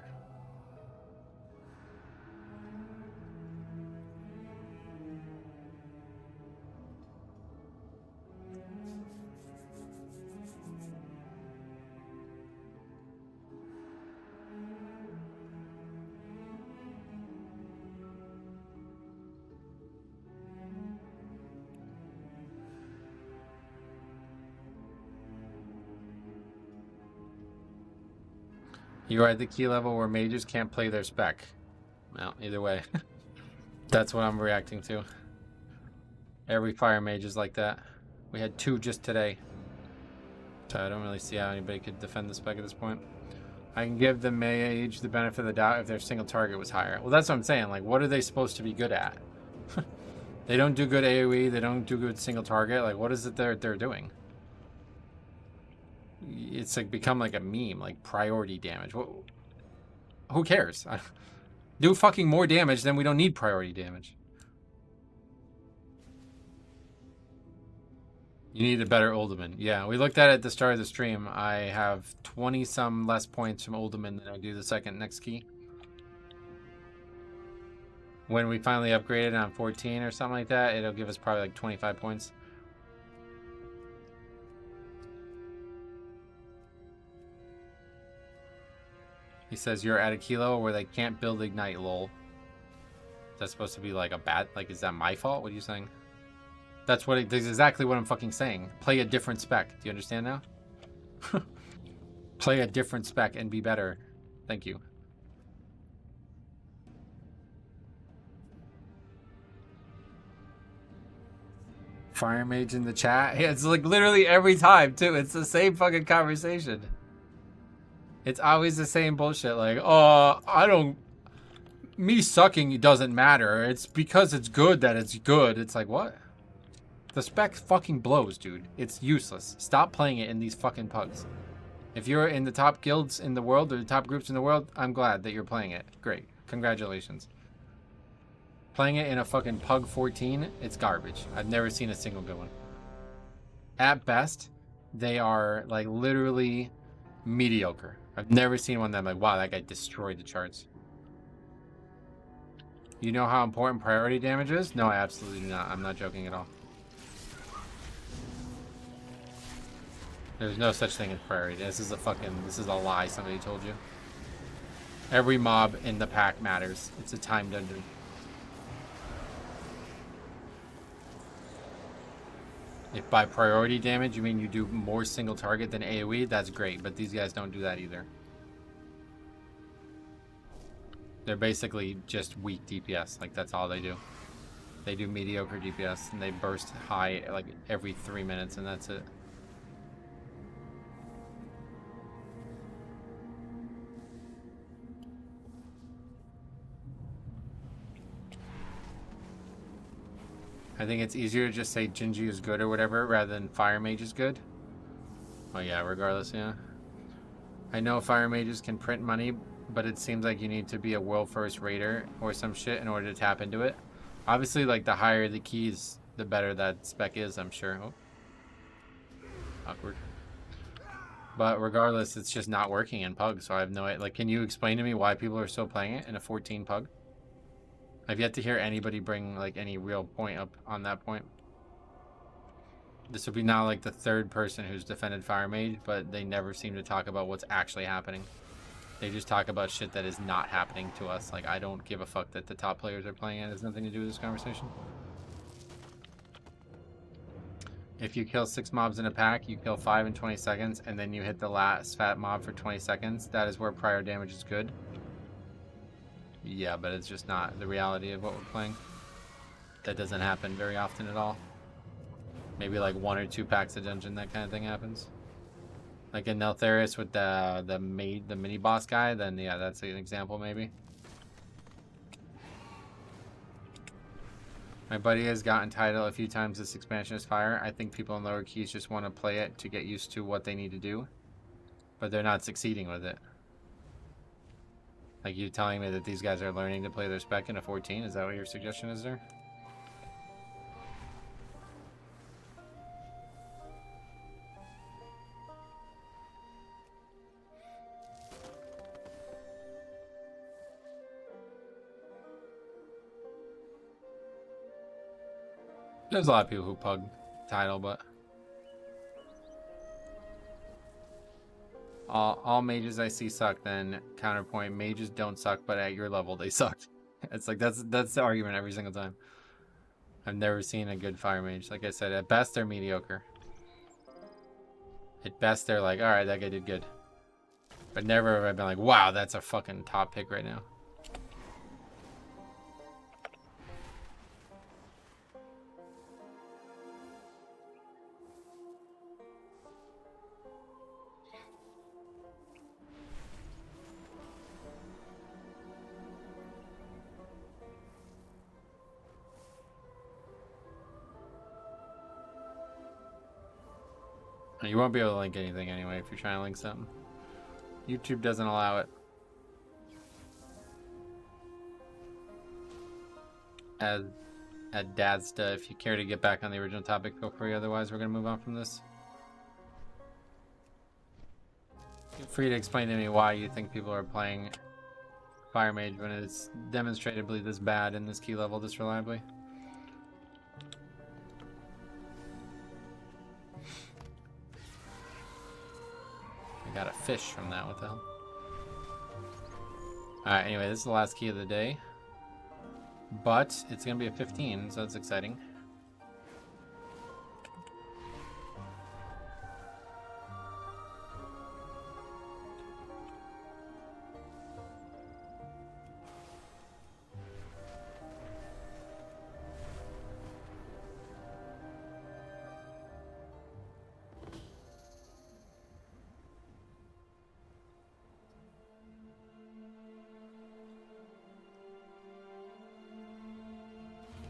Speaker 1: You're at the key level where mages can't play their spec. Well, either way. That's what I'm reacting to. Every fire mage is like that. We had 2 just today. So I don't really see how anybody could defend the spec at this point. I can give the mage the benefit of the doubt if their single target was higher. Well, that's what I'm saying. Like, what are they supposed to be good at? They don't do good AoE. They don't do good single target. Like, what is it they're doing? It's like become like a meme, like priority damage. Well, who cares? Do fucking more damage, then we don't need priority damage. You need a better Uldaman. Yeah, we looked at it at the start of the stream. I have 20 some less points from Uldaman than I do the second next key. When we finally upgrade it on 14 or something like that, it'll give us probably like 25 points. He says you're at a kilo where they can't build Ignite, lol. That's supposed to be like a bad, like, is that my fault? What are you saying? That's exactly what I'm fucking saying. Play a different spec. Do you understand now? Play a different spec and be better. Thank you. Fire Mage in the chat. Yeah, it's like literally every time too. It's the same fucking conversation. It's always the same bullshit. Like, oh, me sucking doesn't matter. It's because it's good that it's good. It's like, what? The spec fucking blows, dude. It's useless. Stop playing it in these fucking pugs. If you're in the top guilds in the world or the top groups in the world, I'm glad that you're playing it. Great. Congratulations. Playing it in a fucking pug 14, it's garbage. I've never seen a single good one. At best, they are like literally mediocre. I've never seen one that I'm like, wow, that guy destroyed the charts. You know how important priority damage is? No, I absolutely do not. I'm not joking at all. There's no such thing as priority. This is a lie somebody told you. Every mob in the pack matters. It's a time dungeon. If by priority damage you mean you do more single target than AoE, that's great, but these guys don't do that either. They're basically just weak DPS, like that's all they do. They do mediocre DPS and they burst high like every 3 minutes and that's it. I think it's easier to just say Jinji is good or whatever rather than Fire Mage is good. Oh yeah, regardless, yeah. I know Fire Mages can print money, but it seems like you need to be a world first raider or some shit in order to tap into it. Obviously, like the higher the keys, the better that spec is, I'm sure. Oh. Awkward. But regardless, it's just not working in Pug, so I have no idea. Like, can you explain to me why people are still playing it in a 14 Pug? I've yet to hear anybody bring like any real point up on that point. This would be now like the third person who's defended Fire Mage, but they never seem to talk about what's actually happening. They just talk about shit that is not happening to us. Like, I don't give a fuck that the top players are playing it. It has nothing to do with this conversation. If you kill 6 mobs in a pack, you kill 5 in 20 seconds, and then you hit the last fat mob for 20 seconds. That is where prior damage is good. Yeah, but it's just not the reality of what we're playing. That doesn't happen very often at all. Maybe like 1 or 2 packs a dungeon, that kind of thing happens. Like in Neltharis with the mini boss guy, then yeah, that's an example maybe. My buddy has gotten title a few times this expansion is fire. I think people in lower keys just want to play it to get used to what they need to do. but they're not succeeding with it. Like, you telling me that these guys are learning to play their spec in a 14? Is that what your suggestion is there? There's a lot of people who pug title, but all mages I see suck. Then counterpoint: mages don't suck, but at your level they suck. It's like that's the argument every single time. I've never seen a good fire mage. Like I said, at best they're mediocre. At best they're like, all right, that guy did good. But never have I been like, wow, that's a fucking top pick right now. You won't be able to link anything anyway if you're trying to link something. YouTube doesn't allow it. At Dadsta, if you care to get back on the original topic, feel free. Otherwise, we're going to move on from this. Feel free to explain to me why you think people are playing Fire Mage when it's demonstrably this bad in this key level this reliably. Got a fish from that, what the hell? Alright, anyway, this is the last key of the day. But it's gonna be a 15, so that's exciting.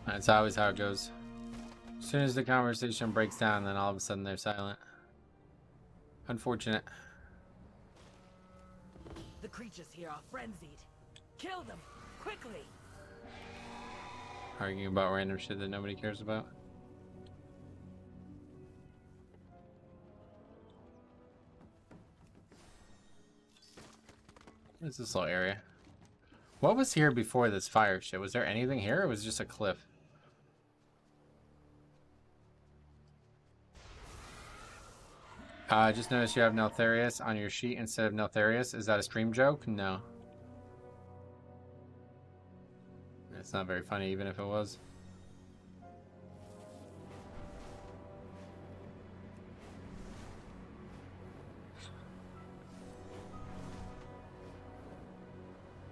Speaker 1: That's always how it goes. As soon as the conversation breaks down, then all of a sudden they're silent. Unfortunate.
Speaker 4: The creatures here are frenzied. Kill them, quickly!
Speaker 1: Arguing about random shit that nobody cares about. What is this little area? What was here before this fire shit? Was there anything here, or was it just a cliff? I just noticed you have Neltharius on your sheet instead of Neltharius. Is that a stream joke? No. It's not very funny, even if it was.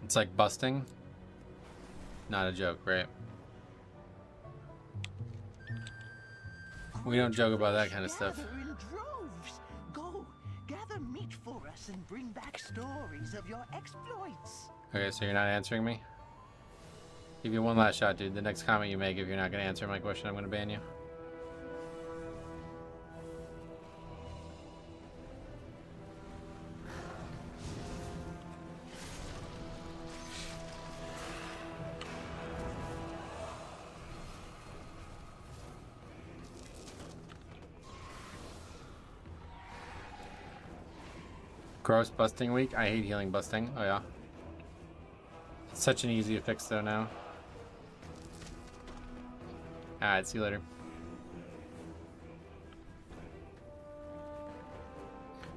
Speaker 1: It's like busting. Not a joke, right? We don't joke about that kind of stuff.
Speaker 11: Go, gather meat for us and bring back stories of your exploits.
Speaker 1: Okay, so you're not answering me? Give you one last shot, dude. The next comment you make, if you're not going to answer my question, I'm going to ban you. Gross busting week. I hate healing busting. Oh yeah. It's such an easy fix though now. Alright, see you later.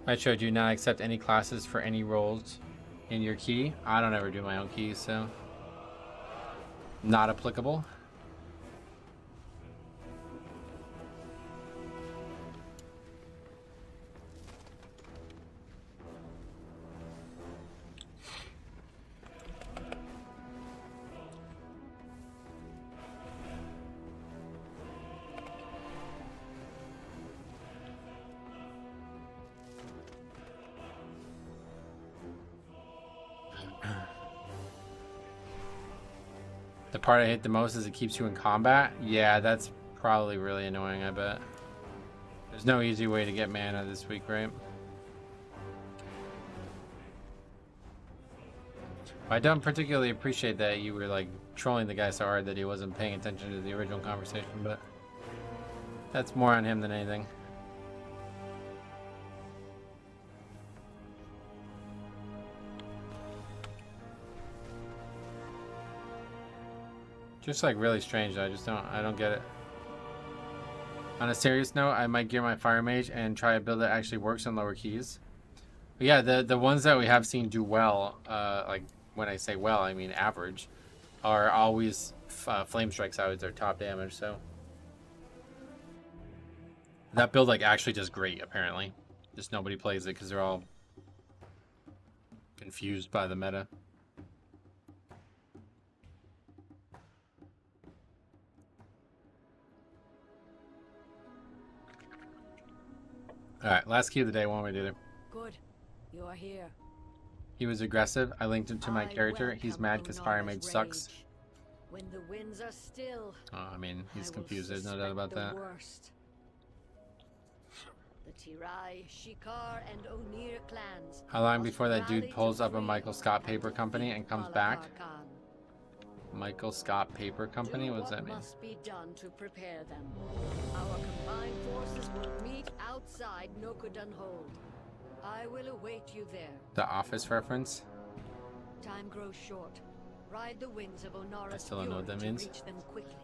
Speaker 1: I showed you not accept any classes for any roles in your key. I don't ever do my own keys, so not applicable. The part I hate the most is it keeps you in combat. Yeah, that's probably really annoying, I bet. There's no easy way to get mana this week, right? I don't particularly appreciate that you were like trolling the guy so hard that he wasn't paying attention to the original conversation, but that's more on him than anything. Just like really strange though, I don't get it. On a serious note, I might gear my Fire Mage and try a build that actually works on lower keys. But yeah, the ones that we have seen do well, like when I say well, I mean average, are always Flame Strike's always their top damage, so. That build like actually does great, apparently. Just nobody plays it because they're all confused by the meta. Alright, last key of the day, what do we do there?
Speaker 7: Good. You are here.
Speaker 1: He was aggressive. I linked him to my character. He's mad because Fire Mage sucks.
Speaker 7: When the winds are still,
Speaker 1: Oh, I mean, he's confused. There's no doubt about that.
Speaker 7: Worst. The Tirai, Shikar, and Onir clans.
Speaker 1: How long before that dude pulls up a Michael Scott Paper Company and comes back? Michael Scott Paper Company? What does that mean?
Speaker 7: Must be done to prepare them. Our combined forces will meet outside Nokudun Hold. I will await you there.
Speaker 1: The Office reference?
Speaker 7: Time grows short. Ride the wings of Onara's
Speaker 1: I still don't know what that
Speaker 7: fury to
Speaker 1: means.
Speaker 7: reach them quickly.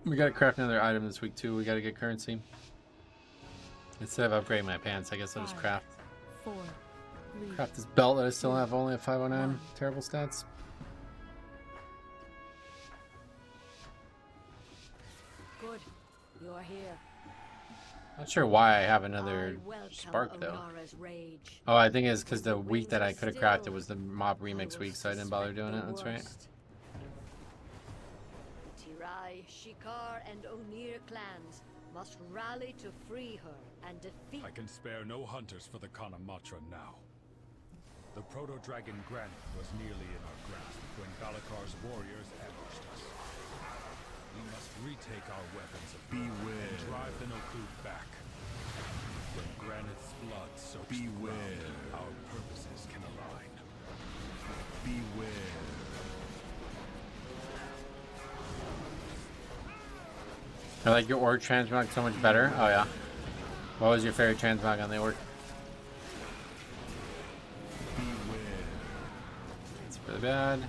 Speaker 1: We gotta craft another item this week too. We gotta get currency. Instead of upgrading my pants, I guess I'll just craft.
Speaker 9: 4, 3,
Speaker 1: Craft this belt that I still have only at 509. Terrible stats.
Speaker 7: Good. You are here.
Speaker 1: Not sure why I have another
Speaker 7: I welcome
Speaker 1: spark though.
Speaker 7: Onara's rage.
Speaker 1: Oh, I think it's because the week that I could have crafted was the mob remix week, so I didn't bother doing it. That's right.
Speaker 7: Tirai, Shikar, and Onir clans must rally to free her and defeat.
Speaker 3: I can spare no hunters for the Kanamatra now. The proto-dragon Granite was nearly in our grasp when Galakar's warriors ambushed us. We must retake our weapons of beware and drive the Nokud back. When Granite's blood soaks the ground, our purposes can align. Beware.
Speaker 1: I like your orc transmog so much better. Oh yeah. What was your favorite transmog on the orc? It's really bad.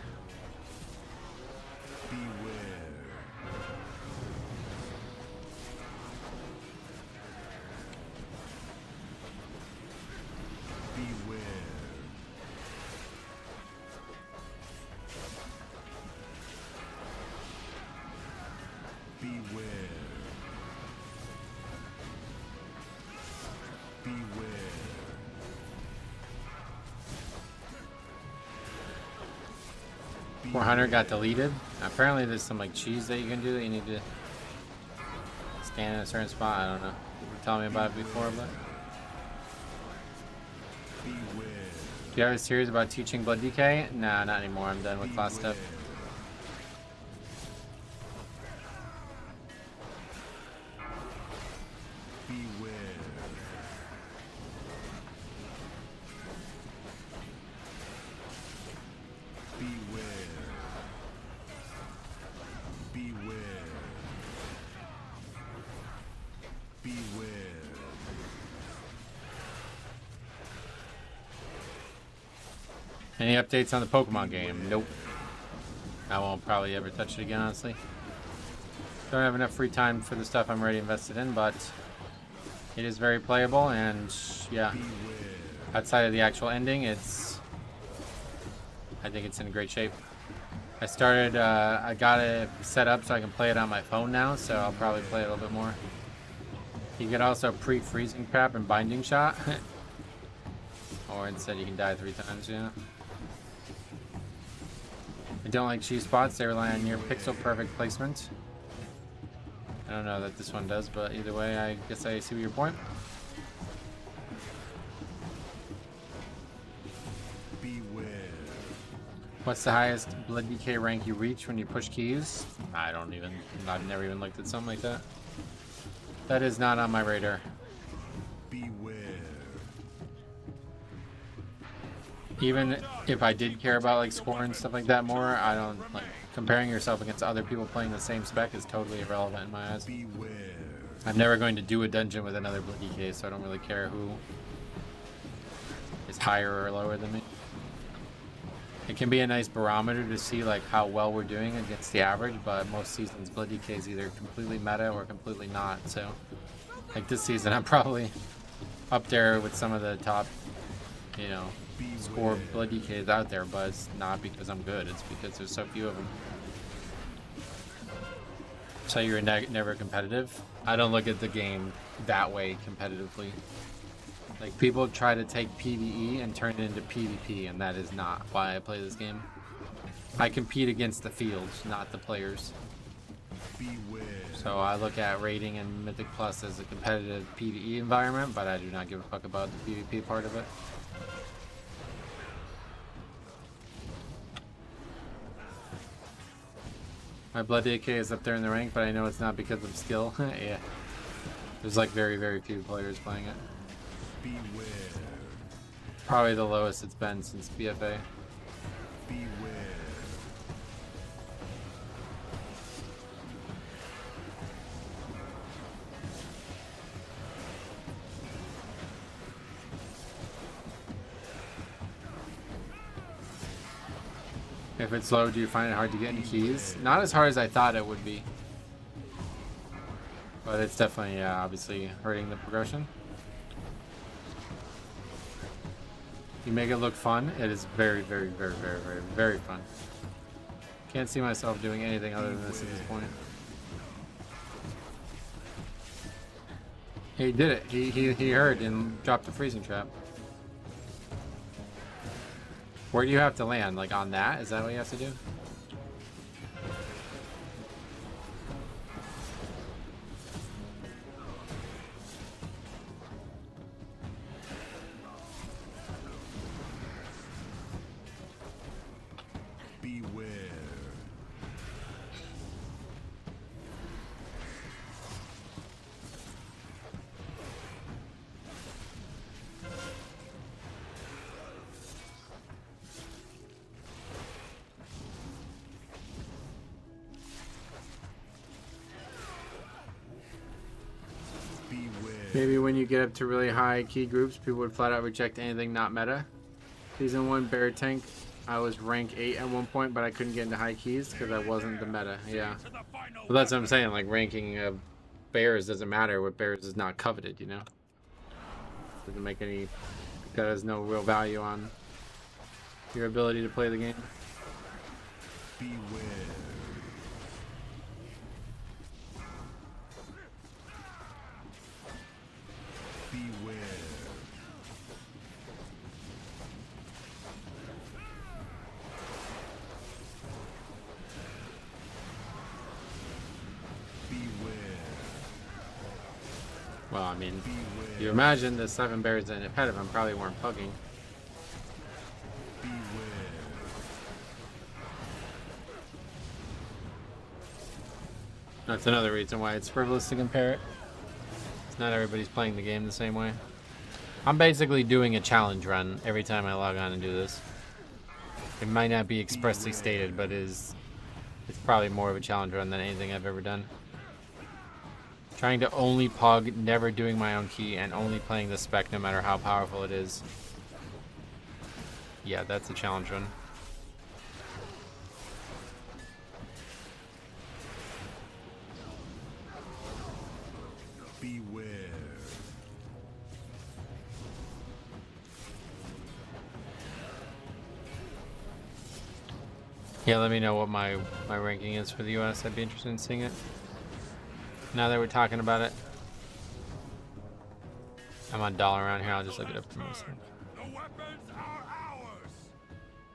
Speaker 1: Hunter got deleted. Apparently there's some like cheese that you can do that you need to stand in a certain spot. I don't know. You were telling me about it before, but do you have a series about teaching Blood DK? Nah, not anymore. I'm done with class stuff. Any updates on the Pokemon game? Nope. I won't probably ever touch it again, honestly. Don't have enough free time for the stuff I'm already invested in, but it is very playable, and yeah, outside of the actual ending, I think it's in great shape. I got it set up so I can play it on my phone now, so I'll probably play it a little bit more. You can also pre-freezing crap and binding shot. Or instead you can die 3 times, yeah. I don't like cheese spots, they rely on near pixel perfect placement. I don't know that this one does, but either way, I guess I see your point. What's the highest Blood DK rank you reach when you push keys? I've never even looked at something like that. That is not on my radar. Even if I did care about like score and stuff like that more, I don't like comparing yourself against other people playing the same spec is totally irrelevant in my eyes. I'm never going to do a dungeon with another Bloody case, so I don't really care who is higher or lower than me. It can be a nice barometer to see like how well we're doing against the average, but most seasons Bloody K is either completely meta or completely not. So like this season I'm probably up there with some of the top, you know, score Bloody Ks out there, but it's not because I'm good, it's because there's so few of them. So you're never competitive? I don't look at the game that way competitively. Like, people try to take PvE and turn it into PvP, and that is not why I play this game. I compete against the fields, not the players. So I look at rating and Mythic Plus as a competitive PvE environment, but I do not give a fuck about the PvP part of it. My Blood AK is up there in the rank, but I know it's not because of skill. Yeah. There's like very, very few players playing it.
Speaker 6: Beware.
Speaker 1: Probably the lowest it's been since BFA.
Speaker 6: Beware.
Speaker 1: If it's low, do you find it hard to get any keys? Not as hard as I thought it would be. But it's definitely, yeah, obviously hurting the progression. You make it look fun. It is very, very, very, very, very, very fun. Can't see myself doing anything other than this at this point. He did it. He heard and dropped the freezing trap. Where do you have to land? Like on that? Is that what you have to do?
Speaker 6: Beware.
Speaker 1: Maybe when you get up to really high key groups, people would flat out reject anything not meta. Season 1 bear tank, I was rank 8 at one point, but I couldn't get into high keys because I wasn't the meta. Yeah. Well, that's what I'm saying. Like, ranking bears doesn't matter. What bears is not coveted, you know? Doesn't make any... That has no real value on your ability to play the game.
Speaker 6: Beware. Beware.
Speaker 1: Well, I mean, you imagine the 7 bears in ahead of him probably weren't pugging. That's another reason why it's frivolous to compare it. It's not everybody's playing the game the same way. I'm basically doing a challenge run every time I log on and do this. It might not be expressly stated, but it's probably more of a challenge run than anything I've ever done. Trying to only pug, never doing my own key, and only playing the spec no matter how powerful it is. Yeah, that's a challenge run.
Speaker 6: Beware.
Speaker 1: Yeah, let me know what my ranking is for the US. I'd be interested in seeing it. Now that we're talking about it. I'm on dollar around here. I'll just look it up for a second.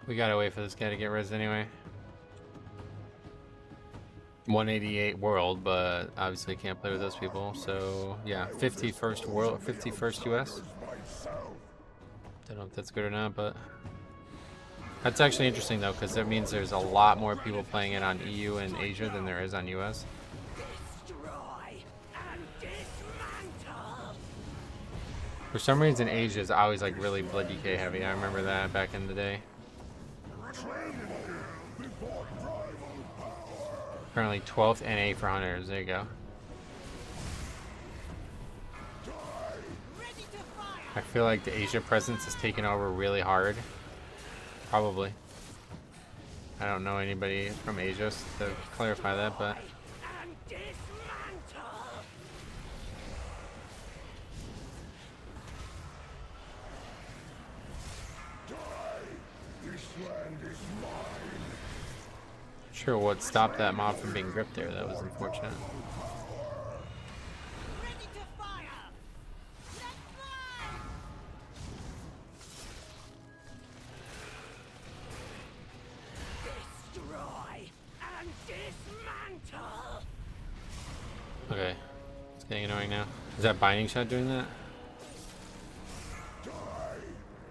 Speaker 1: We gotta wait for this guy to get res anyway. 188 world, but obviously can't play with those people. So yeah, 51st world, 51st US. Don't know if that's good or not, but that's actually interesting though, because that means there's a lot more people playing it on EU and Asia than there is on US. For some reason, Asia is always like really blood DK heavy. I remember that back in the day. Currently 12th NA for hunters. There you go. I feel like the Asia presence is taking over really hard. Probably. I don't know anybody from Asia to clarify that, but sure what stopped that mob from being gripped there. That was unfortunate. Okay, it's getting annoying now. Is that binding shot doing that?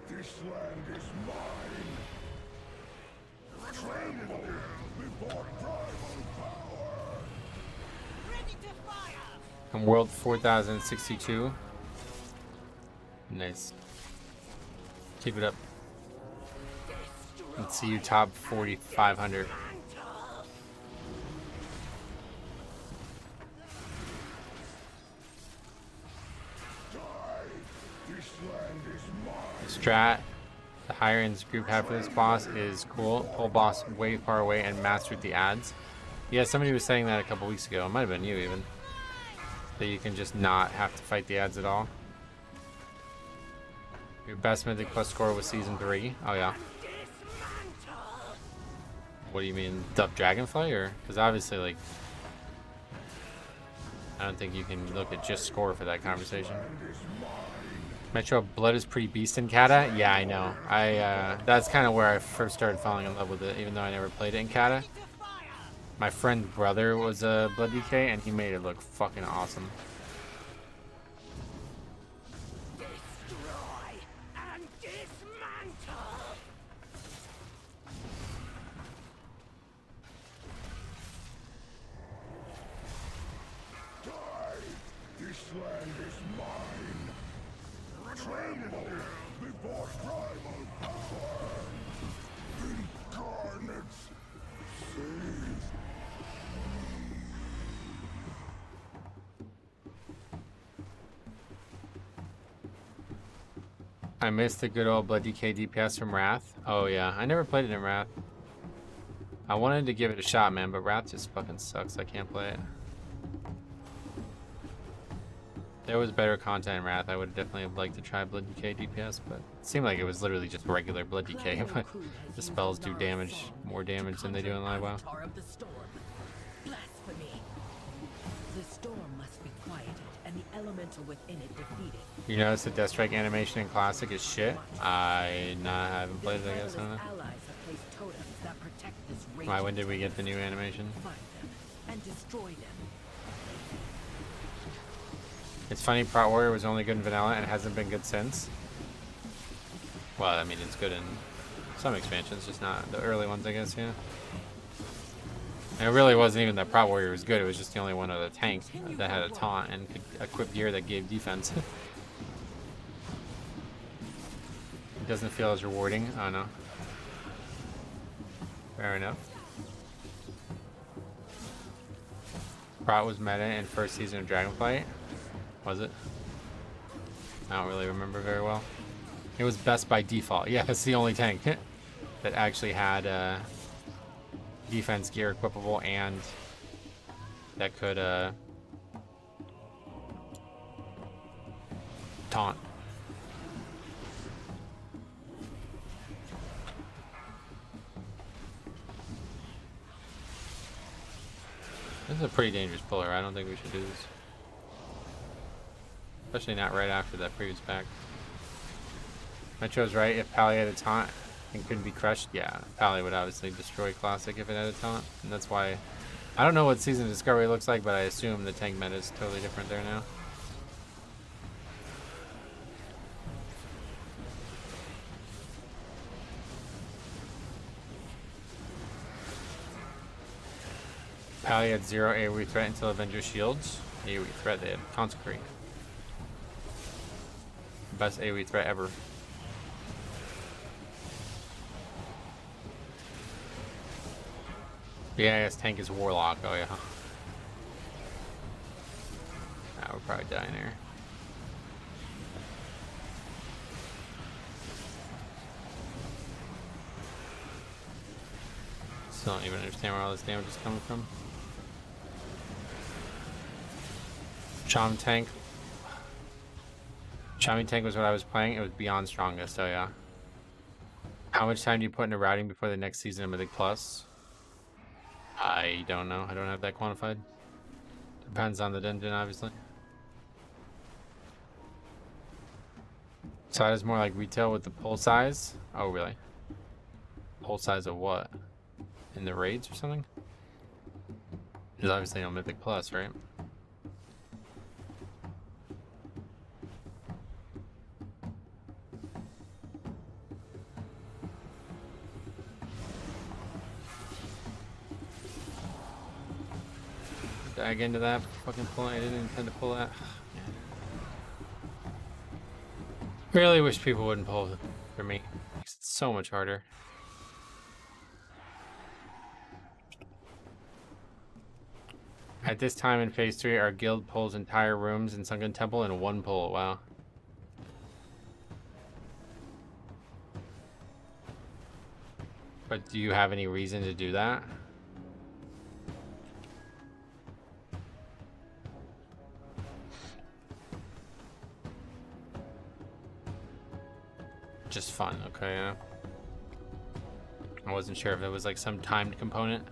Speaker 6: This land is mine. Train it all before primal power.
Speaker 11: Ready to fire.
Speaker 1: I'm world 4062. Nice. Keep it up. Let's see you top 4500. Strat the higher ends group have for this boss is cool. Pull boss way far away and master the ads. Yeah, somebody was saying that a couple weeks ago. It might have been you even. That you can just not have to fight the ads at all. Your best Mythic Plus score was season 3. Oh yeah. What do you mean, Dub Dragonfly? Or because obviously, like, I don't think you can look at just score for that conversation. Metro Blood is pretty beast in Kata. Yeah, I know. That's kind of where I first started falling in love with it, even though I never played it in Kata. My friend's brother was a Blood DK, and he made it look fucking awesome.
Speaker 6: This land is mine. Train it all before primal power. Incarnates. Save.
Speaker 1: I missed the good old Blood DK DPS from Wrath. Oh yeah, I never played it in Wrath. I wanted to give it a shot, man, but Wrath just fucking sucks. I can't play it. There was better content in Wrath. I would definitely have liked to try Blood DK DPS, but it seemed like it was literally just regular Blood DK. But the spells do damage, more damage than they do in Live WoW.
Speaker 2: Blasphemy. The storm must be quieted, and the elemental within it defeated.
Speaker 1: You notice the Death Strike animation in Classic is shit? I haven't played it, I guess. I don't know. Why, when did we get the new animation?
Speaker 2: Find them and destroy them.
Speaker 1: It's funny, Prot Warrior was only good in vanilla and hasn't been good since. Well, I mean, it's good in some expansions, just not the early ones, I guess, yeah. And it really wasn't even that Prot Warrior was good, it was just the only one of the tank that had a taunt and could equip gear that gave defense. It doesn't feel as rewarding. Oh no. Fair enough. Prot was meta in first season of Dragonflight. Was it? I don't really remember very well. It was best by default. Yeah, it's the only tank that actually had defense gear equipable and that could taunt. This is a pretty dangerous puller. I don't think we should do this. Especially not right after that previous pack. Metro's right. If Pally had a taunt and couldn't be crushed, yeah, Pally would obviously destroy Classic if it had a taunt. And that's why... I don't know what Season Discovery looks like, but I assume the tank meta is totally different there now. Pally had 0 AoE threat until Avenger Shields. AoE threat, they had Consecrate. best AoE threat ever. Yeah, I guess tank is Warlock. Oh yeah. We're probably dying there. Still don't even understand where all this damage is coming from. Shaman tank. Shaman tank was what I was playing. It was beyond strongest. Oh yeah. How much time do you put into routing before the next season of Mythic Plus? I don't know. I don't have that quantified. Depends on the dungeon, obviously. So that is more like retail with the pull size. Oh, really? Pull size of what? In the raids or something? There's obviously no Mythic Plus, right? Dig into that fucking pull. I didn't intend to pull that. Really wish people wouldn't pull for me. Makes it so much harder. At this time in phase 3, our guild pulls entire rooms in Sunken Temple in one pull. Wow. But do you have any reason to do that? Just fun, okay, yeah. I wasn't sure if it was like some timed component.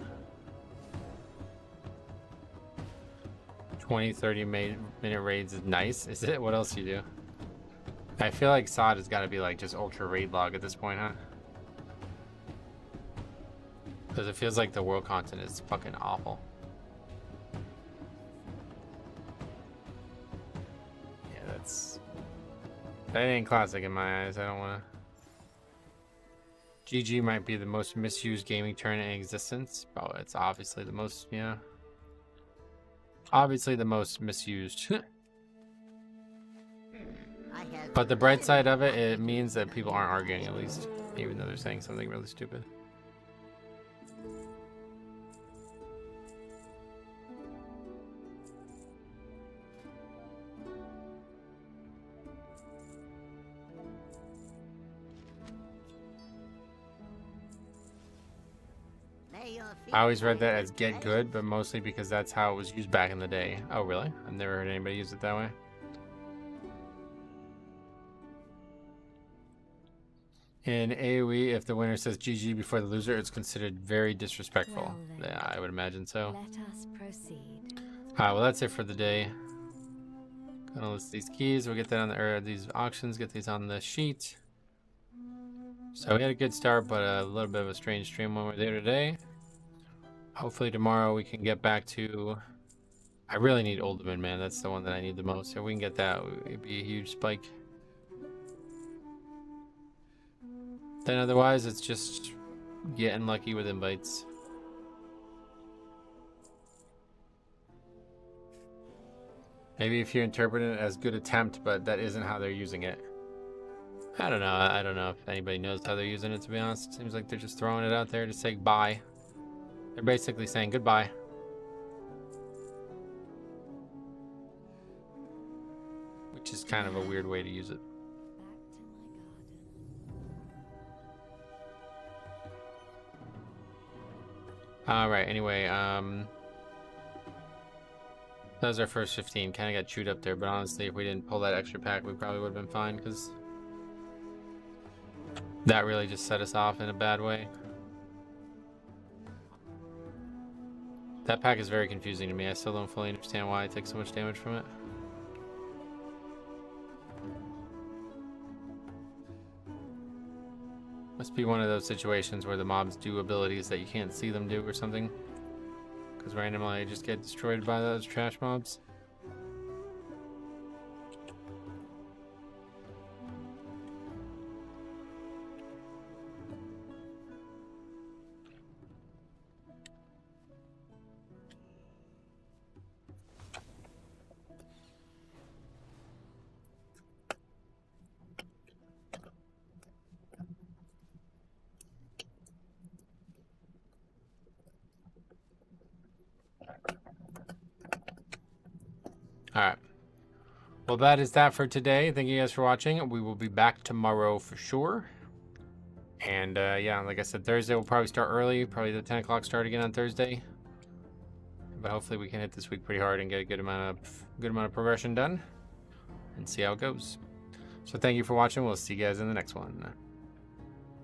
Speaker 1: 20-30 minute raids is nice. Is it? What else do you do? I feel like SOD has got to be like just ultra raid log at this point, huh? Because it feels like the world content is fucking awful. Yeah, that ain't classic in my eyes. I don't want to. GG might be the most misused gaming tournament in existence. Oh, it's obviously the most, yeah. Obviously the most misused. But the bright side of it, it means that people aren't arguing at least. Even though they're saying something really stupid. I always read that as get good, but mostly because that's how it was used back in the day. Oh, really? I've never heard anybody use it that way. In AoE, if the winner says GG before the loser, it's considered very disrespectful. Well, yeah, I would imagine so.
Speaker 9: Let us proceed.
Speaker 1: Alright, well that's it for the day. Gonna list these keys. We'll get that on the these auctions, get these on the sheet. So we had a good start, but a little bit of a strange stream when we're there today. Hopefully tomorrow we can get back to... I really need Ultimate, man. That's the one that I need the most. If we can get that, it'd be a huge spike. Then otherwise, it's just getting lucky with invites. Maybe if you interpret it as good attempt, but that isn't how they're using it. I don't know. I don't know if anybody knows how they're using it, to be honest. It seems like they're just throwing it out there to say bye. They're basically saying goodbye. Which is kind of a weird way to use it. Alright, anyway, that was our first 15. Kind of got chewed up there, but honestly, if we didn't pull that extra pack, we probably would have been fine, because that really just set us off in a bad way. That pack is very confusing to me. I still don't fully understand why I take so much damage from it. Must be one of those situations where the mobs do abilities that you can't see them do or something. Because randomly I just get destroyed by those trash mobs. Alright. Well, that is that for today. Thank you guys for watching. We will be back tomorrow for sure. And yeah, like I said, Thursday we'll probably start early. Probably the 10 o'clock start again on Thursday. But hopefully we can hit this week pretty hard and get a good amount of progression done. And see how it goes. So thank you for watching. We'll see you guys in the next one.